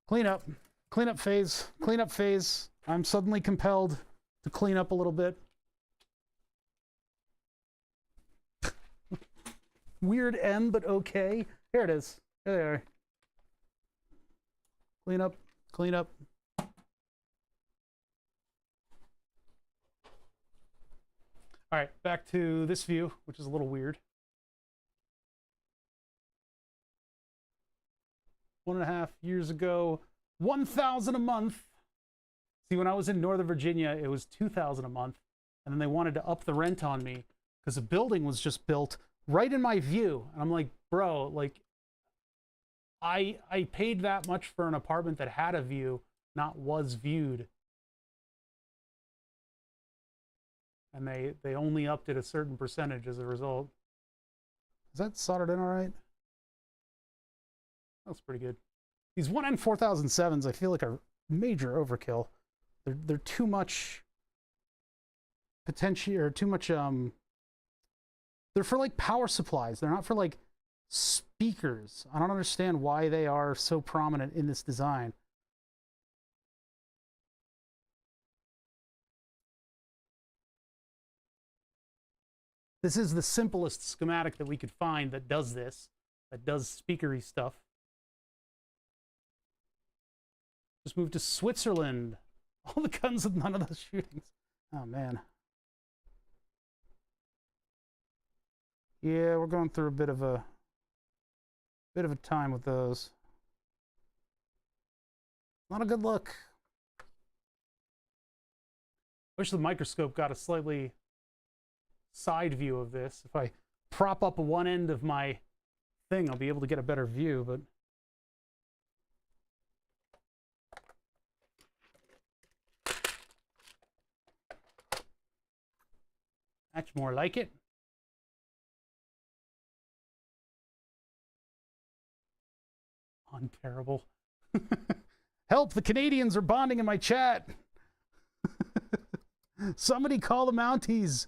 Clean up phase. I'm suddenly compelled to clean up a little bit. Weird M, but okay. Here it is. There they are. Clean up. All right, back to this view, which is a little weird. 1.5 years ago, 1,000 a month. See, when I was in Northern Virginia, it was 2,000 a month, and then they wanted to up the rent on me because a building was just built right in my view. And I'm like, bro, like, I paid that much for an apartment that had a view, not was viewed. And they only upped it a certain percentage as a result. Is that soldered in all right? That's pretty good. These 1N4007s, I feel like are major overkill. They're too much potential, or too much they're for like power supplies. They're not for like speakers. I don't understand why they are so prominent in this design. This is the simplest schematic that we could find that does this, that does speakery stuff. Just moved to Switzerland. All the guns with none of those shootings. Oh, man. Yeah, we're going through a bit of a time with those. Not a good look. Wish the microscope got a slightly side view of this. If I prop up one end of my thing, I'll be able to get a better view, but that's more like it. Terrible. Help, the Canadians are bonding in my chat. Somebody call the Mounties.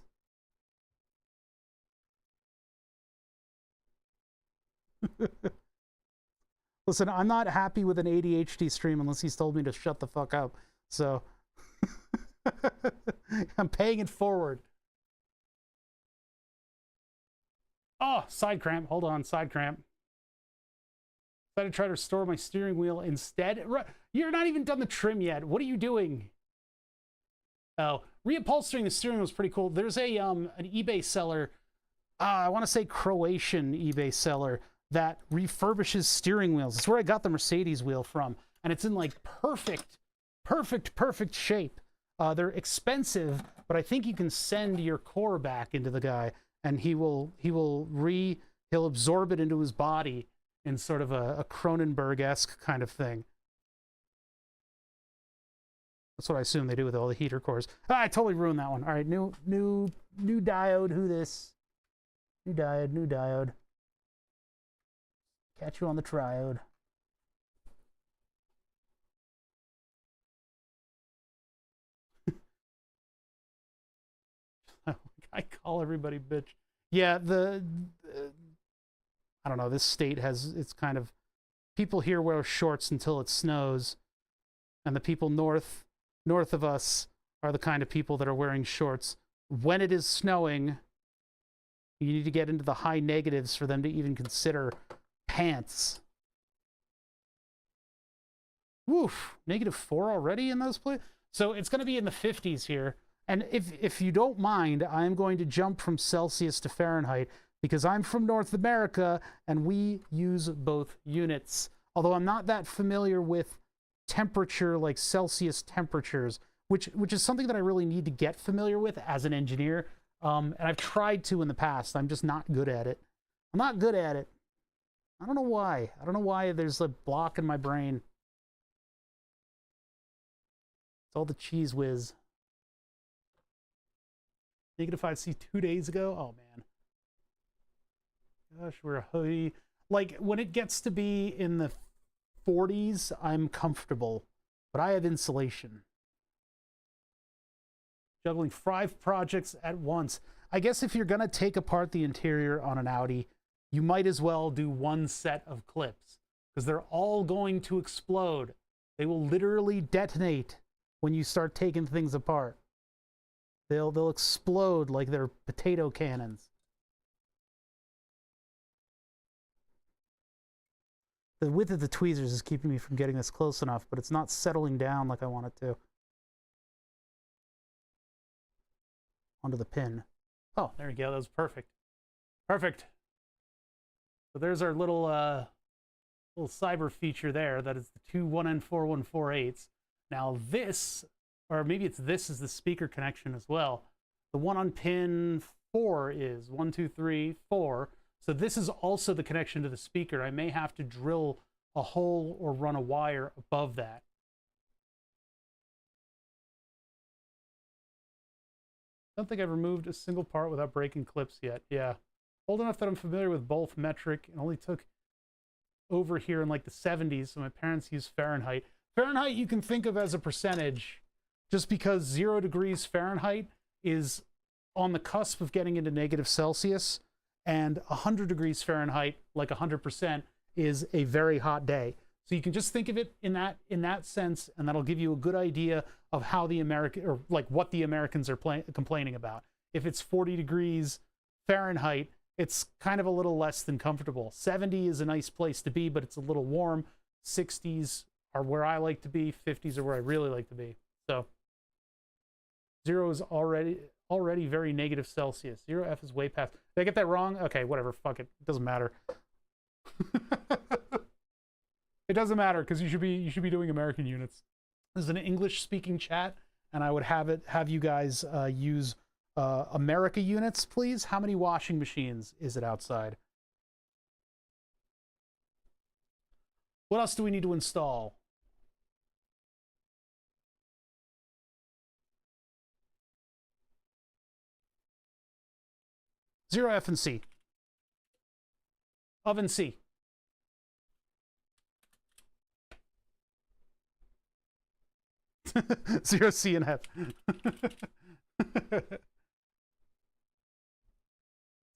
Listen, I'm not happy with an ADHD stream unless he's told me to shut the fuck up. So I'm paying it forward. Oh, side cramp. Hold on, side cramp. Decided to try to restore my steering wheel instead. You're not even done the trim yet. What are you doing? Oh, reupholstering the steering wheel is pretty cool. There's a an eBay seller, I want to say Croatian eBay seller, that refurbishes steering wheels. It's where I got the Mercedes wheel from, and it's in like perfect shape. They're expensive, but I think you can send your core back into the guy, and he'll absorb it into his body in sort of a Cronenberg-esque kind of thing. That's what I assume they do with all the heater cores. I totally ruined that one. All right, new diode. Who this? New diode. Catch you on the triode. I call everybody bitch. Yeah, I don't know, this state has, it's kind of, people here wear shorts until it snows, and the people north of us are the kind of people that are wearing shorts when it is snowing. You need to get into the high negatives for them to even consider pants. Woof, -4 already in those places. So it's going to be in the 50s here. And if you don't mind, I'm going to jump from Celsius to Fahrenheit because I'm from North America and we use both units. Although I'm not that familiar with temperature, like Celsius temperatures, which is something that I really need to get familiar with as an engineer. And I've tried to in the past. I'm just not good at it. I'm not good at it. I don't know why. I don't know why there's a block in my brain. It's all the cheese whiz. -5C 2 days ago? Oh, man. Gosh, we're a hoodie. Like, when it gets to be in the 40s, I'm comfortable. But I have insulation. Juggling 5 projects at once. I guess if you're going to take apart the interior on an Audi, you might as well do one set of clips. Because they're all going to explode. They will literally detonate when you start taking things apart. They'll explode like they're potato cannons. The width of the tweezers is keeping me from getting this close enough, but it's not settling down like I want it to. Onto the pin. Oh, there you go. That was perfect. Perfect. So there's our little cyber feature there. That is the two 1N4148s. Now this, or maybe it's this is the speaker connection as well. The one on pin 4 is 1, 2, 3, 4. So this is also the connection to the speaker. I may have to drill a hole or run a wire above that. I don't think I've removed a single part without breaking clips yet. Yeah. Old enough that I'm familiar with both metric and only took over here in like the 70s. So my parents use Fahrenheit. Fahrenheit you can think of as a percentage just because 0 degrees Fahrenheit is on the cusp of getting into -Celsius, and 100 degrees Fahrenheit, like 100%, is a very hot day. So you can just think of it in that sense, and that'll give you a good idea of how the what the Americans are complaining about. If it's 40 degrees Fahrenheit, it's kind of a little less than comfortable. 70 is a nice place to be, but it's a little warm. 60s are where I like to be. 50s are where I really like to be. So 0 is already very -Celsius. 0F is way past. Did I get that wrong? Okay, whatever. Fuck it. It doesn't matter. It doesn't matter because you should be doing American units. This is an English-speaking chat, and I would have you guys use America units, please. How many washing machines is it outside? What else do we need to install? Zero F and C. Oven C. Zero C and F.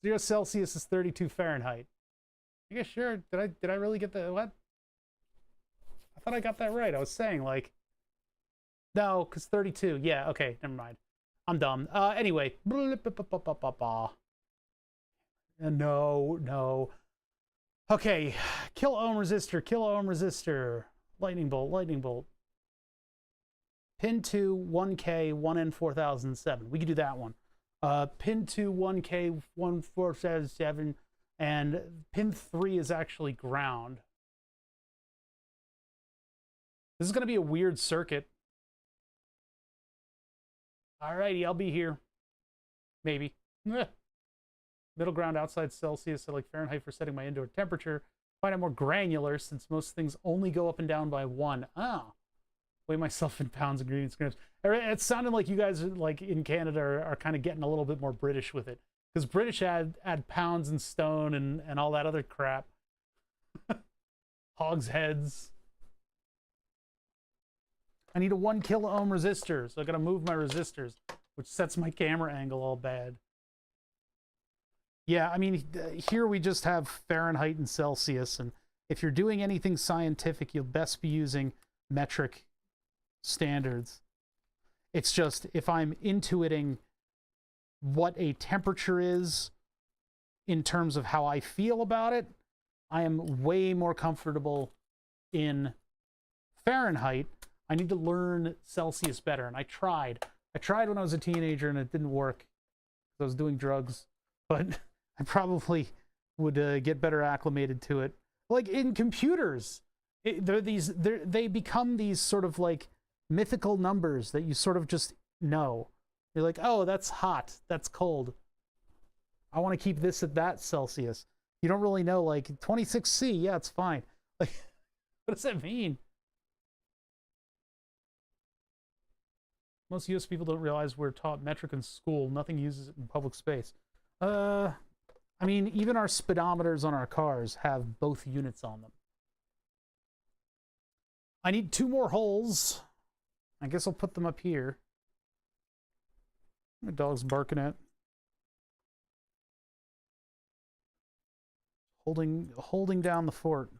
0 Celsius is 32 Fahrenheit. I guess sure. Did I really get the what? I thought I got that right. I was saying like no, because 32. Yeah, okay, never mind. I'm dumb. Anyway. No. Okay. Kill ohm resistor. Lightning bolt. Pin 2, 1K, 1N4007. We could do that one. Pin 2, 1K, 1477, and pin 3 is actually ground. This is going to be a weird circuit. Alrighty, I'll be here. Maybe. Middle ground outside Celsius, I like Fahrenheit for setting my indoor temperature. Find it more granular since most things only go up and down by 1. Ah. Weigh myself in pounds, ingredients, grams. It sounded like you guys like in Canada are kind of getting a little bit more British with it. Because British add pounds and stone and all that other crap. Hogsheads. I need a 1 kilo ohm resistor, so I gotta move my resistors, which sets my camera angle all bad. Yeah, I mean, here we just have Fahrenheit and Celsius, and if you're doing anything scientific, you'll best be using metric standards. It's just if I'm intuiting what a temperature is in terms of how I feel about it, I am way more comfortable in Fahrenheit. I need to learn Celsius better, and I tried. I tried when I was a teenager, and it didn't work. I was doing drugs, but I probably would get better acclimated to it. Like in computers, they become these sort of like mythical numbers that you sort of just know. You're like, oh, that's hot, that's cold. I want to keep this at that Celsius. You don't really know, like 26C, yeah, it's fine. Like, what does that mean? Most US people don't realize we're taught metric in school. Nothing uses it in public space. I mean, even our speedometers on our cars have both units on them. I need 2 more holes. I guess I'll put them up here. My dog's barking at. Holding down the fort.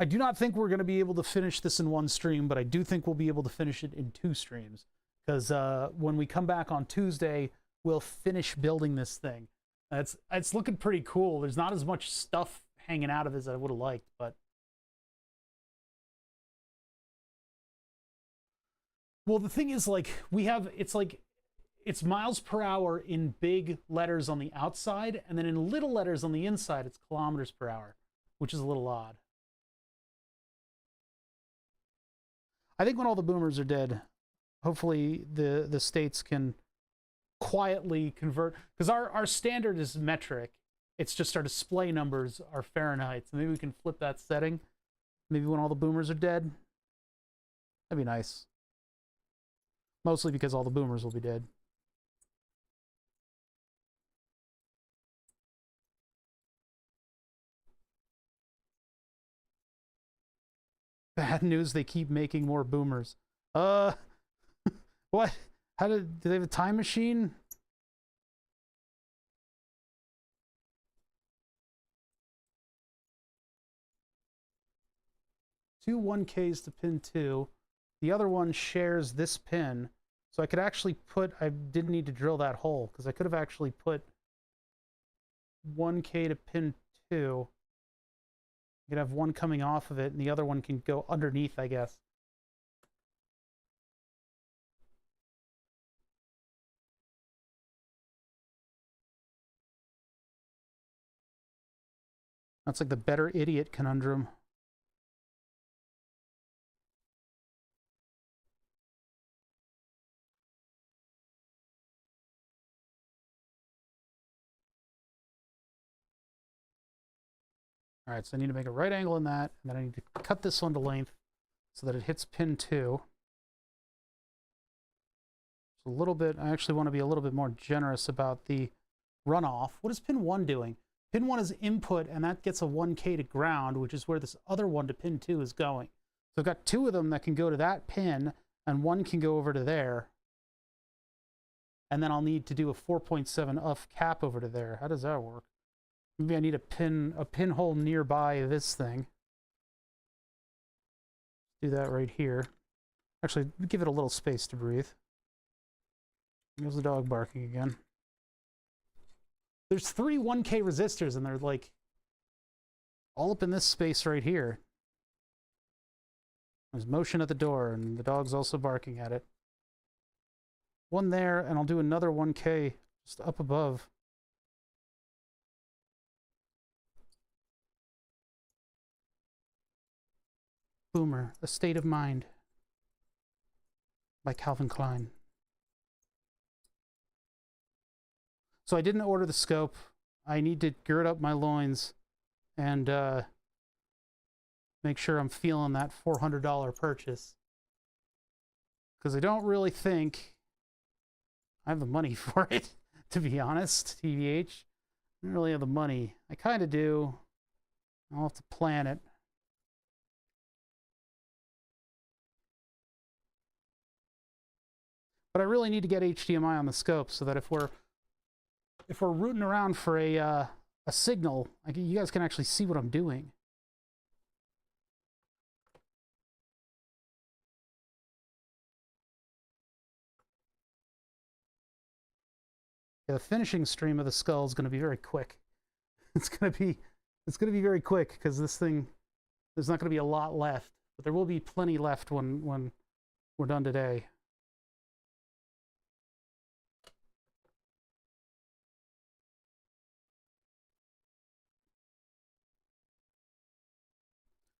I do not think we're going to be able to finish this in 1 stream, but I do think we'll be able to finish it in 2 streams. Because when we come back on Tuesday, we'll finish building this thing. It's looking pretty cool. There's not as much stuff hanging out of it as I would have liked, but... Well, the thing is, like, it's miles per hour in big letters on the outside, and then in little letters on the inside, it's kilometers per hour, which is a little odd. I think when all the boomers are dead, hopefully the states can quietly convert, because our standard is metric. It's just our display numbers are Fahrenheit. So maybe we can flip that setting. Maybe when all the boomers are dead. That'd be nice. Mostly because all the boomers will be dead. Bad news, they keep making more boomers. What? Do they have a time machine? Two 1Ks to pin 2. The other one shares this pin. So I could actually put, I didn't need to drill that hole, because I could have actually put 1K to pin 2. You could have one coming off of it, and the other one can go underneath, I guess. That's like the better idiot conundrum. All right, so I need to make a right angle in that, and then I need to cut this one to length so that it hits pin 2. Just a little bit, I actually want to be a little bit more generous about the runoff. What is pin 1 doing? Pin 1 is input, and that gets a 1K to ground, which is where this other one to pin 2 is going. So I've got 2 of them that can go to that pin, and 1 can go over to there. And then I'll need to do a 4.7 UF cap over to there. How does that work? Maybe I need a pinhole nearby this thing. Do that right here. Actually, give it a little space to breathe. There's the dog barking again. There's 3 1K resistors, and they're like all up in this space right here. There's motion at the door, and the dog's also barking at it. One there, and I'll do another 1K just up above. Boomer, A State of Mind by Calvin Klein. So I didn't order the scope. I need to gird up my loins and make sure I'm feeling that $400 purchase. Because I don't really think I have the money for it, to be honest, TVH. I don't really have the money. I kind of do. I'll have to plan it. But I really need to get HDMI on the scope so that if we're rooting around for a signal, you guys can actually see what I'm doing. Yeah, the finishing stream of the skull is going to be very quick. It's going to be very quick because this thing, there's not going to be a lot left, but there will be plenty left when we're done today.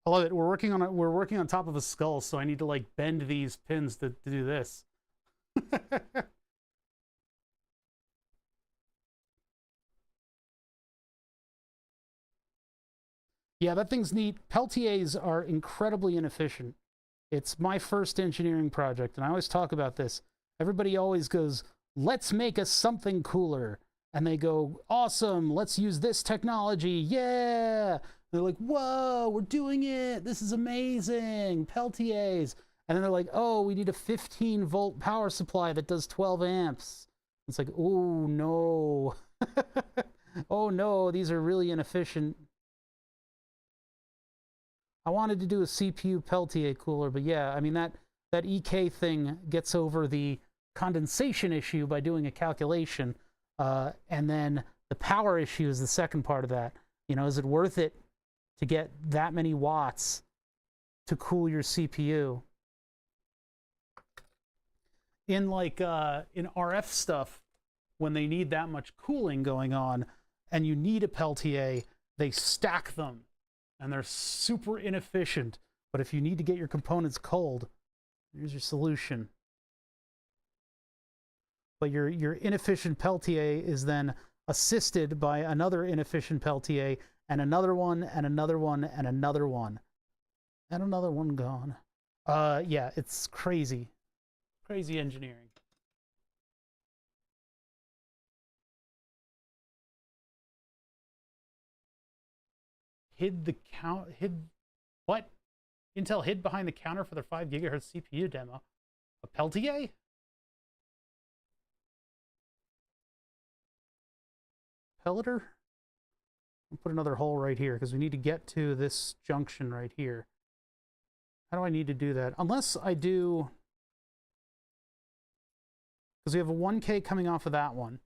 I love it. We're working on top of a skull, so I need to like bend these pins to do this. Yeah, that thing's neat. Peltiers are incredibly inefficient. It's my first engineering project, and I always talk about this. Everybody always goes, let's make us something cooler. And they go, awesome, let's use this technology, yeah! They're like, whoa, we're doing it, this is amazing, Peltiers. And then they're like, oh, we need a 15-volt power supply that does 12 amps. It's like, oh, no. Oh, no, these are really inefficient. I wanted to do a CPU Peltier cooler, but yeah, I mean, that EK thing gets over the condensation issue by doing a calculation, and then the power issue is the second part of that. You know, is it worth it to get that many watts to cool your CPU? In like in RF stuff, when they need that much cooling going on, and you need a Peltier, they stack them. And they're super inefficient. But if you need to get your components cold, here's your solution. But your inefficient Peltier is then assisted by another inefficient Peltier, and another one, and another one, and another one. And another one gone. Yeah, it's crazy. Crazy engineering. What? Intel hid behind the counter for their 5 gigahertz CPU demo. A Peltier? Pelleter? I'll put another hole right here because we need to get to this junction right here. How do I need to do that? Unless I do... Because we have a 1K coming off of that one.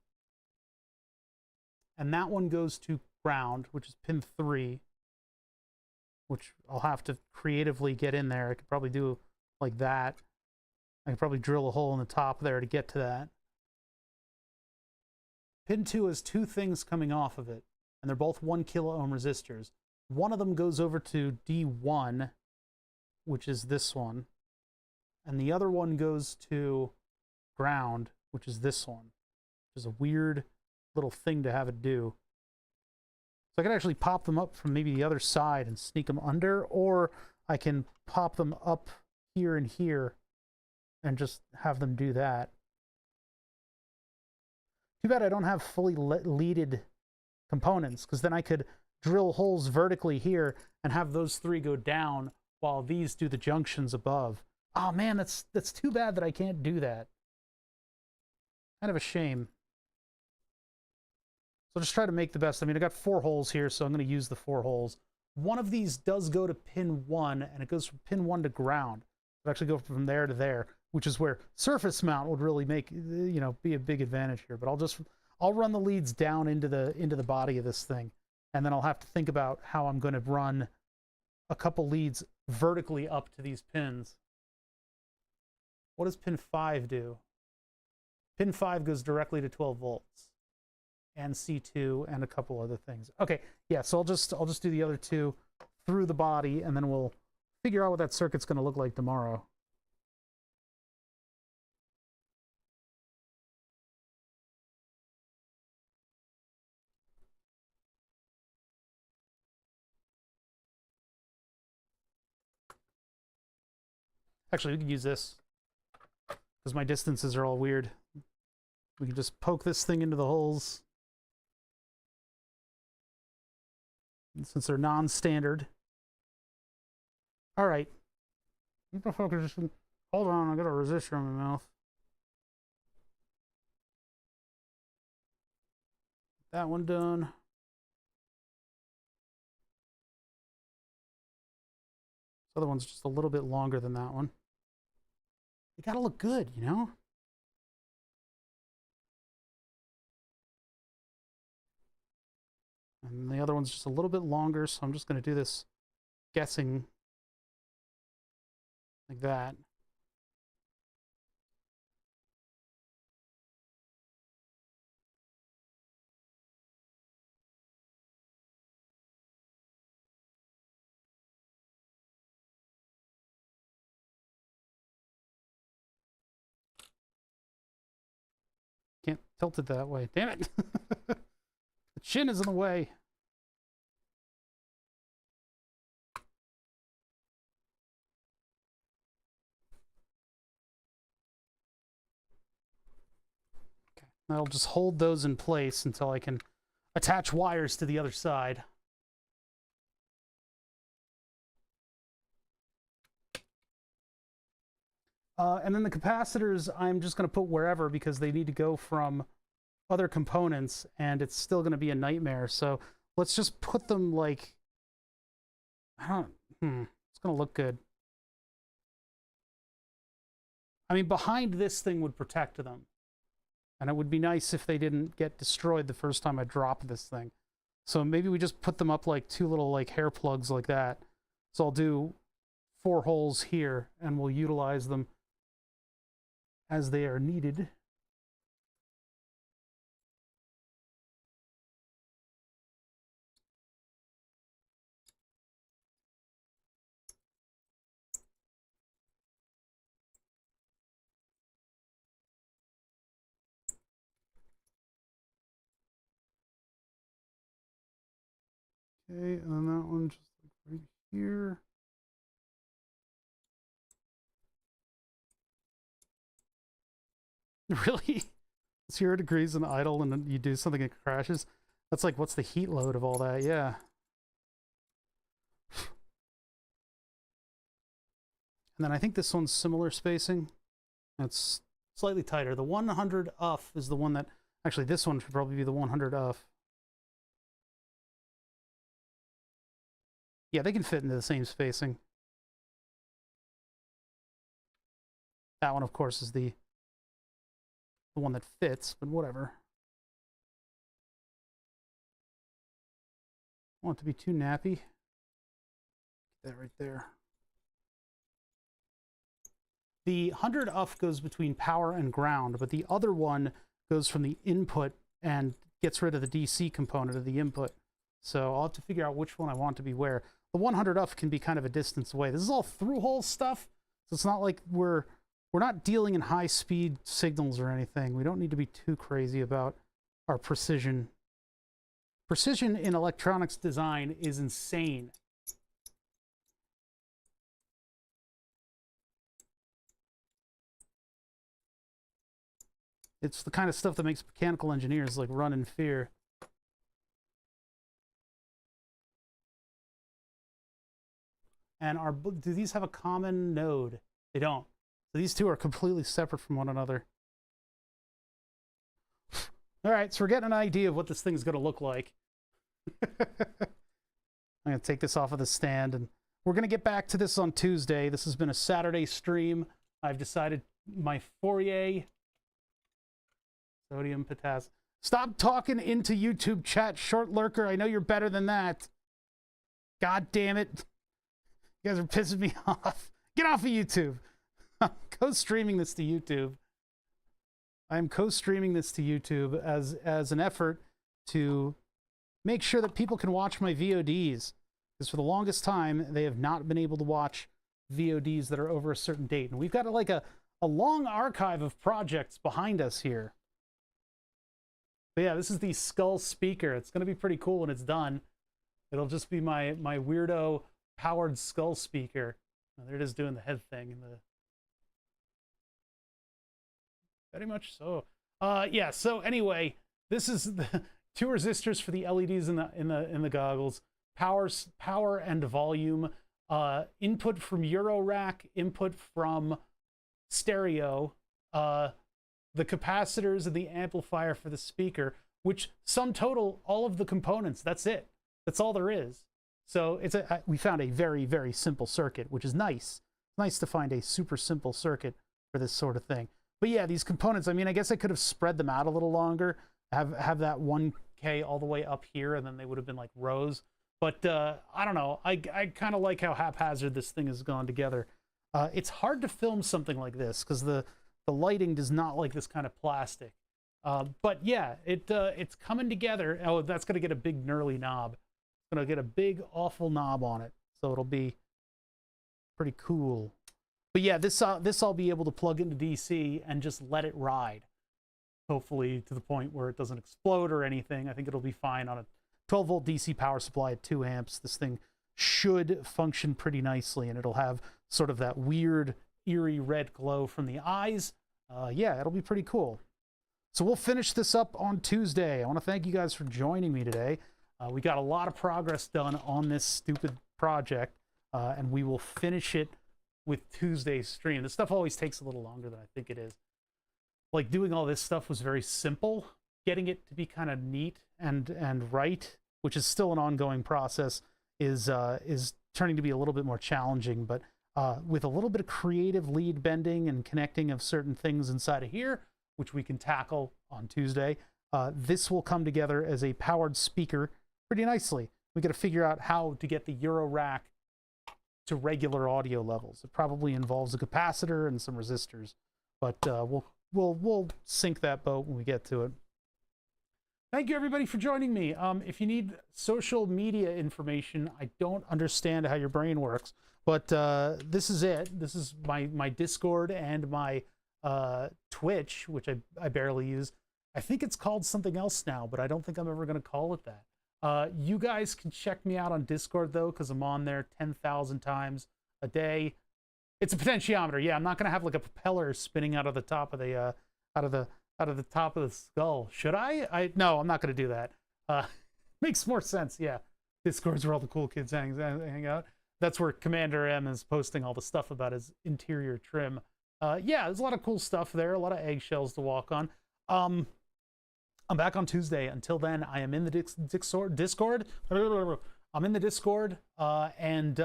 And that one goes to ground, which is pin 3. Which I'll have to creatively get in there. I could probably do like that. I could probably drill a hole in the top there to get to that. Pin 2 has 2 things coming off of it, and they're both 1 kilo ohm resistors. One of them goes over to D1, which is this one, and the other one goes to ground, which is this one, which is a weird little thing to have it do. So I could actually pop them up from maybe the other side and sneak them under, or I can pop them up here and here and just have them do that. Too bad I don't have fully leaded components, because then I could drill holes vertically here and have those 3 go down while these do the junctions above. Oh man, that's too bad that I can't do that. Kind of a shame. So just try to make the best. I mean, I got 4 holes here, so I'm going to use the 4 holes. One of these does go to pin 1, and it goes from pin 1 to ground. It actually go from there to there, which is where surface mount would really make, you know, be a big advantage here. But I'll run the leads down into the body of this thing, and then I'll have to think about how I'm going to run a couple leads vertically up to these pins. What does pin 5 do? Pin 5 goes directly to 12 volts. And C2 and a couple other things. Okay, yeah, so I'll just do the other 2 through the body, and then we'll figure out what that circuit's going to look like tomorrow. Actually, we can use this because my distances are all weird. We can just poke this thing into the holes. Since they're non-standard. All right. Hold on, I got a resistor in my mouth. That one done. This other one's just a little bit longer than that one. They gotta look good, you know? And the other one's just a little bit longer, so I'm just going to do this guessing like that. Can't tilt it that way. Damn it! The chin is in the way. Okay, I'll just hold those in place until I can attach wires to the other side. And then the capacitors, I'm just going to put wherever because they need to go from other components, and it's still going to be a nightmare. So let's just put them like, I don't, it's going to look good. I mean, behind this thing would protect them. And it would be nice if they didn't get destroyed the first time I drop this thing. So maybe we just put them up like two little like hair plugs like that. So I'll do 4 holes here, and we'll utilize them as they are needed. Okay, and then that one just like right here. Really? 0 degrees and idle, and then you do something that crashes? That's like, what's the heat load of all that? Yeah. And then I think this one's similar spacing. It's slightly tighter. The 100 UF is the one that... Actually, this one should probably be the 100 UF. Yeah, they can fit into the same spacing. That one, of course, is the one that fits, but whatever. I want it to be too nappy. Get that right there. The 100 UF goes between power and ground, but the other one goes from the input and gets rid of the DC component of the input. So I'll have to figure out which one I want to be where. The 100 UF can be kind of a distance away. This is all through-hole stuff, so it's not like we're not dealing in high-speed signals or anything. We don't need to be too crazy about our precision. Precision in electronics design is insane. It's the kind of stuff that makes mechanical engineers like run in fear. And do these have a common node? They don't. So these two are completely separate from one another. All right, so we're getting an idea of what this thing's going to look like. I'm going to take this off of the stand, and we're going to get back to this on Tuesday. This has been a Saturday stream. I've decided my Fourier sodium potassium. Stop talking into YouTube chat, short lurker. I know you're better than that. God damn it. You guys are pissing me off. Get off of YouTube. I'm co-streaming this to YouTube. I'm co-streaming this to YouTube as an effort to make sure that people can watch my VODs. Because for the longest time, they have not been able to watch VODs that are over a certain date. And we've got like a long archive of projects behind us here. But yeah, this is the Skull speaker. It's going to be pretty cool when it's done. It'll just be my weirdo powered Skull speaker. Oh, there it is doing the head thing. And very much so. Yeah, so anyway, this is the 2 resistors for the LEDs in the goggles. Power and volume. Input from Eurorack, input from stereo. The capacitors and the amplifier for the speaker, which sum total all of the components. That's it. That's all there is. So we found a very, very simple circuit, which is nice. It's nice to find a super simple circuit for this sort of thing. But yeah, these components, I mean, I guess I could have spread them out a little longer, have that one 8K all the way up here, and then they would have been like rows. But I don't know. I kind of like how haphazard this thing has gone together. It's hard to film something like this because the lighting does not like this kind of plastic. But yeah, it's coming together. Oh, that's going to get a big gnarly knob. It's going to get a big awful knob on it. So it'll be pretty cool. But yeah, this I'll be able to plug into DC and just let it ride. Hopefully to the point where it doesn't explode or anything. I think it'll be fine on a 12-volt DC power supply at 2 amps. This thing should function pretty nicely, and it'll have sort of that weird, eerie red glow from the eyes. Yeah, it'll be pretty cool. So we'll finish this up on Tuesday. I want to thank you guys for joining me today. We got a lot of progress done on this stupid project, and we will finish it with Tuesday's stream. This stuff always takes a little longer than I think it is. Like, doing all this stuff was very simple. Getting it to be kind of neat and right, which is still an ongoing process, is turning to be a little bit more challenging. But with a little bit of creative lead bending and connecting of certain things inside of here, which we can tackle on Tuesday, this will come together as a powered speaker pretty nicely. We got to figure out how to get the Eurorack to regular audio levels. It probably involves a capacitor and some resistors, but we'll sink that boat when we get to it. Thank you everybody for joining me. If you need social media information, I don't understand how your brain works, but this is it. This is my Discord and my Twitch, which I barely use. I think it's called something else now, but I don't think I'm ever going to call it that. You guys can check me out on Discord though, because I'm on there 10,000 times a day. It's a potentiometer. Yeah, I'm not going to have like a propeller spinning out of the top of the top of the skull. Should I? No, I'm not going to do that. Makes more sense. Yeah, Discord's where all the cool kids hang out. That's where Commander M is posting all the stuff about his interior trim. Yeah, there's a lot of cool stuff there. A lot of eggshells to walk on. I'm back on Tuesday. Until then, I am in the Discord. I'm in the Discord, and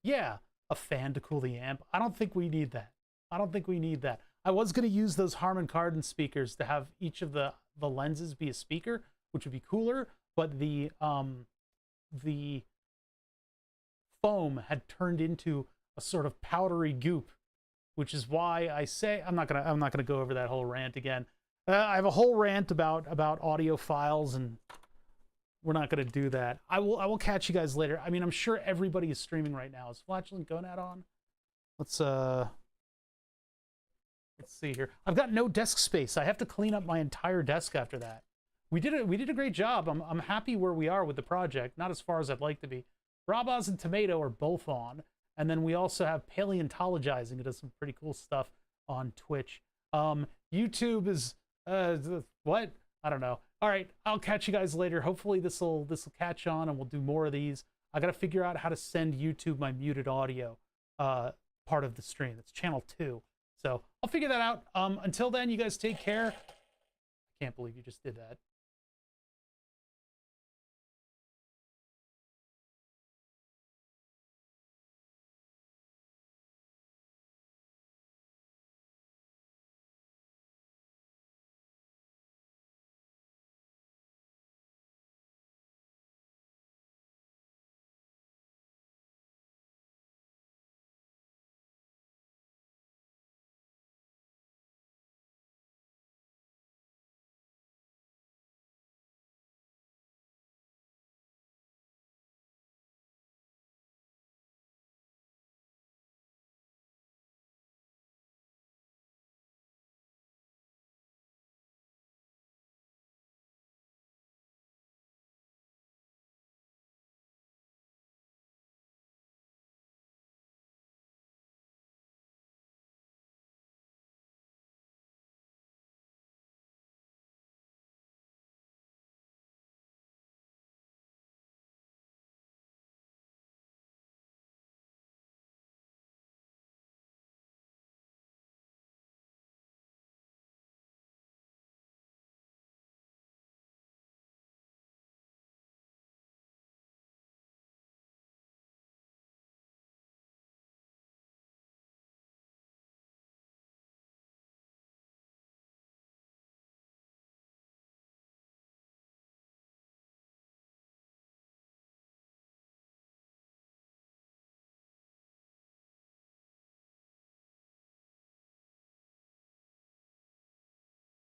yeah, a fan to cool the amp. I don't think we need that. I don't think we need that. I was going to use those Harman Kardon speakers to have each of the lenses be a speaker, which would be cooler, but the foam had turned into a sort of powdery goop, which is why I say I'm not gonna go over that whole rant again. I have a whole rant about audio files, and we're not gonna do that. I will catch you guys later. I mean, I'm sure everybody is streaming right now. Is Flatulent Gonad on? Let's see here. I've got no desk space. I have to clean up my entire desk after that. We did a great job. I'm happy where we are with the project. Not as far as I'd like to be. Rabaz and Tomato are both on. And then we also have Paleontologizing, who does some pretty cool stuff on Twitch. YouTube is what? I don't know. All right, I'll catch you guys later. Hopefully this will catch on, and we'll do more of these. I got to figure out how to send YouTube my muted audio part of the stream. It's channel 2. So I'll figure that out. Until then, you guys take care. I can't believe you just did that.